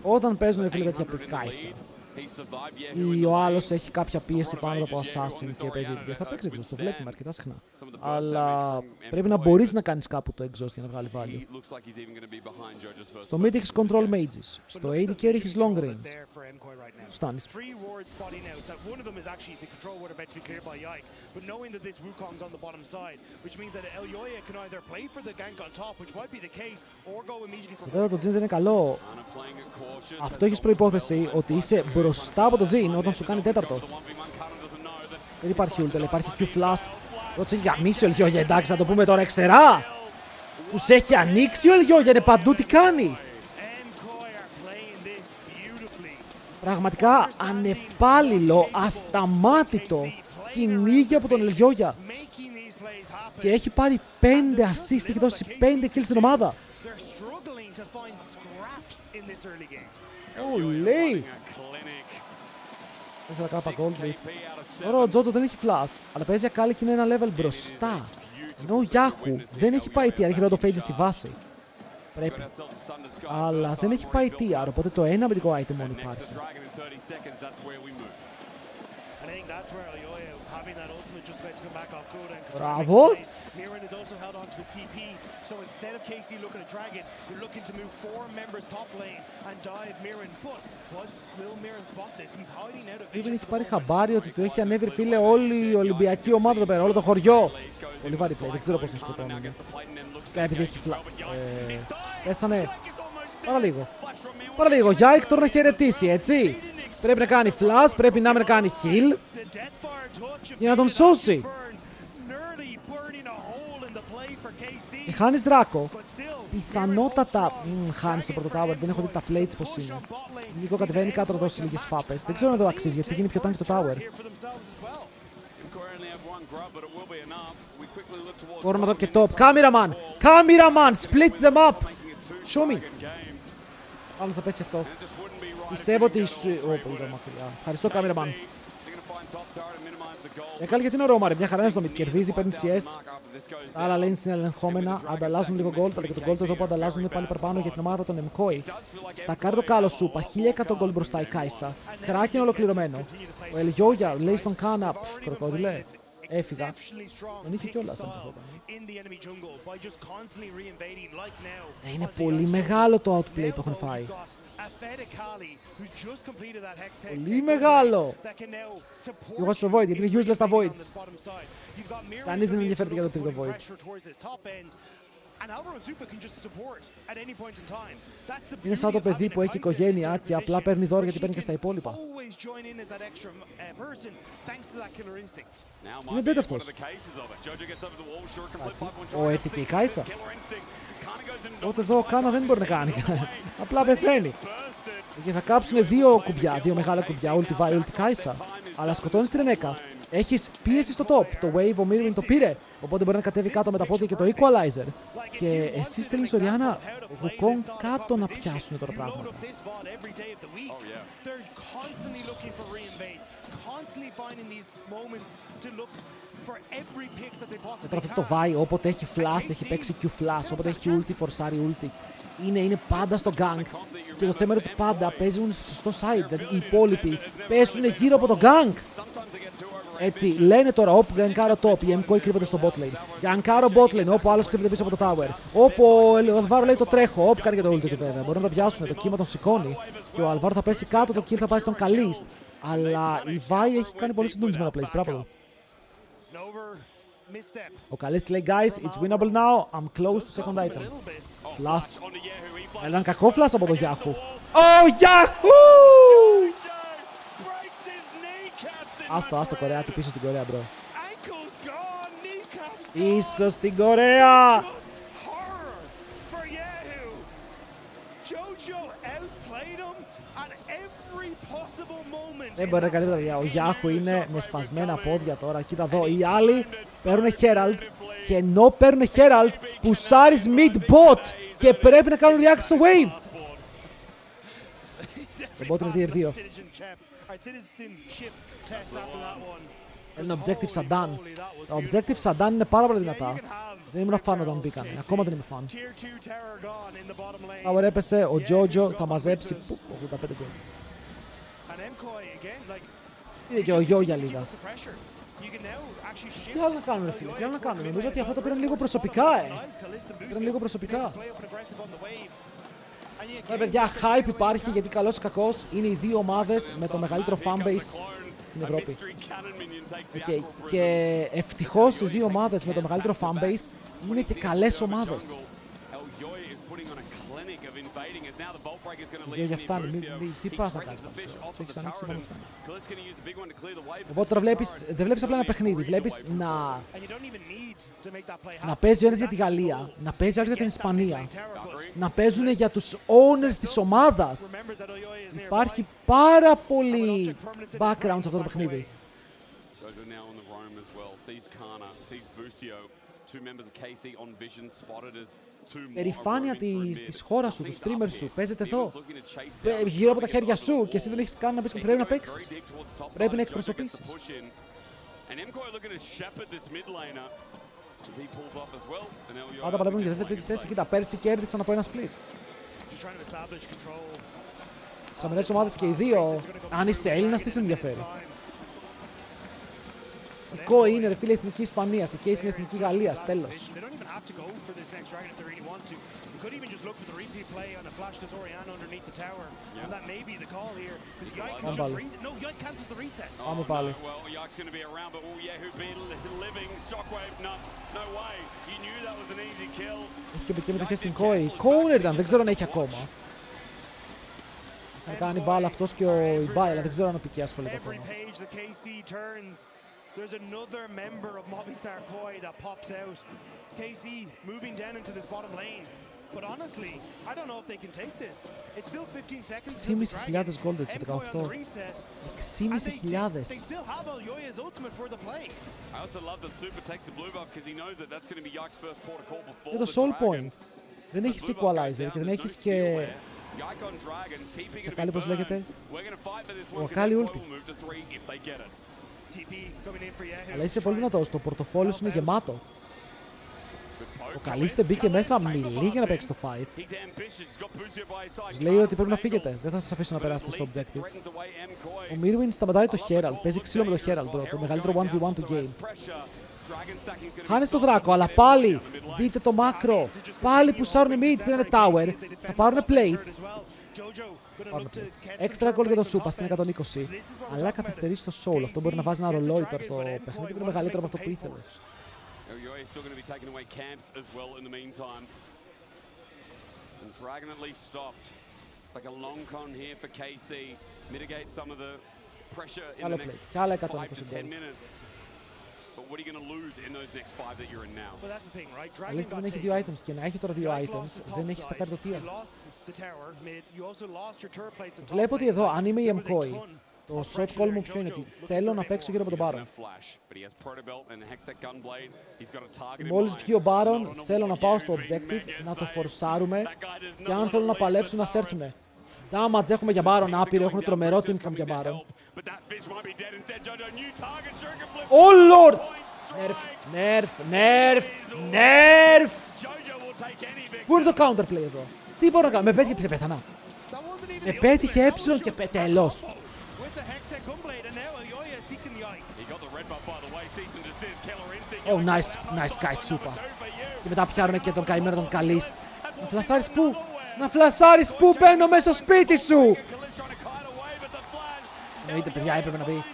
Όταν παίζουν φίλοι τέτοια πικάισα ή ο άλλος έχει κάποια πίεση πάνω από Assassin και παίζει και θα παίξει exhaust, το βλέπουμε αρκετά συχνά. Αλλά πρέπει να μπορείς να κάνεις κάπου το exhaust για να βγάλει value. Στο mid έχεις control mages, στο AD carry έχεις long range. Τους φτάνεις. Το τέταρτο Jin δεν είναι καλό. Αυτό έχεις προϋπόθεση ότι είσαι μπροστά από το Jin όταν σου κάνει τέταρτο. Δεν υπάρχει ult, αλλά υπάρχει Q flash. Το έχει γαμίσει ο Ελγιόγια, εντάξει, θα το πούμε τώρα εξερά. Τους έχει ανοίξει ο Ελγιόγια, είναι παντού τι κάνει. Πραγματικά ανεπάλληλο, ασταμάτητο κυνήγι από τον Ελγιόγια. Και έχει πάρει 5 assist, έχει δώσει 5 kills στην ομάδα. Ουλί! 4 κάπα gold. Τώρα ο Τζότζο δεν έχει flash, αλλά παίζει ακάλη και είναι ένα level μπροστά. Ενώ ο Γιάχου δεν έχει πάει TR, έχει ρόντο στη βάση. Πρέπει. Αλλά δεν έχει πάει TR, οπότε το ένα αμυντικό item μόνο υπάρχει. Μπράβο! Mirren has also held on to his TP, so instead of KC looking at Dragon, you're looking to move 4 members top lane and dive Mirren. But will Mirren spot this? He's hiding out of vision. Δεν έχει πάρει χαμπάρι ότι του έχει ανέβει, φίλε, όλη η Ολυμπιακή ομάδα εδώ πέρα, όλο το χωριό. Πολύ βαρύ play, δεν ξέρω πώς τον σκοτώνουν. Και επειδή έχει φλα... Πέθανε. Πάρα λίγο. Γιάικ τώρα να χαιρετήσει, έτσι. Πρέπει να κάνει flash, πρέπει να κάνει heal για να τον σώσει. Και χάνεις Δράκο. Πιθανότατα χάνεις το πρώτο tower. Δεν έχω δει τα plates πως είναι. Λίγο κατεβαίνει κάτω να δώσει λίγες φάπες. Δεν ξέρω αν εδώ αξίζει γιατί γίνει πιο tank το tower. Μπορώ να δω και top. Cameraman! Cameraman! Split them up! Show me! Άλλο θα πέσει αυτό. Πιστεύω ότι... πολύ μακριά. Ευχαριστώ Cameraman. Καλή γιατί είναι ωραίο Μάρε. Μια χαρά είναι στο mid. Κερδίζει, παίρνει CS. Άλλα lanes είναι ελεγχόμενα. Ανταλλάζουν λίγο gold. Αλλά και το gold εδώ που ανταλλάζουν είναι πάλι παραπάνω για την ομάδα των Mkoi. Στακάρει το κάλο σούπα. 1100 gold μπροστά η Κάισα. Κράκι είναι ολοκληρωμένο. Ο Ελγιόγια λέει στον Κάνα. Κροκόδιλε. Έφυγα. Δεν είχε κιόλας αν το είναι πολύ μεγάλο το outplay που έχουν φάει. Πολύ μεγάλο. Εγώ στο Void, γιατί είναι useless τα Voids. Κανείς δεν ενδιαφέρεται για το τρίτο Void. Είναι σαν το παιδί που έχει οικογένεια και απλά παίρνει δώρα γιατί παίρνει και στα υπόλοιπα. Είναι dead αυτός. Έρθει και η Κάισα. Οπότε εδώ ο Κάνα δεν μπορεί να κάνει. Απλά πεθαίνει. Και θα κάψουν 2 κουμπιά, 2 μεγάλα κουμπιά, ulti Vi, ulti Κάισα. Αλλά σκοτώνεις την Ενέκα. Έχεις πίεση στο top. Το wave ο Mirren το πήρε. Οπότε μπορεί να κατέβει κάτω με τα πόδια και το equalizer. Και εσύ στέλνεις στο Ριάννα Wukong κάτω να πιάσουν τώρα πράγματα. Τώρα αυτό το Vi, όποτε έχει flash, έχει παίξει Q flash, όποτε έχει ulti, φορσάρει ulti. Είναι πάντα στο gank. Και το θέμα είναι ότι πάντα παίζουν στο side. Δηλαδή οι υπόλοιποι παίζουν γύρω από το gank. Έτσι, λένε τώρα, όπου γκανκάρω top, οι Mkoi κρύβονται στο bot lane. Γκανκάρω bot lane, όπου άλλος κρύβεται πίσω από το tower. Όπου ο Αλβάρο λέει το τρέχω, όπου κάνει και το ulti του βέβαια. Μπορεί να το πιάσουν, το κύμα τον σηκώνει. Και ο Αλβάρο θα πέσει κάτω, το kill θα πάει στον Καλίστ. Αλλά η Vi έχει κάνει πολύ συντονισμένα plays, μπράβο. Ο Καλίστ λέει, guys, it's winnable now, I'm close to second item. Flash. Έναν κακό flash από το Γιάχου. Ο Γιάχου! Άστο, Κορέα, του πίσω στην Κορέα, μπρο. Πίσω στην Κορέα! Δεν μπορεί να κάνει καλύτερα. Ο Γιάχου είναι με σπασμένα πόδια τώρα. Κοίτα εδώ, οι άλλοι παίρνουν Herald. Και ενώ παίρνουν Herald, πουσάρεις mid-bot και πρέπει να κάνουν react στο wave. Το bot είναι tier 2. Είναι objective Sadan. Τα objective Sadan είναι πάρα πολύ δυνατά. Δεν ήμουν fan όταν μπήκαν. Ακόμα δεν είμαι fan. Tower έπεσε, ο Jojo θα μαζέψει 85 goal. Είναι και ο Γιόγια λίγα. Τι άλλο να κάνουν, ρε φίλε, τι άλλο να κάνουν. Νομίζω ότι αυτό το πήραν λίγο προσωπικά, Πήραν λίγο προσωπικά. Τώρα, παιδιά, hype υπάρχει γιατί καλώς ή κακώς είναι οι δύο ομάδες με το μεγαλύτερο fanbase στην Ευρώπη. Okay. Και ευτυχώς οι δύο ομάδες με το μεγαλύτερο fanbase είναι και καλές ομάδες. Για φτάνει, τι πας να κάνεις. Σου έχεις ανοίξει μόνο φτάνει. Οπότε τώρα δεν βλέπεις απλά ένα παιχνίδι, βλέπεις να παίζει ο ένας για τη Γαλλία, να παίζει ο άλλος για την Ισπανία, να παίζουν για τους owners της ομάδας. Υπάρχει πάρα πολύ background σε αυτό το παιχνίδι. Περηφάνεια της χώρας σου, του streamer σου, παίζεται εδώ. Γύρω από τα χέρια σου και εσύ δεν έχεις καν να πεις και πρέπει να παίξεις. Πρέπει να εκπροσωπήσεις. Πάντα παλεύουν για δεύτερη θέση. Κοίτα, πέρσι κέρδισαν από ένα split. Στις χαμηλές ομάδες και οι δύο, αν είσαι Έλληνας, τι σε ενδιαφέρει. Η Mkoi είναι ρε φίλε εθνική Ισπανίας, η Case είναι εθνική Γαλλίας, τέλος. Πάμε πάλι. Έχει και μετοχές στην Mkoi. Corner ήταν, δεν ξέρω αν έχει ακόμα. Θα κάνει μπάλα αυτός και ο Ιμπάι, αλλά δεν ξέρω αν ο Πικέ ασχολείται ακόμα. There's another member of Movistar Mkoi that pops out. KC moving down into this bottom lane. But honestly, I don't know if they can take this. It's still 15 seconds until the Dragon. Mkoi on the reset. 6.500. They still have Alyoya's ultimate for the play. I also love that Super takes the blue buff because he knows that that's going to be Yike's first port of call before το soul point. Δεν έχεις equalizer και δεν έχεις και... Σε Ακάλι πώς λέγεται. Ο Ακάλι ulti. Αλλά είσαι πολύ δυνατός, το πορτοφόλι σου είναι γεμάτο. Ο Καλίστε μπήκε μέσα μιλή για να παίξει το fight. Τους λέει ότι πρέπει να φύγετε, δεν θα σας αφήσω να περάσετε στο objective. Ο Mirwin σταματάει το Herald, παίζει ξύλο με το Herald bro, το μεγαλύτερο 1v1 του game. Χάνεις το δράκο, αλλά πάλι δείτε το μάκρο. Πάλι πουσάρουν mid, πήρανε tower, θα πάρουν plate. Έξτρα goal για τον Σούπα στην 120, αλλά καθυστερεί στο soul. Αυτό μπορεί να βάζει ένα ρολόι τώρα στο παιχνίδι που είναι μεγαλύτερο από αυτό που ήθελες. Άλλο play, και άλλα 120 goal. Αλήθεια δεν έχει δύο items και να έχει τώρα δύο items, δεν έχει στα κάρτα tier. Βλέπω ότι εδώ, αν είμαι η Mkoi, το shot call μου ποιο είναι ότι θέλω να παίξω γύρω από τον Baron. Μόλις βγει ο Baron, θέλω να πάω στο objective, να το φορσάρουμε και αν θέλουν να παλέψουν να σέρθουνε. Damage έχουμε για Baron άπειρο, έχουν τρομερό team camp για Baron. Oh lord! Nerf! Πού είναι το counterplay εδώ? Τι μπορώ να κάνω? Με πέτυχε, πέθανα. Με πέτυχε και τέλος. Oh, nice kite super. Και μετά πιάρουμε και τον καημένο τον Καλίστ. Να φλασάρεις πού? Να φλασάρεις πού? Μπαίνω μέσα στο σπίτι σου! Εννοείται παιδιά, έπρεπε να πει.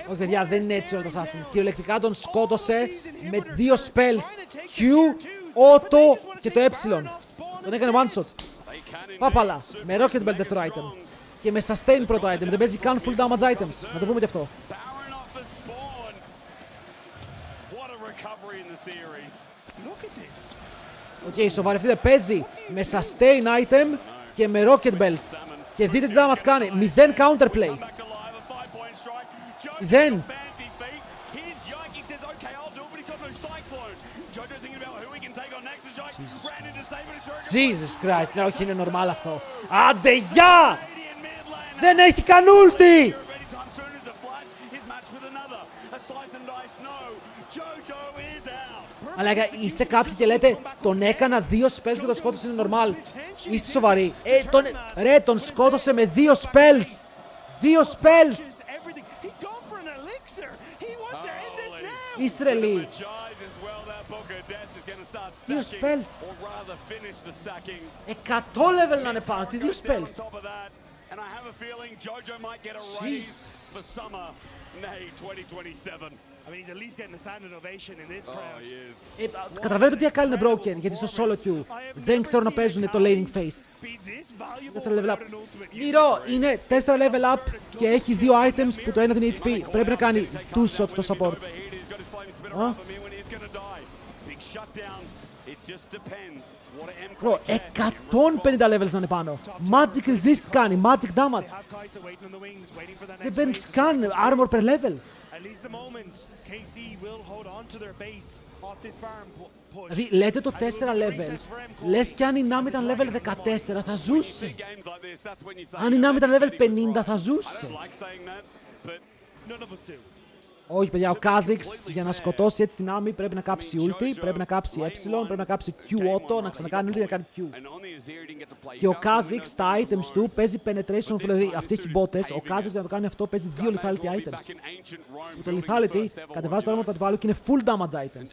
Όχι παιδιά, δεν είναι έτσι όλο το Assassin. Κυριολεκτικά τον σκότωσε με δύο spells. Q, Auto και το E. Τον έκανε one shot. Πάπαλα, με Rocket Belt δεύτερο item. Και με Sustain πρώτο item, δεν παίζει καν full damage items. Να το πούμε και αυτό. Οκ, σοβαρευτείτε, παίζει με Sustain item και με Rocket Belt. Και δείτε τι damage κάνει, 0 counterplay. 0. Jesus Christ, ναι όχι είναι normal αυτό. Άντε γεια! Δεν έχει καν ulti! Αλλά είστε κάποιοι και λέτε τον έκανα δύο spells και τον σκότωσε είναι normal. Είστε σοβαροί. Τον σκότωσε με δύο spells. Δύο spells. Είστε τρελοί. Δύο spells. 100 level να είναι πάνω. Τι δύο spells. And I have a feeling Jojo might get a raise for summer, May 2027. I mean, he's at least getting a standing ovation in this crowd. Καταλαβαίνετε ότι η Akali είναι broken, γιατί στο solo queue δεν ξέρουν να παίζουν το laning face. 4 level up. Νίρο είναι 4 level up και έχει 2 items που το ένα είναι HP. Πρέπει να κάνει 2 shots το support. Bro, 150 levels να είναι πάνω. Magic resist κάνει, magic damage. Δεν παίρνει καν armor per level. Δηλαδή λέτε το 4 levels, λες κι αν η Nami ήταν level 14 θα ζούσε. Αν η Nami ήταν level 50 θα ζούσε. Όχι παιδιά, ο Kha'Zix για να σκοτώσει έτσι την Nami πρέπει να κάψει ulti, πρέπει να κάψει ε, πρέπει να κάψει Q auto, να ξανακάνει ulti, να κάνει Q. Και ο Kha'Zix στα items του παίζει penetration, δηλαδή αυτή έχει botes, ο Kha'Zix για να το κάνει αυτό παίζει 2 lethality items. Το lethality κατεβάζει το όνομα του αντιπάλου και είναι full damage items.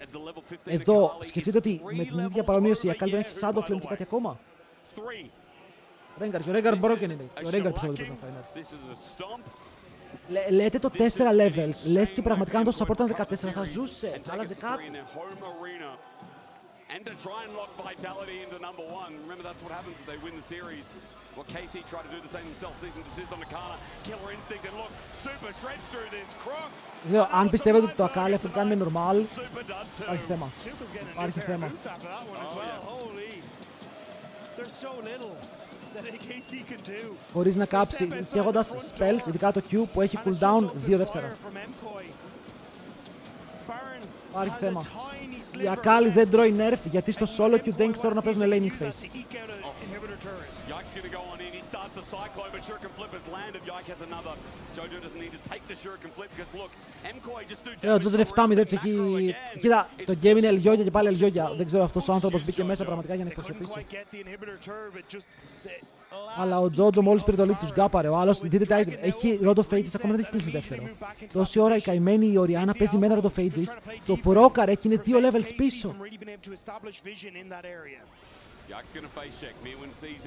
Εδώ σκεφτείτε ότι με την ίδια παρομοίωση η Akali δεν έχει shadow flame και κάτι ακόμα. Rengar, και ο Rengar broken είναι. Ο Rengar πιστεύω ότι πρέπει να φάει. Λέτε το 4 levels, λες και πραγματικά αν το support ήταν 14 θα ζούσε, θα άλλαζε κάτι. And to try and lock vitality into number one. Remember, that's what happens if they win the series. Well, KC tried to do the same themselves, cease and desist on Nakana. Killer instinct, and look, Super shreds through this. Croc. Αν πιστεύετε ότι το Akali αυτό που κάνει είναι normal, υπάρχει θέμα. Υπάρχει θέμα. Χωρίς να κάψει, και έχοντας spells, ειδικά το Q που έχει cooldown 2 δεύτερα. Υπάρχει θέμα. Η Akali δεν τρώει nerf γιατί στο solo Q δεν ξέρουν να παίζουν laning face. Ο Jojo είναι 7-0, έτσι έχει... Κοίτα, το game είναι ελιόγια και πάλι ελιόγια. Δεν ξέρω αυτός ο άνθρωπος μπήκε μέσα πραγματικά για να εκπροσωπήσει. Αλλά ο Jojo μόλις πήρε το lead τους γκάπαρε. Ο άλλος, δείτε τα item, έχει Rod of Ages, ακόμα δεν έχει κλείσει δεύτερο. Τόση ώρα η καημένη η Orianna παίζει με ένα Rod of Ages. Το πρόκαρε και είναι 2 levels πίσω.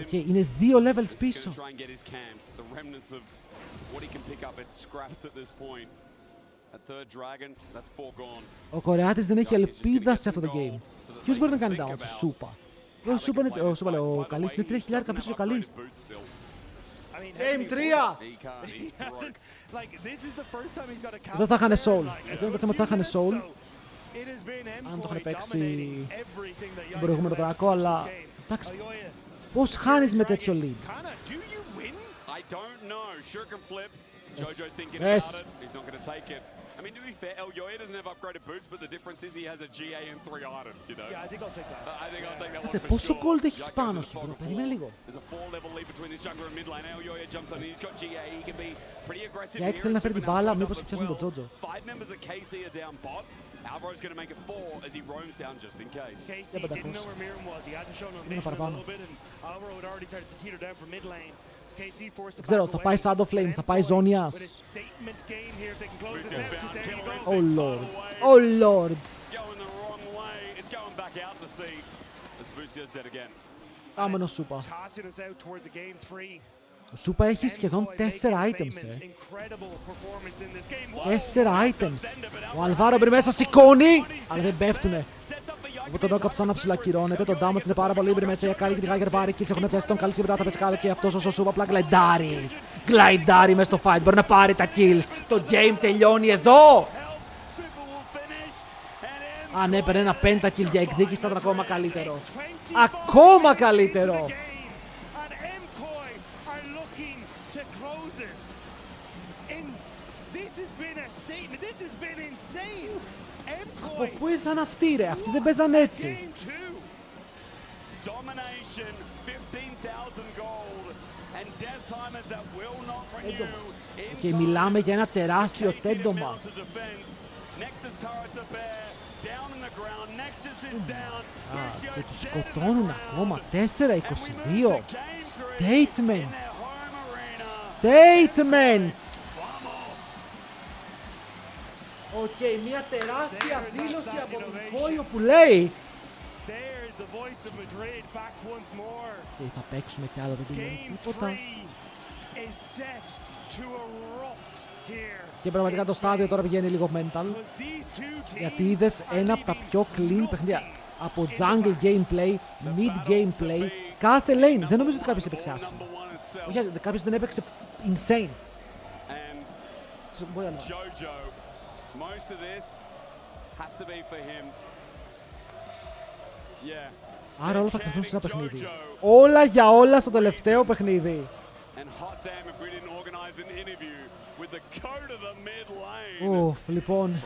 Και είναι 2 levels πίσω. Ο Κορεάτης δεν έχει ελπίδα σε αυτό το game. Ποιος μπορεί να κάνει down, ο Σούπα. Ο Καλής είναι 3.000 πίσω ο Καλής. Game 3! Εδώ θα είχανε soul. Εδώ είναι το θέμα ότι θα είχανε soul. Αν το είχαν παίξει τον προηγούμενο δράκο, αλλά εντάξει, πώς χάνεις με τέτοιο lead. Yes. I mean, to be fair, Elyoya doesn't have upgraded boots, but the difference is he has a GA and 3 items, you know? Yeah, I think I'll take that. I think I'll take that one Κάτσε, for πόσο sure. gold έχεις πάνω σου, bro? Περίμενε λίγο. There's a 4-level lead between his jungler and mid lane. Elyoya jumps on, he's got GA, he can be pretty aggressive Για θέλει να φέρει την μπάλα, μήπως πιάσουν τον Jojo. 5 members of KC are down bot. Alvaro's going to make it 4 as he roams down just in case. KC didn't know where Miriam was. He had to show him a little bit, and Alvaro had already started to teeter down from mid lane. Δεν ξέρω, θα πάει Shadow Flame, θα πάει Zonias. Oh lord. Oh lord. Άμενο Σούπα. Ο Σούπα έχει σχεδόν 4 items, 4 items. Ο Αλβάρο μπει μέσα, σηκώνει, αλλά δεν πέφτουνε. Οπότε τον όκαψαν να ψηλακυρώνεται, το damage είναι πάρα πολύ ήμπρι μέσα, η Akali και τη Geiger πάρει και έχουν πιάσει τον καλή μετά θα πέσει κάτω και αυτός ο Σούπα απλά γλαϊντάρει. Γλαϊντάρει μες στο fight, μπορεί να πάρει τα kills. Το game τελειώνει εδώ. Αν έπαιρνε ένα pentakill για εκδίκηση θα ήταν ακόμα καλύτερο. Ακόμα καλύτερο. Από πού ήρθαν αυτοί ρε, αυτοί δεν παίζαν έτσι. Και μιλάμε για ένα τεράστιο τέντομα. Και τους σκοτώνουν ακόμα. 4-22. Statement. Statement. Οκ, μια τεράστια δήλωση από τον Mkoi που λέει θα παίξουμε κι άλλο, δεν τελειώνει τίποτα. Και πραγματικά το στάδιο τώρα πηγαίνει λίγο mental. Γιατί είδες ένα από τα πιο clean παιχνίδια. Από jungle gameplay, mid gameplay, κάθε lane. Δεν νομίζω ότι κάποιος έπαιξε άσχημα. Όχι, κάποιος δεν έπαιξε insane. Άρα όλα θα κρυφθούν σε ένα παιχνίδι. Όλα για όλα στο τελευταίο παιχνίδι. Λοιπόν.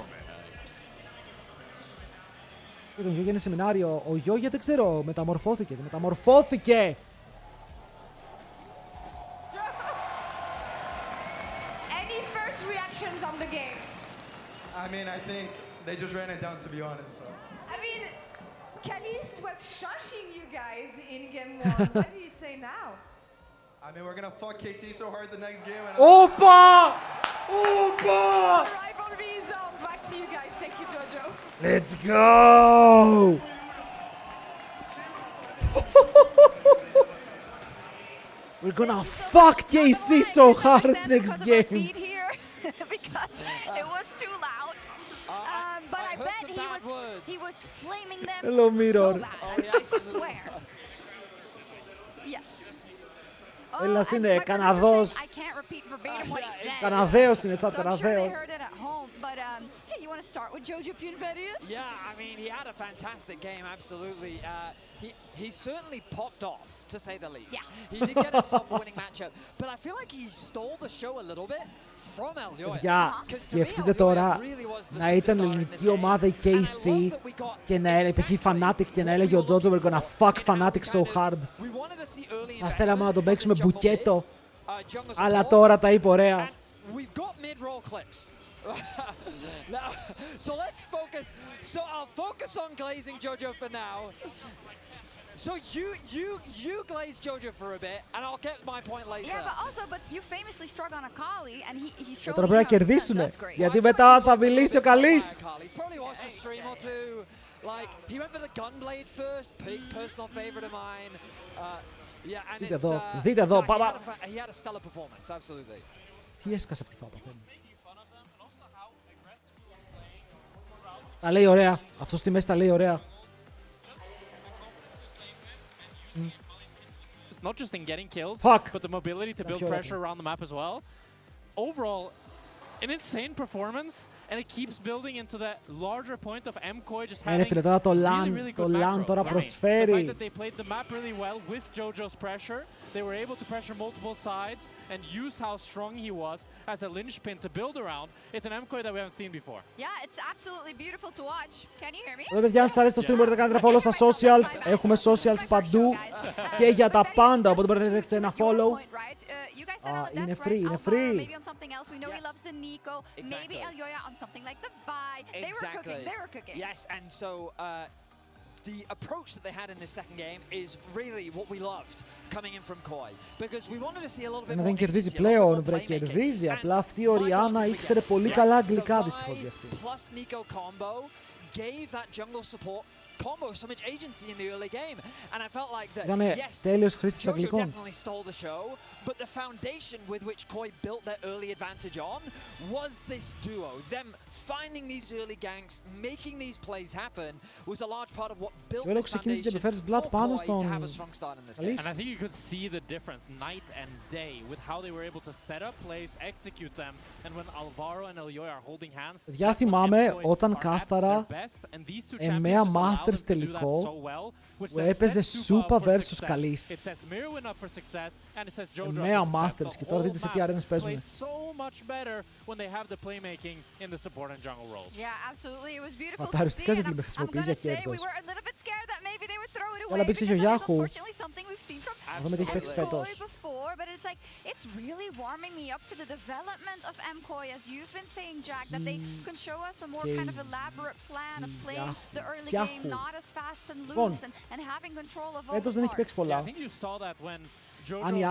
Και τον Γιώργη είναι σεμινάριο. Ο Γιώργη δεν ξέρω, μεταμορφώθηκε. Any first reactions on the game? I mean, I think they just ran it down, to be honest. So. I mean, Calist was shushing you guys in game 1. What do you say now? I mean, we're gonna fuck KC so hard the next game. Opa! Opa! Rivalry is on. Back to you guys. Thank you, Jojo. Let's go! We're gonna fuck KC so hard next game. Because it was too loud. But I bet he was flaming them. Hello, Mirror. So bad. I swear. Yes. Έλληνας είναι, Καναδός. Καναδέος είναι, τσάτ, Καναδέος. You want to start with Jojo Punverius? Yeah, I mean, he had a fantastic game, absolutely. He certainly popped off, to say the least. Yeah. He did get himself a winning matchup, but I feel like he stole the show a little bit from Elyoya. Παιδιά, σκεφτείτε τώρα να ήταν ελληνική ομάδα η KC και να υπήρχε Fnatic και να έλεγε ο Jojo we're gonna fuck Fnatic so hard. Θα θέλαμε να τον παίξουμε μπουκέτο, αλλά τώρα τα είπε ωραία. Now, so let's focus. So I'll focus on glazing Jojo for now. So you glaze Jojo for a bit, and I'll get my point later. Yeah, but you famously struck on Akali, and he showed. Τώρα πρέπει να κερδίσουνε, γιατί μετά θα μιλήσει ο Καλίστ. He's probably watched a stream or two. Like he went for the gunblade first, big personal favorite of mine. Yeah, and δείτε εδώ, πάπα. He had a stellar performance, absolutely. Τι έσκασε αυτή η φάπα. Τα λέει ωραία. Αυτό στη μέση τα λέει ωραία. It's not just in getting kills, Fuck. but the mobility to build pressure around the map as well. Overall, an insane performance, and it keeps building into that larger point of Mkoi just having φίλε, τώρα το LAN τώρα προσφέρει. The fact that they played the map really well with Jojo's pressure, they were able to pressure multiple sides and use how strong he was as a linchpin to build around. It's an Mkoi that we haven't seen before. Yeah, it's absolutely beautiful to watch. Can you hear me? Βέβαια, παιδιά, αν σας αρέσει το stream μπορείτε να κάνετε follow στα socials. Έχουμε socials παντού και για τα πάντα, οπότε μπορείτε να δείξετε ένα follow. Είναι free, είναι free. Maybe on something else. We know he loves the Nico. Maybe Elyoya on something like the Vi. They were cooking. Yes, and so the approach that they had in this second game is really what we loved coming in from Koi. Because we wanted to see a little bit more. Δεν κερδίζει πλέον, βρε κερδίζει. Απλά αυτή η Οριάννα ήξερε πολύ καλά αγγλικά δυστυχώς για αυτή. Plus Nico combo gave that jungle support combo so much agency in the early game, and I felt like that. Yes, Jojo definitely stole the show, but the foundation with which Koi built their early advantage on was this duo. Them finding these early ganks, making these plays happen, was a large part of what built this foundation for Koi to have a strong start in this game. And I think you could see the difference night and day with how they were able to set up plays, execute them, and when Alvaro and Elyoya are holding hands. Για θυμάμαι όταν κάσταρα εμέα Masters τελικό που έπαιζε Σούπα vs Καλίστ. Εμέα Masters και τώρα δείτε σε τι αρένες παίζουν. Φανταριστικά δεν με χρησιμοποιείς για κέρδος. Αλλά παίξει και ο Γιάχου. Να δούμε τι έχει παίξει φέτος. But it's like, it's really warming me up to the development of Mkoi, as you've been saying, Jack, that they can show us a more kind of elaborate plan of playing the early game, not as fast and loose, and having control of all the Φέτος δεν έχει παίξει πολλά. Αν η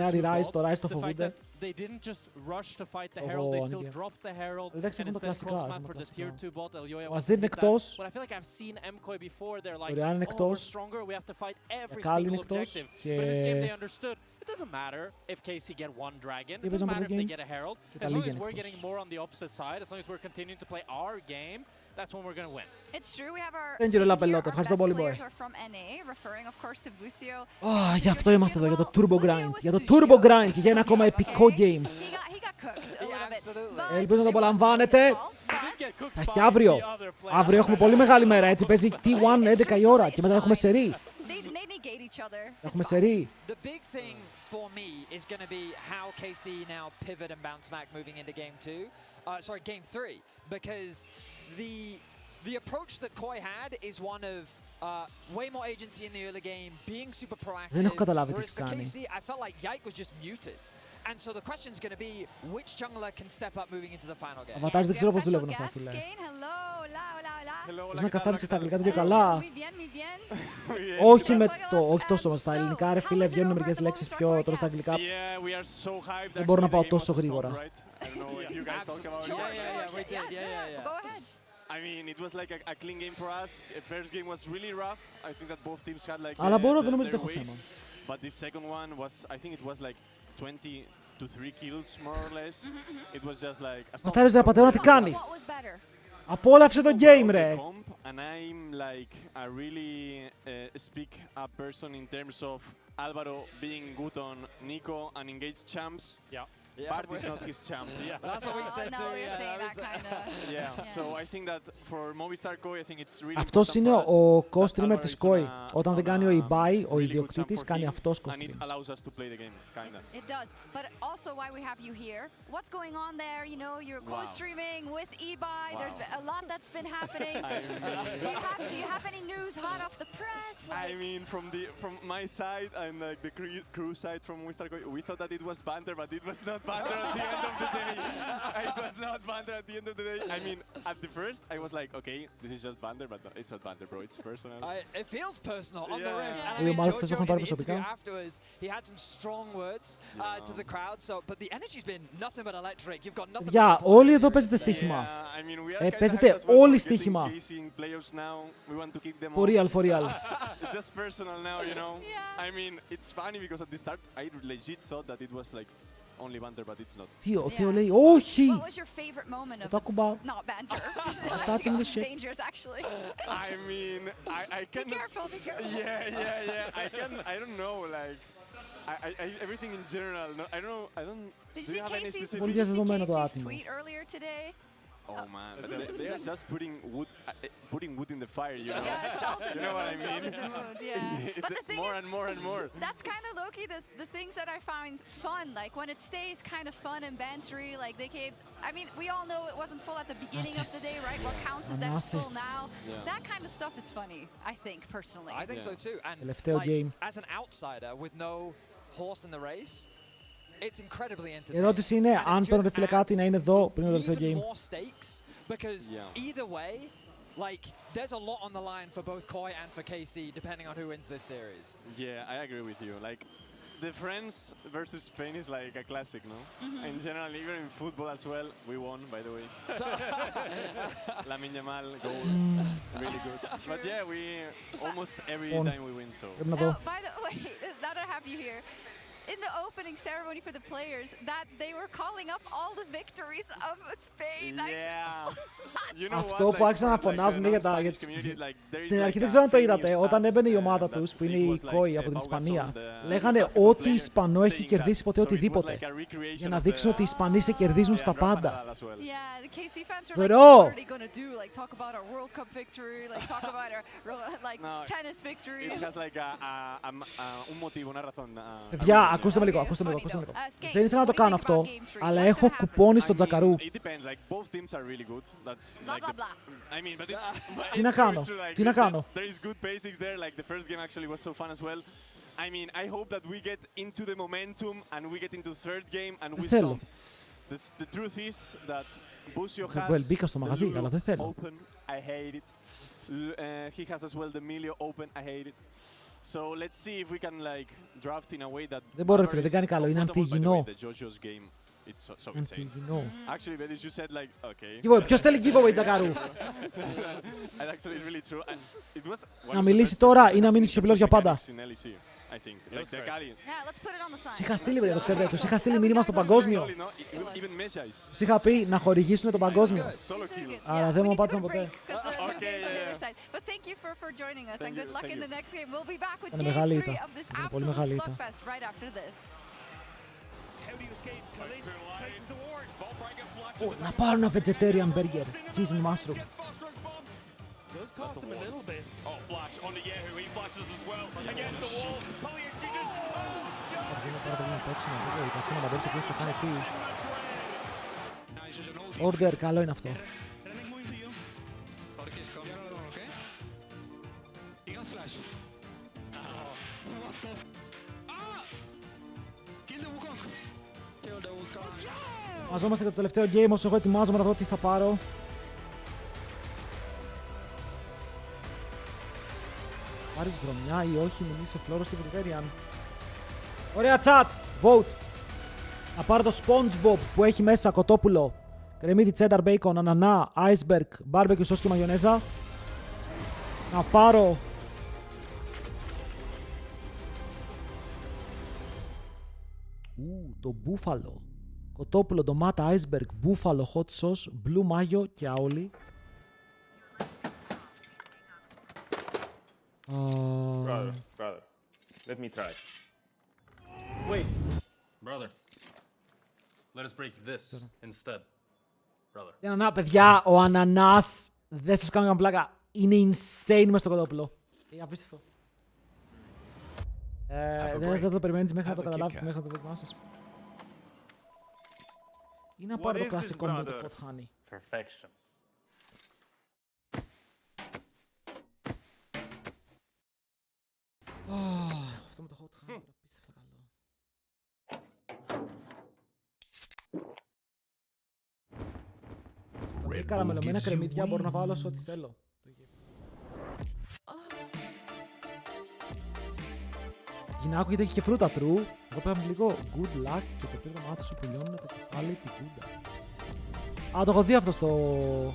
Άρη Rise, το Rise το φοβούνται. They didn't just rush to fight the Herald, they still dropped the Herald and instead cross-map for the tier 2 bot. Elyoya was είναι εκτός. But I feel like I've seen Mkoi before, they're like, είναι oh, we're εκτός. stronger, we have to fight every Κάλι single είναι εκτός. objective. But in this game they understood, It doesn't matter if KC get one dragon. It doesn't matter if they get a herald. As long as we're getting more on the opposite side, as long as we're continuing to play our game, that's when we're going to win. It's true. We have our players are from NA, referring of course to Busio. Γι' αυτό είμαστε εδώ, για το Turbo Grind. Για το Turbo Grind και για ένα ακόμα επικό game. He got cooked a little bit. Ελπίζω να το απολαμβάνετε. Και αύριο. Αύριο έχουμε πολύ μεγάλη μέρα, έτσι παίζει T1 11 η ώρα και μετά έχουμε σερί. Έχουμε σερί. The big thing for me is going to be how KC now pivot and bounce back moving into game 2. Sorry, game 3, because the approach that Mkoi had is one of way more agency in the early game, being super proactive. Δεν έχω καταλάβει τι Whereas for κάνει. KC, I felt like Yike was just muted. And so the question is going to be which jungler can step up moving into the final game. Αβατάζ δεν ξέρω πώς δουλεύουν αυτά, φίλε. Πώς να καστάρεις και στα αγγλικά τέτοιο καλά. Όχι τόσο στα ελληνικά, ρε φίλε, βγαίνουν μερικές λέξεις πιο τώρα στα αγγλικά. Δεν μπορώ να πάω τόσο γρήγορα. I mean, it was like a clean game for us. The first game was really rough. I think that both teams had like Αλλά μπορώ, δεν νομίζω ότι έχω θέμα. But the second one was, I think it was like 20 to 3 kills more or less. It was just like Πατέρες δεν απαταιώνα, τι κάνεις. Απόλαυσε το game, ρε. And I'm like a really speak up person in terms of Alvaro being good on Nico and engaged champs. Yeah. Bart is not his champ. That's what we said too. We're saying that kind of. Yeah, so I think that for Movistar Koi, I think it's really Αυτός είναι ο co-streamer της Koi. Όταν δεν κάνει ο eBay, ο ιδιοκτήτης, κάνει αυτός co-stream. And it allows us to play the game, kinda. It does, but also why we have you here. What's going on there? You know, you're co-streaming with eBay. There's a lot that's been happening. Do you have any news hot off the press? I mean, from my side and like the crew side from Movistar Koi, we thought that it was banter, but it was not banter at the end of the day. It was not banter at the end of the day. I mean, at the first, I was like, okay, this is just banter, but no, it's not banter, bro. It's personal. It feels personal on the rift. Yeah. And I mean, Jojo in the interview afterwards, he had some strong words to the crowd. So, but the energy's been nothing but electric. You've got nothing. Yeah, όλοι εδώ παίζετε στοίχημα. Παίζετε όλοι στοίχημα. For real, for real. It's just personal now, you know. I mean, it's funny because at the start, I legit thought that it was like only banter, but it's not. Τι λέει, όχι! What was your favorite moment of talk about not banter? Touching the shit. Dangerous, actually. I mean, I can. Be careful, be careful. Yeah. I don't know, like, everything in general. No, I don't know. Did you see Casey's tweet earlier today? Oh man, they are just putting wood in the fire, you know. You know what I mean? But the thing more and more and more. That's kind of low-key the things that I find fun, like when it stays kind of fun and bantery, like they came. I mean, we all know it wasn't full at the beginning of the day, right? What counts is that it's full now. That kind of stuff is funny, I think, personally. I think so too. And as an outsider with no horse in the race, it's incredibly entertaining. Η ερώτηση είναι αν παίρνουν φίλε κάτι να είναι εδώ πριν το τελευταίο game. More stakes because either way, like there's a lot on the line for both Mkoi and for KC depending on who wins this series. Yeah, I agree with you. Like the France versus Spain is like a classic, no? In general, even in football as well, we won, by the way. Lamine Yamal goal, really good. But yeah, we almost every time we win. So. By the way, now that I have you here. In the opening ceremony for the players, that they were calling up all the victories of Spain. Yeah. Αυτό που άρχισαν να φωνάζουν για τα... Στην αρχή δεν ξέρω αν το είδατε, όταν έμπαινε η ομάδα τους, που είναι η Mkoi από την Ισπανία, λέγανε ότι Ισπανό έχει κερδίσει ποτέ οτιδήποτε. Για να δείξουν ότι οι Ισπανοί σε κερδίζουν στα πάντα. Βρω! Παιδιά, ακούστε με λίγο. Δεν ήθελα να το κάνω αυτό, αλλά έχω κουπόνι στο Τζακαρού. Τι να κάνω. I mean, I hope that we get into the momentum and we get into third game and we stomp. The truth is that Busio has μπήκα στο μαγαζί, αλλά δεν θέλω. Open, I hate it. He has as well the Emilio open, I hate it. So let's see if we can like draft in a way that. Δεν μπορώ, φίλε, δεν κάνει καλό, είναι αντιγυνό. It's so insane. Actually, but you said like, okay. Ποιος θέλει giveaway Τζακαρού? Actually, it's really true. It was. Να μιλήσει τώρα ή να μείνει σιωπηλός για πάντα? I think. Like the Cali. Yeah, let's put it on the sign. Τους είχα στείλει, παιδιά, το ξέρετε, τους είχα στείλει μήνυμα στο παγκόσμιο. Τους είχα πει να χορηγήσουν το παγκόσμιο. Αλλά δεν μου απάντησαν ποτέ. Ήταν μεγάλη ήττα. Ήταν πολύ μεγάλη ήττα. Να πάρω ένα vegetarian burger, cheese and mushroom. Does cost him a little bit. Oh, flash onto Yehu. He flashes as well against the wall. Order, καλό είναι αυτό. Μαζόμαστε για το τελευταίο game, όσο εγώ ετοιμάζομαι να δω τι θα πάρω. Πάρεις βρωμιά ή όχι, μιλείς σε φλόρο στη vegetarian. Ωραία chat, vote. Να πάρω το SpongeBob που έχει μέσα κοτόπουλο, κρεμμύδι, cheddar bacon, ανανά, iceberg, barbecue sauce και μαγιονέζα. Να πάρω το μπούφαλο, κοτόπουλο, ντομάτα, iceberg, μπούφαλο, hot sauce, blue mayo και αόλι. Brother, let me try. Wait, brother. Let us break this instead, brother. Να, παιδιά, ο ανανάς, δεν σας κάνω καν πλάκα, είναι insane μες στο κοτόπουλο. Είναι απίστευτο. Δεν θα το περιμένεις μέχρι να το καταλάβεις, μέχρι να το δοκιμάσεις. Ή να πάρω το κλασικό μου, το hot honey. Perfection. Αυτό με το hot honey, απίστευτα καλό. Με καραμελωμένα κρεμμύδια μπορώ να βάλω σε ό,τι θέλω. Γυνά ακούγεται έχει και φρούτα, true. Εδώ πέρα λίγο good luck και το πήρε μάτι σου που λιώνουν το κεφάλι την κούντα. Α, το έχω δει αυτό στο...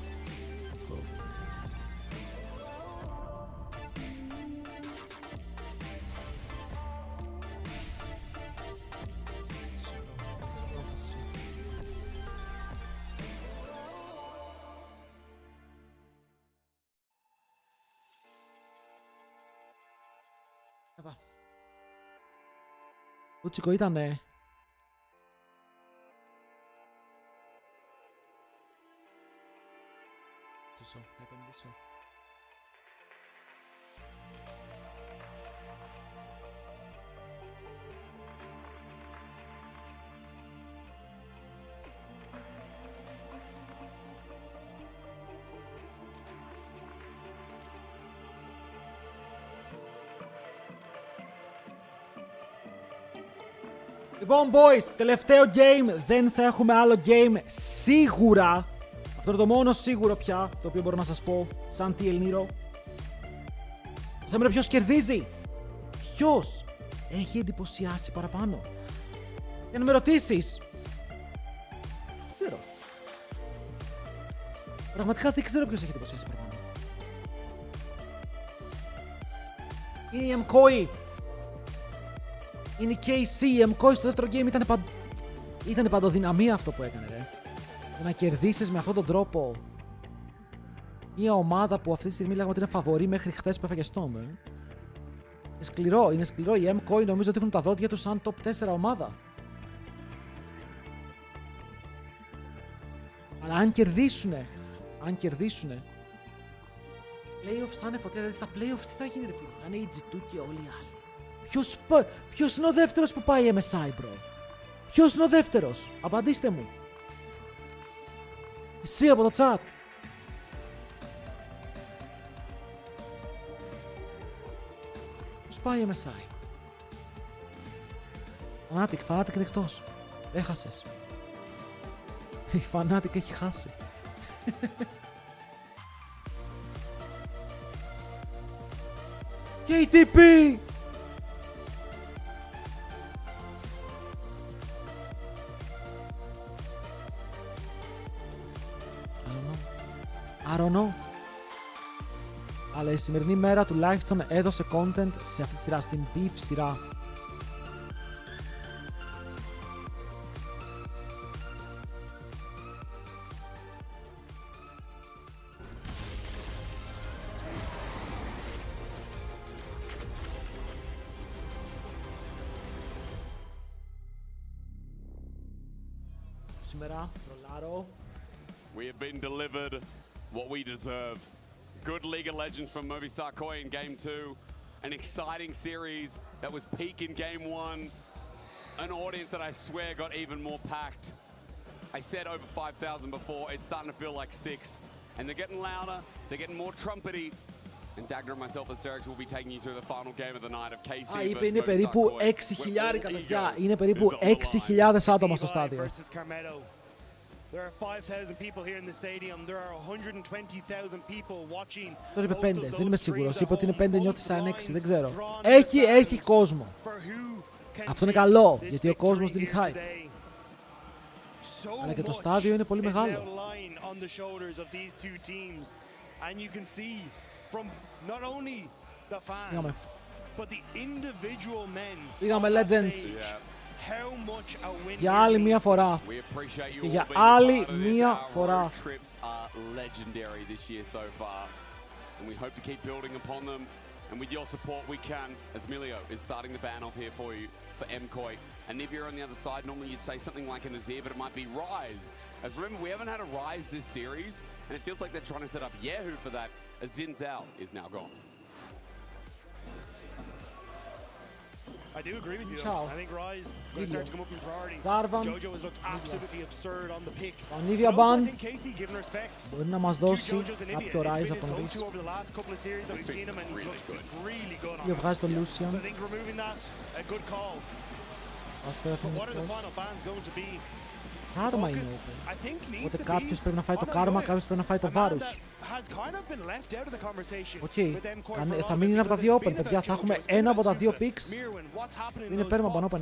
Λούτσικο ήτανε. Θα επενδύσω. Λοιπόν, boys, τελευταίο game. Δεν θα έχουμε άλλο game σίγουρα. Αυτό είναι το μόνο σίγουρο πια, το οποίο μπορώ να σας πω, σαν TL Nero. Το θέμα είναι ποιος κερδίζει. Ποιος έχει εντυπωσιάσει παραπάνω. Για να με ρωτήσεις. Δεν ξέρω. Πραγματικά δεν ξέρω ποιος έχει εντυπωσιάσει παραπάνω. Είναι η Mkoi. Είναι η KC, η Mkoi στο δεύτερο game ήταν παντοδυναμία αυτό που έκανε, ρε. Το να κερδίσεις με αυτόν τον τρόπο μια ομάδα που αυτή τη στιγμή λέγαμε ότι είναι φαβορή μέχρι χθες που έφαγε Storm. Είναι σκληρό, είναι σκληρό. Οι Mkoi νομίζω ότι έχουν τα δόντια τους σαν top 4 ομάδα. Αλλά αν κερδίσουνε, playoffs θα είναι φωτιά, δηλαδή στα playoffs τι θα γίνει ρε φίλε, θα είναι η G2 και όλοι οι άλλοι. Ποιος είναι ο δεύτερος που πάει MSI, bro? Ποιος είναι ο δεύτερος? Απαντήστε μου. Εσύ από το chat. Ποιος πάει MSI? Fnatic είναι εκτός. Έχασες. Η Fnatic έχει χάσει. KTP! I don't know. Αλλά η σημερινή μέρα τουλάχιστον έδωσε content σε αυτή τη σειρά, στην beef σειρά. Σήμερα, τρολάρω. We have been delivered what we deserve. Good League of Legends from Mkoi in Game 2. An exciting series that was peak in Game 1. An audience that I swear got even more packed. I said over 5,000 before. It's starting to feel like 6. And they're getting louder. They're getting more trumpety. And Dagner and myself as Serix will be taking you through the final game of the night of KC versus είναι περίπου 6.000 παιδιά. Είναι περίπου 6.000 άτομα στο στάδιο. There are 5,000 people here in the stadium. There are 120,000 people watching. Τώρα είπε 5, δεν είμαι σίγουρος. Είπε ότι είναι 5, νιώθει σαν 6, δεν ξέρω. Έχει κόσμο. Αυτό είναι καλό, γιατί ο κόσμος δίνει hype. Αλλά και το στάδιο είναι πολύ μεγάλο. Πήγαμε Legends. Για άλλη μία φορά. Και για άλλη μία φορά. And with your support, we can, as Milio is starting the ban off here for you, for Mkoi. And if you're on the other side, normally you'd say something like an Azir, but it might be Rise. As remember, we haven't had a Rise this series, and it feels like they're trying to set up Yehu for that, as Xin Zhao is now gone. I do agree with you. I think Rise going to start to come up in priority. Jojo has looked absolutely absurd on the pick. Πανίδια μπαν. I think Casey, given respect, μπορεί να μας δώσει κάποιο Rise από τον πίσω. Και βγάζει τον Lucian. Ας έρθουν Κάρμα είναι open. Οπότε κάποιος πρέπει να φάει το κάρμα, κάποιος πρέπει να φάει το βάρους. Οκ, θα μείνει ένα από τα δύο open, παιδιά. Θα έχουμε ένα από τα δύο picks. Είναι πέρμα open.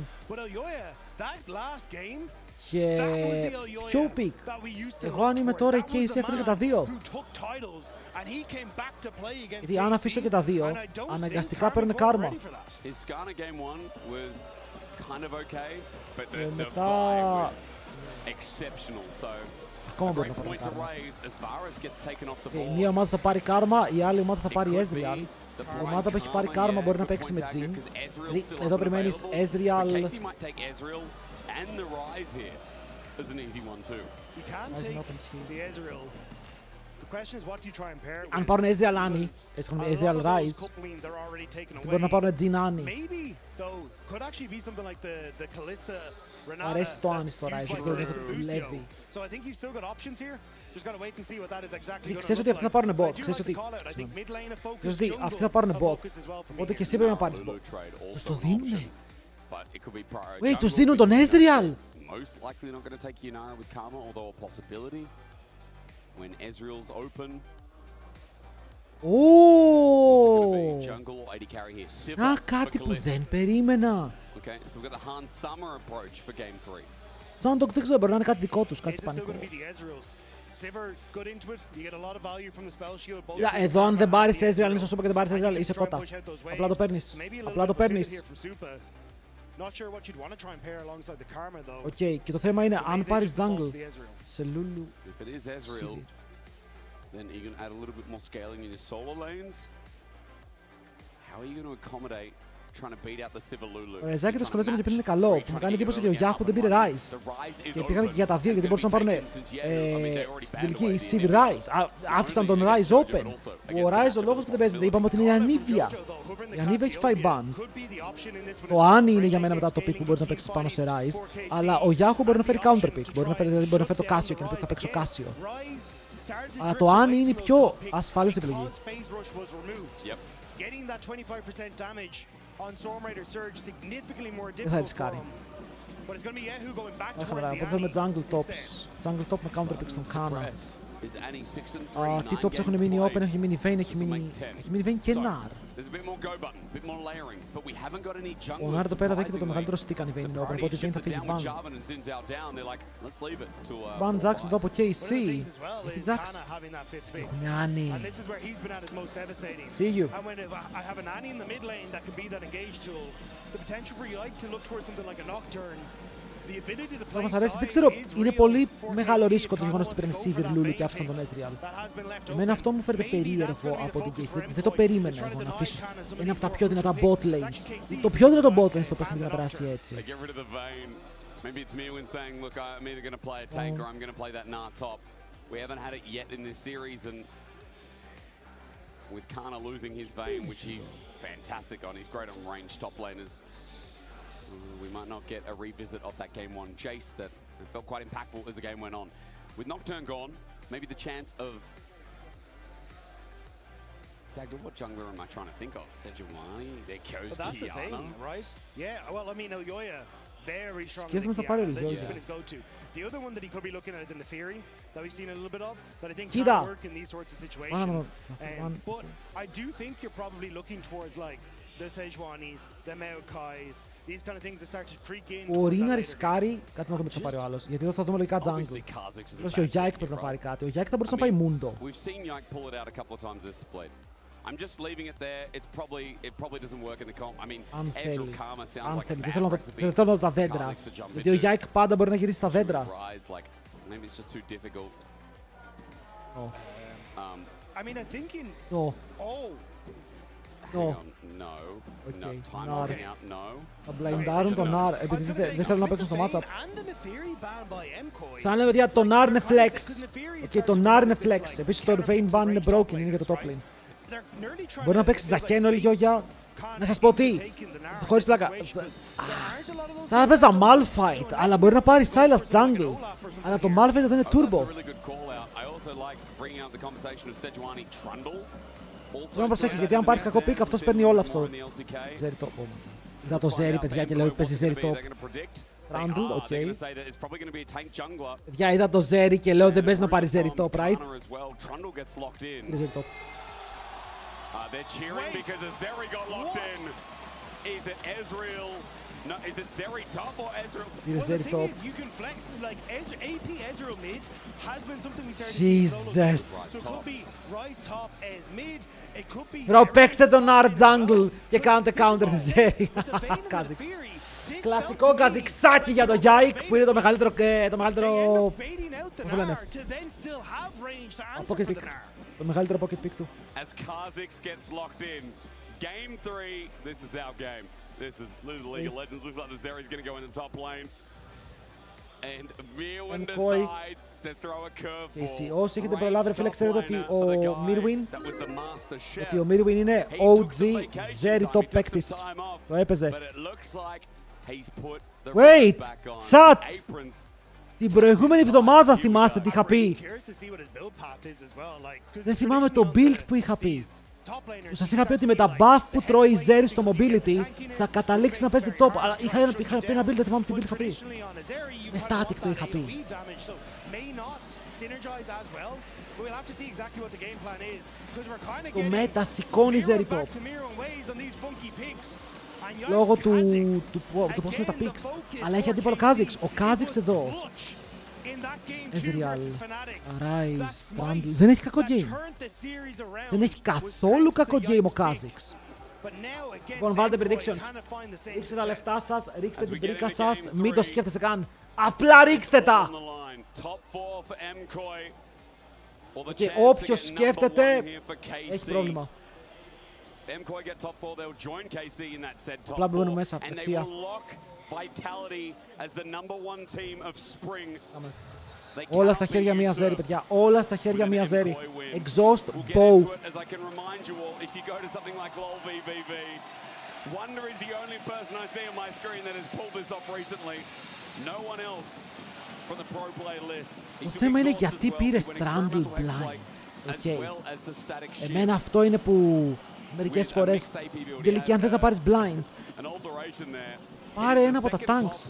Και ποιο pick? Εγώ αν είμαι τώρα η Casey έφερε και τα δύο. Γιατί αν αφήσω και τα δύο, αναγκαστικά παίρνει κάρμα. Μετά... Ακόμα μπορεί να πάρει κάρμα. Η μία ομάδα θα πάρει κάρμα, η άλλη ομάδα θα πάρει Ezreal. Η ομάδα που έχει πάρει κάρμα μπορεί να παίξει με Jhin. Εδώ περιμένεις Ezreal. Αν πάρουν Ezreal Annie, Ezreal Rise, μπορεί να πάρουν Jhin Annie. Μ' αρέσει το Annie στο Rise, δεν ξέρω τι δουλεύει. Ξέρεις ότι αυτοί θα πάρουν bot, ξέρεις ότι αυτοί θα πάρουν bot, οπότε και εσύ πρέπει να πάρεις bot. Τους το δίνουνε. Wait, τους δίνουν τον Ezreal! Να, κάτι που δεν περίμενα. Σαν το δεν ξέρω, μπορεί να είναι κάτι δικό τους, κάτι ισπανικό. Εδώ αν δεν πάρεις Ezreal, είναι στο super και δεν πάρεις Ezreal, είσαι κότα. Απλά το παίρνεις. Απλά το παίρνεις. Οκ, και το θέμα είναι αν πάρεις jungle σε Lulu. Then you can add a little bit more scaling in your solo lanes. How are you going to accommodate trying to beat out the Sivir Lulu? Ο Ρεζάκι το σχολιάσαμε γιατί πριν είναι καλό. Μου κάνει εντύπωση ότι ο Yahoo δεν πήρε Rise. Και πήγαν και για τα δύο γιατί μπορούσαν να πάρουν στην τελική Sivir Rise. Άφησαν τον Rise open. Ο Rise ο λόγος που δεν παίζεται, είπαμε ότι είναι η Anivia. Η Anivia έχει φάει ban. Το Annie είναι για μένα μετά το pick που μπορείς να παίξεις πάνω σε Rise. Αλλά ο Yahoo μπορεί να φέρει counter pick. Μπορεί να φέρει το Casio και να πει θα παίξω Casio. Αλλά το Annie είναι η πιο ασφαλής επιλογή. Δεν θα ρισκάρει. Οπότε θέλουμε jungle tops. Jungle top με counter pick στον Kana. T-Tops έχουν μείνει open, έχει μείνει Vayne, έχει μείνει Vayne και Nar. Ο Nar εδώ πέρα δέχεται το μεγαλύτερο stick αν η Vayne είναι open, οπότε η Vayne θα φύγει ban. Ban Jax εδώ από KC. Έχει Jax. Έχουν Annie. See you. Θα μας αρέσει, δεν ξέρω, είναι πολύ μεγάλο ρίσκο το γεγονός ότι πήραν Sivir Lulu και άφησαν τον Ezreal. Εμένα αυτό μου φαίνεται περίεργο από την case, δεν το περίμενα εγώ να αφήσω ένα από τα πιο δυνατά bot lanes. Το πιο δυνατό bot lane στο παιχνίδι να περάσει έτσι. Maybe it's Mirwin saying, look, I'm either going to play a tank or I'm going to play that Nar top. We haven't had it yet in this series, and with Kana losing his Vayne, which he's fantastic on, he's great on range top laners. We might not get a revisit of that game one Jace that felt quite impactful as the game went on. With Nocturne gone, maybe the chance of... Dagda, what jungler am I trying to think of? Sejuani? There goes Kiana. That's the thing, right? Yeah, well, I mean, Ilyoya, very strong in the Kiana. This has been his go-to. The other one that he could be looking at is in the Fury, that we've seen a little bit of, that I think can work in these sorts of situations. But I do think you're probably looking towards, like, the Sejuanis, the Mkais, these kind of things that start to creak in. Μπορεί να ρισκάρει κάτι να δούμε τι θα πάρει ο άλλος, γιατί εδώ θα δούμε λογικά jungle. Όσο και ο Yike πρέπει να πάρει κάτι. Ο Yike θα μπορούσε να πάει Mundo. We've seen Yike pull it out a couple of times this split. I'm just leaving it there. It probably doesn't work in the comp. I mean, Ezreal Karma sounds like a bad recipe. Δεν θέλω να δω τα δέντρα. Γιατί ο Yike πάντα μπορεί να γυρίσει τα δέντρα. Maybe it's just too difficult. I mean, I'm thinking. Oh. No. Time out. No. Θα μπλαϊντάρουν τον Nar, επειδή δεν θέλουν να παίξουν στο matchup. Σαν λέμε, παιδιά, το Nar είναι flex. Και το Nar είναι flex. Επίσης το Vayne ban είναι broken, είναι για το top lane. Μπορεί να παίξει Ζαχένο, Ηλιόγια. Να σας πω τι, χωρίς πλάκα. Θα παίζα Malphite, αλλά μπορεί να πάρει Sylas jungle. Αλλά το Malphite εδώ είναι turbo. Πρέπει να προσέχεις, γιατί αν πάρεις κακό pick, αυτός παίρνει όλα αυτό. Zeri top. Είδα το Zeri, παιδιά, και λέω ότι παίζει Zeri top. Trundle, οκ. Παιδιά, είδα το Zeri και λέω δεν παίζει να πάρει Zeri top, right? Είναι Zeri top. They're cheering because Zeri got locked in. Is it Ezreal? No, is it Zeri top or Ezreal top? Well, the thing is, you can flex, like, AP Ezreal mid has been something we started Jesus. So it could be Ryze top as mid, it could be... Bro, παίξτε τον Nar jungle και κάντε counter τη Zeri. Kha'Zix. Κλασικό Kha'Zixάκι για το Yike που είναι το μεγαλύτερο... Πώς το λένε? Pocket pick. Το μεγαλύτερο pocket pick του. As Kha'Zix gets locked in, game 3, this is our game. This is League of Legends. Looks like the Zeri's going to go in the top lane. And Mirwin decides to throw a curveball. Όσοι έχετε προλάβει, ρε φίλε, ξέρετε ότι ο Mirwin είναι OG Zeri top παίκτης. Το έπαιζε. Wait! Chat! Την προηγούμενη εβδομάδα θυμάστε τι είχα πει. Δεν θυμάμαι το build που είχα πει. Σας είχα πει ότι με τα buff που τρώει η Zeri στο mobility θα καταλήξει να παίζετε top. Αλλά είχα πει ένα build, δεν θυμάμαι τι build είχα πει. Με static το είχα πει. Το μέτα σηκώνει Zeri top. Λόγω του πώς είναι τα picks. Αλλά έχει αντίπαλο Kha'Zix. Ο Kha'Zix εδώ. Ezreal, Ryze, Trundle. Δεν έχει κακό game. Δεν έχει καθόλου κακό game ο Kha'Zix. Λοιπόν, βάλτε predictions. Ρίξτε τα λεφτά σας, ρίξτε την πρίκα σας. Μην το σκέφτεστε καν. Απλά ρίξτε τα! Και όποιος σκέφτεται, έχει πρόβλημα. Απλά μπαίνουν μέσα, ευθεία. Όλα στα χέρια μία Zeri, παιδιά. Όλα στα χέρια μία Zeri. Exhaust, bow. Wonder is the only person I see on my screen that has pulled this off recently. No one else from the pro play list. Το θέμα είναι γιατί πήρες Trundle blind. Εμένα αυτό είναι που μερικές φορές στην τελική αν θες να πάρεις blind, πάρε ένα από τα tanks.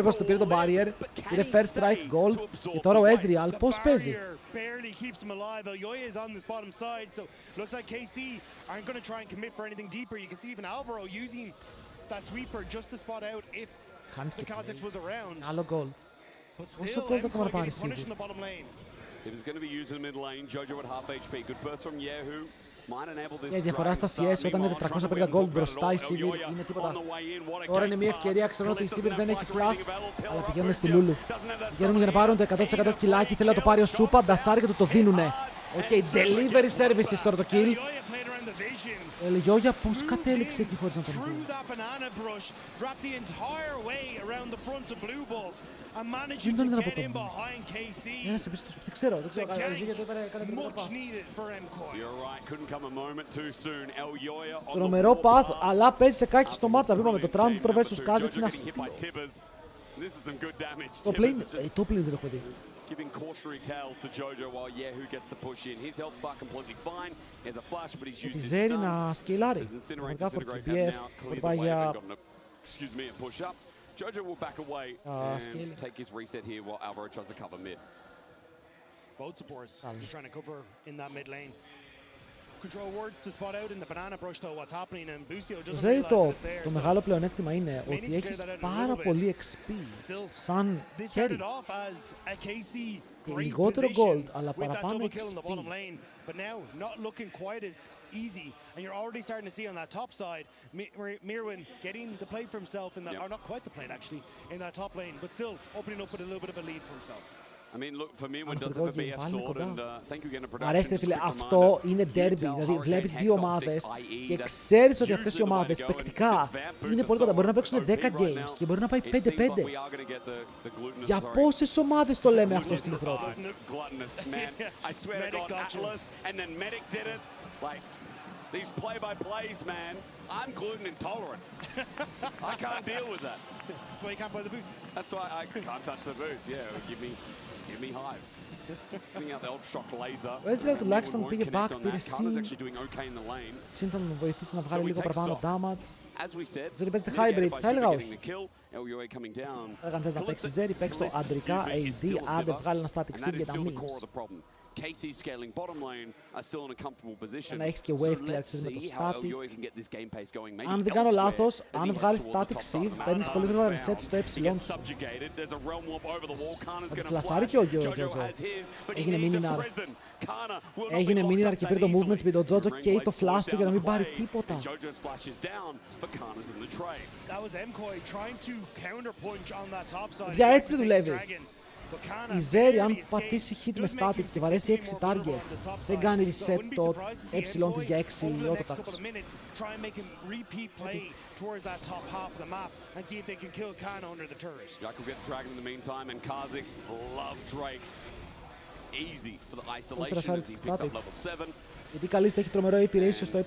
Έβλεπα στο πήρε το barrier, πήρε first strike, gold και τώρα ο Ezreal πώς παίζει. Barely keeps him alive. Elyoya is on this bottom side, so looks like KC aren't going to try and commit for anything deeper. You can see even Alvaro using that sweeper just to spot out if the Kazakhs was around. Άλλο gold. Όσο gold ακόμα να πάρει σίγουρα. It is going to be used in the mid lane. Jojo at half HP. Good burst from Yehu. Η διαφορά στα CS όταν είναι 450 gold μπροστά η Sivir είναι τίποτα. Τώρα είναι μια ευκαιρία, ξέρω ότι η Sivir δεν έχει flash, αλλά πηγαίνουν στη Λούλου. Πηγαίνουν για να πάρουν το 100% κιλάκι, θέλει να το πάρει ο Σούπα, ντασάρι και του το δίνουνε. Οκ, delivery services τώρα το kill. Ελιόγια πώς κατέληξε εκεί χωρίς να τον πει. Δεν τον είδα από τον πει. Ένας επίσης, δεν ξέρω, Ελιόγια το έκανε τρομερό πάθ. Τρομερό πάθ, αλλά παίζει σε κάκι στο μάτσα. Είπαμε το Trundle vs Kha'Zix είναι αστείο. Το plane δεν έχω δει. Giving cautionary tales to Jojo while Yehu gets the push in. His health bar completely fine. He has a flash, but he's used his Ζέρι να σκυλάρει. Πραγματικά φορτιπιέφ, ότι πάει για... Excuse me, a push up. Jojo will back away and take his reset here while Alvaro tries to cover mid. Both supports just trying to cover in that mid lane. Control ward to spot out in the banana brush though what's happening and Busio doesn't realize it's there. Το μεγάλο πλεονέκτημα είναι ότι έχεις πάρα πολύ XP σαν carry. Και λιγότερο gold, αλλά παραπάνω XP. But now, not looking quite as easy, and you're already starting to see on that top side, Mirwin getting the play for himself in that, or not quite the play actually, in that top lane, but still opening up with a little bit of a lead for himself. I mean, look, for me, when does have a BF sword, and thank you again to production. Αρέστε φίλε, αυτό είναι derby, δηλαδή βλέπεις δύο ομάδες και ξέρεις ότι αυτές οι ομάδες παικτικά είναι πολύ κοντά. Μπορεί να παίξουν 10 games και μπορεί να πάει 5-5. Για πόσες ομάδες το λέμε αυτό στην Ευρώπη. These play-by-plays, man, I'm gluten intolerant. I can't deal with that. That's why you can't buy the boots. That's why I can't touch the boots. Yeah, give me hives. Spinning out the old shock laser. Ο Ezreal τουλάχιστον πήγε back, πήρε συν. Συν τον βοηθήσει να βγάλει λίγο παραπάνω damage. Ζέρι παίζετε hybrid, θα έλεγα όχι. Αν θες να παίξεις Ζέρι, παίξ' το αντρικά AD, άντε βγάλει ένα static seed για τα memes. KC scaling bottom lane are still in a comfortable position. Να έχεις και wave clear με το static. Αν δεν κάνω λάθος, αν βγάλεις static sieve, παίρνεις πολύ γρήγορα reset στο ε σου. Θα τη φλασάρει και ο Jojo. Έγινε mininar. Έγινε mininar και πήρε το movement speed ο Jojo και το flash του για να μην πάρει τίποτα. Για έτσι δεν δουλεύει. Η Ζέρι, αν πατήσει hit με static και βαρέσει 6 targets, δεν κάνει reset το ε της για 6 autotax. Γιατί καλύστε έχει τρομερό AP ratio στο ε.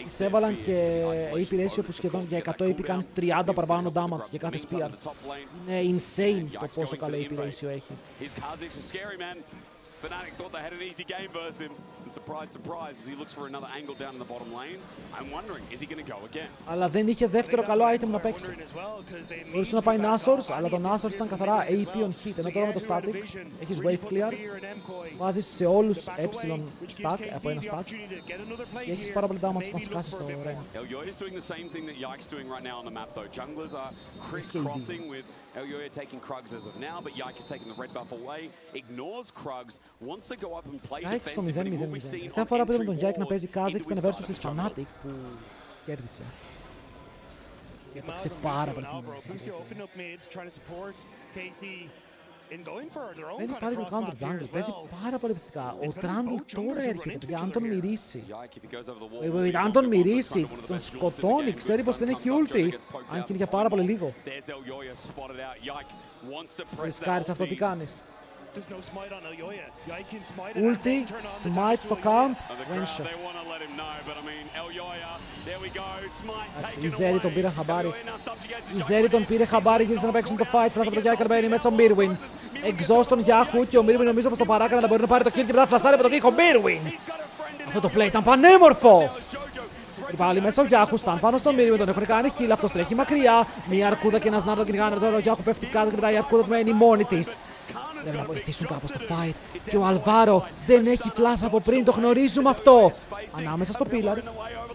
Τις έβαλαν και AP ratio που σχεδόν για 100 AP κάνεις 30 παραπάνω damage για κάθε spear. Είναι insane το πόσο καλό AP ratio έχει. Fnatic thought they had an easy game versus him. Surprise, surprise, as he looks for another angle down in the bottom lane. I'm wondering, is he going to go again? Αλλά δεν είχε δεύτερο καλό item να παίξει. Μπορούσε να πάει Nashor's, αλλά το Nashor's ήταν καθαρά AP on hit. Ενώ τώρα με το static έχεις wave clear, βάζεις σε όλους ε stack από ένα stack και έχεις πάρα πολύ damage να σκάσεις το range. Elyoya's doing the same thing that Yike's doing right now on the map though. Junglers are crisscrossing with Elyoya taking Krugs as of now, but Yike is taking the red buff away, ignores Krugs, wants to go up and play defensive, but he will be seen on φορά πήραμε τον entry Yike να ward παίζει Kha'Zix into στην his versus side της of the jungle. Fnatic που κέρδισε. Έπαιξε πάρα πολύ δεν υπάρχει το counter jungle, παίζει πάρα πολύ επιθετικά. Ο Trundle τώρα έρχεται, γιατί αν τον μυρίσει, αν τον μυρίσει, τον σκοτώνει, ξέρει πως δεν έχει ulti, αν και είναι για πάρα πολύ λίγο. Ρισκάρεις αυτό, τι κάνεις. Ulti, smite το camp, one shot. Η Ζέρι τον πήρε χαμπάρι. Η Ζέρι τον πήρε χαμπάρι, γύρισε να παίξουν το fight, φλάσα από το Yike μπαίνει μέσα ο Mirwin. Exhaust τον Yahoo και ο Mirwin νομίζω πως το παράκανε να μπορεί να πάρει το kill και μετά φλασάρει από το τοίχο Mirwin. Αυτό το play ήταν πανέμορφο. Πάλι μέσα ο Yahoo, στάν πάνω στον Mirwin, τον έχουν κάνει heal, αυτός τρέχει μακριά. Μια αρκούδα και ένας να τον κυνηγάνε, τώρα ο Yahoo πέφτει κάτω και μετά η αρκούδα του μένει μόνη της. Πρέπει να βοηθήσουν κάπως το fight. Και ο Αλβάρο δεν έχει flash από πριν, το γνωρίζουμε αυτό. Ανάμεσα στο pillar.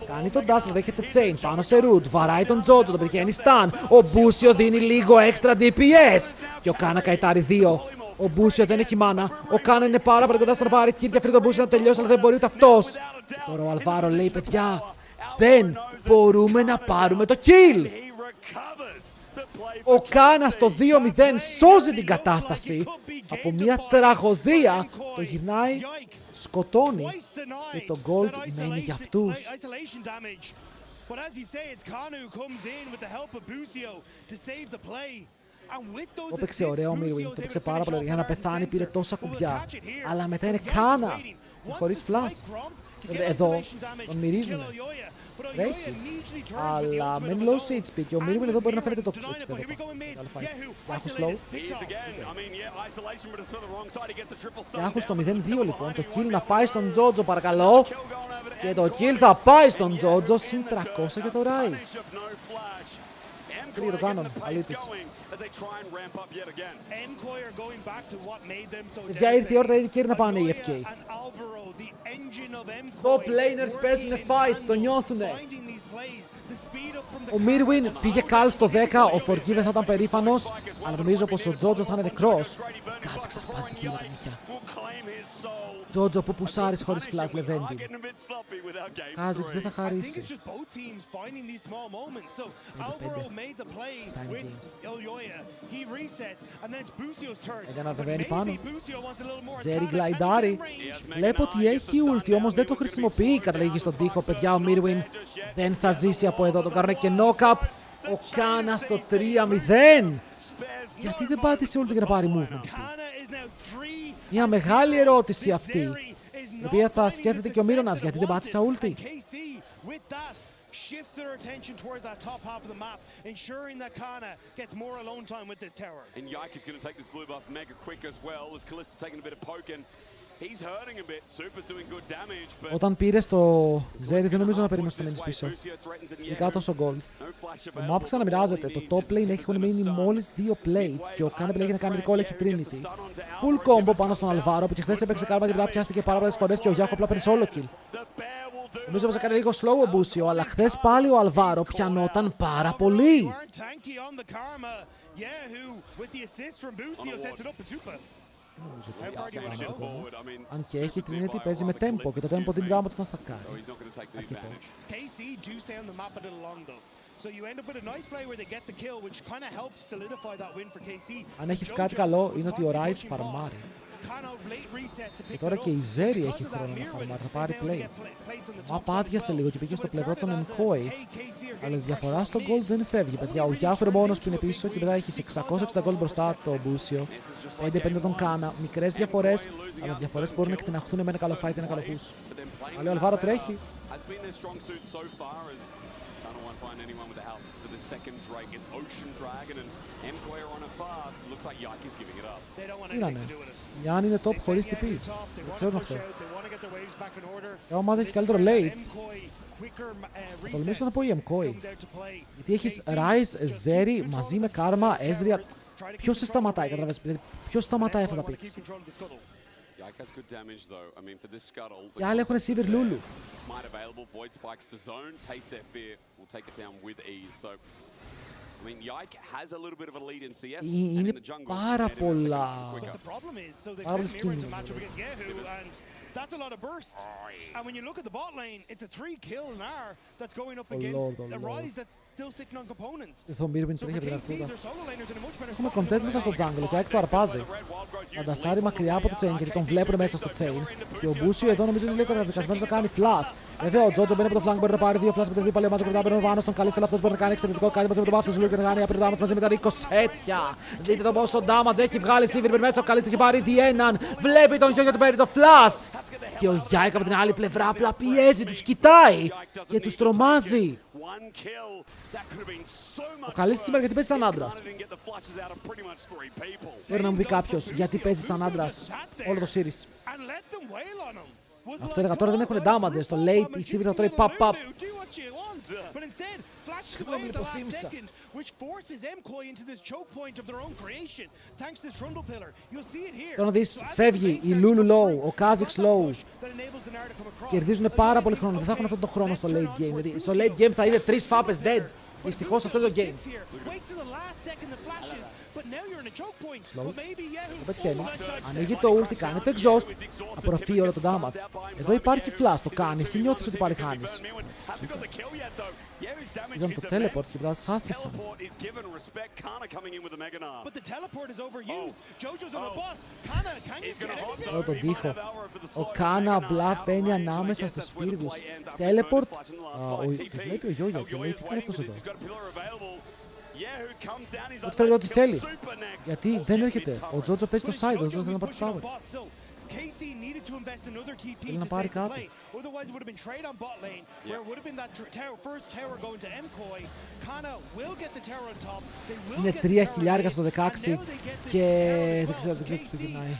Κάνει τον dash, δέχεται chain πάνω σε root. Βαράει τον Jojo, τον πετυχαίνει stun. Ο Busio δίνει λίγο extra DPS. Και ο Κάνα καετάρει 2. Ο Busio δεν έχει μάνα. Ο Κάνα είναι πάρα πολύ κοντά στον πάρει. Κύριε αφήνει τον Busio να τελειώσει, αλλά δεν μπορεί ούτε αυτός. Τώρα ο Αλβάρο λέει, παιδιά, δεν μπορούμε να πάρουμε το kill. Ο Κάνα στο 2-0 σώζει την κατάσταση από μια τραγωδία. Το γυρνάει, σκοτώνει και το gold μένει για αυτούς. Το παίξε ωραίο ο Mirwin, το παίξε πάρα πολύ. Για να πεθάνει πήρε τόσα κουμπιά. Αλλά μετά είναι Κάνα, χωρίς flash. Εδώ τον μυρίζουνε. Τρέχει. Αλλά μένει low HP και ο Mirwin εδώ μπορεί να φέρεται το εξτρέμο. Γιάχου slow. Γιάχου στο 0-2 λοιπόν. Το kill να πάει στον Τζότζο παρακαλώ. Και το kill θα πάει στον Τζότζο. Συν 300 για το Rise. Πήγε το κάνον, αλήτης. Παιδιά ήρθε η ώρα τα AD να πάνε οι FK. Το laners παίζουνε fights, το νιώθουνε. Ο Mirwin πήγε καλ στο 10, ο Forgiven θα ήταν περήφανος, αλλά νομίζω πως ο Τζότζο θα είναι νεκρός. Κάζε ξαναπάζει την κύλα τα νύχια. Τζότζο που πουσάρεις χωρίς flash Λεβέντι. Κάζεξ δεν θα χαρίσει. 5-5. Φτάνει games. Έκανε να ανεβαίνει πάνω. Ζέρι γκλαϊντάρει. Βλέπω ότι έχει ulti, όμως δεν το χρησιμοποιεί. Καταλήγει στον τοίχο, παιδιά, ο Mirwin δεν θα ζήσει από εδώ. Το κάνουν και knock-up. Ο Κάνα στο 3-0. Γιατί δεν πάτησε ulti για να πάρει movement speed? Μια μεγάλη ερώτηση αυτή, η οποία θα σκέφτεται και ο Μύρονας, γιατί δεν πάτησα ulti. Όταν πήρε στο Zeri δεν νομίζω να περίμενε να μείνεις πίσω. Ειδικά τόσο gold. Το map ξαναμοιράζεται. Το top lane έχει μείνει μόλις 2 plates και ο Cannibal έχει να κάνει recall, έχει Trinity. Full combo πάνω στον Αλβάρο που και χθες έπαιξε κάρμα και μετά πιάστηκε πάρα πολλές φορές και ο Γιάχο απλά παίρνει solo kill. Νομίζω πως έκανε λίγο slow ο Μπούσιο, αλλά χθες πάλι ο Αλβάρο πιανόταν πάρα πολύ. Αν και έχει Trinity, παίζει με tempo και το tempo δίνει damage να στακάρει. Αρκετό. Αν έχεις κάτι καλό είναι ότι ο Rise φαρμάρει. Και τώρα και η Zeri έχει χρόνο να φαρμάρει, θα πάρει plates. Μα πάτιασε λίγο και πήγε στο πλευρό των Mkoi. Αλλά η διαφορά στο gold δεν φεύγει, παιδιά. Ο Γιάχου είναι μόνος που είναι πίσω και μετά έχει 660 gold μπροστά το Μπούσιο. 5-5 τον Κάνα. Μικρές διαφορές, αλλά διαφορές μπορούν να εκτιναχθούν με ένα καλό fight, ένα καλό push. Αλλά ο Αλβάρο τρέχει. Τι να είναι. Η Άννη είναι top χωρίς TP. Το ξέρουν αυτό. Η ομάδα έχει καλύτερο late. Θα τολμήσω να πω η Mkoi. Γιατί έχεις Rise, Zeri μαζί με Karma, Ezreal. Ποιος σε σταματάει, καταλαβαίνεις. Ποιος σταματάει αυτά τα picks. Οι άλλοι έχουν Sivir Lulu. Είναι πάρα πολλά. Πάρα πολλές κίνδυνες. That's a lot of burst. And when you look at the bot lane, it's a 3-kill Gnar that's going up against the Rise that's still sitting on components. So for KC, their solo laners in a much better spot. Έχουμε contest μέσα στο jungle, και το αρπάζει. Αντασάρει μακριά από το chain, γιατί τον βλέπουν μέσα στο chain. Και ο Μπούσιο εδώ νομίζω είναι λίγο καταδικασμένος να κάνει flash. Βέβαια ο Τζότζο μπαίνει από το flank, μπορεί να πάρει 2 flash με τη δίπλα ομάδα και μετά μπαίνει πάνω στον καλύτερο. Αυτός μπορεί να κάνει εξαιρετικό κάτι μαζί με τον Buff του Ζουλού και να κάνει απειρό damage μαζί με τα 20 σέτια. Δείτε το πόσο damage έχει βγάλει Sivir μέσα, ο καλύτερος έχει πάρει διέναν. Βλέπει τον Γιώργο του παίρνει το flash. Και ο Γιάικ από την άλλη πλευρά απλά πιέζει, τους κοιτάει και τους τρομάζει. Ο καλής σήμερα γιατί παίζει σαν άντρας. Θέλω να μου πει κάποιος γιατί παίζει σαν άντρας όλο το series. Αυτό έλεγα, τώρα δεν έχουν damage, στο late η Sivir θα τρώει pop-up. Συγγνώμη, υποθύμησα. Τώρα να δεις, φεύγει η Lulu low, ο Kha'Zix low. Κερδίζουν πάρα πολύ χρόνο, δεν θα έχουν αυτόν τον χρόνο στο late game. Δηλαδή στο late game θα είναι 3 φάπες dead. Δυστυχώς αυτό είναι το game. Slow. Το πετυχαίνει. Ανοίγει το ulti, κάνει το exhaust. Απορροφεί όλο το damage. Εδώ υπάρχει flash, το κάνεις ή νιώθεις ότι πάλι χάνεις. Είδαμε το teleport και μετά σας άστησαν. Εδώ τον τοίχο. Ο Κάνα απλά μπαίνει ανάμεσα στους πύργους. Teleport. Το βλέπει ο Γιώγια και λέει τι κάνει αυτός εδώ. Ότι φέρει ό,τι θέλει. Γιατί δεν έρχεται. Ο Τζότζο παίζει στο side, ο Τζότζο θέλει να πάρει το tower. Θέλει να πάρει κάτω. Είναι 3.000 στο 16 και δεν ξέρω τι του γυρνάει.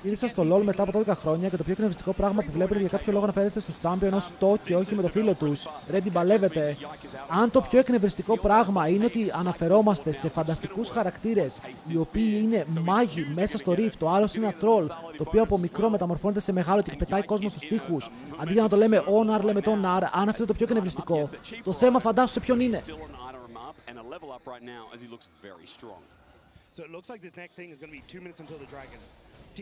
Ήρθα στο LoL μετά από 12 χρόνια και το πιο εκνευριστικό πράγμα που βλέπετε για κάποιο λόγο αναφέρεστε στους champion ως το και όχι με το φίλο τους. Ρε την παλεύετε. Αν το πιο εκνευριστικό πράγμα είναι ότι αναφερόμαστε σε φανταστικούς χαρακτήρες οι οποίοι είναι μάγοι μέσα στο Rift, το άλλο είναι ένα troll το οποίο από μικρό μεταμορφώνεται σε μεγάλο και πετάει κόσμο στους τοίχους. Αντί για να το λέμε on-ar, λέμε το on-ar. Αν αυτό είναι το πιο εκνευριστικό, το θέμα φαντάσου σε ποιον είναι. So it looks like this next thing is going to be 2 minutes until the dragon.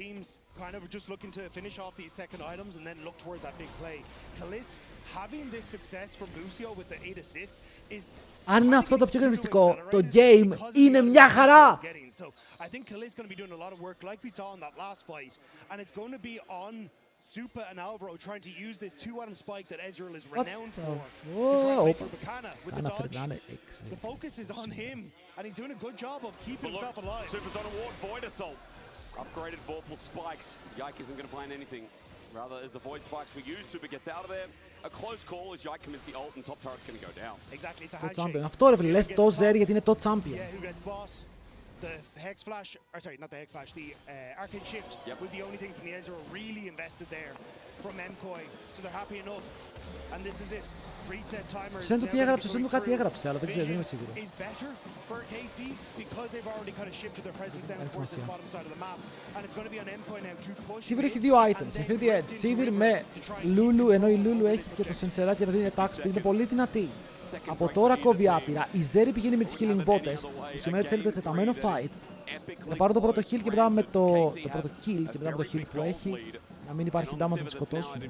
Teams kind of just looking to finish off these second items and then look towards that big play. Kalist having this success from Lucio with the 8 assists is. Αν είναι αυτό το πιο εκνευριστικό, το game είναι μια χαρά! I think Kalist going to be doing a lot of work like we saw in that last fight, and it's going to be on Supa and Alvaro trying to use this 2-item spike that Ezreal is renowned for. With the dodge. The focus is on him, and he's doing a good job of keeping himself alive. Supa's on a ward, Void Assault. Upgraded Vorpal spikes. Yike isn't going to find anything. Rather, as the Void spikes we use, Supa gets out of there. A close call as Yike commits the ult and top turret's going to go down. Exactly, it's a handshake. handshake. Αυτό ρε φίλε, λες το Zeri γιατί είναι το champion. Yeah, who gets boss? The Hex Flash, or sorry, not the Hex Flash, the Arcane Shift was the only thing from the Ezreal really invested there from Mkoi. So they're happy enough. And this is it. Reset timer. Σέντο τι έγραψε, Σέντο κάτι έγραψε, αλλά δεν ξέρω, δεν είμαι σίγουρο. Is better for KC because they've already kind of shifted their presence down towards the bottom side of the map. And it's going to be on Mkoi now to push. Sivir έχει δύο items, Infinity Edge. Sivir με Lulu, ενώ η Lulu έχει και το Senserati και δίνει attack speed, είναι πολύ δυνατή. Από τώρα κόβει άπειρα. Η Zeri πηγαίνει με τις healing bottes, που σημαίνει ότι θέλει το εκτεταμένο fight. Να πάρω το πρώτο heal και μετά με το πρώτο kill και μετά με το heal που έχει, να μην υπάρχει damage να τη σκοτώσουν.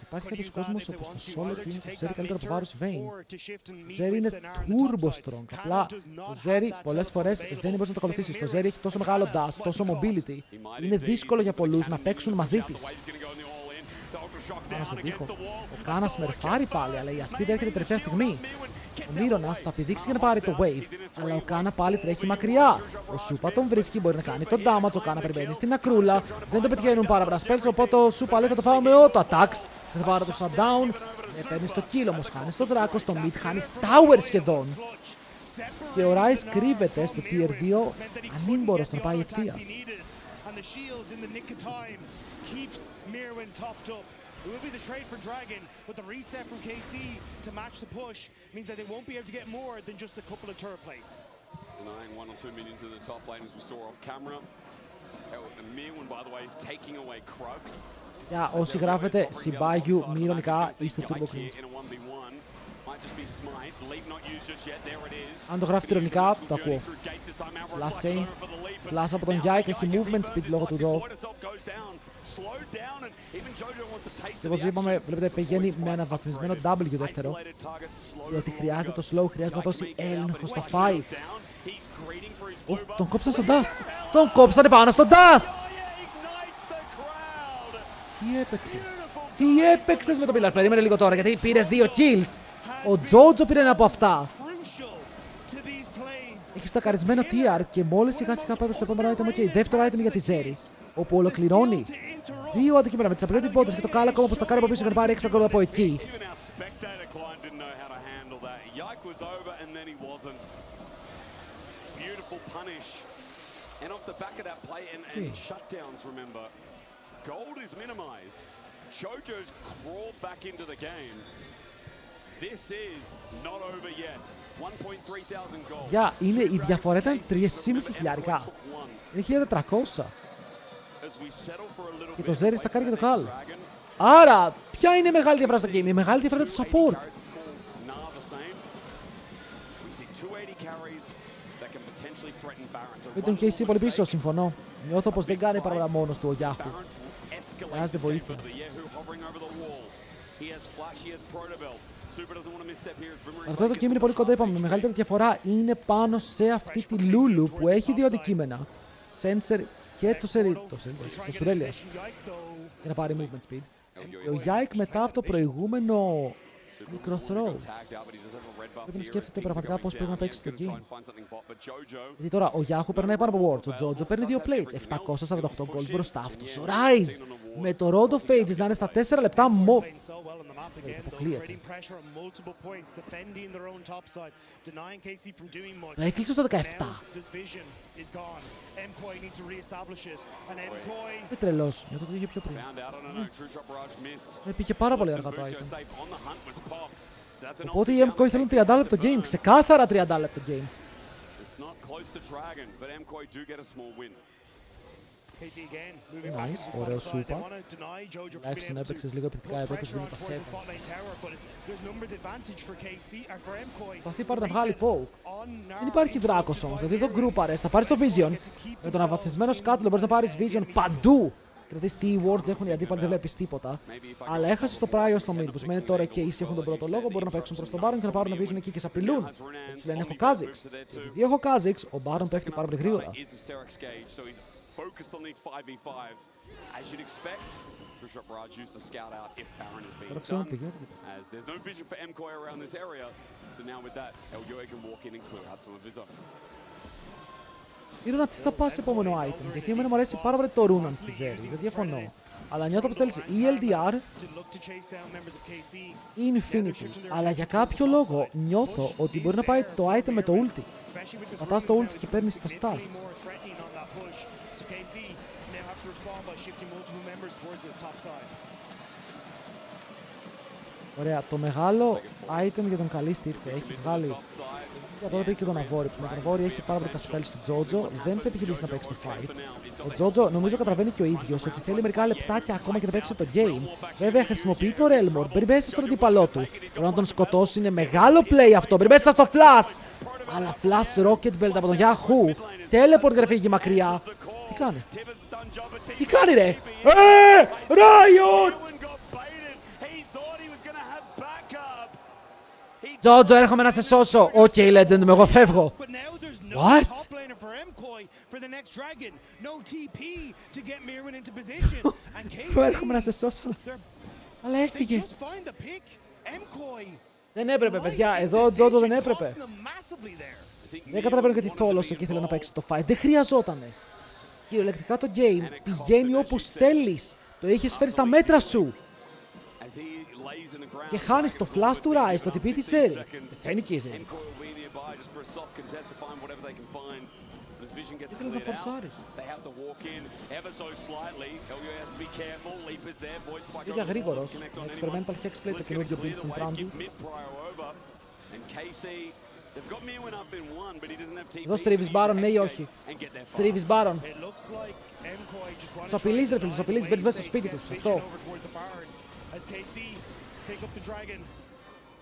Υπάρχει κάποιος κόσμος όπως το solo και είναι το Zeri καλύτερο από βάρος Vayne. Το Zeri είναι turbo strong. Απλά το Zeri πολλές φορές δεν μπορείς να το ακολουθήσεις. Το Zeri έχει τόσο μεγάλο dash, τόσο mobility. Είναι δύσκολο για πολλούς να παίξουν μαζί της. Πάνω στον τοίχο. Ο Κάνα σμερφάρει πάλι, αλλά η Ασπίδα έρχεται τελευταία στιγμή. Ο Μύρονας θα πηδήξει για να πάρει το wave, αλλά ο Κάνα πάλι τρέχει μακριά. Ο Σούπα τον βρίσκει, μπορεί να κάνει τον damage. Ο Κάνα περιμένει στην ακρούλα. Δεν το πετυχαίνουν πάρα πολλά spells, οπότε ο Σούπα λέει θα το φάω με auto attacks. Θα πάρω το shutdown. Παίρνει το kill όμως, χάνει το δράκο, στο mid χάνει tower σχεδόν. Και ο Rise κρύβεται στο tier 2, ανήμπορος να πάει ευθεία. It will be the trade for Dragon, but the reset from KC to match the push means that they won't be able to get more than just a couple of turret plates. Denying 1 or 2 minions to the top lane as we saw off camera. Mirwin, by the way, is taking away Krugs. Για όσοι γράφετε Συμπάγιου μη ειρωνικά, είστε turbo cringe. Αν το γράφετε ειρωνικά, το ακούω. Last chain, flash από τον Yike, έχει movement speed λόγω του Raw. Και όπως είπαμε, βλέπετε πηγαίνει με αναβαθμισμένο W δεύτερο. Διότι χρειάζεται το slow, χρειάζεται να δώσει έλεγχο στα fights. Τον κόψαν στον dash! Τον κόψανε πάνω στον dash! Τι έπαιξες? Τι έπαιξες με τον Pillar? Περίμενε λίγο τώρα, γιατί πήρες 2 kills. Ο Τζότζο πήρε ένα από αυτά. Έχει στακαρισμένο TR και μόλις σιγά σιγά πάει στο επόμενο item. Okay, δεύτερο item για τη Zeri, όπου ολοκληρώνει 2 αντικείμενα με τις απλές πόντες και το κάλακο όπως το κάνει από πίσω για να πάρει έξτρα γκολ από εκεί. Για, είναι η διαφορά ήταν 3.500. Είναι 1.400. Και το Zeri στακάρει και το Καλ. Άρα, ποια είναι η μεγάλη διαφορά στο game? Η μεγάλη διαφορά είναι το support. Με τον KC πολύ πίσω, συμφωνώ. Νιώθω πως δεν κάνει παραπάνω μόνος του ο Yahoo. Χρειάζεται βοήθεια. Αυτό το game είναι πολύ κοντά, είπαμε. Η μεγαλύτερη διαφορά είναι πάνω σε αυτή τη Lulu που έχει δύο αντικείμενα. Sensor και το Surelias. Για να πάρει movement speed. Και ο Yike μετά από το προηγούμενο μικρό throw. Πρέπει να σκέφτεται πραγματικά πώς πρέπει να παίξει το game. Γιατί τώρα ο Yahoo περνάει πάνω από Words, ο Jojo παίρνει 2 plates, 748 gold μπροστά αυτός. Ο Rise με το Road of Ages να είναι στα 4 λεπτά αποκλείεται. Να έκλεισε στο 17. Είναι τρελός, γιατί το είχε πιο πριν. Πήγε πάρα πολύ αργά το item. Οπότε οι Mkoi θέλουν 30 λεπτό game, ξεκάθαρα 30 λεπτό game. Nice, ωραίο σούπα. Τουλάχιστον έπαιξες λίγο επιθετικά εδώ και σου δίνει τα 7. Προσπαθεί πάρει να βγάλει poke. Δεν υπάρχει δράκος όμως, δηλαδή εδώ γκρούπαρες, θα πάρεις το vision. Με τον αβαθμισμένο σκάτλο μπορείς να πάρεις vision παντού. Και θα δεις τι words έχουν οι αντίπαλοι, δεν βλέπεις τίποτα. Αλλά έχασες το prior στο mid, που σημαίνει τώρα και οι KC έχουν τον πρώτο λόγο, μπορούν να παίξουν προς τον Baron και να πάρουν να βίζουν εκεί και σε απειλούν. Τους λένε έχω Kha'Zix. Και επειδή έχω Kha'Zix, ο Baron πέφτει πάρα πολύ γρήγορα. Τώρα ξέρουμε τι γίνεται. Ήρωνα τι θα πας σε επόμενο item, γιατί εμένα μου αρέσει πάρα πολύ το Runan στη Zeri, δεν διαφωνώ. Αλλά νιώθω πως θέλεις ή LDR ή Infinity. Αλλά για κάποιο λόγο νιώθω ότι μπορεί να πάει το item με το ulti. Πατάς το ulti και παίρνεις τα stats. Ωραία, το μεγάλο item για τον Kalist ήρθε, έχει βγάλει. Για τώρα πήγε και τον Αβόρι, που με τον Αβόρι έχει πάρα πολύ τα spells του Jojo, δεν θα επιχειρήσει να παίξει το fight. Ο Jojo νομίζω καταλαβαίνει και ο ίδιος ότι θέλει μερικά λεπτάκια ακόμα και να παίξει το game. Βέβαια χρησιμοποιεί το Relmore, μπαίνει μέσα στον αντίπαλό του. Μπορεί να τον σκοτώσει, είναι μεγάλο play αυτό, μπαίνει μέσα στο flash! Αλλά flash rocket belt από τον Yahoo, teleport για να φύγει μακριά. Τι κάνει? Τι κάνει ρε? Riot! Jojo, έρχομαι να σε σώσω. Οκ, legend μου, εγώ φεύγω. What? Έρχομαι να σε σώσω. Αλλά έφυγες. Δεν έπρεπε, παιδιά. Εδώ ο Jojo δεν έπρεπε. Δεν καταλαβαίνω γιατί θόλωσε και ήθελε να παίξει το fight. Δεν χρειαζότανε. Κυριολεκτικά το game πηγαίνει όπως θέλεις. Το είχες φέρει στα μέτρα σου. Και χάνεις το flash του Rise, το TP της Zeri. Πεθαίνει και η Zeri. Τι θέλεις να φορσάρεις? Πήγα γρήγορος. Experimental Hexblade, το καινούργιο build στην Trundle. Εδώ στρίβεις Baron, ναι ή όχι? Στρίβεις Baron. Τους απειλείς ρε φίλοι, τους απειλείς, μπαίνεις μέσα στο σπίτι τους. Αυτό.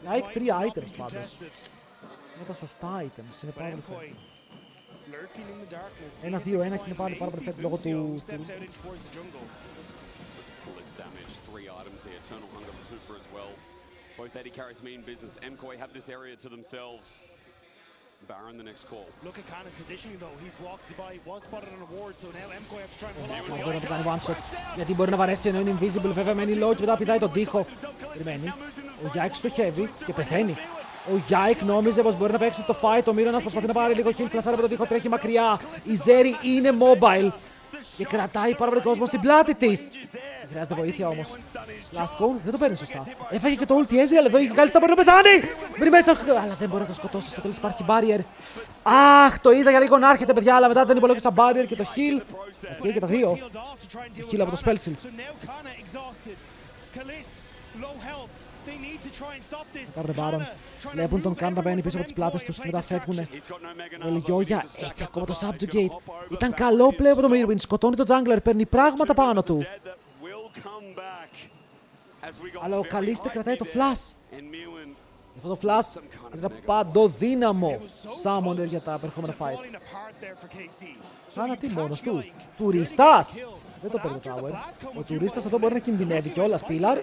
Like 3 items πάντως. Είναι τα σωστά items, είναι πάρα πολύ φέτο. 1-2-1 και είναι πάρα πολύ φέτο λόγω του... Both AD carries mean business. Mkoi have this area to themselves. Baron the next call. Look at Kana's positioning though. He's walked by, was spotted on a ward, so now Mkoi have to try and pull out. Μπορεί να το κάνει one shot. Γιατί μπορεί να βαρέσει ενώ είναι invisible, βέβαια μένει low και μετά πηδάει τον τοίχο. Περιμένει. Ο Yike στοχεύει και πεθαίνει. Ο Yike νόμιζε πως μπορεί να παίξει το fight. Ο Μύρονας προσπαθεί να πάρει λίγο heal, φλασάρει από τον τοίχο, τρέχει μακριά. Η Zeri είναι mobile και κρατάει πάρα πολύ κόσμο στην πλάτη της. Χρειάζεται βοήθεια όμως. Last call, δεν το παίρνει σωστά. Έφαγε και το ulti Ezreal εδώ, η καλύτερα μπορεί να πεθάνει! Βρει μέσα, αλλά δεν μπορεί να το σκοτώσει, στο τέλος υπάρχει barrier. Αχ, το είδα για λίγο να έρχεται παιδιά, αλλά μετά δεν υπολόγισα barrier και το heal. Και και τα δύο. Το heal από το spell seal. Πάρουν Baron. Βλέπουν τον Khan να μπαίνει πίσω από τις πλάτες τους και μετά φεύγουνε. Ο Ελιόγια έχει ακόμα το Subjugate. Ήταν καλό πλέον από το Mirwin. Σκοτώνει τον Jungler, παίρνει πράγματα πάνω του. Αλλά ο Καλίστε κρατάει το Flash. Και αυτό το Flash είναι ένα παντοδύναμο summoner για τα επερχόμενα fight. Άρα τι μόνος του. Τουρίστας! Δεν το παίρνει το tower. Ο τουρίστας εδώ μπορεί να κινδυνεύει κιόλας. Πίλαρ.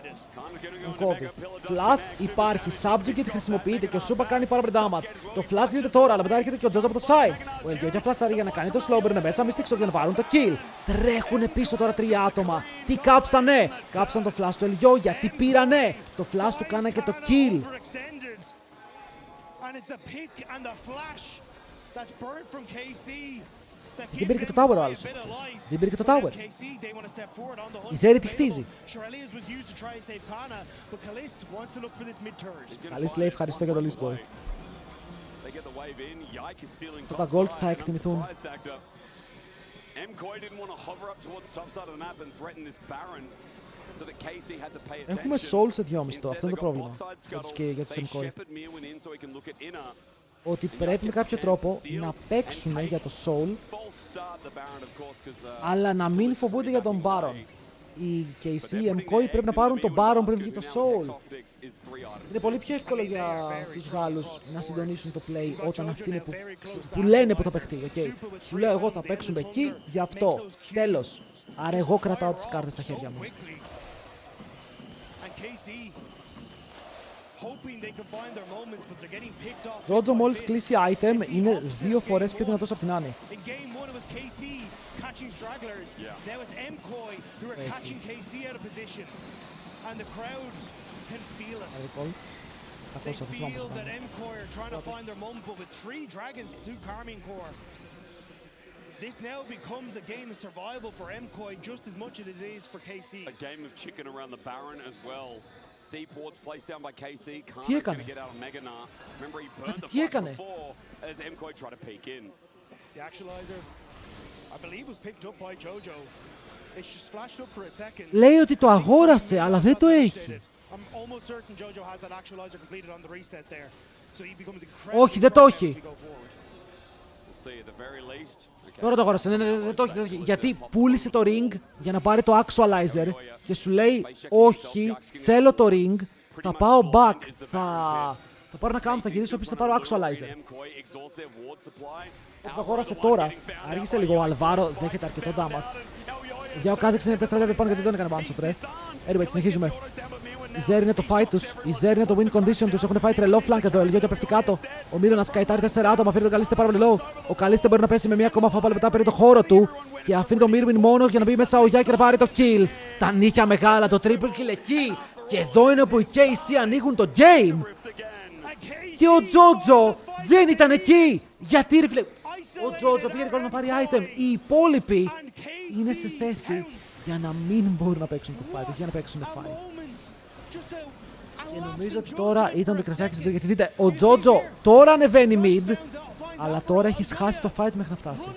Τον κόβει. Flash υπάρχει. Subjugate χρησιμοποιείται και ο Σούπα κάνει πάρα πολύ damage. Το Flash γίνεται τώρα, αλλά μετά έρχεται και ο Jojo από το side. Ο Ελιόγια φλασάρει για να κάνει το slow, είναι μέσα. Mystics για να πάρουν το kill. Τρέχουνε πίσω τώρα 3 άτομα. Τι κάψανε! Κάψαν το Flash του Ελιόγια. Τι πήρανε! Το Flash του κάνανε και το kill. Δεν πήρε και το tower ο άλλος. Δεν πήρε και το tower. Η Ζέρι τη χτίζει. Καλής λέει ευχαριστώ για το Least Boy. Αυτά τα gold θα εκτιμηθούν. Έχουμε soul σε 2,5. Αυτό είναι το πρόβλημα για τους Mkoi. Ότι πρέπει με κάποιο τρόπο να παίξουν για το soul, αλλά να μην φοβούνται για τον Baron. Οι KC, οι Mkoi πρέπει να πάρουν τον Baron πριν βγει το soul. Είναι πολύ πιο εύκολο για τους Γάλλους να συντονίσουν το play όταν αυτοί είναι που λένε που θα παιχτεί. Okay. Σου λέω εγώ θα παίξουμε εκεί, γι' αυτό. Τέλος. Άρα εγώ κρατάω τις κάρτες στα χέρια μου. Jojo μόλις κλείσει item είναι 2 φορές πιο δυνατός από την Άννη. This now becomes a game of survival for Mkoi just as much as it is for KC. A game of chicken around the Baron as well. Deep wards placed down by KC. Khan is going to get out of Meganar. Remember he burned the flash before as Mkoi tried to peek in. The actualizer, I believe, was picked up by Jojo. It's just flashed up for a second. Λέει ότι το αγόρασε, αλλά δεν το έχει. I'm almost certain Jojo has that actualizer completed on the reset there. So he becomes incredibly. Όχι, δεν το έχει. Τώρα το αγόρασε, δεν το έχει. Γιατί πούλησε το ring για να πάρει το actualizer και σου λέει όχι, θέλω το ring, θα πάω back, θα πάρω ένα camp, θα γυρίσω πίσω, θα πάρω actualizer. Το αγόρασε τώρα, άργησε λίγο, ο Αλβάρο δέχεται αρκετό damage. Για ο Κάζεξ είναι 4 level πάνω γιατί δεν έκανε bounce up, Anyway, συνεχίζουμε. Η Ζέρι είναι το fight τους, η Ζέρι είναι το win condition τους, έχουν φάει τρελό flank εδώ, Ελιόγια πέφτει κάτω. Ο Μύρονας καητάρει 4 άτομα, αφήνει τον Καλίστε πάρα πολύ low. Ο Καλίστε μπορεί να πέσει με μία ακόμα φάπα, μετά παίρνει το χώρο του και αφήνει τον Mirwin μόνο για να μπει μέσα ο Γιάκ και να πάρει το kill. Τα νύχια μεγάλα, το triple kill εκεί. Και εδώ είναι που οι KC ανοίγουν το game. Και ο Τζότζο δεν ήταν εκεί. Γιατί ρε φίλε, ο Τζότζο πήγε να πάρει item. Οι υπόλοιποι είναι σε θέση για να μην μπορούν να παίξουν το fight, για να παίξουν το fight. Και νομίζω ότι τώρα ήταν το κρασάκι στο γιατί δείτε, ο Τζότζο τώρα ανεβαίνει mid, αλλά τώρα έχει χάσει το fight μέχρι να φτάσει.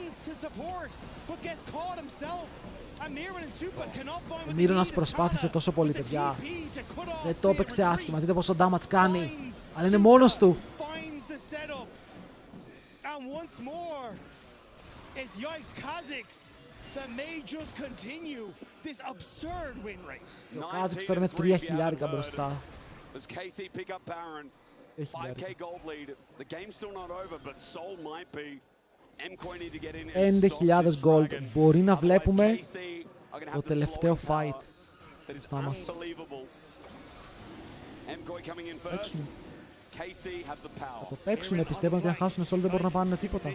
Ο Μύρονας προσπάθησε τόσο πολύ, παιδιά. Δεν το έπαιξε άσχημα, δείτε πόσο damage κάνει, αλλά είναι μόνος του. Ο Κάζεξ τώρα είναι 3.000 μπροστά. As KC pick up Baron, 5k gold lead. The game's still not over, but Soul might be. Mkoi need to get in. 5.000 gold. Μπορεί να βλέπουμε το τελευταίο fight μπροστά μας. Παίξουν. Θα το παίξουν, πιστεύω ότι αν χάσουν Soul δεν μπορούν να πάνε τίποτα.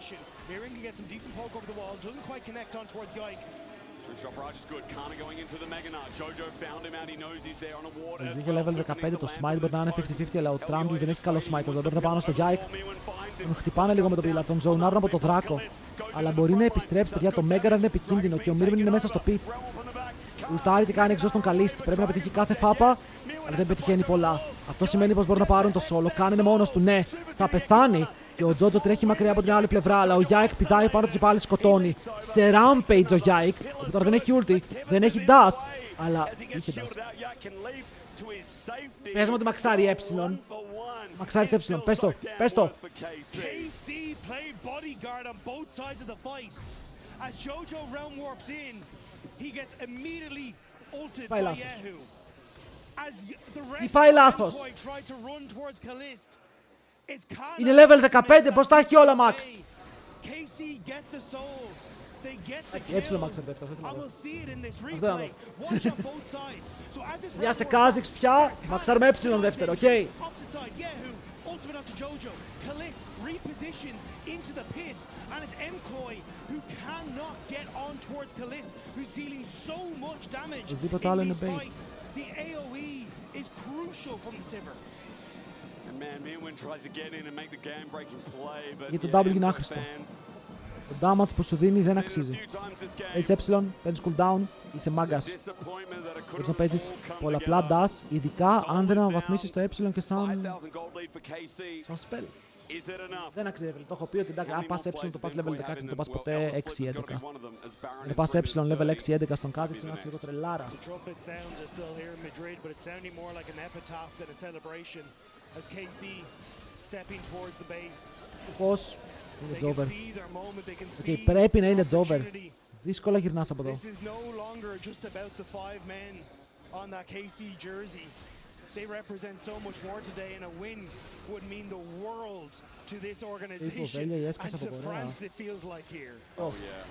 Βγήκε level 15, το smite μπορεί να είναι 50-50, αλλά ο Trundle δεν έχει καλό smite εδώ, πρέπει να πάνω στο Yike. Τον χτυπάνε λίγο με τον πύλα, τον ζωνάρουν από το δράκο. Αλλά μπορεί να επιστρέψει, παιδιά, το Megaran είναι επικίνδυνο και ο Mirwin είναι μέσα στο pit. Ουλτάρι τι κάνει εξώς τον Καλίστη, πρέπει να πετύχει κάθε φάπα, αλλά δεν πετυχαίνει πολλά. Αυτό σημαίνει πως μπορούν να πάρουν το solo, Khan είναι μόνος του, ναι, θα πεθάνει. Και ο Τζότζο τρέχει μακριά από την άλλη πλευρά, αλλά ο Γιάικ πηδάει πάνω του και πάλι σκοτώνει. Σε rampage ο Γιάικ, που τώρα δεν έχει ulti, δεν έχει dash, αλλά είχε dash. Πες μου ότι μαξάρει ε. Μαξάρει ε. Πες το. Πες το. KC played bodyguard on both sides of the fight. As Jojo realm warps in, he gets immediately ulted by Yahoo. As the rest of Mkoi try to run towards Kalist, it's Είναι level 15, πώς τα έχει όλα max. KC get the soul. They get the kills. I will see it in this replay. Watch on both sides. So as this Για σε Kha'Zix πια, μαξάρουμε ε δεύτερο, οκ. Opposite side, Yahoo, ultimate onto Jojo. Kalist repositions into the pit, and it's Mkoi who cannot get on towards Kalist, who's dealing so much damage in these fights. The AoE is crucial from the Sivir. And man, Minwin tries to get in and make the game-breaking play, but για το W είναι άχρηστο. Το damage που σου δίνει δεν αξίζει. Παίζεις ε, παίρνεις cooldown, είσαι μάγκας. Μπορείς να παίζεις πολλαπλά dash, ειδικά αν δεν αναβαθμίσεις το ε και σαν spell. Δεν αξίζει, το έχω πει ότι αν πας ε το πας level 16, δεν το πας ποτέ 6-11. Αν πας ε level 6-11 στον Kha'Zix πρέπει να είσαι λίγο τρελάρας. Πώς είναι Jover. Okay, πρέπει να είναι Jover. Δύσκολα γυρνάς από εδώ. They represent so much more today, and a win would mean the world to this organization and to France, it feels like here. Oh yeah.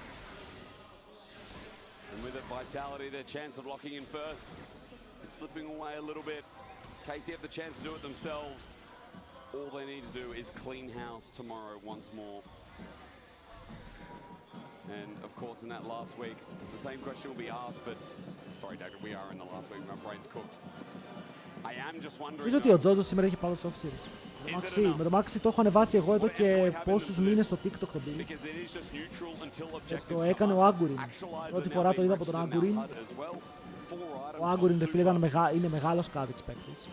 And with it, Vitality, their chance of locking in first, it's slipping away a little bit. KC have the chance to do it themselves. All they need to do is clean house tomorrow once more. And of course, in that last week, the same question will be asked, but sorry, Dagger, we are in the last week. My brain's cooked. Νομίζω ότι ο Τζότζο σήμερα έχει πάρει στο off series. Με το Maxi το έχω ανεβάσει εγώ εδώ και πόσους μήνες στο TikTok το μπει. Και το έκανε ο Άγκουριν. Πρώτη φορά το είδα από τον Άγκουριν. Ο Άγκουριν δε φίλε είναι μεγάλος Kha'Zix παίκτης.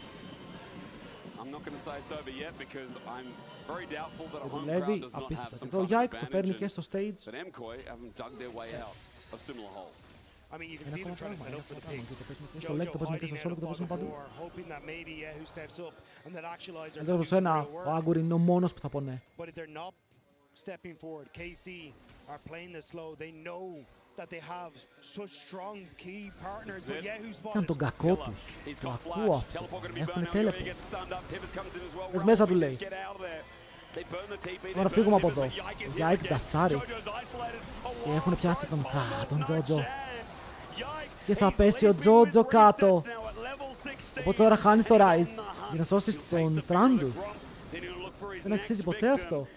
Το δουλεύει απίστευτα. Και το Yike το φέρνει και στο stage. I mean, you can see them trying to set up for the pigs. Jojo hiding out of fog of war, hoping that maybe Yahoo steps up and that actualizer can do some real work. Ο Άγκουριν είναι ο μόνος που θα πω ναι. But if they're not stepping forward, KC are playing this slow. They know that they have such strong key partners. But Yahoo spotted. Κάνε τον κακό τους. Το ακούω αυτό. Έχουνε τέλεπο. Πες μέσα του λέει. Τώρα φύγουμε από εδώ. Yike ντασάρι. Και έχουν πιάσει τον Τζότζο. Και θα πέσει ο Τζότζο κάτω. Οπότε τώρα χάνεις το Rise για να σώσεις τον Trundle. Δεν αξίζει ποτέ αυτό.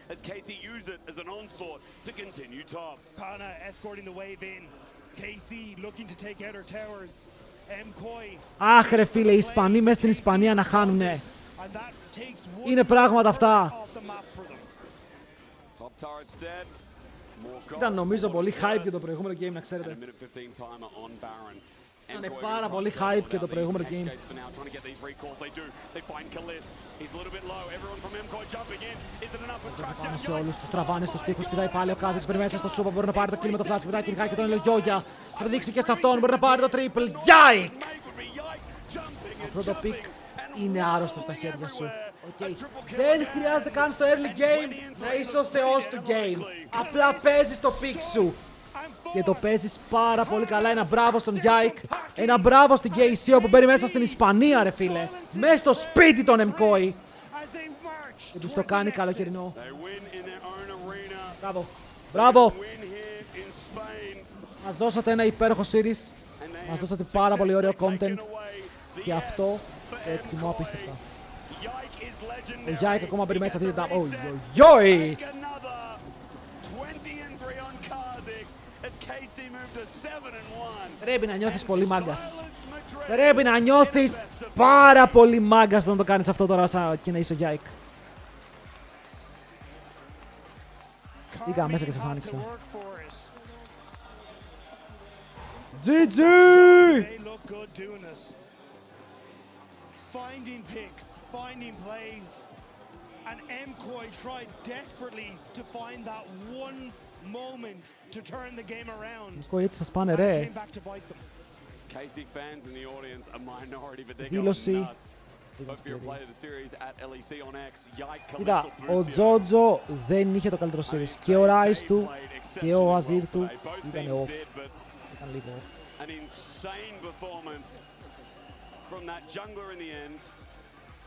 Αχ ρε φίλε, οι Ισπανοί μέσα στην Ισπανία να χάνουνε. Είναι πράγματα αυτά. Ήταν νομίζω πολύ hype και το προηγούμενο game, να ξέρετε. Ήταν πάρα πολύ hype και το προηγούμενο game. Πάνω σε όλους τους τραβάνε στους τοίχους, πηδάει πάλι ο Kha'Zix, περιμένει στο σούπα, μπορεί να πάρει το κλίμα, το φλάσι, πηδάει κυνηγάει και τον Ελογιόγια. Θα δείξει και σε αυτόν, μπορεί να πάρει το triple. Yike! Αυτό το pick είναι άρρωστο στα χέρια σου. Okay. Δεν χρειάζεται καν στο early game να είσαι ο θεός του game. Απλά παίζεις το pick σου. Και το παίζεις πάρα πολύ καλά. Ένα μπράβο στον Yike. Ένα μπράβο στην KC που μπαίνει μέσα στην Ισπανία ρε φίλε. Μέσα στο σπίτι των Mkoi. Και τους το κάνει καλοκαιρινό. Μπράβο. Μπράβο. Μας δώσατε ένα υπέροχο series. Μας δώσατε πάρα πολύ ωραίο content. Και αυτό το εκτιμώ απίστευτα. Ο Yike ακόμα μπαίνει μέσα. Oi! Πρέπει να νιώθεις πολύ μάγκας. Πρέπει να νιώθεις πάρα πολύ μάγκας όταν το κάνεις αυτό τώρα και να είσαι ο Yike. Πήγα μέσα και σας άνοιξα. GG! Finding picks, finding plays, and Mkoi tried desperately to find that one moment to turn the game around. Mkoi έτσι σας πάνε ρε. KC fans in the audience a minority, but they're going Δήλωση. nuts. Hope you're a player of the series at LEC on X. Yike, Κοίτα, ο Τζότζο δεν είχε το καλύτερο series. Και ο Rise του και ο Azir του ήταν off. Ήταν λίγο off. An insane performance from that jungler in the end.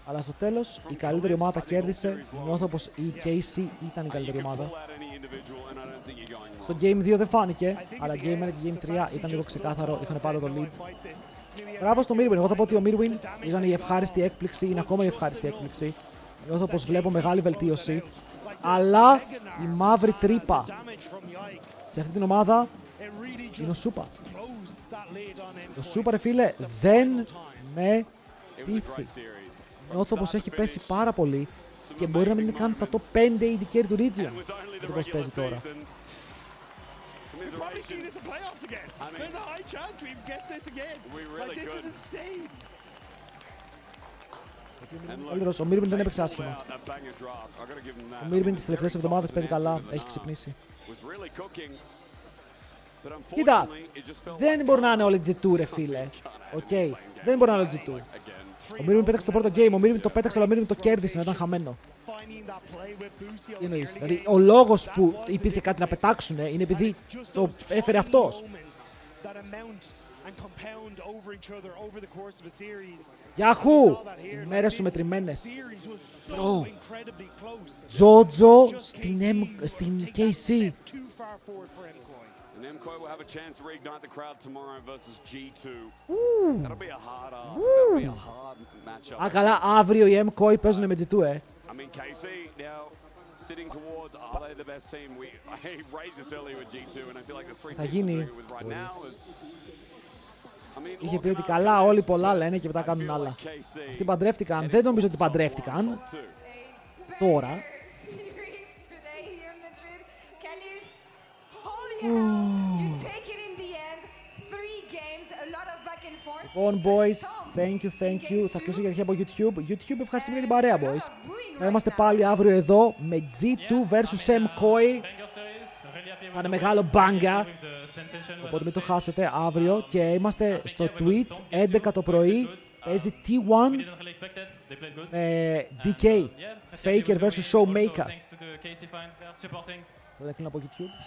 Αλλά στο τέλος η καλύτερη ομάδα κέρδισε. Νιώθω πως η KC ήταν η καλύτερη ομάδα. Στο Game 2 δεν φάνηκε, αλλά Game 1 και Game 3 ήταν λίγο ξεκάθαρο, είχαν πάρει το lead. Μπράβο στο Mirwin. Εγώ θα πω ότι ο Mirwin ήταν η ευχάριστη έκπληξη, είναι ακόμα η ευχάριστη έκπληξη. Νιώθω πως βλέπω μεγάλη βελτίωση. Αλλά η μαύρη τρύπα σε αυτή την ομάδα είναι ο Σούπα. Ο Σούπα, ρε φίλε, δεν με πείθει. Νιώθω πως έχει πέσει πάρα πολύ και μπορεί να μην είναι καν στα top 5 AD carry του Region. Δεν πώς παίζει τώρα. Ο Mirwin δεν έπαιξε άσχημα. Ο Mirwin τις τελευταίες εβδομάδες παίζει καλά, έχει ξυπνήσει. Κοίτα, δεν μπορεί να είναι όλοι G2 ρε φίλε. Οκ, δεν μπορεί να είναι όλοι G2. Ο Mirwin πέταξε το πρώτο game, ο Mirwin το πέταξε, αλλά ο Mirwin το κέρδισε, να ήταν χαμένο. Τι εννοείς, δηλαδή ο λόγος που υπήρχε κάτι να πετάξουνε είναι επειδή το έφερε αυτός. Γιάχου! Οι μέρες σου μετρημένες. Bro, Τζότζο στην KC. And Mkoi will have a chance to reignite the crowd tomorrow versus G2. That'll be a hard ask. That'll be a hard matchup. Α, καλά, αύριο οι Mkoi παίζουν με G2, I mean, KC now sitting towards, are they the best team? I raised this earlier with G2, and I feel like the three teams we're with right now is... Είχε πει ότι καλά, όλοι πολλά λένε και μετά κάνουν άλλα. Αυτοί παντρεύτηκαν. Δεν νομίζω ότι παντρεύτηκαν. Τώρα. Λοιπόν, boys, thank you. Θα κλείσω για αρχή από YouTube. YouTube, ευχαριστούμε για την παρέα, boys. Θα είμαστε πάλι αύριο εδώ με G2 vs Mkoi. Θα είναι μεγάλο μπάγκα. Οπότε μην το χάσετε αύριο. Και είμαστε στο Twitch 11 το πρωί. Παίζει T1 DK. Faker vs Showmaker. Δεν κλείνω από YouTube.